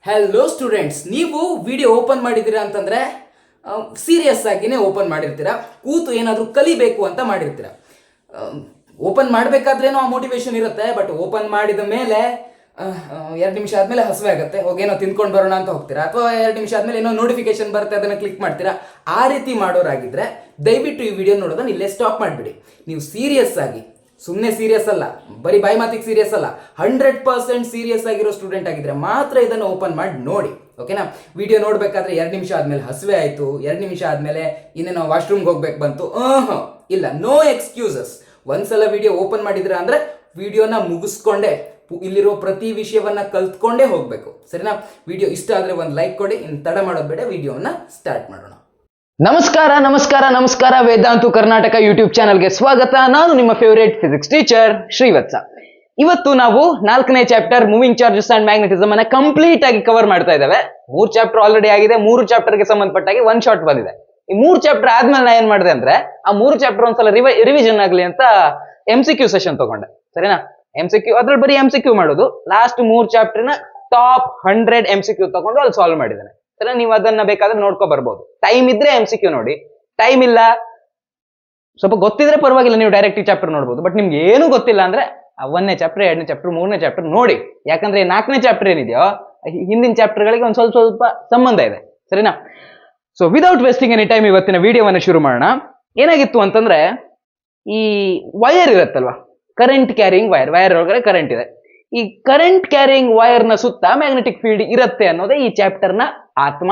Hello students, ನೀವು video open ಮಾಡಿದ್ದೀರಾ ಅಂತಂದರೆ ಸೀರಿಯಸ್ ಆಗಿನೇ ಓಪನ್ ಮಾಡಿರ್ತೀರಾ. ಕೂತು ಏನಾದರೂ ಕಲಿಬೇಕು ಅಂತ ಮಾಡಿರ್ತೀರ. ಓಪನ್ ಮಾಡಬೇಕಾದ್ರೇನೋ ಆ ಮೋಟಿವೇಶನ್ ಇರುತ್ತೆ, ಬಟ್ ಓಪನ್ ಮಾಡಿದ ಮೇಲೆ 2 ನಿಮಿಷ ಆದಮೇಲೆ ಹಸಿವೆ ಆಗುತ್ತೆ, ಹೋಗೇನೋ ತಿಂದ್ಕೊಂಡು ಬರೋಣ ಅಂತ ಹೋಗ್ತೀರಾ, ಅಥವಾ 2 ನಿಮಿಷ ಆದಮೇಲೆ ಏನೋ ನೋಟಿಫಿಕೇಶನ್ ಬರುತ್ತೆ, ಅದನ್ನು ಕ್ಲಿಕ್ ಮಾಡ್ತೀರಾ. ಆ ರೀತಿ ಮಾಡೋರಾಗಿದ್ದರೆ ದಯವಿಟ್ಟು ಈ ವಿಡಿಯೋ ನೋಡೋದನ್ನ ಇಲ್ಲೇ ಸ್ಟಾಪ್ ಮಾಡಿಬಿಡಿ. ನೀವು ಸೀರಿಯಸ್ ಆಗಿ, ಸುಮ್ಮನೆ ಸೀರಿಯಸ್ ಅಲ್ಲ, ಬರೀ ಬಾಯಿ ಮಾತಿಗೆ ಸೀರಿಯಸ್ ಅಲ್ಲ, 100% ಸೀರಿಯಸ್ ಆಗಿರೋ ಸ್ಟೂಡೆಂಟ್ ಆಗಿದ್ರೆ ಮಾತ್ರ ಇದನ್ನು ಓಪನ್ ಮಾಡಿ ನೋಡಿ. ಓಕೆನಾ? ವಿಡಿಯೋ ನೋಡಬೇಕಾದ್ರೆ 2 ನಿಮಿಷ ಆದಮೇಲೆ ಹಸಿವೆ ಆಯಿತು, 2 ನಿಮಿಷ ಆದಮೇಲೆ ಇನ್ನೇನೋ ವಾಶ್ರೂಮ್ಗೆ ಹೋಗ್ಬೇಕು ಬಂತು, ಇಲ್ಲ, ನೋ ಎಕ್ಸ್ಕ್ಯೂಸಸ್. ಒಂದ್ಸಲ ವಿಡಿಯೋ ಓಪನ್ ಮಾಡಿದ್ರ ಅಂದರೆ ವಿಡಿಯೋನ ಮುಗಿಸ್ಕೊಂಡೆ ಇಲ್ಲಿರೋ ಪ್ರತಿ ವಿಷಯವನ್ನ ಕಲ್ತ್ಕೊಂಡೇ ಹೋಗಬೇಕು. ಸರಿನಾ? ವಿಡಿಯೋ ಇಷ್ಟ ಆದರೆ ಒಂದು ಲೈಕ್ ಕೊಡಿ. ಇನ್ನು ತಡ ಮಾಡೋದು ಬೇಡ, ವಿಡಿಯೋನ ಸ್ಟಾರ್ಟ್ ಮಾಡೋಣ. ನಮಸ್ಕಾರ ನಮಸ್ಕಾರ ನಮಸ್ಕಾರ, ವೇದಾಂತು ಕರ್ನಾಟಕ ಯೂಟ್ಯೂಬ್ ಚಾನಲ್ಗೆ ಸ್ವಾಗತ. ನಾನು ನಿಮ್ಮ ಫೇವರೇಟ್ ಫಿಸಿಕ್ಸ್ ಟೀಚರ್ ಶ್ರೀವತ್ಸ. ಇವತ್ತು ನಾವು 4ನೇ chapter moving charges and magnetism ಅನ್ನ ಕಂಪ್ಲೀಟ್ ಆಗಿ ಕವರ್ ಮಾಡ್ತಾ ಇದ್ದೇವೆ. 3 ಚಾಪ್ಟರ್ ಆಲ್ರೆಡಿ ಆಗಿದೆ. 3 ಚಾಪ್ಟರ್ಗೆ ಸಂಬಂಧಪಟ್ಟಾಗಿ 1 ಶಾರ್ಟ್ ಬಂದಿದೆ. ಈ 3 ಚಾಪ್ಟರ್ ಆದ್ಮೇಲೆ ನಾ ಏನ್ ಮಾಡಿದೆ ಅಂದ್ರೆ, ಆ 3 ಚಾಪ್ಟರ್ ಒಂದ್ಸಲ ರಿವಿಷನ್ ಆಗ್ಲಿ ಅಂತ MCQ ಸೆಷನ್ ತಗೊಂಡೆ. ಸರಿನಾ? MCQ ಅದ್ರಲ್ಲಿ ಬರೀ MCQ ಮಾಡೋದು. ಲಾಸ್ಟ್ 3 ಚಾಪ್ಟರ್ನ ಟಾಪ್ 100 MCQ ತಗೊಂಡು ಅಲ್ಲಿ ಸಾಲ್ವ್ ಮಾಡಿದ್ದೇನೆ. ಸರಿ, ನೀವು ಅದನ್ನ ಬೇಕಾದ್ರೆ ನೋಡ್ಕೊ ಬರ್ಬೋದು. ಟೈಮ್ ಇದ್ರೆ MCQ ನೋಡಿ, ಟೈಮ್ ಇಲ್ಲ, ಸ್ವಲ್ಪ ಗೊತ್ತಿದ್ರೆ ಪರವಾಗಿಲ್ಲ, ನೀವು ಡೈರೆಕ್ಟ್ ಈ ಚಾಪ್ಟರ್ ನೋಡ್ಬೋದು. ಬಟ್ ನಿಮ್ಗೆ ಏನು ಗೊತ್ತಿಲ್ಲ ಅಂದ್ರೆ 1ನೇ ಚಾಪ್ಟರ್, 2ನೇ ಚಾಪ್ಟರ್, 3ನೇ ಚಾಪ್ಟರ್ ನೋಡಿ. ಯಾಕಂದ್ರೆ 4ನೇ ಚಾಪ್ಟರ್ ಏನಿದೆಯೋ ಹಿಂದಿನ ಚಾಪ್ಟರ್ಗಳಿಗೆ ಒಂದ್ ಸ್ವಲ್ಪ ಸಂಬಂಧ ಇದೆ. ಸರಿನಾ? So without wasting any time ಇವತ್ತಿನ ವಿಡಿಯೋವನ್ನು ಶುರು ಮಾಡೋಣ. ಏನಾಗಿತ್ತು ಅಂತಂದ್ರೆ, ಈ ವೈರ್ ಇರುತ್ತಲ್ವಾ, ಕರೆಂಟ್ ಕ್ಯಾರಿಂಗ್ ವೈರ್ ಒಳಗಡೆ ಕರೆಂಟ್ ಇದೆ. ಈ ಕರೆಂಟ್ ಕ್ಯಾರಿಂಗ್ ವೈರ್ ನ ಸುತ್ತ ಮ್ಯಾಗ್ನೆಟಿಕ್ ಫೀಲ್ಡ್ ಇರುತ್ತೆ ಅನ್ನೋದೇ ಈ ಚಾಪ್ಟರ್ ನ ಆತ್ಮ.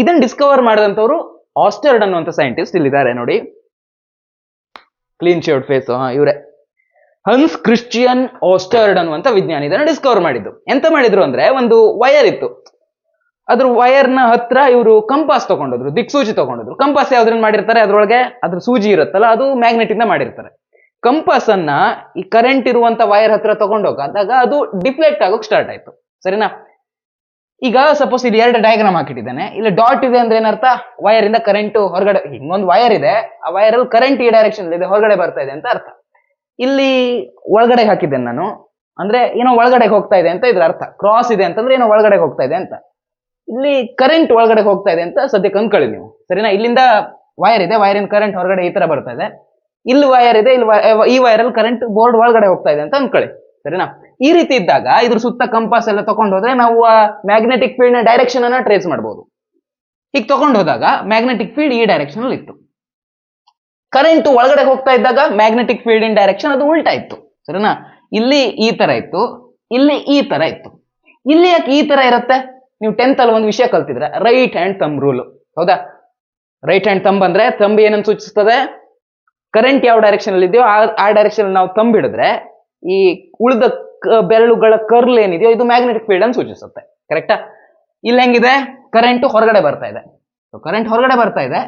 ಇದನ್ನ ಡಿಸ್ಕವರ್ ಮಾಡಿದಂತವ್ರು ಆಸ್ಟರ್ಡ್ ಅನ್ನುವಂತ ಸೈಂಟಿಸ್ಟ್ ಇಲ್ಲಿದ್ದಾರೆ ನೋಡಿ, ಕ್ಲೀನ್ ಶೇವ್ಡ್ ಫೇಸ್, ಇವರೇ ಹನ್ಸ್ ಕ್ರಿಶ್ಚಿಯನ್ ಆಸ್ಟರ್ಡ್ ಅನ್ನುವಂತ ವಿಜ್ಞಾನಿ ಇದನ್ನ ಡಿಸ್ಕವರ್ ಮಾಡಿದ್ದು. ಎಂತ ಮಾಡಿದ್ರು ಅಂದ್ರೆ, ಒಂದು ವೈರ್ ಇತ್ತು, ಅದ್ರ ವೈರ್ ನ ಹತ್ರ ಇವರು ಕಂಪಾಸ್ ತಗೊಂಡಿದ್ರು, ದಿಕ್ಸೂಚಿ ತಗೊಂಡಿದ್ರು. ಕಂಪಾಸ್ ಯಾವ್ದ್ರಿಂದ ಮಾಡಿರ್ತಾರೆ, ಅದ್ರೊಳಗೆ ಅದ್ರ ಸೂಜಿ ಇರುತ್ತಲ್ಲ, ಅದು ಮ್ಯಾಗ್ನೆಟ್ ಇಂದ ಮಾಡಿರ್ತಾರೆ. ಕಂಪಾಸ್ ಅನ್ನ ಈ ಕರೆಂಟ್ ಇರುವಂತ ವೈರ್ ಹತ್ರ ತಗೊಂಡೋಗಾದಾಗ ಅದು ಡಿಫ್ಲೆಕ್ಟ್ ಆಗೋಕ್ ಸ್ಟಾರ್ಟ್ ಆಯ್ತು. ಸರಿನಾ? ಈಗ ಸಪೋಸ್ ಇಲ್ಲಿ 2 ಡಯಾಗ್ರಾಮ್ ಹಾಕಿಟ್ಟಿದ್ದೇನೆ. ಇಲ್ಲಿ ಡಾಟ್ ಇದೆ ಅಂದ್ರೆ ಏನರ್ಥ, ವೈರ್ ಇಂದ ಕರೆಂಟ್ ಹೊರಗಡೆ, ಹಿಂಗೊಂದು ವೈರ್ ಇದೆ, ಆ ವೈರ್ ಅಲ್ಲಿ ಕರೆಂಟ್ ಈ ಡೈರೆಕ್ಷನ್ ಇದೆ, ಹೊರಗಡೆ ಬರ್ತಾ ಇದೆ ಅಂತ ಅರ್ಥ. ಇಲ್ಲಿ ಒಳಗಡೆ ಹಾಕಿದ್ದೇನೆ ನಾನು, ಅಂದ್ರೆ ಏನೋ ಒಳಗಡೆ ಹೋಗ್ತಾ ಇದೆ ಅಂತ ಇದ್ರ ಅರ್ಥ. ಕ್ರಾಸ್ ಇದೆ ಅಂತಂದ್ರೆ ಏನೋ ಒಳಗಡೆ ಹೋಗ್ತಾ ಇದೆ ಅಂತ. ಇಲ್ಲಿ ಕರೆಂಟ್ ಒಳಗಡೆ ಹೋಗ್ತಾ ಇದೆ ಅಂತ ಸದ್ಯಕ್ಕೆ ಅಂದ್ಕೊಳ್ಳಿ ನೀವು. ಸರಿನಾ? ಇಲ್ಲಿಂದ ವೈರ್ ಇದೆ, ವೈರಿನ ಕರೆಂಟ್ ಹೊರಗಡೆ ಈ ತರ ಬರ್ತಾ ಇದೆ. ಇಲ್ಲಿ ವೈರ್ ಇದೆ, ಈ ವೈರ್ ಅಲ್ಲಿ ಕರೆಂಟ್ ಬೋರ್ಡ್ ಒಳಗಡೆ ಹೋಗ್ತಾ ಇದೆ ಅಂತ ಅನ್ಕೊಳ್ಳಿ. ಸರಿನಾ? ಈ ರೀತಿ ಇದ್ದಾಗ ಇದ್ರ ಸುತ್ತ ಕಂಪಾಸ್ ಎಲ್ಲ ತಗೊಂಡು ಹೋದ್ರೆ ನಾವು ಆ ಮ್ಯಾಗ್ನೆಟಿಕ್ ಫೀಲ್ಡ್ ನ ಡೈರೆಕ್ಷನ್ ಅನ್ನ ಟ್ರೇಸ್ ಮಾಡಬಹುದು. ಈಗ ತಗೊಂಡು ಹೋದಾಗ ಮ್ಯಾಗ್ನೆಟಿಕ್ ಫೀಲ್ಡ್ ಈ ಡೈರೆಕ್ಷನ್ ಅಲ್ಲಿ ಇತ್ತು. ಕರೆಂಟ್ ಒಳಗಡೆ ಹೋಗ್ತಾ ಇದ್ದಾಗ ಮ್ಯಾಗ್ನೆಟಿಕ್ ಫೀಲ್ಡ್ ಇನ್ ಡೈರೆಕ್ಷನ್ ಅದು ಉಲ್ಟಾ ಇತ್ತು. ಸರಿನಾ? ಇಲ್ಲಿ ಈ ತರ ಇತ್ತು, ಇಲ್ಲಿ ಈ ತರ ಇತ್ತು. ಇಲ್ಲಿ ಯಾಕೆ ಈ ತರ ಇರುತ್ತೆ? ನೀವು 10th ಅಲ್ಲಿ ಒಂದು ವಿಷಯ ಕಲ್ತಿದ್ರೆ, ರೈಟ್ ಹ್ಯಾಂಡ್ ಥಂಬ್ ರೂಲ್. ಹೌದಾ? ರೈಟ್ ಹ್ಯಾಂಡ್ ಥಂಬ್ ಅಂದ್ರೆ, ಥಂಬ್ ಏನನ್ನು ಸೂಚಿಸ್ತದೆ? ಕರೆಂಟ್ ಯಾವ ಡೈರೆಕ್ಷನ್ ಅಲ್ಲಿ ಇದೆಯೋ ಆ ಡೈರೆಕ್ಷನ್ ನಾವು ಥಂಬ್ ಹಿಡಿದ್ರೆ ಈ ಉಳಿದ ಬೆರಳುಗಳ ಕರ್ಲ್ ಏನಿದೆಯೋ ಇದು ಮ್ಯಾಗ್ನೆಟಿಕ್ ಫೀಲ್ಡ್ ಅನ್ನು ಸೂಚಿಸುತ್ತೆ. ಕರೆಕ್ಟಾ? ಇಲ್ಲಿ ಹೆಂಗಿದೆ? ಕರೆಂಟ್ ಹೊರಗಡೆ ಬರ್ತಾ ಇದೆ. ಕರೆಂಟ್ ಹೊರಗಡೆ ಬರ್ತಾ ಇದೆ,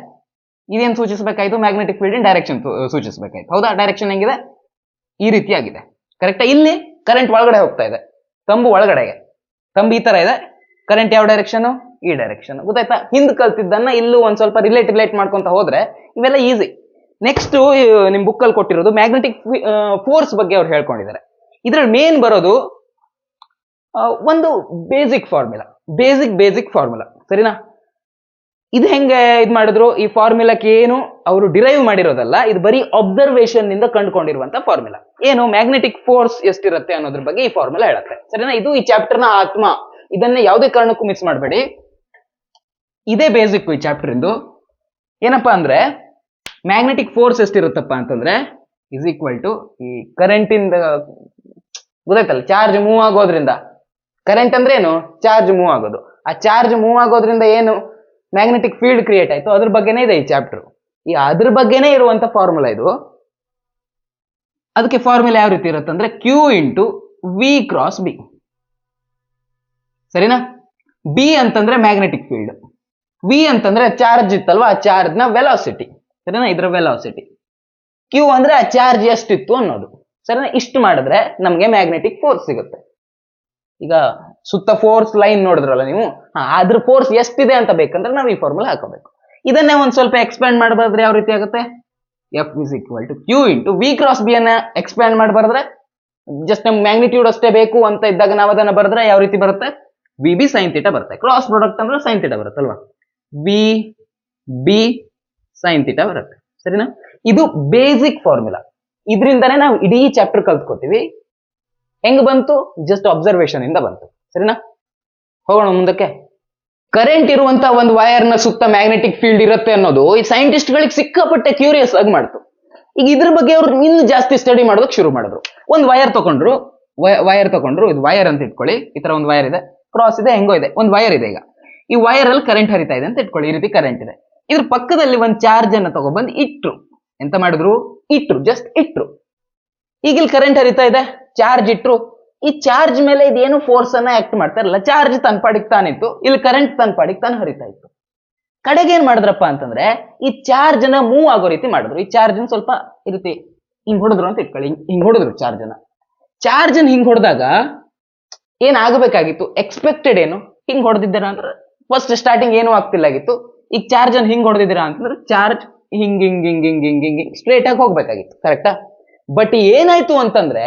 ಇದೇನು ಸೂಚಿಸಬೇಕಾಯ್ತು? ಮ್ಯಾಗ್ನೆಟಿಕ್ ಫೀಲ್ಡ್ ಇನ್ ಡೈರೆಕ್ಷನ್ ಸೂಚಿಸಬೇಕಾಯ್ತು. ಹೌದಾ? ಡೈರೆಕ್ಷನ್ ಹೆಂಗಿದೆ? ಈ ರೀತಿಯಾಗಿದೆ. ಕರೆಕ್ಟಾ? ಇಲ್ಲಿ ಕರೆಂಟ್ ಒಳಗಡೆ ಹೋಗ್ತಾ ಇದೆ, ತಂಬು ಒಳಗಡೆಗೆ. ತಂಬು ಈ ತರ ಇದೆ, ಕರೆಂಟ್ ಯಾವ ಡೈರೆಕ್ಷನ್? ಈ ಡೈರೆಕ್ಷನ್. ಗೊತ್ತಾಯ್ತಾ? ಹಿಂದ್ ಕಲ್ತಿದ್ದನ್ನ ಇಲ್ಲೂ ಒಂದ್ ಸ್ವಲ್ಪ ರಿಲೇಟ್ ಮಾಡ್ಕೊಂತ ಹೋದ್ರೆ ಇವೆಲ್ಲ ಈಸಿ. ನೆಕ್ಸ್ಟ್ ನಿಮ್ ಬುಕ್ ಅಲ್ಲಿ ಕೊಟ್ಟಿರೋದು ಮ್ಯಾಗ್ನೆಟಿಕ್ ಫೋರ್ಸ್ ಬಗ್ಗೆ ಅವ್ರು ಹೇಳ್ಕೊಂಡಿದ್ದಾರೆ. ಇದ್ರಲ್ಲಿ ಮೇನ್ ಬರೋದು ಒಂದು ಬೇಸಿಕ್ ಫಾರ್ಮುಲಾ. ಸರಿನಾ? ಇದು ಹೆಂಗೆ ಇದ್ ಮಾಡಿದ್ರು? ಈ ಫಾರ್ಮುಲಾಕ್ಕೆ ಏನು ಅವರು ಡಿರೈವ್ ಮಾಡಿರೋದಲ್ಲ, ಇದು ಬರೀ ಅಬ್ಸರ್ವೇಷನ್ ನಿಂದ ಕಂಡುಕೊಂಡಿರುವಂತ ಫಾರ್ಮುಲಾ. ಏನು? ಮ್ಯಾಗ್ನೆಟಿಕ್ ಫೋರ್ಸ್ ಎಷ್ಟಿರುತ್ತೆ ಅನ್ನೋದ್ರ ಬಗ್ಗೆ ಈ ಫಾರ್ಮುಲಾ ಹೇಳುತ್ತೆ. ಸರಿನಾ? ಇದು ಈ ಚಾಪ್ಟರ್ ನ ಆತ್ಮ. ಇದನ್ನ ಯಾವುದೇ ಕಾರಣಕ್ಕೂ ಮಿಸ್ ಮಾಡಬೇಡಿ. ಇದೇ ಬೇಸಿಕ್ ಈ ಚಾಪ್ಟರ್ ಇಂದು. ಏನಪ್ಪಾ ಅಂದ್ರೆ, ಮ್ಯಾಗ್ನೆಟಿಕ್ ಫೋರ್ಸ್ ಎಷ್ಟಿರುತ್ತಪ್ಪ ಅಂತಂದ್ರೆ ಇಸ್ ಈಕ್ವಲ್ ಟು ಈ ಕರೆಂಟ್ ಇಂದ, ಗೊತ್ತಾಯ್ತಲ್ಲ, ಚಾರ್ಜ್ ಮೂವ್ ಆಗೋದ್ರಿಂದ. ಕರೆಂಟ್ ಅಂದ್ರೆ ಏನು? ಚಾರ್ಜ್ ಮೂವ್ ಆಗೋದು. ಆ ಚಾರ್ಜ್ ಮೂವ್ ಆಗೋದ್ರಿಂದ ಏನು ಮ್ಯಾಗ್ನೆಟಿಕ್ ಫೀಲ್ಡ್ ಕ್ರಿಯೇಟ್ ಆಯ್ತು, ಅದ್ರ ಬಗ್ಗೆನೇ ಇದೆ ಈ ಚಾಪ್ಟರ್. ಈ ಅದ್ರ ಬಗ್ಗೆನೇ ಇರುವಂತ ಫಾರ್ಮುಲಾ ಇದು. ಅದಕ್ಕೆ ಫಾರ್ಮುಲಾ ಯಾವ ರೀತಿ ಇರುತ್ತೆ ಅಂದ್ರೆ, Q into V cross B. ಸರಿನಾ? B ಅಂತಂದ್ರೆ ಮ್ಯಾಗ್ನೆಟಿಕ್ ಫೀಲ್ಡ್, V ಅಂತಂದ್ರೆ ಚಾರ್ಜ್ ಇತ್ತಲ್ವಾ, ಆ ಚಾರ್ಜ್ ನ ವೆಲಾಸಿಟಿ. ಸರಿನಾ? ಇದ್ರ ವೆಲಾಸಿಟಿ. Q ಅಂದ್ರೆ ಆ ಚಾರ್ಜ್ ಎಷ್ಟಿತ್ತು ಅನ್ನೋದು. ಸರಿನಾ? ಇಷ್ಟು ಮಾಡಿದ್ರೆ ನಮ್ಗೆ ಮ್ಯಾಗ್ನೆಟಿಕ್ ಫೋರ್ಸ್ ಸಿಗುತ್ತೆ. ಈಗ ಸುತ್ತ ಫೋರ್ಸ್ ಲೈನ್ ನೋಡಿದ್ರಲ್ಲ ನೀವು, ಅದ್ರ ಫೋರ್ಸ್ ಎಷ್ಟಿದೆ ಅಂತ ಬೇಕಂದ್ರೆ ನಾವು ಈ ಫಾರ್ಮುಲಾ ಹಾಕೋಬೇಕು. ಇದನ್ನೇ ಒಂದ್ ಸ್ವಲ್ಪ ಎಕ್ಸ್ಪ್ಯಾಂಡ್ ಮಾಡಬಾರ್ದ್ರೆ ಯಾವ ರೀತಿ ಆಗುತ್ತೆ? F is equal to Q into V cross B ಅನ್ನ ಎಕ್ಸ್ಪ್ಯಾಂಡ್ ಮಾಡಬಾರ್ದ್ರೆ, ಜಸ್ಟ್ ನಮ್ಗೆ ಮ್ಯಾಗ್ನಿಟ್ಯೂಡ್ ಅಷ್ಟೇ ಬೇಕು ಅಂತ ಇದ್ದಾಗ ನಾವು ಅದನ್ನ ಬರೆದ್ರೆ ಯಾವ ರೀತಿ ಬರುತ್ತೆ? ವಿ ಬಿ ಸೈನ್ ಥೀಟಾ ಬರುತ್ತೆ. ಕ್ರಾಸ್ ಪ್ರಾಡಕ್ಟ್ ಅಂದ್ರೆ ಸೈನ್ ಥೀಟಾ ಬರುತ್ತಲ್ವಾ, ವಿ ಬಿ ಸೈನ್ ಥೀಟಾ ಬರುತ್ತೆ. ಸರಿನಾ? ಇದು ಬೇಸಿಕ್ ಫಾರ್ಮುಲಾ. ಇದರಿಂದಾನೇ ನಾವು ಇಡೀ ಚಾಪ್ಟರ್ ಕಲ್ತ್ಕೋತೀವಿ. ಹೆಂಗ್ ಬಂತು? ಜಸ್ಟ್ ಅಬ್ಸರ್ವೇಷನ್ ಇಂದ ಬಂತು. ಸರಿನಾ? ಹೋಗೋಣ ಮುಂದಕ್ಕೆ. ಕರೆಂಟ್ ಇರುವಂತ ಒಂದು ವೈರ್ ನ ಸುತ್ತ ಮ್ಯಾಗ್ನೆಟಿಕ್ ಫೀಲ್ಡ್ ಇರುತ್ತೆ ಅನ್ನೋದು ಈ ಸೈಂಟಿಸ್ಟ್ ಗಳಿಗೆ ಸಿಕ್ಕಾಪಟ್ಟೆ ಕ್ಯೂರಿಯಸ್ ಆಗಿ ಮಾಡ್ತು. ಈಗ ಇದ್ರ ಬಗ್ಗೆ ಅವ್ರು ಇನ್ನು ಜಾಸ್ತಿ ಸ್ಟಡಿ ಮಾಡೋದಕ್ಕೆ ಶುರು ಮಾಡಿದ್ರು. ಒಂದು ವೈರ್ ತಗೊಂಡ್ರು, ಇದು ವೈರ್ ಅಂತ ಇಟ್ಕೊಳ್ಳಿ. ಈ ತರ ಒಂದು ವೈರ್ ಇದೆ, ಕ್ರಾಸ್ ಇದೆ, ಹೆಂಗೋ ಇದೆ, ಒಂದು ವೈರ್ ಇದೆ. ಈಗ ಈ ವೈರ್ ಅಲ್ಲಿ ಕರೆಂಟ್ ಹರಿತಾ ಇದೆ ಅಂತ ಇಟ್ಕೊಳ್ಳಿ. ಈ ರೀತಿ ಕರೆಂಟ್ ಇದೆ. ಇದ್ರ ಪಕ್ಕದಲ್ಲಿ ಒಂದು ಚಾರ್ಜ್ ಅನ್ನ ತಗೊಬಂದು ಇಟ್ರು. ಎಂತ ಮಾಡಿದ್ರು? ಜಸ್ಟ್ ಇಟ್ರು. ಈಗ ಇಲ್ಲಿ ಕರೆಂಟ್ ಹರಿತಾ ಇದೆ, ಚಾರ್ಜ್ ಇಟ್ರು. ಈ ಚಾರ್ಜ್ ಮೇಲೆ ಇದೇನು ಫೋರ್ಸ್ ಅನ್ನ ಆಕ್ಟ್ ಮಾಡ್ತಾ ಇರಲ್ಲ. ಚಾರ್ಜ್ ತನ್ನ ಪಾಡಿಗೆ ತಾನಿತ್ತು, ಇಲ್ಲಿ ಕರೆಂಟ್ ತನ್ನ ಪಾಡಿಗೆ ತಾನು ಹರಿತಾ ಇತ್ತು. ಕಡೆಗೆ ಏನ್ ಮಾಡಿದ್ರಪ್ಪ ಅಂತಂದ್ರೆ ಈ ಚಾರ್ಜ್ ನ ಮೂವ್ ಆಗೋ ರೀತಿ ಮಾಡಿದ್ರು. ಈ ಚಾರ್ಜ್ ಸ್ವಲ್ಪ ಈ ರೀತಿ ಹಿಂಗ್ ಹೊಡೆದ್ರು ಅಂತ ಇಟ್ಕೊಳ್ಳಿ. ಹಿಂಗ್ ಹೊಡೆದ್ರು ಚಾರ್ಜ್ ಹಿಂಗ್ ಹೊಡೆದಾಗ ಏನಾಗಬೇಕಾಗಿತ್ತು? ಎಕ್ಸ್ಪೆಕ್ಟೆಡ್ ಏನು? ಹಿಂಗ್ ಹೊಡೆದಿದ್ದೀರಾ ಅಂದ್ರೆ ಫಸ್ಟ್ ಸ್ಟಾರ್ಟಿಂಗ್ ಏನು ಆಗ್ತಿಲ್ಲಾಗಿತ್ತು. ಈಗ ಚಾರ್ಜ್ ಅನ್ನು ಹಿಂಗ್ ಹೊಡೆದಿದ್ದೀರಾ ಅಂತಂದ್ರೆ ಚಾರ್ಜ್ ಹಿಂಗ್ ಹಿಂಗ್ ಹಿಂಗ್ ಹಿಂಗ್ ಹಿಂಗ್ ಹಿಂಗ್ ಸ್ಟ್ರೇಟ್ ಆಗಿ ಹೋಗ್ಬೇಕಾಗಿತ್ತು. ಕರೆಕ್ಟಾ? ಬಟ್ ಏನಾಯ್ತು ಅಂತಂದ್ರೆ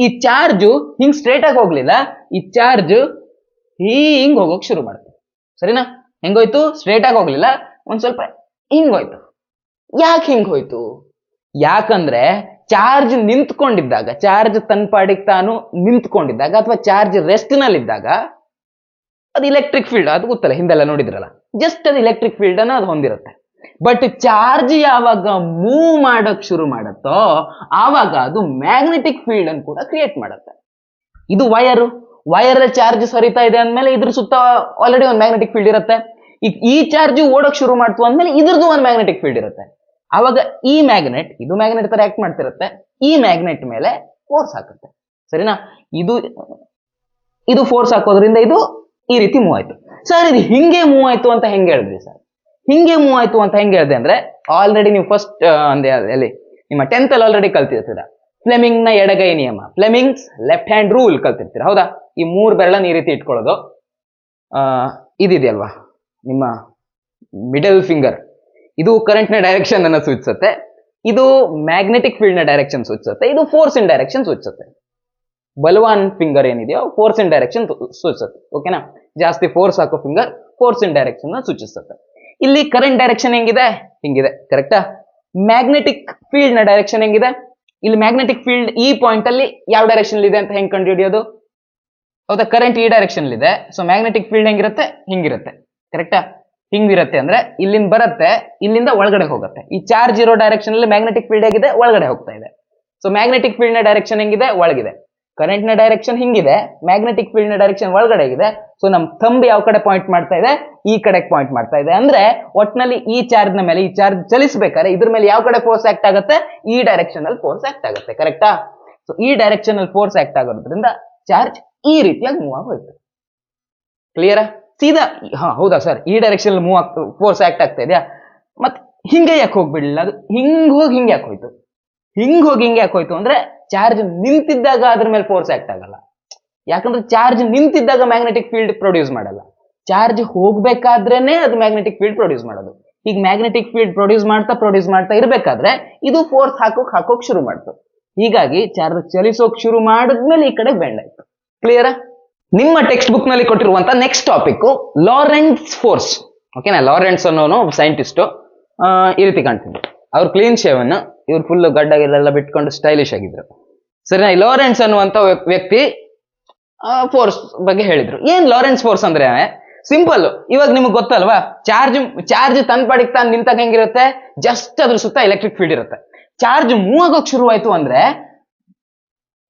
ಈ ಚಾರ್ಜು ಹಿಂಗ್ ಸ್ಟ್ರೇಟ್ ಆಗಿ ಹೋಗ್ಲಿಲ್ಲ. ಈ ಚಾರ್ಜ್ ಹಿಂಗ್ ಹೋಗೋಕ್ ಶುರು ಮಾಡುತ್ತೆ. ಸರಿನಾ? ಹೆಂಗೋಯ್ತು? ಸ್ಟ್ರೇಟ್ ಆಗಿ ಹೋಗ್ಲಿಲ್ಲ, ಒಂದ್ ಸ್ವಲ್ಪ ಹಿಂಗೋಯ್ತು. ಯಾಕೆ ಹಿಂಗ್ ಹೋಯ್ತು? ಯಾಕಂದ್ರೆ ಚಾರ್ಜ್ ನಿಂತ್ಕೊಂಡಿದ್ದಾಗ, ಚಾರ್ಜ್ ತನ್ನ ಪಾಡಿಗೆ ತಾನು ನಿಂತ್ಕೊಂಡಿದ್ದಾಗ ಅಥವಾ ಚಾರ್ಜ್ ರೆಸ್ಟ್ ನಲ್ಲಿದ್ದಾಗ ಅದು ಇಲೆಕ್ಟ್ರಿಕ್ ಫೀಲ್ಡ್, ಅದು ಗೊತ್ತಲ್ಲ, ಹಿಂದೆಲ್ಲ ನೋಡಿದ್ರಲ್ಲ, ಜಸ್ಟ್ ಅದು ಇಲೆಕ್ಟ್ರಿಕ್ ಫೀಲ್ಡ್ ಅನ್ನ ಅದು ಹೊಂದಿರುತ್ತೆ. ಬಟ್ ಚಾರ್ಜ್ ಯಾವಾಗ ಮೂವ್ ಮಾಡಕ್ ಶುರು ಮಾಡುತ್ತೋ ಆವಾಗ ಅದು ಮ್ಯಾಗ್ನೆಟಿಕ್ ಫೀಲ್ಡ್ ಅನ್ನು ಕೂಡ ಕ್ರಿಯೇಟ್ ಮಾಡುತ್ತೆ. ಇದು ವೈರ್ ಚಾರ್ಜ್ ಸರಿತಾ ಇದೆ ಅಂದ್ಮೇಲೆ ಇದ್ರ ಸುತ್ತ ಆಲ್ರೆಡಿ ಒಂದು ಮ್ಯಾಗ್ನೆಟಿಕ್ ಫೀಲ್ಡ್ ಇರುತ್ತೆ. ಈಗ ಈ ಚಾರ್ಜ್ ಓಡಕ್ ಶುರು ಮಾಡ್ತು ಅಂದ್ಮೇಲೆ ಇದ್ರದ್ದು ಒಂದು ಮ್ಯಾಗ್ನೆಟಿಕ್ ಫೀಲ್ಡ್ ಇರುತ್ತೆ. ಅವಾಗ ಈ ಮ್ಯಾಗ್ನೆಟ್, ಇದು ಮ್ಯಾಗ್ನೆಟ್ ತರ ಆಕ್ಟ್ ಮಾಡ್ತಿರುತ್ತೆ, ಈ ಮ್ಯಾಗ್ನೆಟ್ ಮೇಲೆ ಫೋರ್ಸ್ ಹಾಕುತ್ತೆ. ಸರಿನಾ? ಇದು ಫೋರ್ಸ್ ಹಾಕೋದ್ರಿಂದ ಇದು ಈ ರೀತಿ ಮೂವ್ ಆಯ್ತು. ಸರ್ ಇದು ಹಿಂಗೆ ಮೂವ್ ಆಯ್ತು ಅಂತ ಹೆಂಗೆ ಹೇಳಿದ್ರಿ ಸರ್? ಹಿಂಗೆ ಮೂವ್ ಆಯ್ತು ಅಂತ ಹೆಂಗೆ ಹೇಳಿದೆ ಅಂದ್ರೆ ಆಲ್ರೆಡಿ ನೀವು ಫಸ್ಟ್ ಅಲ್ಲಿ ನಿಮ್ಮ 10th ಅಲ್ಲಿ ಆಲ್ರೆಡಿ ಕಲ್ತಿರ್ತೀರ. ಫ್ಲೆಮಿಂಗ್ ನ ಎಡಗೈ ನಿಯಮ, ಫ್ಲೆಮಿಂಗ್ಸ್ ಲೆಫ್ಟ್ ಹ್ಯಾಂಡ್ ರೂಲ್ ಕಲ್ತಿರ್ತೀರ. ಹೌದಾ? ಈ 3 ಬೆರಳನ್ನ ಈ ರೀತಿ ಇಟ್ಕೊಳ್ಳೋದು. ಇದಿದೆಯಲ್ವಾ ನಿಮ್ಮ ಮಿಡಲ್ ಫಿಂಗರ್, ಇದು ಕರೆಂಟ್ ನ ಡೈರೆಕ್ಷನ್ ಅನ್ನ ಸೂಚಿಸುತ್ತೆ, ಇದು ಮ್ಯಾಗ್ನೆಟಿಕ್ ಫೀಲ್ಡ್ ನ ಡೈರೆಕ್ಷನ್ ಸೂಚಿಸುತ್ತೆ, ಇದು ಫೋರ್ಸ್ ಇನ್ ಡೈರೆಕ್ಷನ್ ಸೂಚಿಸುತ್ತೆ. ಬಲವಾನ್ ಫಿಂಗರ್ ಏನಿದೆಯೋ ಫೋರ್ಸ್ ಇನ್ ಡೈರೆಕ್ಷನ್ ಸೂಚಿಸುತ್ತೆ. ಓಕೆನಾ? ಜಾಸ್ತಿ ಫೋರ್ಸ್ ಹಾಕೋ ಫಿಂಗರ್ ಫೋರ್ಸ್ ಇನ್ ಡೈರೆಕ್ಷನ್ ಸೂಚಿಸುತ್ತೆ. ಇಲ್ಲಿ ಕರೆಂಟ್ ಡೈರೆಕ್ಷನ್ ಹೆಂಗಿದೆ? ಹಿಂಗಿದೆ. ಕರೆಕ್ಟಾ? ಮ್ಯಾಗ್ನೆಟಿಕ್ ಫೀಲ್ಡ್ ನ ಡೈರೆಕ್ಷನ್ ಹೆಂಗಿದೆ? ಇಲ್ಲಿ ಮ್ಯಾಗ್ನೆಟಿಕ್ ಫೀಲ್ಡ್ ಈ ಪಾಯಿಂಟ್ ಅಲ್ಲಿ ಯಾವ ಡೈರೆಕ್ಷನ್ ಇದೆ ಅಂತ ಹೆಂಗ್ ಕಂಡು ಹಿಡಿಯೋದು? ಹೌದಾ? ಕರೆಂಟ್ ಈ ಡೈರೆಕ್ಷನ್ ಇದೆ, ಸೊ ಮ್ಯಾಗ್ನೆಟಿಕ್ ಫೀಲ್ಡ್ ಹೆಂಗಿರುತ್ತೆ? ಹಿಂಗಿರುತ್ತೆ. ಕರೆಕ್ಟಾ? ಹಿಂಗಿರುತ್ತೆ ಅಂದ್ರೆ ಇಲ್ಲಿಂದ ಬರುತ್ತೆ, ಇಲ್ಲಿಂದ ಒಳಗಡೆ ಹೋಗುತ್ತೆ. ಈ ಚಾರ್ಜ್ ಇರೋ ಡೈರೆಕ್ಷನ್ ಅಲ್ಲಿ ಮ್ಯಾಗ್ನೆಟಿಕ್ ಫೀಲ್ಡ್ ಹೇಗಿದೆ? ಒಳಗಡೆ ಹೋಗ್ತಾ ಇದೆ. ಸೊ ಮ್ಯಾಗ್ನೆಟಿಕ್ ಫೀಲ್ಡ್ ನ ಡೈರೆಕ್ಷನ್ ಹೆಂಗಿದೆ? ಒಳಗಿದೆ. ಕರೆಂಟ್ ನ ಡೈರೆಕ್ಷನ್ ಹಿಂಗಿದೆ, ಮ್ಯಾಗ್ನೆಟಿಕ್ ಫೀಲ್ಡ್ ನ ಡೈರೆಕ್ಷನ್ ಒಳಗಡೆ ಇದೆ. ಸೊ ನಮ್ ಥಂಬ್ ಯಾವ ಕಡೆ ಪಾಯಿಂಟ್ ಮಾಡ್ತಾ ಇದೆ? ಈ ಕಡೆ ಪಾಯಿಂಟ್ ಮಾಡ್ತಾ ಇದೆ. ಅಂದ್ರೆ ಒಟ್ನಲ್ಲಿ ಈ ಚಾರ್ಜ್ ನ ಮೇಲೆ, ಈ ಚಾರ್ಜ್ ಚಲಿಸಬೇಕಾದ್ರೆ ಇದ್ರ ಮೇಲೆ ಯಾವ ಕಡೆ ಫೋರ್ಸ್ ಆಕ್ಟ್ ಆಗುತ್ತೆ? ಈ ಡೈರೆಕ್ಷನ್ ಅಲ್ಲಿ ಫೋರ್ಸ್ ಆಕ್ಟ್ ಆಗುತ್ತೆ. ಕರೆಕ್ಟಾ? ಸೊ ಈ ಡೈರೆಕ್ಷನ್ ಅಲ್ಲಿ ಫೋರ್ಸ್ ಆಕ್ಟ್ ಆಗೋದ್ರಿಂದ ಚಾರ್ಜ್ ಈ ರೀತಿಯಾಗಿ ಮೂವ್ ಆಗೋಯ್ತು. ಕ್ಲಿಯರಾ? ಸೀದಾ ಹೌದಾ ಸರ್, ಈ ಡೈರೆಕ್ಷನ್ ಅಲ್ಲಿ ಫೋರ್ಸ್ ಆಕ್ಟ್ ಆಗ್ತಾ ಇದೆಯಾ? ಮತ್ತೆ ಹಿಂಗೆ ಯಾಕೆ ಹೋಗ್ಬಿಡ್ಲಿಲ್ಲ? ಅದು ಹಿಂಗ್ ಹೋಗಿ ಹಿಂಗೆ ಯಾಕೆ ಹೋಯ್ತು? ಹಿಂಗೆ ಯಾಕೆ ಹೋಯ್ತು ಅಂದ್ರೆ ಚಾರ್ಜ್ ನಿಂತಿದ್ದಾಗ ಅದ್ರ ಮೇಲೆ ಫೋರ್ಸ್ ಆಕ್ಟ್ ಆಗಲ್ಲ. ಯಾಕಂದ್ರೆ ಚಾರ್ಜ್ ನಿಂತಿದ್ದಾಗ ಮ್ಯಾಗ್ನೆಟಿಕ್ ಫೀಲ್ಡ್ ಪ್ರೊಡ್ಯೂಸ್ ಮಾಡಲ್ಲ. ಚಾರ್ಜ್ ಹೋಗ್ಬೇಕಾದ್ರೇನೆ ಅದು ಮ್ಯಾಗ್ನೆಟಿಕ್ ಫೀಲ್ಡ್ ಪ್ರೊಡ್ಯೂಸ್ ಮಾಡೋದು. ಈಗ ಮ್ಯಾಗ್ನೆಟಿಕ್ ಫೀಲ್ಡ್ ಪ್ರೊಡ್ಯೂಸ್ ಮಾಡ್ತಾ ಇರ್ಬೇಕಾದ್ರೆ ಇದು ಫೋರ್ಸ್ ಹಾಕೋಕ್ ಶುರು ಮಾಡ್ತು. ಹೀಗಾಗಿ ಚಾರ್ಜ್ ಚಲಿಸೋಕ್ ಶುರು ಮಾಡಿದ್ಮೇಲೆ ಈ ಕಡೆ ಬೆಂಡ್ ಆಯ್ತು. ಕ್ಲಿಯರಾ? ನಿಮ್ಮ ಟೆಕ್ಸ್ಟ್ ಬುಕ್ ನಲ್ಲಿ ಕೊಟ್ಟಿರುವಂತ ನೆಕ್ಸ್ಟ್ ಟಾಪಿಕ್ ಲಾರೆಂಟ್ಸ್ ಫೋರ್ಸ್. ಓಕೆನಾ? ಲಾರೆಂಟ್ಸ್ ಅನ್ನೋನು ಸೈಂಟಿಸ್ಟ್ ಈ ರೀತಿ ಕಾಣ್ತಿದ್ರು. ಅವ್ರು ಕ್ಲೀನ್ ಶೇವ್ ಅನ್ನು, ಇವ್ರು ಫುಲ್ ಗಡ್ಡಗೆಲ್ಲ ಬಿಟ್ಕೊಂಡು ಸ್ಟೈಲಿಶ್ ಆಗಿದ್ರು. ಸರಿ, ಲಾರೆನ್ಸ್ ಅನ್ನುವಂತ ವ್ಯಕ್ತಿ ಫೋರ್ಸ್ ಬಗ್ಗೆ ಹೇಳಿದ್ರು. ಏನ್ ಲಾರೆನ್ಸ್ ಫೋರ್ಸ್ ಅಂದ್ರೆ ಸಿಂಪಲ್. ಇವಾಗ ನಿಮ್ಗೆ ಗೊತ್ತಲ್ವಾ, ಚಾರ್ಜ್ ತನ್ನ ಪಾಡಿಗೆ ತಾನು ನಿಂತಾಗ ಹೆಂಗಿರುತ್ತೆ? ಜಸ್ಟ್ ಅದ್ರ ಸುತ್ತ ಎಲೆಕ್ಟ್ರಿಕ್ ಫೀಲ್ಡ್ ಇರುತ್ತೆ. ಚಾರ್ಜ್ ಮೂವ್ ಆಗೋಕ್ ಶುರು ಆಯ್ತು ಅಂದ್ರೆ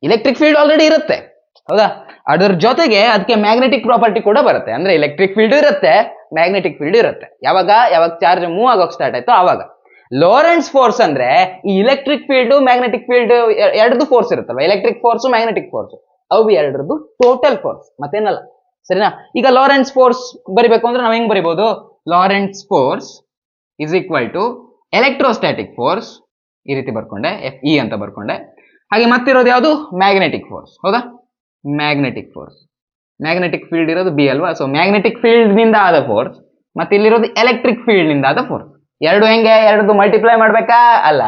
ಎಲೆಕ್ಟ್ರಿಕ್ ಫೀಲ್ಡ್ ಆಲ್ರೆಡಿ ಇರುತ್ತೆ. ಹೌದಾ? ಅದರ ಜೊತೆಗೆ ಅದಕ್ಕೆ ಮ್ಯಾಗ್ನೆಟಿಕ್ ಪ್ರಾಪರ್ಟಿ ಕೂಡ ಬರುತ್ತೆ. ಅಂದ್ರೆ ಎಲೆಕ್ಟ್ರಿಕ್ ಫೀಲ್ಡ್ ಇರುತ್ತೆ, ಮ್ಯಾಗ್ನೆಟಿಕ್ ಫೀಲ್ಡ್ ಇರುತ್ತೆ. ಯಾವಾಗ ಚಾರ್ಜ್ ಮೂವ್ ಆಗೋಕ್ ಸ್ಟಾರ್ಟ್ ಆಯ್ತು ಆವಾಗ. ಲಾರೆನ್ಸ್ ಫೋರ್ಸ್ ಅಂದ್ರೆ ಈ ಇಲೆಕ್ಟ್ರಿಕ್ ಫೀಲ್ಡ್ ಮ್ಯಾಗ್ನೆಟಿಕ್ ಫೀಲ್ಡ್ ಎರಡದು ಫೋರ್ಸ್ ಇರುತ್ತಲ್ವಾ, ಎಲೆಕ್ಟ್ರಿಕ್ ಫೋರ್ಸ್ ಮ್ಯಾಗ್ನೆಟಿಕ್ ಫೋರ್ಸ್, ಅವು ಎರಡರದ್ದು ಟೋಟಲ್ ಫೋರ್ಸ್, ಮತ್ತೇನಲ್ಲ. ಸರಿನಾ? ಈಗ ಲಾರೆನ್ಸ್ ಫೋರ್ಸ್ ಬರಿಬೇಕು ಅಂದ್ರೆ ನಾವ್ ಹೆಂಗ್ ಬರಿಬಹುದು? Lorentz force is equal to electrostatic force, ಈ ರೀತಿ ಬರ್ಕೊಂಡೆ, FE ಅಂತ ಬರ್ಕೊಂಡೆ. ಹಾಗೆ ಮತ್ತಿರೋದು ಯಾವುದು? Magnetic force. ಹೌದಾ? ಮ್ಯಾಗ್ನೆಟಿಕ್ ಫೋರ್ಸ್, ಮ್ಯಾಗ್ನೆಟಿಕ್ ಫೀಲ್ಡ್ ಇರೋದು B ಅಲ್ವಾ? ಸೊ ಮ್ಯಾಗ್ನೆಟಿಕ್ ಫೀಲ್ಡ್ ನಿಂದ ಆದ ಫೋರ್ಸ್, ಮತ್ತೆ ಇಲ್ಲಿರೋದು ಎಲೆಕ್ಟ್ರಿಕ್ ಫೀಲ್ಡ್ ನಿಂದ ಆದ ಫೋರ್ಸ್. ಎರಡು ಹೆಂಗೆ? ಎರಡದು ಮಲ್ಟಿಪ್ಲೈ ಮಾಡ್ಬೇಕಾ? ಅಲ್ಲ,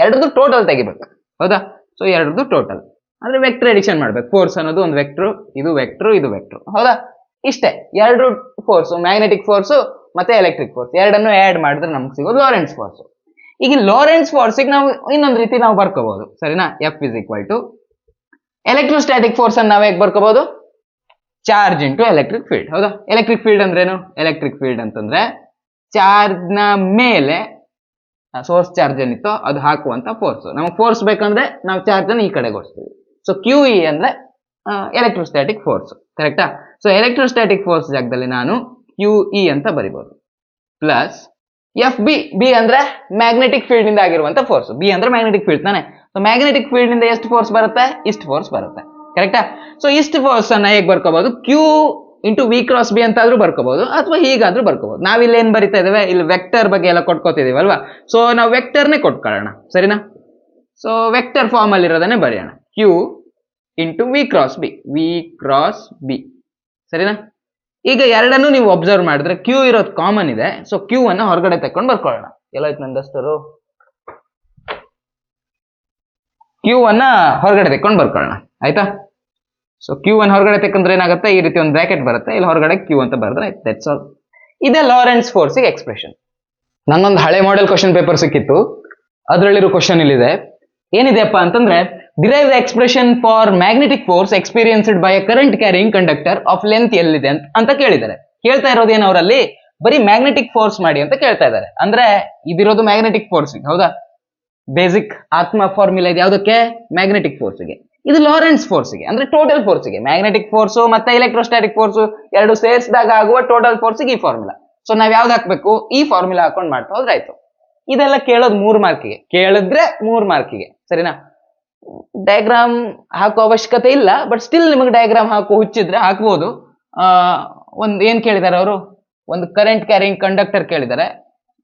ಎರಡದು ಟೋಟಲ್ ತೆಗಿಬೇಕು. ಹೌದಾ? ಸೊ ಎರಡದು ಟೋಟಲ್ ಅಂದ್ರೆ ವೆಕ್ಟರ್ ಎಡಿಷನ್ ಮಾಡ್ಬೇಕು. ಫೋರ್ಸ್ ಅನ್ನೋದು ಒಂದು ವೆಕ್ಟರ್, ಇದು ವೆಕ್ಟರ್, ಇದು ವೆಕ್ಟರ್. ಹೌದಾ? ಇಷ್ಟೇ ಎರಡು ಫೋರ್ಸ್, ಮ್ಯಾಗ್ನೆಟಿಕ್ ಫೋರ್ಸ್ ಮತ್ತೆ ಎಲೆಕ್ಟ್ರಿಕ್ ಫೋರ್ಸ್ ಎರಡನ್ನು ಆಡ್ ಮಾಡಿದ್ರೆ ನಮ್ಗೆ ಸಿಗೋದು ಲಾರೆಂಟ್ಸ್ ಫೋರ್ಸ್. ಈಗ ಲಾರೆಂಟ್ಸ್ ಫೋರ್ಸಿಗೆ ನಾವು ಇನ್ನೊಂದು ರೀತಿ ನಾವು ಬರ್ಕೋಬಹುದು, ಸರಿನಾ? F is equal to electrostatic force ಅನ್ನು ನಾವು ಹೇಗೆ ಬರ್ಕೋಬಹುದು? Charge into electric field. ಹೌದಾ? ಎಲೆಕ್ಟ್ರಿಕ್ ಫೀಲ್ಡ್ ಅಂದ್ರೇನು? ಎಲೆಕ್ಟ್ರಿಕ್ ಫೀಲ್ಡ್ ಅಂತಂದ್ರೆ ಚಾರ್ಜ್ ನ ಮೇಲೆ ಸೋರ್ಸ್ ಚಾರ್ಜ್ ಏನಿತ್ತೋ ಅದು ಹಾಕುವಂತ ಫೋರ್ಸ್. ನಮಗೆ ಫೋರ್ಸ್ ಬೇಕಂದ್ರೆ ನಾವು ಚಾರ್ಜ್ ಅನ್ನು ಈ ಕಡೆಗೆ ಓಡಿಸ್ತೀವಿ. ಸೊ ಕ್ಯೂ ಇ ಅಂದ್ರೆ ಎಲೆಕ್ಟ್ರೋಸ್ಟಾಟಿಕ್ ಫೋರ್ಸ್, ಕರೆಕ್ಟಾ? ಸೊ ಎಲೆಕ್ಟ್ರೋಸ್ಟಾಟಿಕ್ ಫೋರ್ಸ್ ಜಾಗದಲ್ಲಿ ನಾನು ಕ್ಯೂ ಇ ಅಂತ ಬರಿಬಹುದು ಪ್ಲಸ್ ಎಫ್ ಬಿ. ಬಿ ಅಂದ್ರೆ ಮ್ಯಾಗ್ನೆಟಿಕ್ ಫೀಲ್ಡ್ ನಿಂದ ಆಗಿರುವಂತ ಫೋರ್ಸ್. ಬಿ ಅಂದ್ರೆ ಮ್ಯಾಗ್ನೆಟಿಕ್ ಫೀಲ್ಡ್ ತಾನೆ. ಸೊ ಮ್ಯಾಗ್ನೆಟಿಕ್ ಫೀಲ್ಡ್ ನಿಂದ ಎಷ್ಟು ಫೋರ್ಸ್ ಬರುತ್ತೆ? ಇಷ್ಟು ಫೋರ್ಸ್ ಬರುತ್ತೆ, ಕರೆಕ್ಟಾ? ಸೊ ಇಷ್ಟು ಫೋರ್ಸ್ ಅನ್ನ ಹೇಗೆ ಬರ್ಕೋಬಹುದು? Q into V cross B ಅಂತಾದ್ರೂ ಬರ್ಕೋಬಹುದು, ಅಥವಾ ಹೀಗಾದ್ರೂ ಬರ್ಕೋಬಹುದು. ನಾವಿಲ್ಲಿ ಏನ್ ಬರಿತಾ ಇದ್ದೇವೆ? ಇಲ್ಲಿ ವೆಕ್ಟರ್ ಬಗ್ಗೆ ಎಲ್ಲ ಕೊಟ್ಕೋತಿದೀವಿ ಅಲ್ವಾ? ಸೊ ನಾವು ವೆಕ್ಟರ್ನೇ ಕೊಟ್ಕೊಳ್ಳೋಣ, ಸರಿನಾ? ಸೊ ವೆಕ್ಟರ್ ಫಾರ್ಮ್ ಅಲ್ಲಿ ಇರೋದನ್ನೇ ಬರೆಯೋಣ, Q into V cross B. V cross B, ಸರಿನಾ? ಈಗ ಎರಡನ್ನು ನೀವು ಅಬ್ಸರ್ವ್ ಮಾಡಿದ್ರೆ ಕ್ಯೂ ಇರೋದು ಕಾಮನ್ ಇದೆ. ಸೊ ಕ್ಯೂ ಅನ್ನ ಹೊರಗಡೆ ತಕೊಂಡು ಬರ್ಕೊಳ್ಳೋಣ. ಎಲ್ಲಾಯ್ತು ನಂದಷ್ಟರು? ಕ್ಯೂ ಅನ್ನ ಹೊರಗಡೆ ತೆಕ್ಕೊಂಡು ಬರ್ಕೊಳ್ಳೋಣ, ಆಯ್ತಾ? ಸೊ ಕ್ಯೂ ಅನ್ನು ಹೊರಗಡೆ ತೆಕ್ಕಂದ್ರೆ ಏನಾಗುತ್ತೆ? ಈ ರೀತಿ ಒಂದು ಬ್ರಾಕೆಟ್ ಬರುತ್ತೆ, ಇಲ್ಲಿ ಹೊರಗಡೆ ಕ್ಯೂ ಅಂತ ಬರೆದ್ರೆ ದಟ್ಸ್ ಆಲ್. ಇದೇ ಲಾರೆಂಟ್ಸ್ ಫೋರ್ಸಿಗೆ ಎಕ್ಸ್ಪ್ರೆಷನ್. ನನ್ನೊಂದು ಹಳೆ ಮಾಡೆಲ್ ಕ್ವಶನ್ ಪೇಪರ್ ಸಿಕ್ಕಿತ್ತು, ಅದರಲ್ಲಿರೋ ಕ್ವಶನ್ ಇಲ್ಲಿದೆ. ಏನಿದೆಯಪ್ಪ ಅಂತಂದ್ರೆ, derive the expression for magnetic force experienced by a current carrying conductor of length ಎಲ್ಲಿದೆ ಅಂತ ಕೇಳಿದ್ದಾರೆ. ಕೇಳ್ತಾ ಇರೋದೇನು ಅವರಲ್ಲಿ? ಬರೀ ಮ್ಯಾಗ್ನೆಟಿಕ್ ಫೋರ್ಸ್ ಮಾಡಿ ಅಂತ ಕೇಳ್ತಾ ಇದ್ದಾರೆ. ಅಂದ್ರೆ ಇದಿರೋದು ಮ್ಯಾಗ್ನೆಟಿಕ್ ಫೋರ್ಸ್ಗೆ, ಹೌದಾ? ಬೇಸಿಕ್ ಆತ್ಮ ಫಾರ್ಮುಲಾ ಇದೆ ಯಾವುದಕ್ಕೆ? ಮ್ಯಾಗ್ನೆಟಿಕ್ ಫೋರ್ಸ್ಗೆ. ಇದು ಲಾರೆಂಟ್ಸ್ ಫೋರ್ಸ್ಗೆ, ಅಂದ್ರೆ ಟೋಟಲ್ ಫೋರ್ಸ್ಗೆ. ಮ್ಯಾಗ್ನೆಟಿಕ್ ಫೋರ್ಸ್ ಮತ್ತೆ ಎಲೆಕ್ಟ್ರೋಸ್ಟಾಟಿಕ್ ಫೋರ್ಸ್ ಎರಡು ಸೇರಿಸಿದಾಗ ಆಗುವ ಟೋಟಲ್ ಫೋರ್ಸ್ಗೆ ಈ ಫಾರ್ಮುಲಾ. ಸೊ ನಾವ್ ಯಾವ್ದು ಹಾಕ್ಬೇಕು? ಈ ಫಾರ್ಮುಲಾ ಹಾಕೊಂಡು ಮಾಡ್ತಾ ಹೋದ್ರೆ ಆಯ್ತು. ಇದೆಲ್ಲ ಕೇಳೋದು 3 ಮಾರ್ಕಿಗೆ, ಕೇಳಿದ್ರೆ 3 ಮಾರ್ಕಿಗೆ, ಸರಿನಾ? ಡಯಾಗ್ರಾಮ್ ಹಾಕೋ ಅವಶ್ಯಕತೆ ಇಲ್ಲ, ಬಟ್ ಸ್ಟಿಲ್ ನಿಮಗೆ ಡಯಾಗ್ರಾಮ್ ಹಾಕೋ ಹುಚ್ಚಿದ್ರೆ ಹಾಕ್ಬೋದು. ಒಂದು ಏನ್ ಕೇಳಿದ್ದಾರೆ ಅವರು? ಒಂದು ಕರೆಂಟ್ ಕ್ಯಾರಿಂಗ್ ಕಂಡಕ್ಟರ್ ಕೇಳಿದ್ದಾರೆ.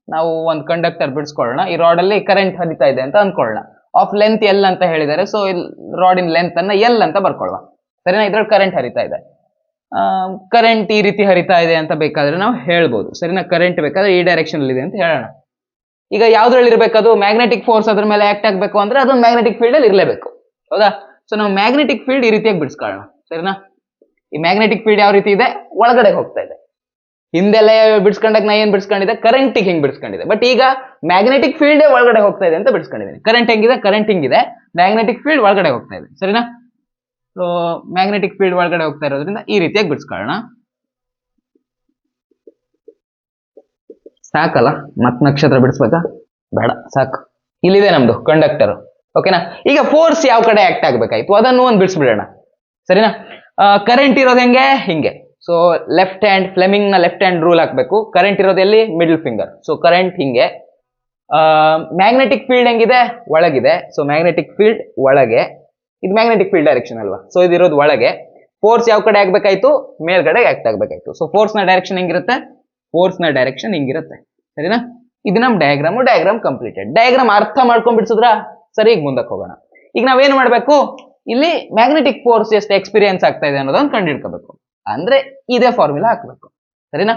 ನಾವು ಒಂದು ಕಂಡಕ್ಟರ್ ಬಿಡಿಸ್ಕೊಳ್ಳೋಣ, ಈ ರಾಡ್ ಅಲ್ಲಿ ಕರೆಂಟ್ ಹರಿತಾ ಇದೆ ಅಂತ ಅನ್ಕೊಳ್ಳೋಣ. ಆಫ್ ಲೆಂತ್ ಎಲ್ ಅಂತ ಹೇಳಿದ್ದಾರೆ. ಸೊ ಇಲ್ಲಿ ರಾಡಿನ ಲೆಂತ್ ಅನ್ನ ಎಲ್ ಅಂತ ಬರ್ಕೊಳ್ಳುವ, ಸರಿನಾ? ಇದ್ರಲ್ಲಿ ಕರೆಂಟ್ ಹರಿತಾ ಇದೆ. ಕರೆಂಟ್ ಈ ರೀತಿ ಹರಿತಾ ಇದೆ ಅಂತ ಬೇಕಾದ್ರೆ ನಾವು ಹೇಳ್ಬೋದು, ಸರಿನಾ? ಕರೆಂಟ್ ಬೇಕಾದ್ರೆ ಈ ಡೈರೆಕ್ಷನ್ ಇದೆ ಅಂತ ಹೇಳೋಣ. ಈಗ ಯಾವ್ದ್ರಲ್ಲಿ ಇರಬೇಕದು? ಮ್ಯಾಗ್ನೆಟಿಕ್ ಫೋರ್ಸ್ ಅದ್ರ ಮೇಲೆ ಆಕ್ಟ್ ಆಗ್ಬೇಕು ಅಂದ್ರೆ ಅದೊಂದು ಮ್ಯಾಗ್ನೆಟಿಕ್ ಫೀಲ್ಡ್ ಅಲ್ಲಿ ಇರಲೇಬೇಕು, ಹೌದಾ? ಸೊ ನಾವು ಮ್ಯಾಗ್ನೆಟಿಕ್ ಫೀಲ್ಡ್ ಈ ರೀತಿಯಾಗಿ ಬಿಡಿಸ್ಕೊಳ್ಳೋಣ, ಸರಿನಾ? ಈ ಮ್ಯಾಗ್ನೆಟಿಕ್ ಫೀಲ್ಡ್ ಯಾವ ರೀತಿ ಇದೆ? ಒಳಗಡೆ ಹೋಗ್ತಾ ಇದೆ. ಹಿಂದೆಲ್ಲ ಬಿಡಿಸ್ಕೊಂಡಾಗ ನಾ ಏನ್ ಬಿಡಿಸ್ಕೊಂಡಿದೆ? ಕರೆಂಟಿಗೆ ಹಿಂಗ್ ಬಿಡಿಸ್ಕೊಂಡಿದೆ. ಬಟ್ ಈಗ ಮ್ಯಾಗ್ನೆಟಿಕ್ ಫೀಲ್ಡ್ ಒಳಗಡೆ ಹೋಗ್ತಾ ಇದೆ ಅಂತ ಬಿಡಿಸ್ಕೊಂಡಿದ್ದೀನಿ. ಕರೆಂಟ್ ಹೆಂಗಿದೆ? ಕರೆಂಟ್ ಹಿಂಗಿದೆ, ಮ್ಯಾಗ್ನೆಟಿಕ್ ಫೀಲ್ಡ್ ಒಳಗಡೆ ಹೋಗ್ತಾ ಇದೆ, ಸರಿನಾ? ಸೊ ಮ್ಯಾಗ್ನೆಟಿಕ್ ಫೀಲ್ಡ್ ಒಳಗಡೆ ಹೋಗ್ತಾ ಇರೋದ್ರಿಂದ ಈ ರೀತಿಯಾಗಿ ಬಿಡಿಸ್ಕೊಳ್ಳೋಣ. ಸಾಕಲ್ಲ? ಮತ್ ನಕ್ಷತ್ರ ಬಿಡಿಸ್ಬೇಕಾ? ಬೇಡ, ಸಾಕು. ಇಲ್ಲಿದೆ ನಮ್ದು ಕಂಡಕ್ಟರ್, ಓಕೆನಾ? ಈಗ ಫೋರ್ಸ್ ಯಾವ ಕಡೆ ಆಕ್ಟ್ ಆಗ್ಬೇಕಾಯ್ತು ಅದನ್ನು ಒಂದು ಬಿಡಿಸ್ಬಿಡೋಣ, ಸರಿನಾ? ಕರೆಂಟ್ ಇರೋದು ಹೆಂಗೆ? ಹಿಂಗೆ. ಸೊ ಲೆಫ್ಟ್ ಹ್ಯಾಂಡ್, ಫ್ಲೆಮಿಂಗ್ ನ ಲೆಫ್ಟ್ ಹ್ಯಾಂಡ್ ರೂಲ್ ಹಾಕ್ಬೇಕು. ಕರೆಂಟ್ ಇರೋದು ಎಲ್ಲಿ? Middle finger. ಸೊ ಕರೆಂಟ್ ಹಿಂಗೆ. ಮ್ಯಾಗ್ನೆಟಿಕ್ ಫೀಲ್ಡ್ ಹೆಂಗಿದೆ? ಒಳಗಿದೆ. ಸೊ ಮ್ಯಾಗ್ನೆಟಿಕ್ ಫೀಲ್ಡ್ ಒಳಗೆ. ಇದು ಮ್ಯಾಗ್ನೆಟಿಕ್ ಫೀಲ್ಡ್ ಡೈರೆಕ್ಷನ್ ಅಲ್ವಾ? ಸೊ ಇದಿರೋದು ಒಳಗೆ. ಫೋರ್ಸ್ ಯಾವ ಕಡೆ ಆಗ್ಬೇಕಾಯ್ತು? ಮೇಲ್ಗಡೆ ಆಕ್ಟ್ ಆಗ್ಬೇಕಾಯ್ತು. ಸೊ ಫೋರ್ಸ್ ನ ಡೈರೆಕ್ಷನ್ ಹೆಂಗಿರುತ್ತೆ? ಫೋರ್ಸ್ ನ ಡೈರೆಕ್ಷನ್ ಹಿಂಗಿರುತ್ತೆ, ಸರಿನಾ? ಇದು ನಮ್ ಡಯಾಗ್ರಾಮ್ ಕಂಪ್ಲೀಟೆಡ್. ಡಯಾಗ್ರಾಮ್ ಅರ್ಥ ಮಾಡ್ಕೊಂಡ್ ಬಿಡಿಸಿದ್ರ ಸರಿ. ಈಗ ಮುಂದಕ್ಕೆ ಹೋಗೋಣ. ಈಗ ನಾವೇನ್ ಮಾಡ್ಬೇಕು? ಇಲ್ಲಿ ಮ್ಯಾಗ್ನೆಟಿಕ್ ಫೋರ್ಸ್ ಎಷ್ಟು ಎಕ್ಸ್ಪೀರಿಯನ್ಸ್ ಆಗ್ತಾ ಇದೆ ಅನ್ನೋದನ್ನ ಕಂಡು ಹಿಡ್ಕೋಬೇಕು. ಅಂದ್ರೆ ಇದೇ ಫಾರ್ಮುಲಾ ಹಾಕ್ಬೇಕು, ಸರಿನಾ?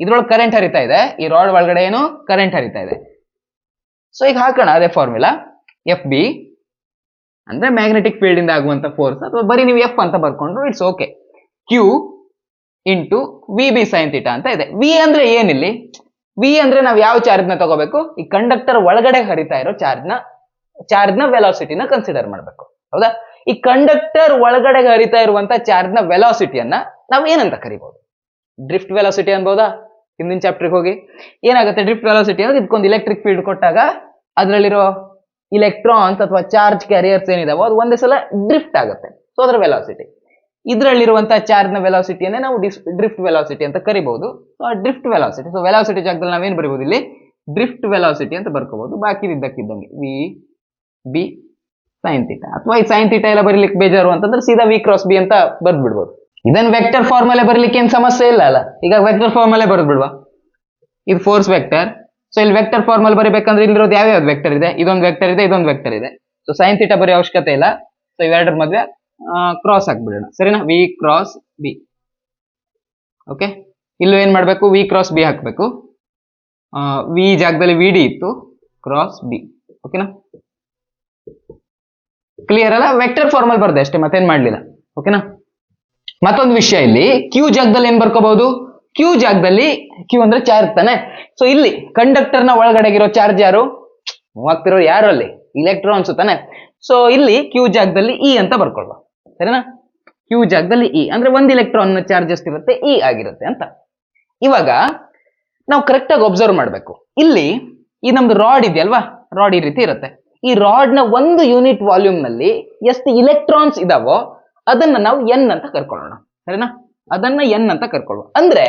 ಇದ್ರೊಳಗೆ ಕರೆಂಟ್ ಹರಿತಾ ಇದೆ, ಈ ರಾಡ್ ಒಳಗಡೆ ಏನು ಕರೆಂಟ್ ಹರಿತಾ ಇದೆ. ಸೊ ಈಗ ಹಾಕೋಣ ಅದೇ ಫಾರ್ಮುಲಾ. ಎಫ್ ಬಿ ಅಂದ್ರೆ ಮ್ಯಾಗ್ನೆಟಿಕ್ ಫೀಲ್ಡ್ ಇಂದ ಆಗುವಂತ ಫೋರ್ಸ್, ಅಥವಾ ಬರೀ ನೀವು ಎಫ್ ಅಂತ ಬರ್ಕೊಂಡ್ರು it's okay. Q into V B sine theta ಅಂತ ಇದೆ. ವಿ ಅಂದ್ರೆ ಏನಿಲ್ಲಿ? ವಿ ಅಂದ್ರೆ ನಾವು ಯಾವ ಚಾರ್ಜ್ ನ ತಗೋಬೇಕು? ಈ ಕಂಡಕ್ಟರ್ ಒಳಗಡೆ ಹರಿತಾ ಇರೋ ಚಾರ್ಜ್ ನ ವೆಲಾಸಿಟಿನ ಕನ್ಸಿಡರ್ ಮಾಡ್ಬೇಕು, ಹೌದಾ? ಈ ಕಂಡಕ್ಟರ್ ಒಳಗಡೆ ಹರಿತಾ ಇರುವಂತ ಚಾರ್ಜ್ ನ ವೆಲಾಸಿಟಿಯನ್ನ ನಾವು ಏನಂತ ಕರಿಬಹುದು? ಡ್ರಿಫ್ಟ್ ವೆಲಾಸಿಟಿ ಅನ್ಬೋದಾ? ಹಿಂದಿನ ಚಾಪ್ಟರ್ಗೆ ಹೋಗಿ ಏನಾಗುತ್ತೆ? ಡ್ರಿಫ್ಟ್ ವೆಲಾಸಿಟಿ ಅಂದ್ರೆ ಇದಕ್ಕೊಂದು ಎಲೆಕ್ಟ್ರಿಕ್ ಫೀಲ್ಡ್ ಕೊಟ್ಟಾಗ ಅದರಲ್ಲಿರೋ ಇಲೆಕ್ಟ್ರಾನ್ಸ್ ಅಥವಾ ಚಾರ್ಜ್ ಕ್ಯಾರಿಯರ್ಸ್ ಏನಿದಾವೋ ಅದು ಒಂದೇ ಸಲ ಡ್ರಿಫ್ಟ್ ಆಗುತ್ತೆ. ಸೊ ಅದರ ವೆಲಾಸಿಟಿ. ಇದರಲ್ಲಿರುವಂತಹ ಚಾರ್ಜ್ ನ ವೆಲಾಸಿಟಿಯನ್ನೇ ನಾವು ಡ್ರಿಫ್ಟ್ ವೆಲಾಸಿಟಿ ಅಂತ ಕರಿಬಹುದು. Drift velocity. ಸೊ ವೆಲಾಸಿಟಿ ಜಾಗದಲ್ಲಿ ನಾವೇನ್ ಬರೀಬಹುದು? ಇಲ್ಲಿ ಡ್ರಿಫ್ಟ್ ವೆಲಾಸಿಟಿ ಅಂತ ಬರ್ಕೋಬಹುದು. ಬಾಕಿ ಇದ್ದಕ್ಕಿದ್ದಂಗೆ ವಿ ಬಿ ಸೈನ್ ಥೀಟಾ, ಅಥವಾ ಈ ಸೈನ್ ಥೀಟಾ ಎಲ್ಲ ಬರೀಲಿಕ್ಕೆ ಬೇಜಾರು ಅಂತಂದ್ರೆ ಸೀದಾ ವಿ ಕ್ರಾಸ್ ಬಿ ಅಂತ ಬರ್ದ್ ಬಿಡ್ಬೋದು. ಇದನ್ನ ವೆಕ್ಟರ್ ಫಾರ್ಮಲ್ಲೇ ಬರೀಲಿಕ್ಕೆ ಏನ್ ಸಮಸ್ಯೆ ಇಲ್ಲ ಅಲ್ಲ? ಈಗ ವೆಕ್ಟರ್ ಫಾರ್ಮಲ್ಲೇ ಬರ್ದ್ ಬಿಡ್ವಾ? ಇದು ಫೋರ್ಸ್ ವೆಕ್ಟರ್. ಸೊ ಇಲ್ಲಿ ವೆಕ್ಟರ್ ಫಾರ್ಮಲ್ ಬರೀಬೇಕಂದ್ರೆ ಇಲ್ಲಿರೋದು ಯಾವ್ಯಾವ್ದು ವೆಕ್ಟರ್ ಇದೆ? ಇದೊಂದು ವೆಕ್ಟರ್ ಇದೆ, ಇದೊಂದು ವೆಕ್ಟರ್ ಇದೆ. ಸೊ ಸೈನ್ ಥೀಟಾ ಬರೀ ಅವಶ್ಯಕತೆ ಇಲ್ಲ. ಸೊ ಇವೆರಡರ ಮಧ್ಯ ಕ್ರಾಸ್ ಹಾಕ್ಬಿಡೋಣ, ಸರಿನಾ? V cross B. ಓಕೆ, ಇಲ್ಲೂ ಏನ್ ಮಾಡ್ಬೇಕು? ವಿ ಕ್ರಾಸ್ ಬಿ ಹಾಕ್ಬೇಕು. ವಿ ಜಾಗದಲ್ಲಿ ವಿ ಡಿ ಇತ್ತು, ಕ್ರಾಸ್ ಬಿ. ಓಕೆನಾ? ಕ್ಲಿಯರ್ ಅಲ್ಲ? ವೆಕ್ಟರ್ ಫಾರ್ಮಲ್ ಬರ್ದೆ ಅಷ್ಟೇ, ಮತ್ತೇನ್ ಮಾಡ್ಲಿಲ್ಲ. ಓಕೆನಾ? ಮತ್ತೊಂದು ವಿಷಯ, ಇಲ್ಲಿ ಕ್ಯೂ ಜಾಗದಲ್ಲಿ ಏನ್ ಬರ್ಕೋಬಹುದು, ಕ್ಯೂ ಜಾಗದಲ್ಲಿ, ಕ್ಯೂ ಅಂದ್ರೆ ಚಾರ್ಜ್ ತಾನೆ. ಸೊ ಇಲ್ಲಿ ಕಂಡಕ್ಟರ್ ನ ಒಳಗಡೆಗಿರೋ ಚಾರ್ಜ್ ಯಾರು, ಮೂವ್ ಆಗ್ತಿರೋ ಯಾರು ಅಲ್ಲಿ, ಇಲೆಕ್ಟ್ರಾನ್ಸ್ ತಾನೆ. ಸೊ ಇಲ್ಲಿ ಕ್ಯೂ ಜಾಗದಲ್ಲಿ ಇ ಅಂತ ಬರ್ಕೊಳ್ಳುವ, ಸರಿನಾ. ಕ್ಯೂ ಜಾಗದಲ್ಲಿ ಇ ಅಂದ್ರೆ ಒಂದು ಇಲೆಕ್ಟ್ರಾನ್ ಚಾರ್ಜ್ ಎಷ್ಟಿರುತ್ತೆ, ಇ ಆಗಿರುತ್ತೆ ಅಂತ. ಇವಾಗ ನಾವು ಕರೆಕ್ಟ್ ಆಗಿ ಒಬ್ಸರ್ವ್ ಮಾಡಬೇಕು. ಇಲ್ಲಿ ಈ ನಮ್ದು ರಾಡ್ ಇದೆಯಲ್ವಾ, ರಾಡ್ ಈ ರೀತಿ ಇರುತ್ತೆ. ಈ ರಾಡ್ ನ ಒಂದು ಯೂನಿಟ್ ವಾಲ್ಯೂಮ್ ನಲ್ಲಿ ಎಷ್ಟು ಇಲೆಕ್ಟ್ರಾನ್ಸ್ ಇದಾವೋ ಅದನ್ನ ನಾವು ಎನ್ ಅಂತ ಕರ್ಕೊಳ್ಳೋಣ, ಸರಿನಾ. ಅದನ್ನ ಎನ್ ಅಂತ ಕರ್ಕೊಳ್ಳುವ. ಅಂದ್ರೆ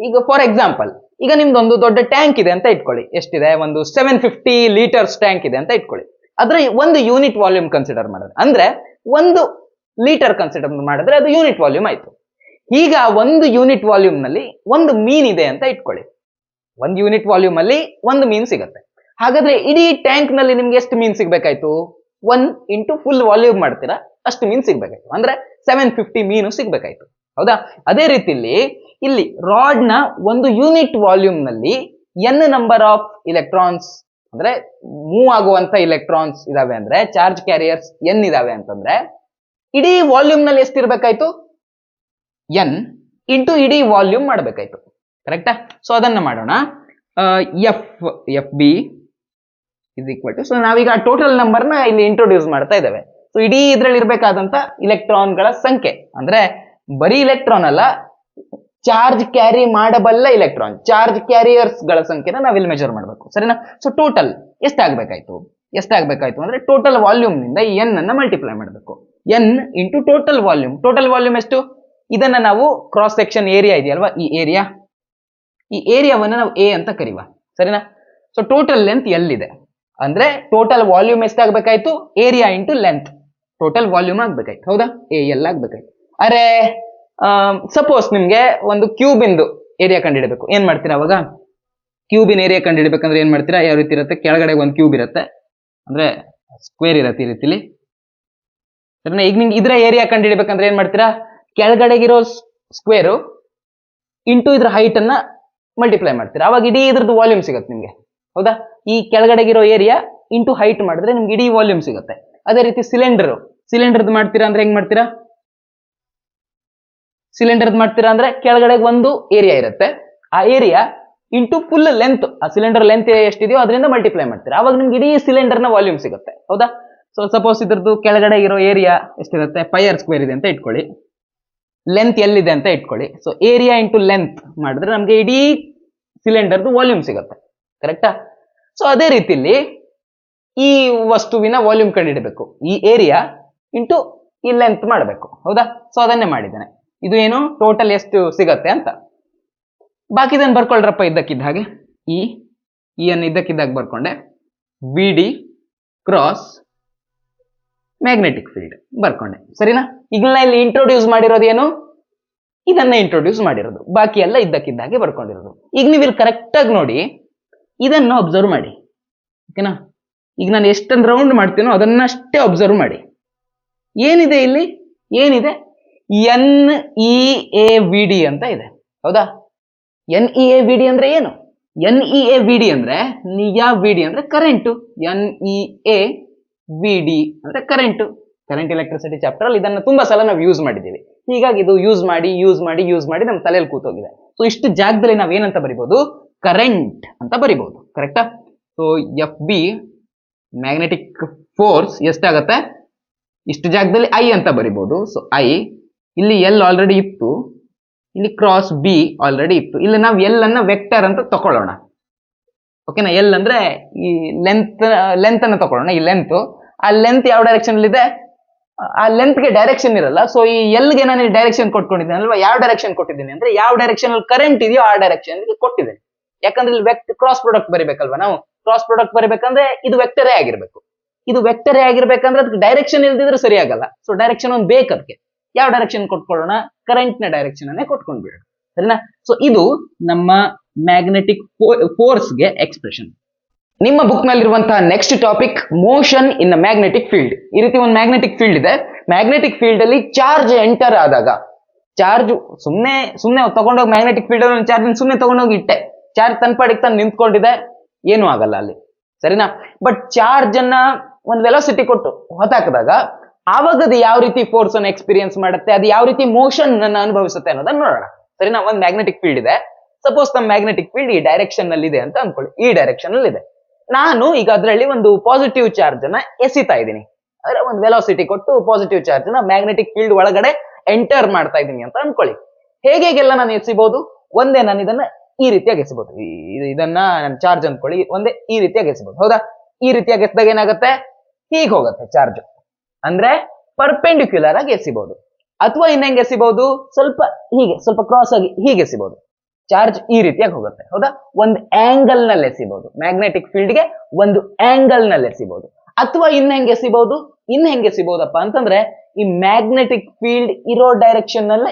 ಈಗ ಫಾರ್ ಎಕ್ಸಾಂಪಲ್, ಈಗ ನಿಮ್ದೊಂದು ದೊಡ್ಡ ಟ್ಯಾಂಕ್ ಇದೆ ಅಂತ ಇಟ್ಕೊಳ್ಳಿ. ಎಷ್ಟಿದೆ, ಒಂದು 750 ಲೀಟರ್ಸ್ ಟ್ಯಾಂಕ್ ಇದೆ ಅಂತ ಇಟ್ಕೊಳ್ಳಿ. ಅದ್ರ ಒಂದು ಯೂನಿಟ್ ವಾಲ್ಯೂಮ್ ಕನ್ಸಿಡರ್ ಮಾಡಿದ್ರೆ, ಅಂದ್ರೆ ಒಂದು ಲೀಟರ್ ಕನ್ಸಿಡರ್ ಮಾಡಿದ್ರೆ ಅದು ಯೂನಿಟ್ ವಾಲ್ಯೂಮ್ ಆಯ್ತು. ಈಗ ಒಂದು ಯೂನಿಟ್ ವಾಲ್ಯೂಮ್ ನಲ್ಲಿ ಒಂದು ಮೀನ್ ಇದೆ ಅಂತ ಇಟ್ಕೊಳ್ಳಿ. ಒಂದು ಯೂನಿಟ್ ವಾಲ್ಯೂಮ್ ಅಲ್ಲಿ ಒಂದು ಮೀನ್ ಸಿಗುತ್ತೆ. ಹಾಗಾದ್ರೆ ಇಡೀ ಟ್ಯಾಂಕ್ ನಲ್ಲಿ ನಿಮ್ಗೆ ಎಷ್ಟು ಮೀನ್ ಸಿಗ್ಬೇಕಾಯ್ತು, 1 ಇಂಟು ಫುಲ್ ವಾಲ್ಯೂಮ್ ಮಾಡ್ತೀರಾ ಅಷ್ಟು ಮೀನ್ ಸಿಗ್ಬೇಕಾಯ್ತು. ಅಂದ್ರೆ 750 ಮೀನು ಸಿಗ್ಬೇಕಾಯ್ತು, ಹೌದಾ. ಅದೇ ರೀತಿಯಲ್ಲಿ ಇಲ್ಲಿ ರಾಡ್ ನ ಒಂದು ಯೂನಿಟ್ ವಾಲ್ಯೂಮ್ ನಲ್ಲಿ ಎನ್ ನಂಬರ್ ಆಫ್ ಇಲೆಕ್ಟ್ರಾನ್ಸ್, ಅಂದ್ರೆ ಮೂವ್ ಆಗುವಂತ ಇಲೆಕ್ಟ್ರಾನ್ಸ್ ಇದಾವೆ, ಅಂದ್ರೆ ಚಾರ್ಜ್ ಕ್ಯಾರಿಯರ್ಸ್ ಎನ್ ಇದಾವೆ ಅಂತಂದ್ರೆ ಇಡೀ ವಾಲ್ಯೂಮ್ ನಲ್ಲಿ ಎಷ್ಟಿರ್ಬೇಕಾಯ್ತು, ಎನ್ ಇಂಟು ಇಡೀ ವಾಲ್ಯೂಮ್ ಮಾಡ್ಬೇಕಾಯ್ತು, ಕರೆಕ್ಟಾ. ಸೊ ಅದನ್ನ ಮಾಡೋಣ. F B is equal to, so ನಾವೀಗ ಟೋಟಲ್ ನಂಬರ್ನ ಇಲ್ಲಿ ಇಂಟ್ರೊಡ್ಯೂಸ್ ಮಾಡ್ತಾ ಇದ್ದೇವೆ. ಸೊ ಇಡೀ ಇದ್ರಲ್ಲಿ ಇರ್ಬೇಕಾದಂತ ಇಲೆಕ್ಟ್ರಾನ್ಗಳ ಸಂಖ್ಯೆ, ಅಂದ್ರೆ ಬರೀ ಇಲೆಕ್ಟ್ರಾನ್ ಅಲ್ಲ, ಚಾರ್ಜ್ ಕ್ಯಾರಿ ಮಾಡಬಲ್ಲ ಇಲೆಕ್ಟ್ರಾನ್, ಚಾರ್ಜ್ ಕ್ಯಾರಿಯರ್ಸ್ ಗಳ ಸಂಖ್ಯೆನ ನಾವಿಲ್ಲಿ ಮೆಜರ್ ಮಾಡಬೇಕು, ಸರಿನಾ. ಸೊ ಟೋಟಲ್ ಎಷ್ಟಾಗಬೇಕಾಯ್ತು ಅಂದ್ರೆ ಟೋಟಲ್ ವಾಲ್ಯೂಮ್ ನಿಂದ ಈ ಎನ್ ಅನ್ನ ಮಲ್ಟಿಪ್ಲೈ ಮಾಡಬೇಕು. N into total volume. Total volume ಎಷ್ಟು, ಇದನ್ನ ನಾವು ಕ್ರಾಸ್ ಸೆಕ್ಷನ್ ಏರಿಯಾ ಇದೆಯಲ್ವಾ, ಈ ಏರಿಯಾವನ್ನ ನಾವು ಎ ಅಂತ ಕರೀವ, ಸರಿನಾ. ಸೊ ಟೋಟಲ್ ಲೆಂತ್ ಎಲ್ ಇದೆ, ಅಂದ್ರೆ ಟೋಟಲ್ ವಾಲ್ಯೂಮ್ ಎಷ್ಟಾಗಬೇಕಾಯ್ತು, area into length, total volume ಆಗ್ಬೇಕಾಯ್ತು, ಹೌದಾ. ಎ ಎಲ್ ಆಗ್ಬೇಕಾಯ್ತು. ಅರೆ ಸಪೋಸ್ ನಿಮ್ಗೆ ಒಂದು ಕ್ಯೂಬ್ ಇಂದು ಏರಿಯಾ ಕಂಡುಹಿಡಬೇಕು, ಏನ್ ಮಾಡ್ತೀರಾ ಅವಾಗ, ಕ್ಯೂಬಿನ ಏರಿಯಾ ಕಂಡುಹಿಡಬೇಕಂದ್ರೆ ಏನ್ ಮಾಡ್ತೀರಾ, ಯಾವ ರೀತಿ ಇರುತ್ತೆ, ಕೆಳಗಡೆ ಒಂದು ಕ್ಯೂಬ್ ಇರುತ್ತೆ, ಅಂದ್ರೆ ಸ್ಕ್ವೇರ್ ಇರುತ್ತೆ ಈ ರೀತಿಲಿ, ಸರಿನಾ. ಈಗ ನಿಮ್ಗೆ ಇದ್ರ ಏರಿಯಾ ಕಂಡುಹಿಡಬೇಕಂದ್ರೆ ಏನ್ ಮಾಡ್ತೀರಾ, ಕೆಳಗಡೆಗಿರೋ ಸ್ಕ್ವೇರು ಇಂಟು ಇದ್ರ ಹೈಟ್ ಅನ್ನ ಮಲ್ಟಿಪ್ಲೈ ಮಾಡ್ತೀರಾ, ಅವಾಗ ಇಡೀ ಇದ್ರದ್ದು ವಾಲ್ಯೂಮ್ ಸಿಗುತ್ತೆ ನಿಮ್ಗೆ, ಹೌದಾ. ಈ ಕೆಳಗಡೆಗಿರೋ ಏರಿಯಾ ಇಂಟು ಹೈಟ್ ಮಾಡಿದ್ರೆ ನಿಮ್ಗೆ ಇಡೀ ವಾಲ್ಯೂಮ್ ಸಿಗುತ್ತೆ. ಅದೇ ರೀತಿ ಸಿಲಿಂಡರ್ದು ಮಾಡ್ತೀರಾ ಅಂದ್ರೆ ಹೆಂಗ್ ಮಾಡ್ತೀರಾ, ಸಿಲಿಂಡರ್ದು ಮಾಡ್ತೀರಾ ಅಂದ್ರೆ ಕೆಳಗಡೆ ಒಂದು ಏರಿಯಾ ಇರುತ್ತೆ, ಆ ಏರಿಯಾ ಇಂಟು ಫುಲ್ ಲೆಂತ್, ಆ ಸಿಲಿಂಡರ್ ಲೆಂತ್ ಎಷ್ಟಿದೆಯೋ ಅದರಿಂದ ಮಲ್ಟಿಪ್ಲೈ ಮಾಡ್ತೀರಾ, ಅವಾಗ ನಿಮ್ಗೆ ಇಡೀ ಸಿಲಿಂಡರ್ ನ ವಾಲ್ಯೂಮ್ ಸಿಗುತ್ತೆ, ಹೌದಾ. ಸೊ ಸಪೋಸ್ ಇದ್ರದ್ದು ಕೆಳಗಡೆ ಇರೋ ಏರಿಯಾ ಎಷ್ಟಿರುತ್ತೆ, ಪೈರ್ ಸ್ಕ್ವೇರ್ ಇದೆ ಅಂತ ಇಟ್ಕೊಳ್ಳಿ, ಲೆಂತ್ ಎಲ್ಲಿದೆ ಅಂತ ಇಟ್ಕೊಳ್ಳಿ. ಸೊ ಏರಿಯಾ ಇಂಟು ಲೆಂತ್ ಮಾಡಿದ್ರೆ ನಮ್ಗೆ ಇಡೀ ಸಿಲಿಂಡರ್ದು ವಾಲ್ಯೂಮ್ ಸಿಗುತ್ತೆ, ಕರೆಕ್ಟಾ. ಸೊ ಅದೇ ರೀತಿಯಲ್ಲಿ ಈ ವಸ್ತುವಿನ ವಾಲ್ಯೂಮ್ ಕಂಡುಹಿಡಬೇಕು, ಈ ಏರಿಯಾ ಇಂಟು ಈ ಲೆಂತ್ ಮಾಡಬೇಕು, ಹೌದಾ. ಸೊ ಅದನ್ನೇ ಮಾಡಿದ್ದೇನೆ. ಇದು ಏನು ಟೋಟಲ್ ಎಷ್ಟು ಸಿಗತ್ತೆ ಅಂತ. ಬಾಕಿದನ್ನು ಬರ್ಕೊಳ್ರಪ್ಪ ಇದ್ದಕ್ಕಿದ್ದ ಹಾಗೆ. ಈ ಅನ್ನು ಇದ್ದಕ್ಕಿದ್ದಾಗ ಬರ್ಕೊಂಡೆ, V D cross magnetic field ಬರ್ಕೊಂಡೆ, ಸರಿನಾ. ಈಗ ಇಲ್ಲಿ ಇಂಟ್ರೊಡ್ಯೂಸ್ ಮಾಡಿರೋದು ಏನು, ಇದನ್ನ ಇಂಟ್ರೊಡ್ಯೂಸ್ ಮಾಡಿರೋದು, ಬಾಕಿ ಎಲ್ಲ ಇದ್ದಕ್ಕಿದ್ದ ಹಾಗೆ ಬರ್ಕೊಂಡಿರೋದು. ಈಗ ನೀವು ಇಲ್ಲಿ ಕರೆಕ್ಟ್ ಆಗಿ ನೋಡಿ, ಇದನ್ನು ಅಬ್ಸರ್ವ್ ಮಾಡಿ, ಓಕೆನಾ. ಈಗ ನಾನು ಎಷ್ಟೊಂದು ರೌಂಡ್ ಮಾಡ್ತೀನೋ ಅದನ್ನಷ್ಟೇ ಅಬ್ಸರ್ವ್ ಮಾಡಿ. ಏನಿದೆ ಇಲ್ಲಿ, ಏನಿದೆ, N E A V D ಅಂತ ಇದೆ, ಹೌದಾ. N E A V D ಅಂದ್ರೆ ಏನು, N E A V D ಅಂದ್ರೆ ನಿಯಾ ವಿ ಡಿ ಅಂದ್ರೆ current, N E A V D ಅಂದ್ರೆ ಕರೆಂಟ್ ಎಲೆಕ್ಟ್ರಿಸಿಟಿ ಚಾಪ್ಟರ್ ಅಲ್ಲಿ ಇದನ್ನ ತುಂಬಾ ಸಲ ನಾವು ಯೂಸ್ ಮಾಡಿದ್ದೀವಿ. ಹೀಗಾಗಿ ಇದು ಯೂಸ್ ಮಾಡಿ ನಮ್ಮ ತಲೆಯಲ್ಲಿ ಕೂತೋಗಿದೆ. ಸೊ ಇಷ್ಟು ಜಾಗದಲ್ಲಿ ನಾವ್ ಏನಂತ ಬರಿಬಹುದು, ಕರೆಂಟ್ ಅಂತ ಬರಿಬಹುದು, ಕರೆಕ್ಟಾ. So F B magnetic force ಎಷ್ಟಾಗತ್ತೆ, ಇಷ್ಟು ಜಾಗದಲ್ಲಿ ಐ ಅಂತ ಬರಿಬಹುದು. ಸೊ ಐ, ಇಲ್ಲಿ ಎಲ್ ಆಲ್ರೆಡಿ ಇತ್ತು, ಇಲ್ಲಿ ಕ್ರಾಸ್ ಬಿ ಆಲ್ರೆಡಿ ಇತ್ತು, ಇಲ್ಲಿ ನಾವು ಎಲ್ ಅನ್ನ ವೆಕ್ಟರ್ ಅಂತ ತಕೊಳ್ಳೋಣ, ಓಕೆನಾ. ಎಲ್ ಅಂದ್ರೆ ಈ ಲೆಂತ್ ಅನ್ನ ತಕೊಳ್ಳೋಣ, ಈ ಲೆಂತ್, ಆ ಲೆಂತ್ ಯಾವ ಡೈರೆಕ್ಷನ್ ಇದೆ, ಆ ಲೆಂತ್ ಗೆ ಡೈರೆಕ್ಷನ್ ಇರಲ್ಲ. ಸೊ ಈ ಎಲ್ ಗೆ ನಾನು ಡೈರೆಕ್ಷನ್ ಕೊಟ್ಕೊಂಡಿದ್ದೇನೆ ಅಲ್ವಾ, ಯಾವ ಡೈರೆಕ್ಷನ್ ಕೊಟ್ಟಿದ್ದೀನಿ ಅಂದ್ರೆ ಯಾವ ಡೈರೆಕ್ಷನ್ ಅಲ್ಲಿ ಕರೆಂಟ್ ಇದೆಯೋ ಆ ಡೈರೆಕ್ಷನ್ ಕೊಟ್ಟಿದ್ದೇನೆ. ಯಾಕಂದ್ರೆ ಇಲ್ಲಿ ಕ್ರಾಸ್ ಪ್ರಾಡಕ್ಟ್ ಬರಿಬೇಕಲ್ವಾ, ನಾವು ಕ್ರಾಸ್ ಪ್ರಾಡಕ್ಟ್ ಬರಿಬೇಕಂದ್ರೆ ಇದು ವೆಕ್ಟರೇ ಆಗಿರ್ಬೇಕು. ಇದು ವೆಕ್ಟರೇ ಆಗಿರ್ಬೇಕಂದ್ರೆ ಅದಕ್ಕೆ ಡೈರೆಕ್ಷನ್ ಇಲ್ದಿದ್ರೆ ಸರಿ ಆಗಲ್ಲ. ಸೊ ಡೈರೆಕ್ಷನ್ ಒಂದು ಬೇಕು ಅದಕ್ಕೆ. ಯಾವ ಡೈರೆಕ್ಷನ್ ಕೊಟ್ಕೊಳ್ಳೋಣ, ಕರೆಂಟ್ ನ ಡೈರೆಕ್ಷನ್ ಅನ್ನೇ ಕೊಟ್ಕೊಂಡ್ಬಿಡೋಣ, ಸರಿನಾ. ಸೊ ಇದು ನಮ್ಮ ಮ್ಯಾಗ್ನೆಟಿಕ್ ಫೋರ್ಸ್ ಗೆ ಎಕ್ಸ್ಪ್ರೆಷನ್. ನಿಮ್ಮ ಬುಕ್ ನಲ್ಲಿರುವಂತಹ next topic motion in magnetic field. ಈ ರೀತಿ ಒಂದು ಮ್ಯಾಗ್ನೆಟಿಕ್ ಫೀಲ್ಡ್ ಇದೆ. ಮ್ಯಾಗ್ನೆಟಿಕ್ ಫೀಲ್ಡ್ ಅಲ್ಲಿ ಚಾರ್ಜ್ ಎಂಟರ್ ಆದಾಗ, ಚಾರ್ಜ್ ಸುಮ್ನೆ ತಗೊಂಡೋಗಿ ಮ್ಯಾಗ್ನೆಟಿಕ್ ಫೀಲ್ಡ್ ಅಲ್ಲಿ ಚಾರ್ಜ್ ಸುಮ್ನೆ ತಗೊಂಡೋಗಿ ಇಟ್ಟೆ, ಚಾರ್ಜ್ ತನ್ಪಾಡಿಗೆ ತಾನು ನಿಂತ್ಕೊಂಡಿದೆ, ಏನೂ ಆಗಲ್ಲ ಅಲ್ಲಿ, ಸರಿನಾ. ಬಟ್ ಚಾರ್ಜ್ ಅನ್ನ ಒಂದು ವೆಲಾಸಿಟಿ ಕೊಟ್ಟು ಹೊತ್ತಾಕಿದಾಗ ಆವಾಗ ಅದು ಯಾವ ರೀತಿ ಫೋರ್ಸ್ ಅನ್ನು ಎಕ್ಸ್ಪೀರಿಯನ್ಸ್ ಮಾಡುತ್ತೆ, ಅದು ಯಾವ ರೀತಿ ಮೋಷನ್ ಅನ್ನು ಅನುಭವಿಸುತ್ತೆ ಅನ್ನೋದನ್ನ ನೋಡೋಣ. ಸರಿನಾ? ಒಂದು ಮ್ಯಾಗ್ನೆಟಿಕ್ ಫೀಲ್ಡ್ ಇದೆ. ಸಪೋಸ್ ನಮ್ಮ ಮ್ಯಾಗ್ನೆಟಿಕ್ ಫೀಲ್ಡ್ ಈ ಡೈರೆಕ್ಷನ್ ನಲ್ಲಿ ಇದೆ ಅಂತ ಅನ್ಕೊಳ್ಳಿ. ಈ ಡೈರೆಕ್ಷನ್ ಅಲ್ಲಿ ಇದೆ. ನಾನು ಈಗ ಅದರಲ್ಲಿ ಒಂದು ಪಾಸಿಟಿವ್ ಚಾರ್ಜ್ ಅನ್ನ ಎಸಿತಾ ಇದ್ದೀನಿ. ಅಂದ್ರೆ ಒಂದು ವೆಲಾಸಿಟಿ ಕೊಟ್ಟು ಪಾಸಿಟಿವ್ ಚಾರ್ಜ್ ನ ಮ್ಯಾಗ್ನೆಟಿಕ್ ಫೀಲ್ಡ್ ಒಳಗಡೆ ಎಂಟರ್ ಮಾಡ್ತಾ ಇದ್ದೀನಿ ಅಂತ ಅನ್ಕೊಳ್ಳಿ. ಹೇಗೆಲ್ಲ ನಾನು ಎಸಿಬಹುದು? ಒಂದೇ ನಾನು ಇದನ್ನ ಈ ರೀತಿಯಾಗಿ ಎಸಬಹುದು. ಇದನ್ನ ನಾನು ಚಾರ್ಜ್ ಅನ್ಕೊಳ್ಳಿ, ಒಂದೇ ಈ ರೀತಿಯಾಗಿ ಎಸಬಹುದು. ಹೌದಾ? ಈ ರೀತಿಯಾಗಿ ಎಸಿದಾಗ ಏನಾಗುತ್ತೆ? ಹೀಗೆ ಹೋಗುತ್ತೆ ಚಾರ್ಜ್. ಅಂದ್ರೆ ಪರ್ಪೆಂಡಿಕ್ಯುಲರ್ ಆಗಿ ಎಸಿಬಹುದು. ಅಥವಾ ಇನ್ನೆಂಗೆ ಎಸಿಬಹುದು? ಸ್ವಲ್ಪ ಕ್ರಾಸ್ ಆಗಿ ಹೀಗೆ ಎಸಿಬಹುದು. ಚಾರ್ಜ್ ಈ ರೀತಿಯಾಗಿ ಹೋಗುತ್ತೆ. ಹೌದಾ? ಒಂದು ಆಂಗಲ್ ನಲ್ಲಿ ಎಸಿಬಹುದು. ಮ್ಯಾಗ್ನೆಟಿಕ್ ಫೀಲ್ಡ್ ಗೆ ಒಂದು ಆಂಗಲ್ ನಲ್ಲಿ ಎಸಿಬಹುದು. ಅಥವಾ ಇನ್ ಹೆಂಗೆ ಎಸಿಬಹುದಪ್ಪ ಅಂತಂದ್ರೆ ಈ ಮ್ಯಾಗ್ನೆಟಿಕ್ ಫೀಲ್ಡ್ ಇರೋ ಡೈರೆಕ್ಷನ್ ನಲ್ಲೇ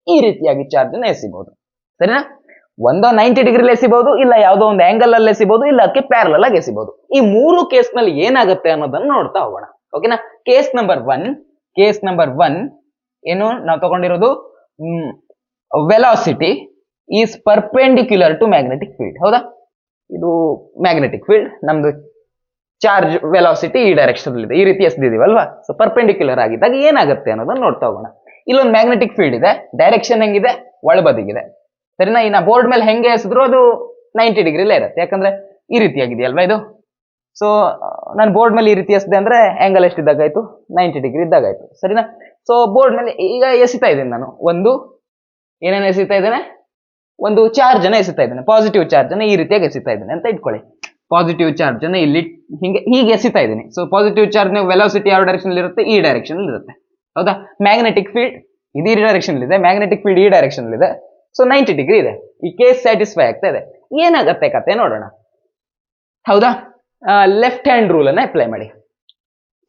ಈ ರೀತಿಯಾಗಿ ಚಾರ್ಜ್ ನ ಎಸಿಬಹುದು. ಸರಿನಾ? ಒಂದೋ 90 ಡಿಗ್ರಿ ಎಸಿಬಹುದು, ಇಲ್ಲ ಯಾವುದೋ ಒಂದು ಆಂಗಲ್ ಅಲ್ಲಿ ಎಸಿಬಹುದು, ಇಲ್ಲ ಅದಕ್ಕೆ ಪ್ಯಾರಲಲ್ ಆಗಿ ಎಸಿಬಹುದು. ಈ ಮೂರು ಕೇಸ್ ನಲ್ಲಿ ಏನಾಗುತ್ತೆ ಅನ್ನೋದನ್ನ ನೋಡ್ತಾ ಹೋಗೋಣ. ಓಕೆನಾ? ಕೇಸ್ ನಂಬರ್ ಒನ್ ಏನು ನಾವು ತಗೊಂಡಿರೋದು? Velocity is perpendicular to magnetic field. ಹೌದಾ? ಇದು ಮ್ಯಾಗ್ನೆಟಿಕ್ ಫೀಲ್ಡ್, ನಮ್ದು ಚಾರ್ಜ್ ವೆಲಾಸಿಟಿ ಈ ಡೈರೆಕ್ಷನ್ ಇದೆ, ಈ ರೀತಿ ಎಸ್ದಿದೀವಲ್ವಾ? ಸೊ ಪರ್ಪೆಂಡಿಕ್ಯುಲರ್ ಆಗಿದ್ದಾಗ ಏನಾಗುತ್ತೆ ಅನ್ನೋದನ್ನ ನೋಡ್ತಾ ಹೋಗೋಣ. ಇಲ್ಲೊಂದು ಮ್ಯಾಗ್ನೆಟಿಕ್ ಫೀಲ್ಡ್ ಇದೆ, ಡೈರೆಕ್ಷನ್ ಹೆಂಗಿದೆ? ಒಳಬದಿಗಿದೆ. ಸರಿನಾ? ಇನ್ನ ಬೋರ್ಡ್ ಮೇಲೆ ಹೆಂಗೆ ಎಸಿದ್ರು ಅದು 90 ಡಿಗ್ರಿಲೇ ಇರುತ್ತೆ, ಯಾಕಂದ್ರೆ ಈ ರೀತಿಯಾಗಿದೆಯಲ್ವಾ ಇದು. ಸೊ ನಾನು ಬೋರ್ಡ್ ಮೇಲೆ ಈ ರೀತಿ ಎಸ್ದೆ ಅಂದ್ರೆ ಆಂಗಲ್ ಎಷ್ಟಿದ್ದಾಗಾಯ್ತು? 90 ಡಿಗ್ರಿ ಇದ್ದಾಗಾಯ್ತು. ಸರಿನಾ? ಸೊ ಬೋರ್ಡ್ ಮೇಲೆ ಈಗ ಎಸಿತಾ ಇದ್ದೀನಿ ನಾನು ಏನೇನು ಎಸಿತಾ ಇದ್ದೇನೆ? ಒಂದು ಚಾರ್ಜ್ ಅನ್ನ ಎಸಿತಾ ಇದ್ದೇನೆ, ಪಾಸಿಟಿವ್ ಚಾರ್ಜ್ ಅನ್ನ ಈ ರೀತಿಯಾಗಿ ಎಸಿತಾ ಇದ್ದೇನೆ ಅಂತ ಇಟ್ಕೊಳ್ಳಿ. ಪಾಸಿಟಿವ್ ಚಾರ್ಜ್ ಅನ್ನ ಇಲ್ಲಿ ಹೀಗೆ ಎಸಿತಾ ಇದ್ದೀನಿ. ಸೊ ಪಾಸಿಟಿವ್ ಚಾರ್ಜ್ ವೆಲಾಸಿಟಿ ಯಾವ ಡೈರೆಕ್ಷನ್ ಇರುತ್ತೆ? ಈ ಡೈರೆಕ್ಷನ್ ಇರುತ್ತೆ. ಹೌದಾ? ಮ್ಯಾಗ್ನೆಟಿಕ್ ಫೀಲ್ಡ್ ಇದು ಈ ಡೈರೆಕ್ಷನ್ ಇದೆ, ಮ್ಯಾಗ್ನೆಟಿಕ್ ಫೀಲ್ಡ್ ಈ ಡೈರೆಕ್ಷನ್ ಇದೆ. ಸೊ 90 ಡಿಗ್ರಿ ಇದೆ. ಈ ಕೇಸ್ ಸ್ಯಾಟಿಸ್ಫೈ ಆಗ್ತಾ ಇದೆ. ಏನಾಗತ್ತೆ ಕತೆ ನೋಡೋಣ. ಹೌದಾ? ಲೆಫ್ಟ್ ಹ್ಯಾಂಡ್ ರೂಲ್ ಅನ್ನ ಅಪ್ಲೈ ಮಾಡಿ.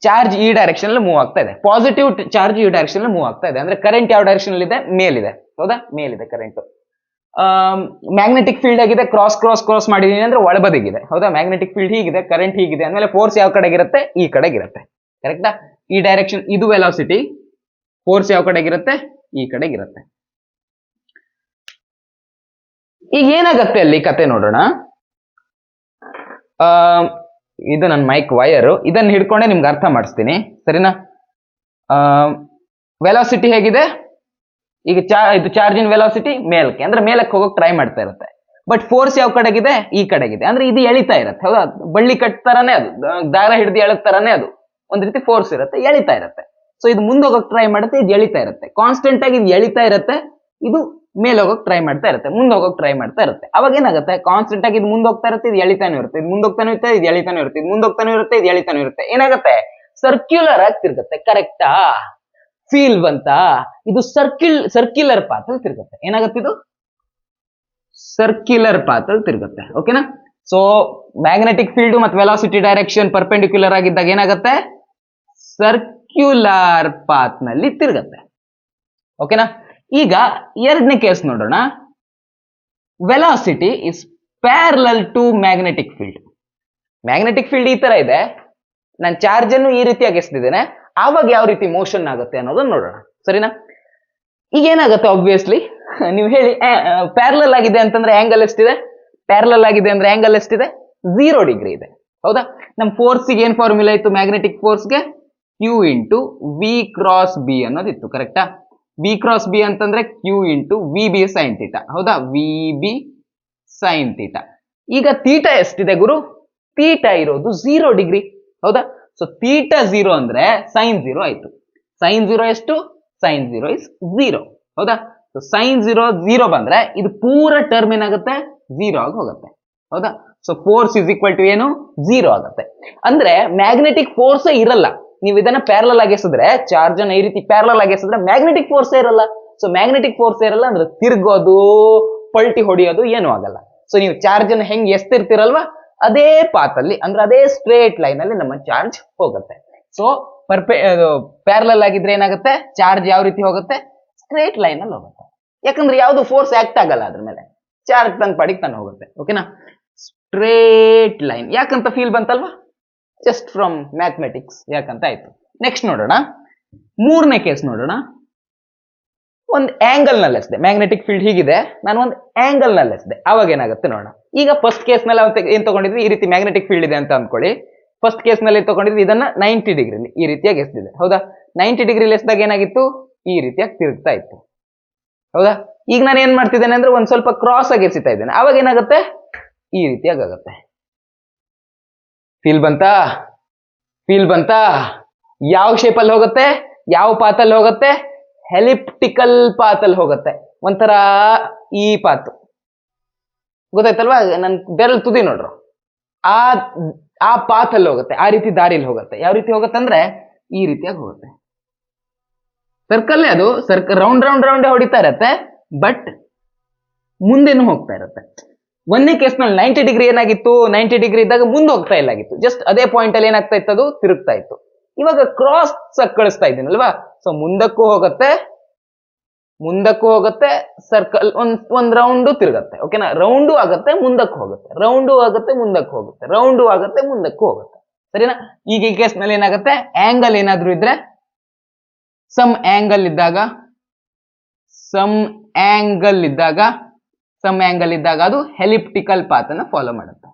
ಚಾರ್ಜ್ ಈ ಡೈರೆಕ್ಷನ್ ಅಲ್ಲಿ ಮೂವ್ ಆಗ್ತಾ ಇದೆ. ಪಾಸಿಟಿವ್ ಚಾರ್ಜ್ ಈ ಡೈರೆಕ್ಷನ್ ಅಲ್ಲಿ ಮೂವ್ ಆಗ್ತಾ ಇದೆ. ಅಂದ್ರೆ ಕರೆಂಟ್ ಯಾವ ಡೈರೆಕ್ಷನ್ ಅಲ್ಲಿ ಇದೆ? ಮೇಲಿದೆ. ಹೌದಾ? ಮೇಲಿದೆ ಕರೆಂಟ್. ಮ್ಯಾಗ್ನೆಟಿಕ್ ಫೀಲ್ಡ್ ಆಗಿದೆ, ಕ್ರಾಸ್ ಮಾಡಿದೀನಿ ಅಂದ್ರೆ ಒಳಬದಿಗಿದೆ. ಹೌದಾ? ಮ್ಯಾಗ್ನೆಟಿಕ್ ಫೀಲ್ಡ್ ಹೀಗಿದೆ, ಕರೆಂಟ್ ಹೀಗಿದೆ ಅಂದ್ಮೇಲೆ ಫೋರ್ಸ್ ಯಾವ ಕಡೆಗಿರುತ್ತೆ? ಈ ಕಡೆಗಿರುತ್ತೆ. ಕರೆಕ್ಟಾ? ಈ ಡೈರೆಕ್ಷನ್ ಇದು ವೆಲಾಸಿಟಿ, ಫೋರ್ಸ್ ಯಾವ ಕಡೆಗಿರುತ್ತೆ? ಈ ಕಡೆಗಿರುತ್ತೆ. ಈಗ ಏನಾಗತ್ತೆ ಅಲ್ಲಿ ಕತೆ ನೋಡೋಣ. ಇದು ನನ್ನ ಮೈಕ್ ವೈರು, ಇದನ್ನ ಹಿಡ್ಕೊಂಡೆ ನಿಮ್ಗೆ ಅರ್ಥ ಮಾಡಿಸ್ತೀನಿ. ಸರಿನಾ? ವೆಲಾಸಿಟಿ ಹೇಗಿದೆ? ಈಗ ಇದು ಚಾರ್ಜಿನ ವೆಲಾಸಿಟಿ ಮೇಲಕ್ಕೆ, ಅಂದ್ರೆ ಮೇಲಕ್ಕೆ ಹೋಗೋಕೆ ಟ್ರೈ ಮಾಡ್ತಾ ಇರುತ್ತೆ. ಬಟ್ ಫೋರ್ಸ್ ಯಾವ ಕಡೆಗಿದೆ? ಈ ಕಡೆಗಿದೆ. ಅಂದ್ರೆ ಇದು ಎಳಿತಾ ಇರುತ್ತೆ. ಹೌದಾ? ಬಳ್ಳಿ ಕಟ್ತಾರನೇ ಅದು, ದಾರ ಹಿಡಿದು ಎಳತಾರನೇ ಅದು. ಒಂದ್ ರೀತಿ ಫೋರ್ಸ್ ಇರುತ್ತೆ, ಎಳಿತಾ ಇರುತ್ತೆ. ಸೊ ಇದು ಮುಂದೆ ಹೋಗೋಕೆ ಟ್ರೈ ಮಾಡುತ್ತೆ, ಇದು ಎಳಿತಾ ಇರುತ್ತೆ. ಕಾನ್ಸ್ಟೆಂಟ್ ಆಗಿ ಇದು ಎಳಿತಾ ಇರುತ್ತೆ, ಇದು ಮೇಲೆ ಹೋಗೋಕೆ ಟ್ರೈ ಮಾಡ್ತಾ ಇರುತ್ತೆ, ಮುಂದೆ ಹೋಗೋಕೆ ಟ್ರೈ ಮಾಡ್ತಾ ಇರುತ್ತೆ. ಅವಾಗ ಏನಾಗುತ್ತೆ? ಕಾನ್ಸ್ಟೆಂಟ್ ಆಗಿ ಇದು ಮುಂದೆ ಹೋಗ್ತಾ ಇರುತ್ತೆ, ಇದು ಎಳಿತಾನೆ ಇರುತ್ತೆ, ಇದು ಮುಂದೆ ಹೋಗ್ತಾನೆ ಇರುತ್ತೆ, ಇದು ಎಳಿತಾನೆ ಇರುತ್ತೆ, ಇದು ಮುಂದೆ ಹೋಗ್ತಾನೆ ಇರುತ್ತೆ, ಇದು ಎಳಿತಾನೆ ಇರುತ್ತೆ. ಏನಾಗುತ್ತೆ? ಸರ್ಕ್ಯುಲರ್ ಆಗಿ ತಿರುಗುತ್ತೆ. ಕರೆಕ್ಟಾ? ಫೀಲ್ ಬಂತ? ಇದು ಸರ್ಕ್ಯುಲರ್ ಪಾತ್ ಅಲ್ಲಿ ತಿರುಗುತ್ತೆ. ಏನಾಗುತ್ತೆ? ಇದು ಸರ್ಕ್ಯುಲರ್ ಪಾತ್ ಅಲ್ಲಿ ತಿರುಗುತ್ತೆ. ಓಕೆನಾ? ಸೊ ಮ್ಯಾಗ್ನೆಟಿಕ್ ಫೀಲ್ಡ್ ಮತ್ತು ವೆಲಾಸಿಟಿ ಡೈರೆಕ್ಷನ್ ಪರ್ಪೆಂಡಿಕ್ಯುಲರ್ ಆಗಿದ್ದಾಗ ಏನಾಗುತ್ತೆ? ಸರ್ಕ್ಯುಲರ್ ಪಾತ್ ನಲ್ಲಿ ತಿರುಗುತ್ತೆ. ಓಕೆನಾ? ಈಗ ಎರಡನೇ ಕೇಸ್ ನೋಡೋಣ. Velocity is parallel to magnetic field. Magnetic field ಈ ತರ ಇದೆ, ನಾನು ಚಾರ್ಜ್ ಅನ್ನು ಈ ರೀತಿಯಾಗಿ ಎಸ್ದಿದ್ದೇನೆ. ಆವಾಗ ಯಾವ ರೀತಿ ಮೋಷನ್ ಆಗುತ್ತೆ ಅನ್ನೋದನ್ನ ನೋಡೋಣ. ಸರಿನಾ? ಈಗ ಏನಾಗುತ್ತೆ? ಆಬ್ವಿಯಸ್ಲಿ ನೀವು ಹೇಳಿ, ಪ್ಯಾರಲಲ್ ಆಗಿದೆ ಅಂತಂದ್ರೆ ಆಂಗಲ್ ಎಷ್ಟಿದೆ? ಪ್ಯಾರಲಲ್ ಆಗಿದೆ ಅಂದ್ರೆ ಆಂಗಲ್ ಎಷ್ಟಿದೆ? 0 ಡಿಗ್ರಿ ಇದೆ. ಹೌದಾ? ನಮ್ಮ ಫೋರ್ಸ್ಗೆ ಏನ್ ಫಾರ್ಮುಲಾ ಇತ್ತು? ಮ್ಯಾಗ್ನೆಟಿಕ್ ಫೋರ್ಸ್ಗೆ Q into V cross B ಅನ್ನೋದಿತ್ತು. ಕರೆಕ್ಟಾ? ವಿ ಕ್ರಾಸ್ ಬಿ ಅಂತಂದ್ರೆ Q into V B sine theta. ಹೌದಾ? V B sine theta. ಈಗ ಥೀಟಾ ಎಷ್ಟಿದೆ ಗುರು? ಥೀಟಾ ಇರೋದು 0 ಡಿಗ್ರಿ. ಹೌದಾ? ಸೊ ಥೀಟಾ 0 ಅಂದ್ರೆ ಸೈನ್ 0 ಆಯ್ತು. ಸೈನ್ 0 ಎಷ್ಟು? Sine 0 is 0. ಹೌದಾ? ಸೊ ಸೈನ್ 0 ಬಂದ್ರೆ ಇದು ಪೂರ ಟರ್ಮ್ ಏನಾಗುತ್ತೆ? 0 ಆಗಿ ಹೋಗುತ್ತೆ. ಹೌದಾ? So force is equal to ಏನು? 0 ಆಗುತ್ತೆ. ಅಂದ್ರೆ ಮ್ಯಾಗ್ನೆಟಿಕ್ ಫೋರ್ಸ್ ಇರಲ್ಲ. ನೀವು ಇದನ್ನ ಪ್ಯಾರಲಲ್ ಆಗಿ ಎಸಿದ್ರೆ, ಚಾರ್ಜ್ ಅನ್ನ ಈ ರೀತಿ ಪ್ಯಾರಲಲ್ ಆಗಿ ಎಸಿದ್ರೆ ಮ್ಯಾಗ್ನೆಟಿಕ್ ಫೋರ್ಸ್ ಇರಲ್ಲ. ಸೊ ಮ್ಯಾಗ್ನೆಟಿಕ್ ಫೋರ್ಸ್ ಇರಲ್ಲ ಅಂದ್ರೆ ತಿರ್ಗೋದು, ಪಲ್ಟಿ ಹೊಡಿಯೋದು ಏನೂ ಆಗಲ್ಲ. ಸೊ ನೀವು ಚಾರ್ಜ್ ಅನ್ನ ಹೆಂಗ್ ಎಸ್ತಿರ್ತಿರಲ್ವಾ, ಅದೇ ಪಾತ್ ಅಲ್ಲಿ, ಅಂದ್ರೆ ಅದೇ ಸ್ಟ್ರೇಟ್ ಲೈನ್ ಅಲ್ಲಿ ನಮ್ಮ ಚಾರ್ಜ್ ಹೋಗುತ್ತೆ. ಸೊ ಪ್ಯಾರಲಲ್ ಆಗಿದ್ರೆ ಏನಾಗುತ್ತೆ? ಚಾರ್ಜ್ ಯಾವ ರೀತಿ ಹೋಗುತ್ತೆ? ಸ್ಟ್ರೇಟ್ ಲೈನ್ ಅಲ್ಲಿ ಹೋಗುತ್ತೆ. ಯಾಕಂದ್ರೆ ಯಾವ್ದು ಫೋರ್ಸ್ ಆಕ್ಟ್ ಆಗಲ್ಲ ಅದ್ರ ಮೇಲೆ, ಚಾರ್ಜ್ ತನ್ನ ಪಾಡಿಗೆ ತಾನು ಹೋಗುತ್ತೆ. ಓಕೆನಾ? Straight line. ಯಾಕಂತ ಫೀಲ್ ಬಂತಲ್ವಾ? ಜಸ್ಟ್ ಫ್ರಮ್ ಮ್ಯಾಥಮೆಟಿಕ್ಸ್ ಯಾಕಂತ ಆಯ್ತು. ನೆಕ್ಸ್ಟ್ ನೋಡೋಣ, ಮೂರನೇ ಕೇಸ್ ನೋಡೋಣ. ಒಂದು ಆಂಗಲ್ ನಲ್ಲಿ ಎಸ್ದೆ, ಮ್ಯಾಗ್ನೆಟಿಕ್ ಫೀಲ್ಡ್ ಹೀಗಿದೆ, ನಾನು ಒಂದು ಆಂಗಲ್ ನಲ್ಲಿ ಎಸ್ದೆ, ಅವಾಗ ಏನಾಗುತ್ತೆ ನೋಡೋಣ. ಈಗ ಫಸ್ಟ್ ಕೇಸ್ ನಲ್ಲಿ ಏನ್ ತಗೊಂಡಿದ್ವಿ? ಈ ರೀತಿ ಮ್ಯಾಗ್ನೆಟಿಕ್ ಫೀಲ್ಡ್ ಇದೆ ಅಂತ ಅನ್ಕೊಳ್ಳಿ. ಫಸ್ಟ್ ಕೇಸ್ ನಲ್ಲಿ ತಗೊಂಡಿದ್ವಿ ಇದನ್ನ 90 ಡಿಗ್ರಿ ಈ ರೀತಿಯಾಗಿ ಎಸ್ದಿದೆ. ಹೌದಾ? 90 ಡಿಗ್ರಿ ಲೆಸ್ದಾಗ ಏನಾಗಿತ್ತು, ಈ ರೀತಿಯಾಗಿ ತಿರುಗ್ತಾ ಇತ್ತು. ಹೌದಾ? ಈಗ ನಾನು ಏನ್ ಮಾಡ್ತಿದ್ದೇನೆ ಅಂದ್ರೆ ಒಂದ್ ಸ್ವಲ್ಪ ಕ್ರಾಸ್ ಆಗಿ ಎಸಿತಾ ಇದ್ದೇನೆ, ಅವಾಗ ಏನಾಗುತ್ತೆ, ಈ ರೀತಿಯಾಗಿ ಆಗುತ್ತೆ. ಫೀಲ್ ಬಂತಾ? ಫೀಲ್ ಬಂತಾ? ಯಾವ ಶೇಪ್ ಅಲ್ಲಿ ಹೋಗುತ್ತೆ, ಯಾವ ಪಾತಲ್ಲಿ ಹೋಗುತ್ತೆ, ಹೆಲಿಪ್ಟಿಕಲ್ ಪಾತಲ್ಲಿ ಹೋಗುತ್ತೆ. ಒಂಥರ ಈ ಪಾತ್ ಗೊತ್ತಾಯ್ತಲ್ವಾ, ನನ್ ಬೆರಳು ತುದಿ ನೋಡ್ರು, ಆ ಪಾತಲ್ಲಿ ಹೋಗುತ್ತೆ, ಆ ರೀತಿ ದಾರಿಯಲ್ಲಿ ಹೋಗುತ್ತೆ. ಯಾವ ರೀತಿ ಹೋಗುತ್ತೆ ಅಂದ್ರೆ ಈ ರೀತಿಯಾಗಿ ಹೋಗುತ್ತೆ. ಸರ್ಕಲ್ ಅದು ರೌಂಡ್ ರೌಂಡ್ ರೌಂಡ್ ಹೊಡಿತಾ ಇರತ್ತೆ, ಬಟ್ ಮುಂದೆನೂ ಹೋಗ್ತಾ ಇರುತ್ತೆ. ಒಂದೇ ಕೇಸ್ನಲ್ಲಿ 90 ಡಿಗ್ರಿ ಏನಾಗಿತ್ತು, 90 ಡಿಗ್ರಿ ಇದ್ದಾಗ ಮುಂದೆ ಹೋಗ್ತಾ ಇಲ್ಲಾಗಿತ್ತು, ಜಸ್ಟ್ ಅದೇ ಪಾಯಿಂಟ್ ಅಲ್ಲಿ ಏನಾಗ್ತಾ ಇತ್ತು, ಅದು ತಿರುಗ್ತಾ ಇತ್ತು. ಇವಾಗ ಕ್ರಾಸ್ ಕಳಿಸ್ತಾ ಇದ್ದೀನಲ್ವಾ, ಸೊ ಮುಂದಕ್ಕೂ ಹೋಗುತ್ತೆ, ಮುಂದಕ್ಕೂ ಹೋಗುತ್ತೆ, ಸರ್ಕಲ್ ಒಂದ್ ರೌಂಡು ತಿರುಗತ್ತೆ. ಓಕೆನಾ? ರೌಂಡು ಆಗತ್ತೆ, ಮುಂದಕ್ಕೂ ಹೋಗುತ್ತೆ, ರೌಂಡು ಆಗುತ್ತೆ, ಮುಂದಕ್ಕೂ ಹೋಗುತ್ತೆ, ರೌಂಡು ಆಗುತ್ತೆ, ಮುಂದಕ್ಕೂ ಹೋಗುತ್ತೆ. ಸರಿನಾ? ಈಗ ಈ ಕೇಸ್ ನಲ್ಲಿ ಏನಾಗುತ್ತೆ, ಆಂಗಲ್ ಏನಾದ್ರೂ ಇದ್ರೆ, ಸಮ್ ಆಂಗಲ್ ಇದ್ದಾಗ ಅದು ಹೆಲಿಪ್ಟಿಕಲ್ ಪಾತ್ ಅನ್ನ ಫಾಲೋ ಮಾಡುತ್ತೆ.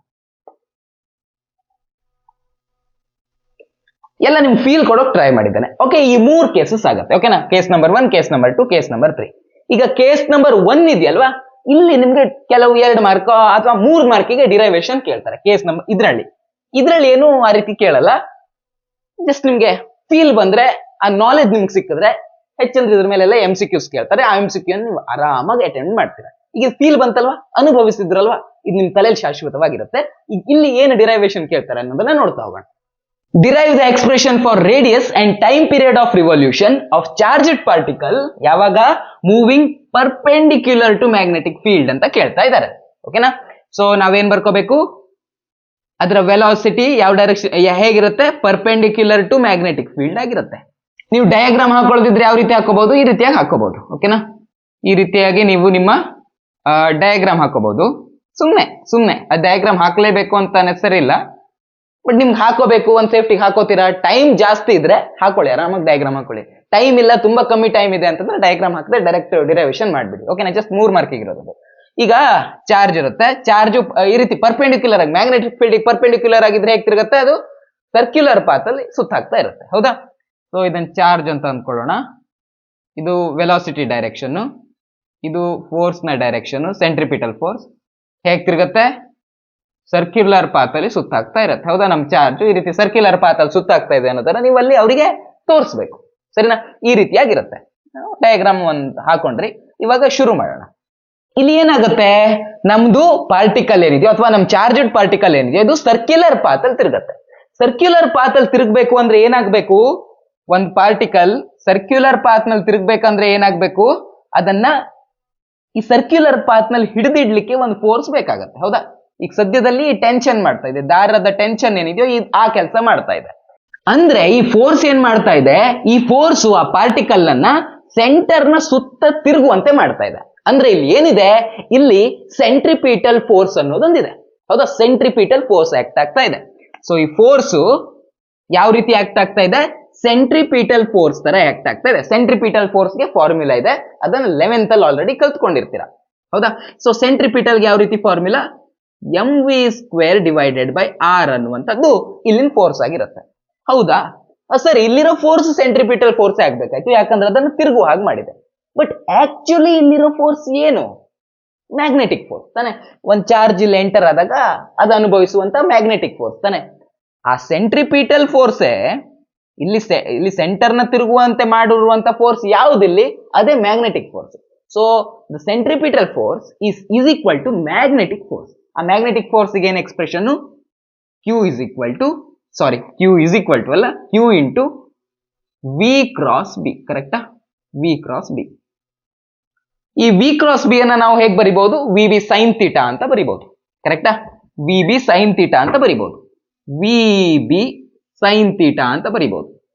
ಎಲ್ಲ ನಿಮ್ಗೆ ಫೀಲ್ ಕೊಡೋಕೆ ಟ್ರೈ ಮಾಡಿದ್ದೇನೆ. ಓಕೆ, ಈ 3 ಕೇಸಸ್ ಆಗುತ್ತೆ. ಓಕೆನಾ? Case number 1, case number 2, case number 3. ಈಗ ಕೇಸ್ ನಂಬರ್ 1 ಇದೆಯಲ್ವಾ, ಇಲ್ಲಿ ನಿಮ್ಗೆ ಕೆಲವು 2 ಮಾರ್ಕ್ ಅಥವಾ 3 ಮಾರ್ಕಿಗೆ ಡಿರೈವೇಶನ್ ಕೇಳ್ತಾರೆ. ಕೇಸ್ ನಂಬರ್ ಇದ್ರಲ್ಲಿ ಏನು ಆ ರೀತಿ ಕೇಳಲ್ಲ, ಜಸ್ಟ್ ನಿಮ್ಗೆ ಫೀಲ್ ಬಂದ್ರೆ, ಆ ನಾಲೆಜ್ ನಿಮ್ಗೆ ಸಿಕ್ಕಿದ್ರೆ, ಹೆಚ್ಚಂದ್ರೆ ಇದ್ರ ಮೇಲೆಲ್ಲ MCQs ಕೇಳ್ತಾರೆ. ಆ MCQ ನೀವು ಆರಾಮಾಗಿ ಅಟೆಂಡ್ ಮಾಡ್ತೀರಾ. ಈಗ ಫೀಲ್ ಬಂತಲ್ವಾ, ಅನುಭವಿಸಿದ್ರಲ್ವಾ, ಇದು ನಿಮ್ ತಲೆಯಲ್ಲಿ ಶಾಶ್ವತವಾಗಿರುತ್ತೆ. ಇಲ್ಲಿ ಏನು ಡಿರೈವೇಶನ್ ಕೇಳ್ತಾರೆ ಅನ್ನೋದನ್ನ ನೋಡ್ತಾ ಹೋಗೋಣ. Derive the expression for radius and time period of revolution of charged particle ಯಾವಾಗ moving perpendicular to magnetic field ಅಂತ ಕೇಳ್ತಾ ಇದ್ದಾರೆ. ಓಕೆನಾ? ಸೊ ನಾವೇನ್ ಬರ್ಕೋಬೇಕು, ಅದರ ವೆಲಾಸಿಟಿ ಯಾವ ಡೈರೆಕ್ಷನ್ ಹೇಗಿರುತ್ತೆ, ಪರ್ಪೆಂಡಿಕ್ಯುಲರ್ ಟು ಮ್ಯಾಗ್ನೆಟಿಕ್ ಫೀಲ್ಡ್ ಆಗಿರುತ್ತೆ. ನೀವು ಡಯಾಗ್ರಾಮ್ ಹಾಕೊಳ್ಳೋದಿದ್ರೆ ಯಾವ ರೀತಿ ಹಾಕೋಬಹುದು, ಈ ರೀತಿಯಾಗಿ ಹಾಕೋಬಹುದು. ಓಕೆನಾ? ಈ ರೀತಿಯಾಗಿ ನೀವು ನಿಮ್ಮ ಡಯಾಗ್ರಾಮ್ ಹಾಕೋಬಹುದು. ಸುಮ್ನೆ ಆ ಡಯಾಗ್ರಾಮ್ ಹಾಕ್ಲೇಬೇಕು ಅಂತ ನೆಸರಿ ಇಲ್ಲ, ಬಟ್ ನಿಮ್ಗೆ ಹಾಕೋಬೇಕು, ಒಂದ್ ಸೇಫ್ಟಿಗೆ ಹಾಕೋತೀರಾ. ಟೈಮ್ ಜಾಸ್ತಿ ಇದ್ರೆ ಹಾಕೊಳ್ಳಿ, ಆರಾಮಾಗಿ ಡಯಾಗ್ರಾಮ್ ಹಾಕೊಳ್ಳಿ. ಟೈಮ್ ಇಲ್ಲ, ತುಂಬಾ ಕಮ್ಮಿ ಟೈಮ್ ಇದೆ ಅಂತಂದ್ರೆ ಡಯಾಗ್ರಾಮ್ ಹಾಕಿದ್ರೆ ಡೈರೆಕ್ಟ್ ಡಿರೈವೇಶನ್ ಮಾಡ್ಬಿಡಿ. ಓಕೆನಾ? ಜಸ್ಟ್ 3 ಮಾರ್ಕಿಗೆ ಇರೋದು. ಈಗ ಚಾರ್ಜ್ ಇರುತ್ತೆ, ಚಾರ್ಜ್ ಈ ರೀತಿ ಪರ್ಪೆಂಡಿಕ್ಯುಲರ್ ಆಗಿ ಮ್ಯಾಗ್ನೆಟಿಕ್ ಫೀಲ್ಡ್ ಪರ್ಪೆಂಡಿಕ್ಯುಲರ್ ಆಗಿದ್ರೆ ಹೇಗೆ ತಿರುಗುತ್ತೆ, ಅದು ಸರ್ಕ್ಯುಲರ್ ಪಾತ್ ಅಲ್ಲಿ ಸುತ್ತಾಗ್ತಾ ಇರುತ್ತೆ. ಹೌದಾ? ಸೊ ಇದನ್ನ ಚಾರ್ಜ್ ಅಂತ ಅಂದ್ಕೊಳ್ಳೋಣ. ಇದು ವೆಲಾಸಿಟಿ ಡೈರೆಕ್ಷನ್, ಇದು ಫೋರ್ಸ್ ನ ಡೈರೆಕ್ಷನ್, ಸೆಂಟ್ರಿಪಿಟಲ್ ಫೋರ್ಸ್. ಹೇಗೆ ತಿರುಗುತ್ತೆ, ಸರ್ಕ್ಯುಲರ್ ಪಾತ್ ಅಲ್ಲಿ ಸುತ್ತಾಗ್ತಾ ಇರುತ್ತೆ. ಹೌದಾ? ನಮ್ ಚಾರ್ಜ್ ಈ ರೀತಿ ಸರ್ಕ್ಯುಲರ್ ಪಾತ್ ಅಲ್ಲಿ ಸುತ್ತಾಗ್ತಾ ಇದೆ ಅನ್ನೋದನ್ನ ನೀವು ಅಲ್ಲಿ ಅವರಿಗೆ ತೋರಿಸ್ಬೇಕು. ಸರಿನಾ? ಈ ರೀತಿಯಾಗಿರುತ್ತೆ. ಡಯಾಗ್ರಾಮ್ ಒಂದ್ ಹಾಕೊಂಡ್ರಿ. ಇವಾಗ ಶುರು ಮಾಡೋಣ. ಇಲ್ಲಿ ಏನಾಗುತ್ತೆ, ನಮ್ದು ಪಾರ್ಟಿಕಲ್ ಏನಿದೆಯೋ ಅಥವಾ ನಮ್ ಚಾರ್ಜಡ್ ಪಾರ್ಟಿಕಲ್ ಏನಿದೆಯೋ ಇದು ಸರ್ಕ್ಯುಲರ್ ಪಾತ್ ಅಲ್ಲಿ ತಿರುಗುತ್ತೆ. ಸರ್ಕ್ಯುಲರ್ ಪಾತ್ ಅಲ್ಲಿ ತಿರುಗಬೇಕು ಅಂದ್ರೆ ಏನಾಗ್ಬೇಕು, ಒಂದ್ ಪಾರ್ಟಿಕಲ್ ಸರ್ಕ್ಯುಲರ್ ಪಾತ್ ನಲ್ಲಿ ತಿರುಗ್ಬೇಕಂದ್ರೆ ಏನಾಗ್ಬೇಕು, ಅದನ್ನ ಈ ಸರ್ಕ್ಯುಲರ್ ಪಾತ್ ನಲ್ಲಿ ಹಿಡಿದಿಡ್ಲಿಕ್ಕೆ ಒಂದು ಫೋರ್ಸ್ ಬೇಕಾಗತ್ತೆ. ಹೌದಾ? ಈಗ ಸದ್ಯದಲ್ಲಿ ಟೆನ್ಷನ್ ಮಾಡ್ತಾ ಇದೆ, ದಾರದ ಟೆನ್ಷನ್ ಏನಿದೆಯೋ ಆ ಕೆಲಸ ಮಾಡ್ತಾ ಇದೆ. ಅಂದ್ರೆ ಈ ಫೋರ್ಸ್ ಏನ್ ಮಾಡ್ತಾ ಇದೆ, ಈ ಫೋರ್ಸ್ ಆ ಪಾರ್ಟಿಕಲ್ ಅನ್ನ ಸೆಂಟರ್ ನ ಸುತ್ತ ತಿರುಗುವಂತೆ ಮಾಡ್ತಾ ಇದೆ. ಅಂದ್ರೆ ಇಲ್ಲಿ ಏನಿದೆ, ಇಲ್ಲಿ ಸೆಂಟ್ರಿಪಿಟಲ್ ಫೋರ್ಸ್ ಅನ್ನೋದೊಂದಿದೆ. ಹೌದಾ? ಸೆಂಟ್ರಿಪಿಟಲ್ ಫೋರ್ಸ್ ಆಕ್ಟ್ ಆಗ್ತಾ ಇದೆ. ಸೊ ಈ ಫೋರ್ಸ್ ಯಾವ ರೀತಿ ಆಕ್ಟ್ ಆಗ್ತಾ ಇದೆ, ಸೆಂಟ್ರಿಪಿಟಲ್ ಫೋರ್ಸ್ ತರ ಆಕ್ಟ್ ಆಗ್ತಾ ಇದೆ. ಸೆಂಟ್ರಿಪಿಟಲ್ ಫೋರ್ಸ್ಗೆ ಫಾರ್ಮುಲಾ ಇದೆ, ಅದನ್ನ 11th ಅಲ್ಲಿ ಆಲ್ರೆಡಿ ಕಲ್ತ್ಕೊಂಡಿರ್ತೀರಾ. ಹೌದಾ? ಸೊ ಸೆಂಟ್ರಿಪಿಟಲ್ಗೆ ಯಾವ ರೀತಿ formula, mv² divided by r ಅನ್ನುವಂಥದ್ದು ಇಲ್ಲಿನ ಫೋರ್ಸ್ ಆಗಿರುತ್ತೆ. ಹೌದಾ? ಸರಿ, ಇಲ್ಲಿರೋ ಫೋರ್ಸ್ ಸೆಂಟ್ರಿಪಿಟಲ್ ಫೋರ್ಸ್ ಆಗ್ಬೇಕಾಯ್ತು, ಯಾಕಂದ್ರೆ ಅದನ್ನು ತಿರುಗುವ ಹಾಗೆ ಮಾಡಿದೆ. ಬಟ್ ಆಕ್ಚುಲಿ ಇಲ್ಲಿರೋ ಫೋರ್ಸ್ ಏನು, ಮ್ಯಾಗ್ನೆಟಿಕ್ ಫೋರ್ಸ್ ತಾನೆ. ಒಂದ್ ಚಾರ್ಜ್ ಇಲ್ಲಿ ಎಂಟರ್ ಆದಾಗ ಅದು ಅನುಭವಿಸುವಂತ ಮ್ಯಾಗ್ನೆಟಿಕ್ ಫೋರ್ಸ್ ತಾನೆ. ಆ ಸೆಂಟ್ರಿಪಿಟಲ್ ಫೋರ್ಸೇ ಇಲ್ಲಿ ಸೆಂಟರ್ನ ತಿರುಗುವಂತೆ ಮಾಡಿರುವಂತ ಫೋರ್ಸ್ ಯಾವುದಿಲ್ಲಿ, ಅದೇ magnetic force. So the centripetal force is equal to magnetic force. ಆ ಮ್ಯಾಗ್ನೆಟಿಕ್ ಫೋರ್ಸ್ ಗೆ ಏನು expression, Q is equal to ಅಲ್ಲ, Q into V cross B. ಕರೆಕ್ಟಾ? V cross B. ಈ V ಕ್ರಾಸ್ ಬಿ ಅನ್ನ ನಾವು ಹೇಗೆ ಬರಿಬಹುದು, VB ಸೈನ್ ಥೀಟಾ ಅಂತ ಬರಿಬಹುದು. ಕರೆಕ್ಟಾ? VB ಸೈನ್ ಥೀಟಾ ಅಂತ ಬರಿಬಹುದು. VB ಸೈನ್ ಥೀಟಾ ಅಂತ ಬರಿಬಹುದು.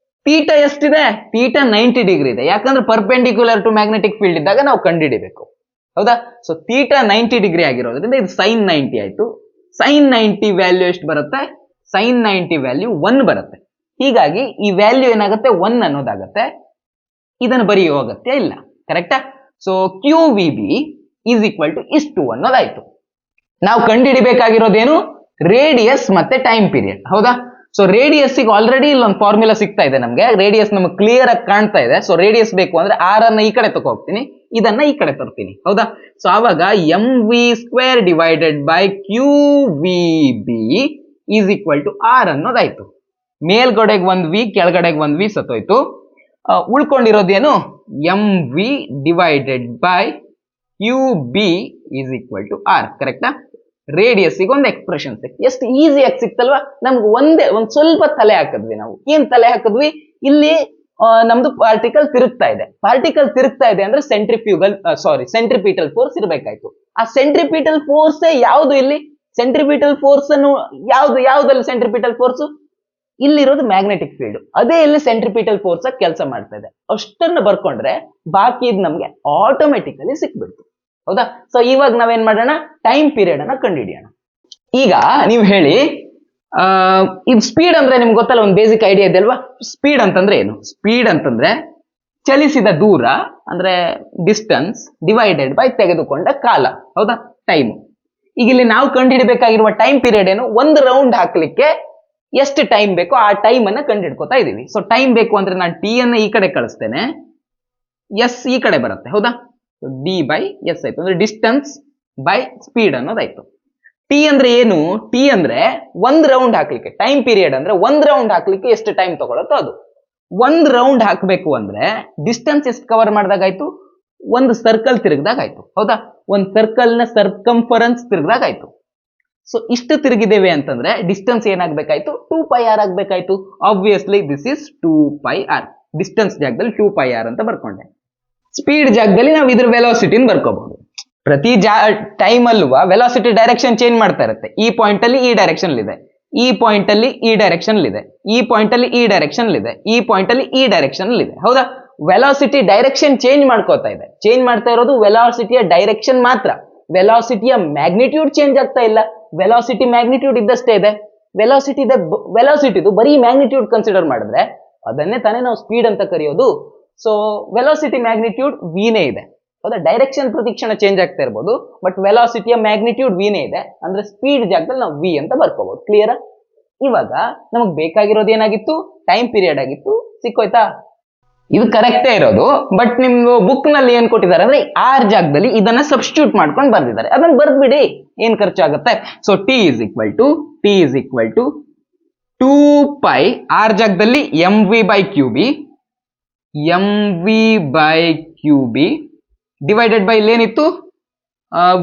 ಥೀಟಾ ಎಷ್ಟಿದೆ, ಥೀಟಾ 90 ಡಿಗ್ರಿ ಇದೆ, ಯಾಕಂದ್ರೆ ಪರ್ಪೆಂಡಿಕ್ಯುಲರ್ ಟು ಮ್ಯಾಗ್ನೆಟಿಕ್ ಫೀಲ್ಡ್ ಇದ್ದಾಗ ನಾವು ಕಂಡುಹಿಡಿಬೇಕು. ಹೌದಾ? ಸೊ ಥೀಟಾ 90 ಡಿಗ್ರಿ ಆಗಿರೋದ್ರಿಂದ ಇದು ಸೈನ್ 90 ಆಯ್ತು. ಸೈನ್ 90 ವ್ಯಾಲ್ಯೂ ಎಷ್ಟು ಬರುತ್ತೆ, ಸೈನ್ 90 ವ್ಯಾಲ್ಯೂ 1 ಬರುತ್ತೆ. ಹೀಗಾಗಿ ಈ ವ್ಯಾಲ್ಯೂ ಏನಾಗುತ್ತೆ, 1 ಅನ್ನೋದಾಗತ್ತೆ. ಇದನ್ನು ಬರೆಯೋ ಅಗತ್ಯ ಇಲ್ಲ. ಕರೆಕ್ಟಾ? So QVB is equal to ಇಷ್ಟು ಅನ್ನೋದಾಯ್ತು. ನಾವು ಕಂಡುಹಿಡಿಬೇಕಾಗಿರೋದೇನು, ರೇಡಿಯಸ್ ಮತ್ತೆ ಟೈಮ್ ಪೀರಿಯಡ್. ಹೌದಾ? ಸೊ ರೇಡಿಯಸ್ ಆಲ್ರೆಡಿ ಇಲ್ಲೊಂದು ಫಾರ್ಮುಲಾ ಸಿಗ್ತಾ ಇದೆ ನಮ್ಗೆ. ರೇಡಿಯಸ್ ನಮಗೆ ಕ್ಲಿಯರ್ ಆಗಿ ಕಾಣ್ತಾ ಇದೆ. ಸೊ ರೇಡಿಯಸ್ ಬೇಕು ಅಂದ್ರೆ ಆರ್ ಅನ್ನ ಈ ಕಡೆ ತಗೋ ಹೋಗ್ತೀನಿ, ಇದನ್ನ ಈ ಕಡೆ ತರ್ತೀನಿ. ಹೌದಾ? ಸೊ ಆವಾಗ M V square divided by Q V B is equal to R ಅನ್ನೋದಾಯ್ತು. ಮೇಲ್ಗಡೆಗೆ ಒಂದ್ ವಿ, ಕೆಳಗಡೆಗೆ ಒಂದ್ ವಿ ಸತ್ತೋಯ್ತು. ಉಳ್ಕೊಂಡಿರೋದೇನು? M V divided by Q B is equal to R. ಕರೆಕ್ಟಾ? ರೇಡಿಯಸ್ಸಿಗೆ ಒಂದು ಎಕ್ಸ್ಪ್ರೆಷನ್ ಸಿಕ್ತು. ಎಷ್ಟು ಈಸಿಯಾಗಿ ಸಿಕ್ತಲ್ವಾ? ನಮ್ಗೆ ಒಂದ್ ಸ್ವಲ್ಪ ತಲೆ ಹಾಕಿದ್ವಿ ನಾವು. ಏನ್ ತಲೆ ಹಾಕಿದ್ವಿ? ಇಲ್ಲಿ ನಮ್ದು ಪಾರ್ಟಿಕಲ್ ತಿರುಗ್ತಾ ಇದೆ. ಪಾರ್ಟಿಕಲ್ ತಿರುಗ್ತಾ ಇದೆ ಅಂದ್ರೆ ಸೆಂಟ್ರಿಪಿಟಲ್ ಫೋರ್ಸ್ ಇರಬೇಕಾಯ್ತು. ಆ ಸೆಂಟ್ರಿಪಿಟಲ್ ಫೋರ್ಸ್ ಯಾವ್ದು ಇಲ್ಲಿ? ಸೆಂಟ್ರಿಪಿಟಲ್ ಫೋರ್ಸ್ ಅನ್ನು ಯಾವ್ದಲ್ಲಿ ಸೆಂಟ್ರಿಪಿಟಲ್ ಫೋರ್ಸ್? ಇಲ್ಲಿರೋದು ಮ್ಯಾಗ್ನೆಟಿಕ್ ಫೀಲ್ಡ್. ಅದೇ ಇಲ್ಲಿ ಸೆಂಟ್ರಿಪಿಟಲ್ ಫೋರ್ಸ್ ಆಗಿ ಕೆಲಸ ಮಾಡ್ತಾ ಇದೆ. ಅಷ್ಟನ್ನ ಬರ್ಕೊಂಡ್ರೆ ಬಾಕಿ ನಮ್ಗೆ ಆಟೋಮೆಟಿಕಲಿ ಸಿಕ್ಬಿಡ್ತು. ಹೌದಾ? ಸೊ ಇವಾಗ ನಾವೇನ್ ಮಾಡೋಣ? ಟೈಮ್ ಪೀರಿಯಡ್ ಅನ್ನ ಕಂಡುಹಿಡಿಯೋಣ. ಈಗ ನೀವು ಹೇಳಿ, ಇದು ಸ್ಪೀಡ್ ಅಂದ್ರೆ ನಿಮ್ಗೆ ಗೊತ್ತಲ್ಲ, ಒಂದು ಬೇಸಿಕ್ ಐಡಿಯಾ ಇದೆ ಅಲ್ವಾ? ಸ್ಪೀಡ್ ಅಂತಂದ್ರೆ ಏನು? ಸ್ಪೀಡ್ ಅಂತಂದ್ರೆ ಚಲಿಸಿದ ದೂರ ಅಂದ್ರೆ ಡಿಸ್ಟನ್ಸ್ ಡಿವೈಡೆಡ್ ಬೈ ತೆಗೆದುಕೊಂಡ ಕಾಲ. ಹೌದಾ? ಟೈಮ್. ಈಗ ಇಲ್ಲಿ ನಾವು ಕಂಡುಹಿಡಬೇಕಾಗಿರುವ ಟೈಮ್ ಪೀರಿಯಡ್ ಏನು? ಒಂದು ರೌಂಡ್ ಹಾಕ್ಲಿಕ್ಕೆ ಎಷ್ಟು ಟೈಮ್ ಬೇಕೋ ಆ ಟೈಮ್ ಅನ್ನ ಕಂಡುಹಿಡ್ಕೋತಾ ಇದೀವಿ. ಸೊ ಟೈಮ್ ಬೇಕು ಅಂದ್ರೆ ನಾನು ಟಿ ಅನ್ನ ಈ ಕಡೆ ಕಳಿಸ್ತೇನೆ, ಎಸ್ ಈ ಕಡೆ ಬರುತ್ತೆ. ಹೌದಾ? ಡಿ ಬೈ ಎಸ್ ಆಯ್ತು. ಅಂದ್ರೆ ಡಿಸ್ಟನ್ಸ್ ಬೈ ಸ್ಪೀಡ್ ಅನ್ನೋದಾಯ್ತು. ಟಿ ಅಂದ್ರೆ ಏನು? ಟಿ ಅಂದ್ರೆ ಒಂದ್ ರೌಂಡ್ ಹಾಕ್ಲಿಕ್ಕೆ, ಟೈಮ್ ಪೀರಿಯಡ್ ಅಂದ್ರೆ ಒಂದ್ ರೌಂಡ್ ಹಾಕ್ಲಿಕ್ಕೆ ಎಷ್ಟು ಟೈಮ್ ತಗೊಳುತ್ತೋ ಅದು. ಒಂದ್ ರೌಂಡ್ ಹಾಕ್ಬೇಕು ಅಂದ್ರೆ ಡಿಸ್ಟೆನ್ಸ್ ಎಷ್ಟು ಕವರ್ ಮಾಡಿದಾಗಾಯ್ತು? ಒಂದು ಸರ್ಕಲ್ ತಿರುಗಿದಾಗಾಯ್ತು. ಹೌದಾ? ಒಂದ್ ಸರ್ಕಲ್ ನ ಸರ್ಕಂಫರೆನ್ಸ್ ತಿರುಗಿದಾಗಾಯ್ತು. ಸೊ ಇಷ್ಟು ತಿರುಗಿದ್ದೇವೆ ಅಂತಂದ್ರೆ ಡಿಸ್ಟೆನ್ಸ್ ಏನಾಗಬೇಕಾಯ್ತು? 2πr ಆಗ್ಬೇಕಾಯ್ತು. Obviously this is 2πr. Distance ಜಾಗದಲ್ಲಿ 2πr ಅಂತ ಬರ್ಕೊಂಡೆ. ಸ್ಪೀಡ್ ಜಾಗದಲ್ಲಿ ನಾವು ಇದ್ರ ವೆಲಾಸಿಟಿನ ಬರ್ಕೋಬಹುದು. ಪ್ರತಿ ಟೈಮ್ ಅಲ್ಲೂ ವೆಲಾಸಿಟಿ ಡೈರೆಕ್ಷನ್ ಚೇಂಜ್ ಮಾಡ್ತಾ ಇರುತ್ತೆ. ಈ ಪಾಯಿಂಟ್ ಅಲ್ಲಿ ಈ ಡೈರೆಕ್ಷನ್ ಇದೆ, ಈ ಪಾಯಿಂಟ್ ಅಲ್ಲಿ ಈ ಡೈರೆಕ್ಷನ್ ಇದೆ, ಈ ಪಾಯಿಂಟ್ ಅಲ್ಲಿ ಈ ಡೈರೆಕ್ಷನ್ ಇದೆ, ಈ ಪಾಯಿಂಟ್ ಅಲ್ಲಿ ಈ ಡೈರೆಕ್ಷನ್ ಇದೆ. ಹೌದಾ? ವೆಲಾಸಿಟಿ ಡೈರೆಕ್ಷನ್ ಚೇಂಜ್ ಮಾಡ್ಕೋತಾ ಇದೆ. ಚೇಂಜ್ ಮಾಡ್ತಾ ಇರೋದು ವೆಲಾಸಿಟಿಯ ಡೈರೆಕ್ಷನ್ ಮಾತ್ರ. ವೆಲಾಸಿಟಿಯ ಮ್ಯಾಗ್ನಿಟ್ಯೂಡ್ ಚೇಂಜ್ ಆಗ್ತಾ ಇಲ್ಲ. ವೆಲಾಸಿಟಿ ಮ್ಯಾಗ್ನಿಟ್ಯೂಡ್ ಇದ್ದಷ್ಟೇ ಇದೆ. ವೆಲಾಸಿಟಿದು ಬರೀ ಮ್ಯಾಗ್ನಿಟ್ಯೂಡ್ ಕನ್ಸಿಡರ್ ಮಾಡಿದ್ರೆ ಅದನ್ನೇ ತಾನೇ ನಾವು ಸ್ಪೀಡ್ ಅಂತ ಕರೆಯೋದು. ಸೊ ವೆಲಾಸಿಟಿ ಮ್ಯಾಗ್ನಿಟ್ಯೂಡ್ ವಿನೇ ಇದೆ. ಹೌದಾ? ಡೈರೆಕ್ಷನ್ ಪ್ರತಿಕ್ಷಣ ಚೇಂಜ್ ಆಗ್ತಾ ಇರ್ಬೋದು, ಬಟ್ ವೆಲಾಸಿಟಿಯ ಮ್ಯಾಗ್ನಿಟ್ಯೂಡ್ ವಿನೇ ಇದೆ. ಅಂದ್ರೆ ಸ್ಪೀಡ್ ಜಾಗದಲ್ಲಿ ನಾವು ವಿ ಅಂತ ಬರ್ಕೋಬಹುದು. ಕ್ಲಿಯರ್? ಇವಾಗ ನಮಗ್ ಬೇಕಾಗಿರೋದು ಏನಾಗಿತ್ತು? ಟೈಮ್ ಪೀರಿಯಡ್ ಆಗಿತ್ತು. ಸಿಕ್ಕೋಯ್ತಾ? ಇದು ಕರೆಕ್ಟೇ ಇರೋದು. ಬಟ್ ನಿಮ್ದು ಬುಕ್ ನಲ್ಲಿ ಏನ್ ಕೊಟ್ಟಿದ್ದಾರೆ ಅಂದ್ರೆ ಆರ್ ಜಾಗದಲ್ಲಿ ಇದನ್ನ ಸಬ್ಸ್ಟಿಟ್ಯೂಟ್ ಮಾಡ್ಕೊಂಡು ಬರ್ದಿದ್ದಾರೆ. ಅದನ್ನ ಬರ್ದ್ಬಿಡಿ, ಏನ್ ಖರ್ಚಾಗುತ್ತೆ. So T is equal to 2π R ಜಾಗದಲ್ಲಿ M V by Q B divided by ಇಲ್ಲೇನಿತ್ತು?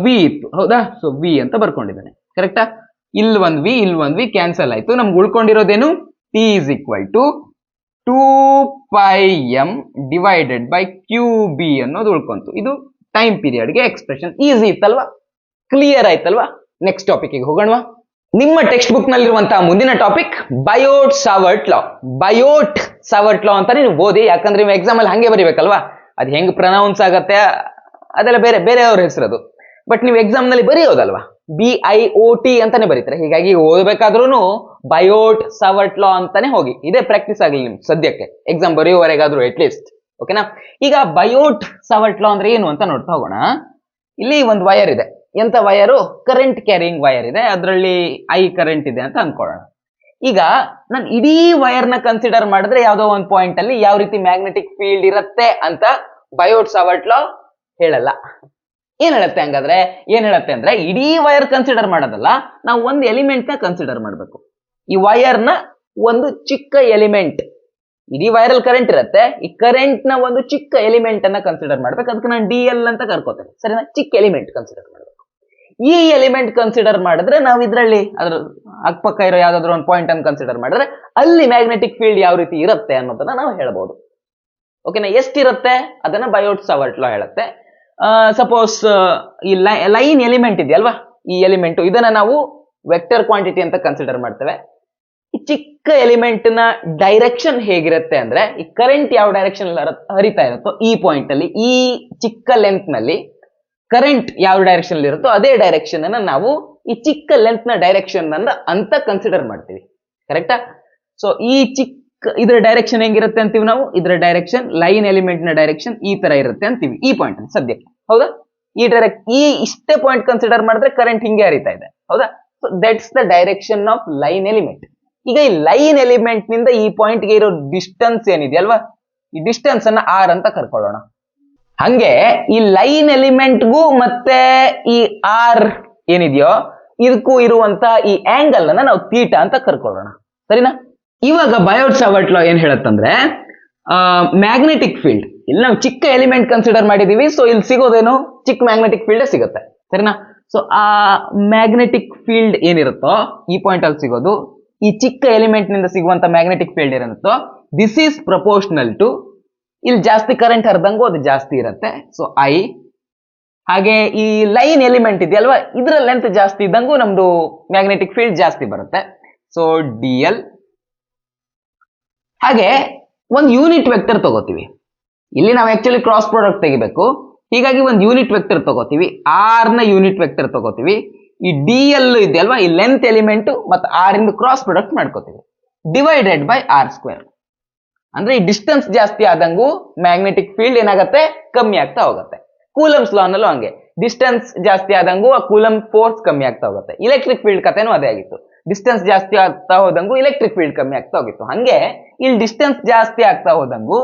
ವಿ ಇತ್ತು. ಹೌದಾ? ಸೊ ವಿ ಅಂತ ಬರ್ಕೊಂಡಿದ್ದಾನೆ. ಕರೆಕ್ಟಾ? ಇಲ್ಲಿ ಒಂದ್ ವಿ ಕ್ಯಾನ್ಸಲ್ ಆಯ್ತು. ನಮ್ಗೆ ಉಳ್ಕೊಂಡಿರೋದೇನು? T is equal to 2πm divided by Q B ಅನ್ನೋದು ಉಳ್ಕೊಂತು. ಇದು ಟೈಮ್ ಪೀರಿಯಡ್ಗೆ ಎಕ್ಸ್ಪ್ರೆಷನ್. ಈಸಿ ಇತ್ತಲ್ವಾ? ಕ್ಲಿಯರ್ ಆಯ್ತಲ್ವಾ? ನೆಕ್ಸ್ಟ್ ಟಾಪಿಕ್ಗೆ ಹೋಗೋಣವಾ? ನಿಮ್ಮ ಟೆಕ್ಸ್ಟ್ ಬುಕ್ ನಲ್ಲಿರುವಂತಹ ಮುಂದಿನ ಟಾಪಿಕ್ ಬಯೋಟ್ ಸಾವರ್ಟ್ ಲಾ ಅಂತಾನೆ ನೀವು ಓದಿ. ಯಾಕಂದ್ರೆ ನೀವು ಎಕ್ಸಾಮ್ ಅಲ್ಲಿ ಹಂಗೆ ಬರೀಬೇಕಲ್ವಾ? ಅದು ಹೆಂಗ್ ಪ್ರನೌನ್ಸ್ ಆಗತ್ತೆ ಅದೆಲ್ಲ ಬೇರೆಯವ್ರ ಹೆಸರದು. ಬಟ್ ನೀವು ಎಕ್ಸಾಮ್ ನಲ್ಲಿ ಬರೆಯೋದಲ್ವಾ? BIOT ಅಂತಾನೆ ಬರೀತಾರೆ. ಹೀಗಾಗಿ ಓದಬೇಕಾದ್ರೂ ಬಯೋಟ್ ಸಾವರ್ಟ್ ಲಾ ಅಂತಾನೆ ಹೋಗಿ. ಇದೇ ಪ್ರಾಕ್ಟೀಸ್ ಆಗಲಿ ನಿಮ್ಗೆ ಸದ್ಯಕ್ಕೆ, ಎಕ್ಸಾಮ್ ಬರೆಯುವವರೆಗಾದ್ರೂ ಅಟ್ಲೀಸ್ಟ್. ಓಕೆನಾ? ಈಗ ಬಯೋಟ್ ಸಾವರ್ಟ್ ಲಾ ಅಂದ್ರೆ ಏನು ಅಂತ ನೋಡ್ತಾ ಹೋಗೋಣ. ಇಲ್ಲಿ ಒಂದು ವೈರ್ ಇದೆ. ಎಂತ ವೈರು? ಕರೆಂಟ್ ಕ್ಯಾರಿಂಗ್ ವೈರ್ ಇದೆ. ಅದರಲ್ಲಿ ಐ ಕರೆಂಟ್ ಇದೆ ಅಂತ ಅನ್ಕೊಳ್ಳೋಣ. ಈಗ ನಾನು ಇಡೀ ವೈರ್ ನ ಕನ್ಸಿಡರ್ ಮಾಡಿದ್ರೆ ಯಾವ್ದೋ ಒಂದು ಪಾಯಿಂಟ್ ಅಲ್ಲಿ ಯಾವ ರೀತಿ ಮ್ಯಾಗ್ನೆಟಿಕ್ ಫೀಲ್ಡ್ ಇರುತ್ತೆ ಅಂತ ಬಯೋಟ್ ಸಾವರ್ಟ್ ಲಾ ಹೇಳಲ್ಲ. ಏನ್ ಹೇಳುತ್ತೆ ಹಂಗಾದ್ರೆ? ಏನ್ ಹೇಳುತ್ತೆ ಅಂದ್ರೆ ಇಡೀ ವೈರ್ ಕನ್ಸಿಡರ್ ಮಾಡೋದಲ್ಲ, ನಾವು ಒಂದು ಎಲಿಮೆಂಟ್ ನ ಕನ್ಸಿಡರ್ ಮಾಡ್ಬೇಕು. ಈ ವೈರ್ ನ ಒಂದು ಚಿಕ್ಕ ಎಲಿಮೆಂಟ್, ಇಡೀ ವೈರಲ್ ಕರೆಂಟ್ ಇರುತ್ತೆ, ಈ ಕರೆಂಟ್ ನ ಒಂದು ಚಿಕ್ಕ ಎಲಿಮೆಂಟ್ ಅನ್ನ ಕನ್ಸಿಡರ್ ಮಾಡ್ಬೇಕು. ಅದಕ್ಕೆ ನಾನು DL ಅಂತ ಕರ್ಕೋತೇನೆ. ಸರಿನಾ? ಚಿಕ್ಕ ಎಲಿಮೆಂಟ್ ಕನ್ಸಿಡರ್ ಮಾಡ್ಬೇಕು. ಈ ಎಲಿಮೆಂಟ್ ಕನ್ಸಿಡರ್ ಮಾಡಿದ್ರೆ ನಾವು ಇದರಲ್ಲಿ ಅದ್ರ ಅಕ್ಕಪಕ್ಕ ಇರೋ ಯಾವ್ದಾದ್ರು ಒಂದು ಪಾಯಿಂಟ್ ಅನ್ನು ಕನ್ಸಿಡರ್ ಮಾಡಿದ್ರೆ ಅಲ್ಲಿ ಮ್ಯಾಗ್ನೆಟಿಕ್ ಫೀಲ್ಡ್ ಯಾವ ರೀತಿ ಇರುತ್ತೆ ಅನ್ನೋದನ್ನ ನಾವು ಹೇಳ್ಬೋದು. ಓಕೆನಾ? ಎಷ್ಟಿರುತ್ತೆ ಅದನ್ನ ಬಯೋಟ್ ಸಾವರ್ಟ್ ಲಾ ಹೇಳುತ್ತೆ. ಸಪೋಸ್ ಈ ಲೈನ್ ಎಲಿಮೆಂಟ್ ಇದೆಯಲ್ವಾ, ಈ ಎಲಿಮೆಂಟ್ ಇದನ್ನ ನಾವು ವೆಕ್ಟರ್ ಕ್ವಾಂಟಿಟಿ ಅಂತ ಕನ್ಸಿಡರ್ ಮಾಡ್ತೇವೆ. ಈ ಚಿಕ್ಕ ಎಲಿಮೆಂಟ್ ನ ಡೈರೆಕ್ಷನ್ ಹೇಗಿರುತ್ತೆ ಅಂದ್ರೆ, ಈ ಕರೆಂಟ್ ಯಾವ ಡೈರೆಕ್ಷನ್ ಹರಿತಾ ಇರುತ್ತೋ ಈ ಪಾಯಿಂಟ್ ಅಲ್ಲಿ, ಈ ಚಿಕ್ಕ ಲೆಂತ್ ನಲ್ಲಿ ಕರೆಂಟ್ ಯಾವ ಡೈರೆಕ್ಷನ್ ಇರುತ್ತೋ ಅದೇ ಡೈರೆಕ್ಷನ್ ಅನ್ನ ನಾವು ಈ ಚಿಕ್ಕ ಲೆಂತ್ ನ ಡೈರೆಕ್ಷನ್ ಅಂತ ಕನ್ಸಿಡರ್ ಮಾಡ್ತೀವಿ. ಕರೆಕ್ಟಾ? ಸೊ ಈ ಚಿಕ್ಕ ಇದರ ಡೈರೆಕ್ಷನ್ ಹೆಂಗಿರುತ್ತೆ ಅಂತೀವಿ ನಾವು? ಇದರ ಡೈರೆಕ್ಷನ್, ಲೈನ್ ಎಲಿಮೆಂಟ್ ನ ಡೈರೆಕ್ಷನ್ ಈ ತರ ಇರುತ್ತೆ ಅಂತೀವಿ ಈ ಪಾಯಿಂಟ್ ಸದ್ಯಕ್ಕೆ. ಹೌದಾ? ಈ ಇಷ್ಟೇ ಪಾಯಿಂಟ್ ಕನ್ಸಿಡರ್ ಮಾಡಿದ್ರೆ ಕರೆಂಟ್ ಹಿಂಗೆ ಹರಿತಾ ಇದೆ. ಹೌದಾ? So that's the direction of line element. ಈಗ ಈ ಲೈನ್ ಎಲಿಮೆಂಟ್ ನಿಂದ ಈ ಪಾಯಿಂಟ್ ಗೆ ಇರೋ ಡಿಸ್ಟೆನ್ಸ್ ಏನಿದೆಯಲ್ವಾ, ಈ ಡಿಸ್ಟೆನ್ಸ್ ಅನ್ನ ಆರ್ ಅಂತ ಕರ್ಕೊಳ್ಳೋಣ. ಹಂಗೆ ಈ ಲೈನ್ ಎಲಿಮೆಂಟ್ಗೂ ಮತ್ತೆ ಈ ಆರ್ ಏನಿದೆಯೋ ಇದಕ್ಕೂ ಇರುವಂತ ಈ ಆಂಗಲ್ ಅನ್ನ ನಾವು ಥೀಟಾ ಅಂತ ಕರ್ಕೊಳ್ಳೋಣ, ಸರಿನಾ? ಇವಾಗ ಬಯೋಟ್-ಸಾವರ್ಟ್ ಲಾ ಏನ್ ಹೇಳತ್ತಂದ್ರೆ ಮ್ಯಾಗ್ನೆಟಿಕ್ ಫೀಲ್ಡ್, ಇಲ್ಲಿ ನಾವು ಚಿಕ್ಕ ಎಲಿಮೆಂಟ್ ಕನ್ಸಿಡರ್ ಮಾಡಿದೀವಿ, ಸೊ ಇಲ್ಲಿ ಸಿಗೋದೇನು ಚಿಕ್ಕ ಮ್ಯಾಗ್ನೆಟಿಕ್ ಫೀಲ್ಡ್ ಸಿಗುತ್ತೆ, ಸರಿನಾ? ಸೊ ಆ ಮ್ಯಾಗ್ನೆಟಿಕ್ ಫೀಲ್ಡ್ ಏನಿರುತ್ತೋ ಈ ಪಾಯಿಂಟ್ ಅಲ್ಲಿ ಸಿಗೋದು, ಈ ಚಿಕ್ಕ ಎಲಿಮೆಂಟ್ ನಿಂದ ಸಿಗುವಂತ ಮ್ಯಾಗ್ನೆಟಿಕ್ ಫೀಲ್ಡ್ ಏನಿರುತ್ತೋ ದಿಸ್ ಈಸ್ ಪ್ರಪೋರ್ಷನಲ್ ಟು, ಇಲ್ಲಿ ಜಾಸ್ತಿ ಕರೆಂಟ್ ಹರಿದಂಗೂ ಅದು ಜಾಸ್ತಿ ಇರುತ್ತೆ, ಸೊ ಐ. ಹಾಗೆ ಈ ಲೈನ್ ಎಲಿಮೆಂಟ್ ಇದೆಯಲ್ವಾ, ಇದರ ಲೆಂತ್ ಜಾಸ್ತಿ ಇದ್ದಂಗೂ ನಮ್ದು ಮ್ಯಾಗ್ನೆಟಿಕ್ ಫೀಲ್ಡ್ ಜಾಸ್ತಿ ಬರುತ್ತೆ, ಸೊ ಡಿ ಎಲ್. ಹಾಗೆ ಒಂದು ಯೂನಿಟ್ ವೆಕ್ಟರ್ ತಗೋತೀವಿ, ಇಲ್ಲಿ ನಾವು ಆಕ್ಚುಲಿ ಕ್ರಾಸ್ ಪ್ರಾಡಕ್ಟ್ ತೆಗಿಬೇಕು, ಹೀಗಾಗಿ ಒಂದು ಯೂನಿಟ್ ವೆಕ್ಟರ್ ತಗೋತೀವಿ, ಆರ್ ನ ಯೂನಿಟ್ ವೆಕ್ಟರ್ ತಗೋತೀವಿ. ಈ ಡಿ ಎಲ್ ಇದೆಯಲ್ವಾ, ಈ ಲೆಂತ್ ಎಲಿಮೆಂಟ್ ಮತ್ತು ಆರ್ ಇಂದ ಕ್ರಾಸ್ ಪ್ರಾಡಕ್ಟ್ ಮಾಡ್ಕೋತೀವಿ, ಡಿವೈಡೆಡ್ ಬೈ ಆರ್ ಸ್ಕ್ವೇರ್. ಅಂದ್ರೆ ಈ ಡಿಸ್ಟೆನ್ಸ್ ಜಾಸ್ತಿ ಆದಂಗೂ ಮ್ಯಾಗ್ನೆಟಿಕ್ ಫೀಲ್ಡ್ ಏನಾಗುತ್ತೆ, ಕಮ್ಮಿ ಆಗ್ತಾ ಹೋಗುತ್ತೆ. ಕೂಲಮ್ಸ್ ಲಾ ನಲ್ಲೂ ಹಂಗೆ, ಡಿಸ್ಟೆನ್ಸ್ ಜಾಸ್ತಿ ಆದಂಗೂ ಆ ಕೂಲಮ್ ಫೋರ್ಸ್ ಕಮ್ಮಿ ಆಗ್ತಾ ಹೋಗುತ್ತೆ. ಇಲೆಕ್ಟ್ರಿಕ್ ಫೀಲ್ಡ್ ಕಥೆನೂ ಅದೇ ಆಗಿತ್ತು, ಡಿಸ್ಟೆನ್ಸ್ ಜಾಸ್ತಿ ಆಗ್ತಾ ಹೋದಂಗೂ ಇಲೆಕ್ಟ್ರಿಕ್ ಫೀಲ್ಡ್ ಕಮ್ಮಿ ಆಗ್ತಾ ಹೋಗಿತ್ತು. ಹಂಗೆ ಇಲ್ಲಿ ಡಿಸ್ಟೆನ್ಸ್ ಜಾಸ್ತಿ ಆಗ್ತಾ ಹೋದಂಗೂ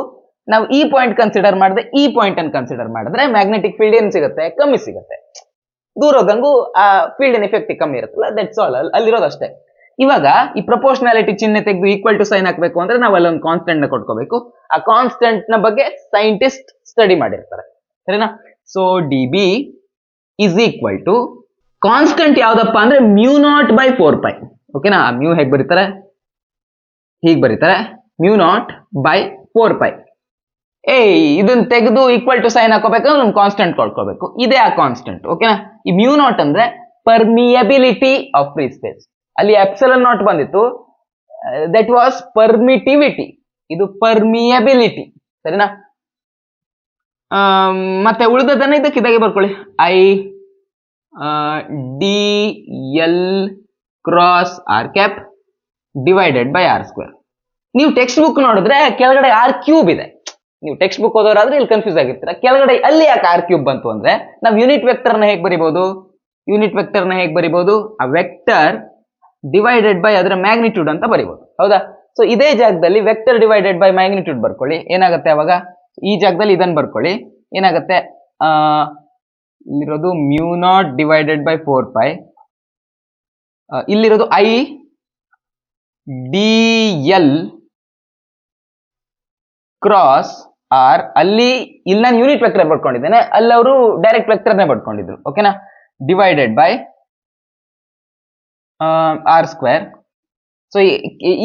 ನಾವು ಈ ಪಾಯಿಂಟ್ ಕನ್ಸಿಡರ್ ಮಾಡಿದ್ರೆ, ಈ ಪಾಯಿಂಟ್ ಅನ್ನು ಕನ್ಸಿಡರ್ ಮಾಡಿದ್ರೆ ಮ್ಯಾಗ್ನೆಟಿಕ್ ಫೀಲ್ಡ್ ಏನ್ ಸಿಗುತ್ತೆ, ಕಮ್ಮಿ ಸಿಗುತ್ತೆ. ದೂರ ಹೋದಂಗೂ ಆ ಫೀಲ್ಡ್ ಎಫೆಕ್ಟ್ ಕಮ್ಮಿ ಇರುತ್ತಲ್ಲ, ದಟ್ಸ್ ಆಲ್, ಅಲ್ಲಿರೋದಷ್ಟೇ. ಇವಾಗ ಈ ಪ್ರಪೋರ್ಷನಾಲಿಟಿ ಚಿಹ್ನೆ ತೆಗೆದು ಈಕ್ವಲ್ ಟು ಸೈನ್ ಹಾಕ್ಬೇಕು ಅಂದ್ರೆ ನಾವು ಅಲ್ಲೊಂದು ಕಾನ್ಸ್ಟೆಂಟ್ ನ ಕೊಟ್ಕೋಬೇಕು. ಆ ಕಾನ್ಸ್ಟೆಂಟ್ ನ ಬಗ್ಗೆ ಸೈಂಟಿಸ್ಟ್ ಸ್ಟಡಿ ಮಾಡಿರ್ತಾರೆ, ಸರಿನಾ? So D B is equal to constant ಯಾವ್ದಪ್ಪ ಅಂದ್ರೆ μ0 by 4π. ಓಕೆನಾ? ಮ್ಯೂ ಹೇಗೆ ಬರೀತಾರೆ, ಹೀಗೆ ಬರೀತಾರೆ, μ0 by 4π. ಇದನ್ನ ತೆಗೆದು ಈಕ್ವಲ್ ಟು ಸೈನ್ ಹಾಕೋಬೇಕಂದ್ರೆ ಒಂದು ಕಾನ್ಸ್ಟೆಂಟ್ ಕೊಡ್ಕೋಬೇಕು, ಇದೇ ಆ ಕಾನ್ಸ್ಟೆಂಟ್. ಓಕೆನಾ? ಈ μ0 ಅಂದ್ರೆ ಪರ್ಮಿಯಬಿಲಿಟಿ ಆಫ್ ಫ್ರೀ ಸ್ಪೇಸ್. ಅಲ್ಲಿ ಎಪ್ಸಿಲಾನ್ ನಾಟ್ ಬಂದಿತ್ತು, ದಟ್ ವಾಸ್ ಪರ್ಮಿಟಿವಿಟಿ, ಇದು ಪರ್ಮಿಯಬಿಲಿಟಿ, ಸರಿನಾ? ಮತ್ತೆ ಉಳಿದದನ್ನ ಇದಕ್ಕೆ ಇದಾಗೆ ಬರ್ಕೊಳ್ಳಿ, I D L cross R cap divided by R square. ನೀವು ಟೆಕ್ಸ್ಟ್ ಬುಕ್ ನೋಡಿದ್ರೆ ಕೆಳಗಡೆ ಆರ್ ಕ್ಯೂಬ್ ಇದೆ, ನೀವು ಟೆಕ್ಸ್ಟ್ ಬುಕ್ ಓದೋರಾದ್ರೆ ಇಲ್ಲಿ ಕನ್ಫ್ಯೂಸ್ ಆಗಿರ್ತೀರ. ಕೆಳಗಡೆ ಅಲ್ಲಿ ಯಾಕೆ ಆರ್ ಕ್ಯೂಬ್ ಬಂತು ಅಂದ್ರೆ ನಾವು ಯೂನಿಟ್ ವೆಕ್ಟರ್ ನ ಹೇಗೆ ಬರಿಬಹುದು, ಯೂನಿಟ್ ವೆಕ್ಟರ್ ನ ಹೇಗೆ ಬರಿಬಹುದು, ಆ ವೆಕ್ಟರ್ ಡಿವೈಡೆಡ್ ಬೈ ಅದರ ಮ್ಯಾಗ್ನಿಟ್ಯೂಡ್ ಅಂತ ಬರಿಬಹುದು, ಹೌದಾ? ಸೊ ಇದೇ ಜಾಗದಲ್ಲಿ ವೆಕ್ಟರ್ ಡಿವೈಡೆಡ್ ಬೈ ಮ್ಯಾಗ್ನಿಟ್ಯೂಡ್ ಬರ್ಕೊಳ್ಳಿ, ಏನಾಗುತ್ತೆ ಅವಾಗ, ಈ ಜಾಗದಲ್ಲಿ ಇದನ್ನ ಬರ್ಕೊಳ್ಳಿ, ಏನಾಗುತ್ತೆ, ಇಲ್ಲಿರೋದು μ0 ಡಿವೈಡೆಡ್ ಬೈ 4π, ಇಲ್ಲಿರೋದು I D L cross R. ಅಲ್ಲಿ ಇಲ್ಲಿ ನಾನು ಯೂನಿಟ್ ವೆಕ್ಟರ್ ಬರ್ಕೊಂಡಿದ್ದೇನೆ, ಅಲ್ಲಿ ಅವರು ಡೈರೆಕ್ಟ್ ವೆಕ್ಟರ್ನೇ ಬರ್ಕೊಂಡಿದ್ರು, ಓಕೆನಾ? Divided by R square. So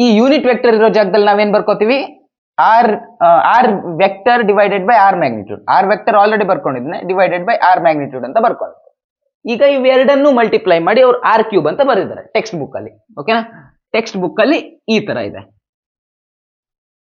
ಈ ಯೂನಿಟ್ ವೆಕ್ಟರ್ ಇರೋ ಜಾಗದಲ್ಲಿ ನಾವೇನ್ ಬರ್ಕೋತೀವಿ, R vector divided by R magnitude. R vector already ಬರ್ಕೊಂಡಿದ್ದೇನೆ, ಡಿವೈಡೆಡ್ ಬೈ ಆರ್ ಮ್ಯಾಗ್ನಿಟ್ಯೂಡ್ ಅಂತ ಬರ್ಕೊಂಡಿದ್ದೆ. ಈಗ ಇವೆರಡನ್ನು ಮಲ್ಟಿಪ್ಲೈ ಮಾಡಿ ಅವ್ರು ಆರ್ ಕ್ಯೂಬ್ ಅಂತ ಬರೆದಿದ್ದಾರೆ ಟೆಕ್ಸ್ಟ್ ಬುಕ್ ಅಲ್ಲಿ, ಓಕೆನಾ? ಟೆಕ್ಸ್ಟ್ ಬುಕ್ ಅಲ್ಲಿ ಈ ತರ ಇದೆ,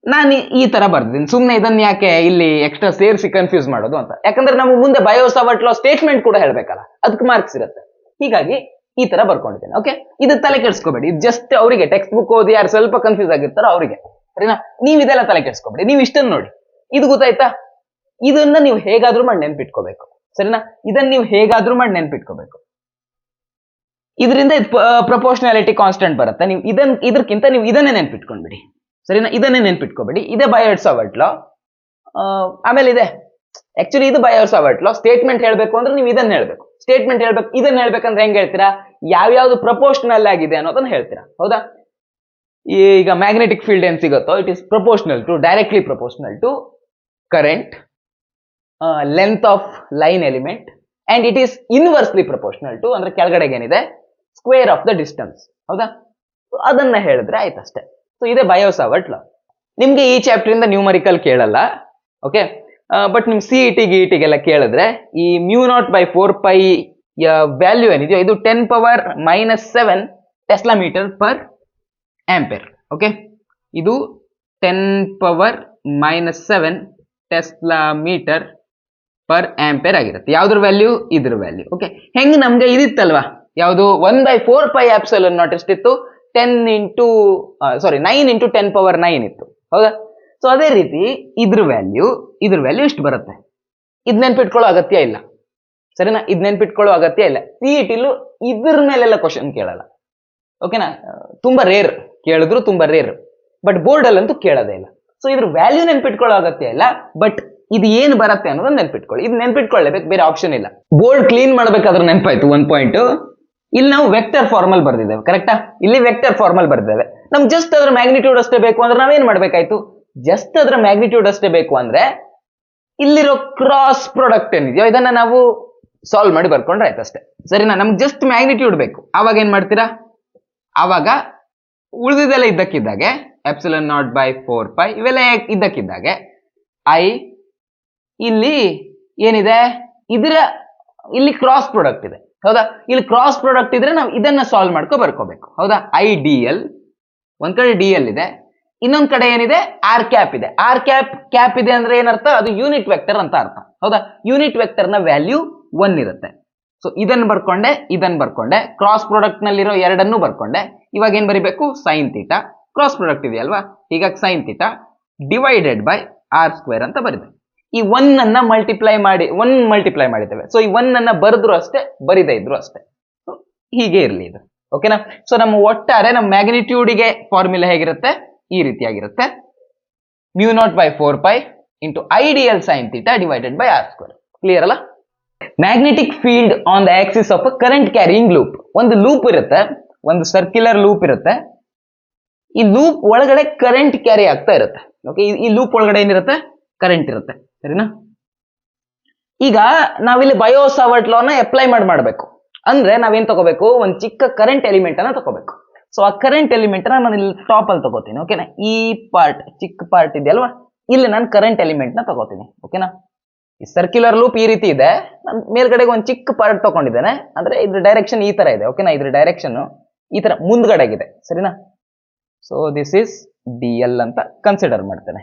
ನಾನು ಈ ತರ ಬರ್ದಿದ್ದೀನಿ. ಸುಮ್ಮನೆ ಇದನ್ನ ಯಾಕೆ ಇಲ್ಲಿ ಎಕ್ಸ್ಟ್ರಾ ಸೇರಿಸಿ ಕನ್ಫ್ಯೂಸ್ ಮಾಡೋದು ಅಂತ, ಯಾಕಂದ್ರೆ ನಾವು ಮುಂದೆ ಬಯೋಟ್-ಸಾವರ್ಟ್ ಲಾ ಸ್ಟೇಟ್ಮೆಂಟ್ ಕೂಡ ಹೇಳ್ಬೇಕಲ್ಲ, ಅದಕ್ಕೆ ಮಾರ್ಕ್ಸ್ ಇರುತ್ತೆ. ಹೀಗಾಗಿ ಈ ತರ ಬರ್ಕೊಂಡಿದ್ದೇನೆ, ಓಕೆ? ಇದು ತಲೆ ಕೆಡಿಸ್ಕೋಬೇಡಿ, ಇದು ಜಸ್ಟ್ ಅವರಿಗೆ ಟೆಕ್ಸ್ಟ್ ಬುಕ್ ಓದಿ ಯಾರು ಸ್ವಲ್ಪ ಕನ್ಫ್ಯೂಸ್ ಆಗಿರ್ತಾರೋ ಅವರಿಗೆ, ಸರಿನಾ? ನೀವು ಇದೆಲ್ಲ ತಲೆ ಕೆಡಿಸ್ಕೋಬೇಡಿ, ನೀವು ಇಷ್ಟನ್ನು ನೋಡಿ, ಇದು ಗೊತ್ತಾಯ್ತಾ? ಇದನ್ನ ನೀವು ಹೇಗಾದ್ರೂ ಮಾಡಿ ನೆನ್ಪಿಟ್ಕೋಬೇಕು, ಸರಿನಾ? ಇದನ್ನ ನೀವು ಹೇಗಾದ್ರೂ ಮಾಡಿ ನೆನ್ಪಿಟ್ಕೋಬೇಕು. ಇದರಿಂದ ಪ್ರಪೋರ್ಷನಾಲಿಟಿ ಕಾನ್ಸ್ಟೆಂಟ್ ಬರುತ್ತೆ. ನೀವು ಇದಕ್ಕಿಂತ ನೀವು ಇದನ್ನೇ ನೆನ್ಪಿಟ್ಕೊಂಡ್ಬಿಡಿ, ಸರಿನಾ? ಇದನ್ನೇ ನೆನ್ಪಿಟ್ಕೋಬೇಡಿ, ಇದೇ ಬಯೋಟ್-ಸಾವರ್ಟ್ ಲಾ. ಆಮೇಲೆ ಇದೆ ಆಕ್ಚುಲಿ ಇದು ಬಯೋಟ್-ಸಾವರ್ಟ್ ಲಾ. ಸ್ಟೇಟ್ಮೆಂಟ್ ಹೇಳ್ಬೇಕು ಅಂದ್ರೆ ನೀವು ಇದನ್ನ ಹೇಳ್ಬೇಕು, ಸ್ಟೇಟ್ಮೆಂಟ್ ಹೇಳ್ಬೇಕು, ಇದನ್ನ ಹೇಳ್ಬೇಕಂದ್ರೆ ಹೆಂಗ್ ಹೇಳ್ತೀರಾ, ಯಾವ್ಯಾವ್ದು ಪ್ರಪೋರ್ಷನಲ್ ಆಗಿದೆ ಅನ್ನೋದನ್ನ ಹೇಳ್ತೀರಾ, ಹೌದಾ? ಈಗ ಮ್ಯಾಗ್ನೆಟಿಕ್ ಫೀಲ್ಡ್ ಏನ್ ಸಿಗುತ್ತೋ it is proportional to, directly proportional to current, length of line element, and it is inversely proportional to, ಅಂದ್ರೆ ಕೆಳಗಡೆಗೆ ಏನಿದೆ ಸ್ಕ್ವೇರ್ ಆಫ್ ದ ಡಿಸ್ಟೆನ್ಸ್, ಹೌದಾ? ಅದನ್ನ ಹೇಳಿದ್ರೆ ಆಯ್ತಷ್ಟೇ. ಸೊ ಇದೇ ಬಯೋಟ್-ಸಾವರ್ಟ್ ಲಾ. ನಿಮ್ಗೆ ಈ ಚಾಪ್ಟರ್ ಇಂದ ನ್ಯೂಮರಿಕಲ್ ಕೇಳಲ್ಲ, ಓಕೆ? ಬಟ್ ನಿಮ್ CET GETಗೆಲ್ಲ ಕೇಳಿದ್ರೆ ಈ μ0 by 4π ವ್ಯಾಲ್ಯೂ ಏನಿದೆಯೋ ಇದು 10⁻⁻7 tesla metre per ampere, okay? ಇದು 10⁻⁻7 ಟೆಸ್ಲಾ ಮೀಟರ್ ಪರ್ ಆಂಪೇರ್ ಆಗಿರುತ್ತೆ. ಯಾವ್ದ್ರ ವ್ಯಾಲ್ಯೂ, ಇದ್ರ ವ್ಯಾಲ್ಯೂ, ಓಕೆ? ಹೆಂಗ್ ನಮ್ಗೆ ಇದಿತ್ತಲ್ವಾ, ಯಾವುದು 1/4π ಎಪ್ಸಿಲಾನ್ ನಾಟ್ ಎಷ್ಟಿತ್ತು, 9 into 10⁻9 ಇತ್ತು, ಹೌದಾ? ಸೊ ಅದೇ ರೀತಿ ಇದ್ರ ವ್ಯಾಲ್ಯೂ ಇಷ್ಟು ಬರುತ್ತೆ. ಇದ್ ನೆನ್ಪಿಟ್ಕೊಳ್ಳೋ ಅಗತ್ಯ ಇಲ್ಲ, ಸರಿನಾ? ಇದ್ ನೆನ್ಪಿಟ್ಕೊಳ್ಳೋ ಅಗತ್ಯ ಇಲ್ಲ. CET ಲೂ ಇದ್ರ ಮೇಲೆಲ್ಲ ಕ್ವಶನ್ ಕೇಳಲ್ಲ, ಓಕೆನಾ? ತುಂಬಾ ರೇರ್ ಕೇಳಿದ್ರು ತುಂಬಾ ರೇರ್, ಬಟ್ ಬೋರ್ಡ್ ಅಲ್ಲಂತೂ ಕೇಳೋದೇ ಇಲ್ಲ. ಸೊ ಇದ್ರ ವ್ಯಾಲ್ಯೂ ನೆನ್ಪಿಟ್ಕೊಳ್ಳೋ ಅಗತ್ಯ ಇಲ್ಲ, ಬಟ್ ಇದು ಏನ್ ಬರುತ್ತೆ ಅನ್ನೋದನ್ನ ನೆನ್ಪಿಟ್ಕೊಳ್ಳಿ. ಇದು ನೆನ್ಪಿಟ್ಕೊಳ್ಳೇಬೇಕು, ಬೇರೆ ಆಪ್ಷನ್ ಇಲ್ಲ. ಬೋರ್ಡ್ ಕ್ಲೀನ್ ಮಾಡ್ಬೇಕಾದ್ರೆ ನೆನಪಾಯ್ತು ಒಂದ್ ಪಾಯಿಂಟ್. ಇಲ್ಲಿ ನಾವು ವೆಕ್ಟರ್ ಫಾರ್ಮಲ್ ಬರ್ದಿದ್ದೇವೆ, ಕರೆಕ್ಟಾ? ಇಲ್ಲಿ ವೆಕ್ಟರ್ ಫಾರ್ಮಲ್ ಬರ್ದಿದ್ದೇವೆ. ನಮ್ಗೆ ಜಸ್ಟ್ ಅದ್ರ ಮ್ಯಾಗ್ನಿಟ್ಯೂಡ್ ಅಷ್ಟೇ ಬೇಕು ಅಂದ್ರೆ ನಾವೇನ್ ಮಾಡ್ಬೇಕಾಯ್ತು? ಜಸ್ಟ್ ಅದ್ರ ಮ್ಯಾಗ್ನಿಟ್ಯೂಡ್ ಅಷ್ಟೇ ಬೇಕು ಅಂದ್ರೆ ಇಲ್ಲಿರೋ ಕ್ರಾಸ್ ಪ್ರಾಡಕ್ಟ್ ಏನಿದೆಯೋ ಇದನ್ನ ನಾವು ಸಾಲ್ವ್ ಮಾಡಿ ಬರ್ಕೊಂಡ್ರೆ ಆಯ್ತು ಅಷ್ಟೇ, ಸರಿನಾ? ನಮ್ಗೆ ಜಸ್ಟ್ ಮ್ಯಾಗ್ನಿಟ್ಯೂಡ್ ಬೇಕು. ಆವಾಗ ಏನ್ ಮಾಡ್ತೀರಾ? ಆವಾಗ ಉಳಿದಿದೆಲ್ಲ ಇದ್ದಕ್ಕಿದ್ದಾಗೆ ಎಪ್ಸಿಲನ್ ನಾಟ್ ಬೈ 4π ಇವೆಲ್ಲ ಇದ್ದಕ್ಕಿದ್ದಾಗೆ ಐ ಇಲ್ಲಿ ಏನಿದೆ, ಇಲ್ಲಿ ಕ್ರಾಸ್ ಪ್ರಾಡಕ್ಟ್ ಇದೆ, ಹೌದಾ? ಇಲ್ಲಿ ಕ್ರಾಸ್ ಪ್ರಾಡಕ್ಟ್ ಇದ್ರೆ ನಾವು ಇದನ್ನ ಸಾಲ್ವ್ ಮಾಡ್ಕೊ ಬರ್ಕೋಬೇಕು, ಹೌದಾ? ಐ ಡಿ ಎಲ್, ಒಂದ್ ಕಡೆ ಡಿ ಎಲ್ ಇದೆ, ಇನ್ನೊಂದ್ ಕಡೆ ಏನಿದೆ? ಆರ್ ಕ್ಯಾಪ್ ಇದೆ. ಆರ್ ಕ್ಯಾಪ್ ಇದೆ ಅಂದ್ರೆ ಏನರ್ಥ? ಅದು ಯೂನಿಟ್ ವೆಕ್ಟರ್ ಅಂತ ಅರ್ಥ, ಹೌದಾ? ಯೂನಿಟ್ ವೆಕ್ಟರ್ ನ ವ್ಯಾಲ್ಯೂ 1 ಇರುತ್ತೆ. ಸೊ ಇದನ್ನ ಬರ್ಕೊಂಡೆ, ಕ್ರಾಸ್ ಪ್ರಾಡಕ್ಟ್ ನಲ್ಲಿರೋ ಎರಡನ್ನು ಬರ್ಕೊಂಡೆ. ಇವಾಗ ಏನ್ ಬರಿಬೇಕು? ಸೈನ್ ಥೀಟಾ, ಕ್ರಾಸ್ ಪ್ರಾಡಕ್ಟ್ ಇದೆಯಲ್ವಾ, ಹೀಗಾಗಿ sine theta divided by R square ಅಂತ ಬರಿದೆ. ಈ 1 ಅನ್ನ ಮಲ್ಟಿಪ್ಲೈ ಮಾಡಿದ್ದೇವೆ. ಸೊ ಈ 1 ಅನ್ನ ಬರೆದ್ರು ಅಷ್ಟೇ, ಬರಿದೇ ಇದ್ರು ಅಷ್ಟೇ. ಹೀಗೆ ಇರ್ಲಿ ಇದು, ಓಕೆನಾ? ಸೊ ನಮ್ಮ ಒಟ್ಟಾರೆ ನಮ್ಮ ಮ್ಯಾಗ್ನಿಟ್ಯೂಡ್ಗೆ ಫಾರ್ಮುಲಾ ಹೇಗಿರುತ್ತೆ? ಈ ರೀತಿಯಾಗಿರುತ್ತೆ, μ0/4π into I D L sine theta divided by R square. Clear ಅಲ್ಲ? Magnetic field on the axis of a current carrying loop. ಒಂದು ಲೂಪ್ ಇರುತ್ತೆ, ಒಂದು ಸರ್ಕ್ಯುಲರ್ ಲೂಪ್ ಇರುತ್ತೆ. ಈ ಲೂಪ್ ಒಳಗಡೆ ಕರೆಂಟ್ ಕ್ಯಾರಿ ಆಗ್ತಾ ಇರುತ್ತೆ. ಓಕೆ, ಈ ಲೂಪ್ ಒಳಗಡೆ ಏನಿರುತ್ತೆ? ಕರೆಂಟ್ ಇರುತ್ತೆ, ಸರಿನಾ? ಈಗ ನಾವಿಲ್ಲಿ ಬಯೋ ಸಾವರ್ಟ್ ಲಾನ ಅಪ್ಲೈ ಮಾಡಬೇಕು ಅಂದ್ರೆ ನಾವೇನ್ ತಗೋಬೇಕು? ಒಂದು ಚಿಕ್ಕ ಕರೆಂಟ್ ಎಲಿಮೆಂಟ್ ಅನ್ನ ತಗೋಬೇಕು. ಸೊ ಆ ಕರೆಂಟ್ ಎಲಿಮೆಂಟ್ ನಾನು ಇಲ್ಲಿ ಟಾಪ್ ಅಲ್ಲಿ ತಗೋತೀನಿ, ಓಕೆನಾ? ಈ ಪಾರ್ಟ್, ಚಿಕ್ಕ ಪಾರ್ಟ್ ಇದೆಯಲ್ವಾ, ಇಲ್ಲಿ ನಾನು ಕರೆಂಟ್ ಎಲಿಮೆಂಟ್ ನ ತಗೋತೀನಿ, ಓಕೆನಾ? ಈ ಸರ್ಕ್ಯುಲರ್ ಲೂಪ್ ಈ ರೀತಿ ಇದೆ, ನಾನು ಮೇಲ್ಗಡೆಗೆ ಒಂದು ಚಿಕ್ಕ ಪಾರ್ಟ್ ತಗೊಂಡಿದ್ದೇನೆ, ಅಂದ್ರೆ ಇದ್ರ ಡೈರೆಕ್ಷನ್ ಈ ತರ ಇದೆ, ಓಕೆನಾ? ಇದ್ರ ಡೈರೆಕ್ಷನ್ ಈ ತರ ಮುಂದ್ಗಡೆಗಿದೆ, ಸರಿನಾ? So this is D L ಅಂತ ಕನ್ಸಿಡರ್ ಮಾಡ್ತೇನೆ,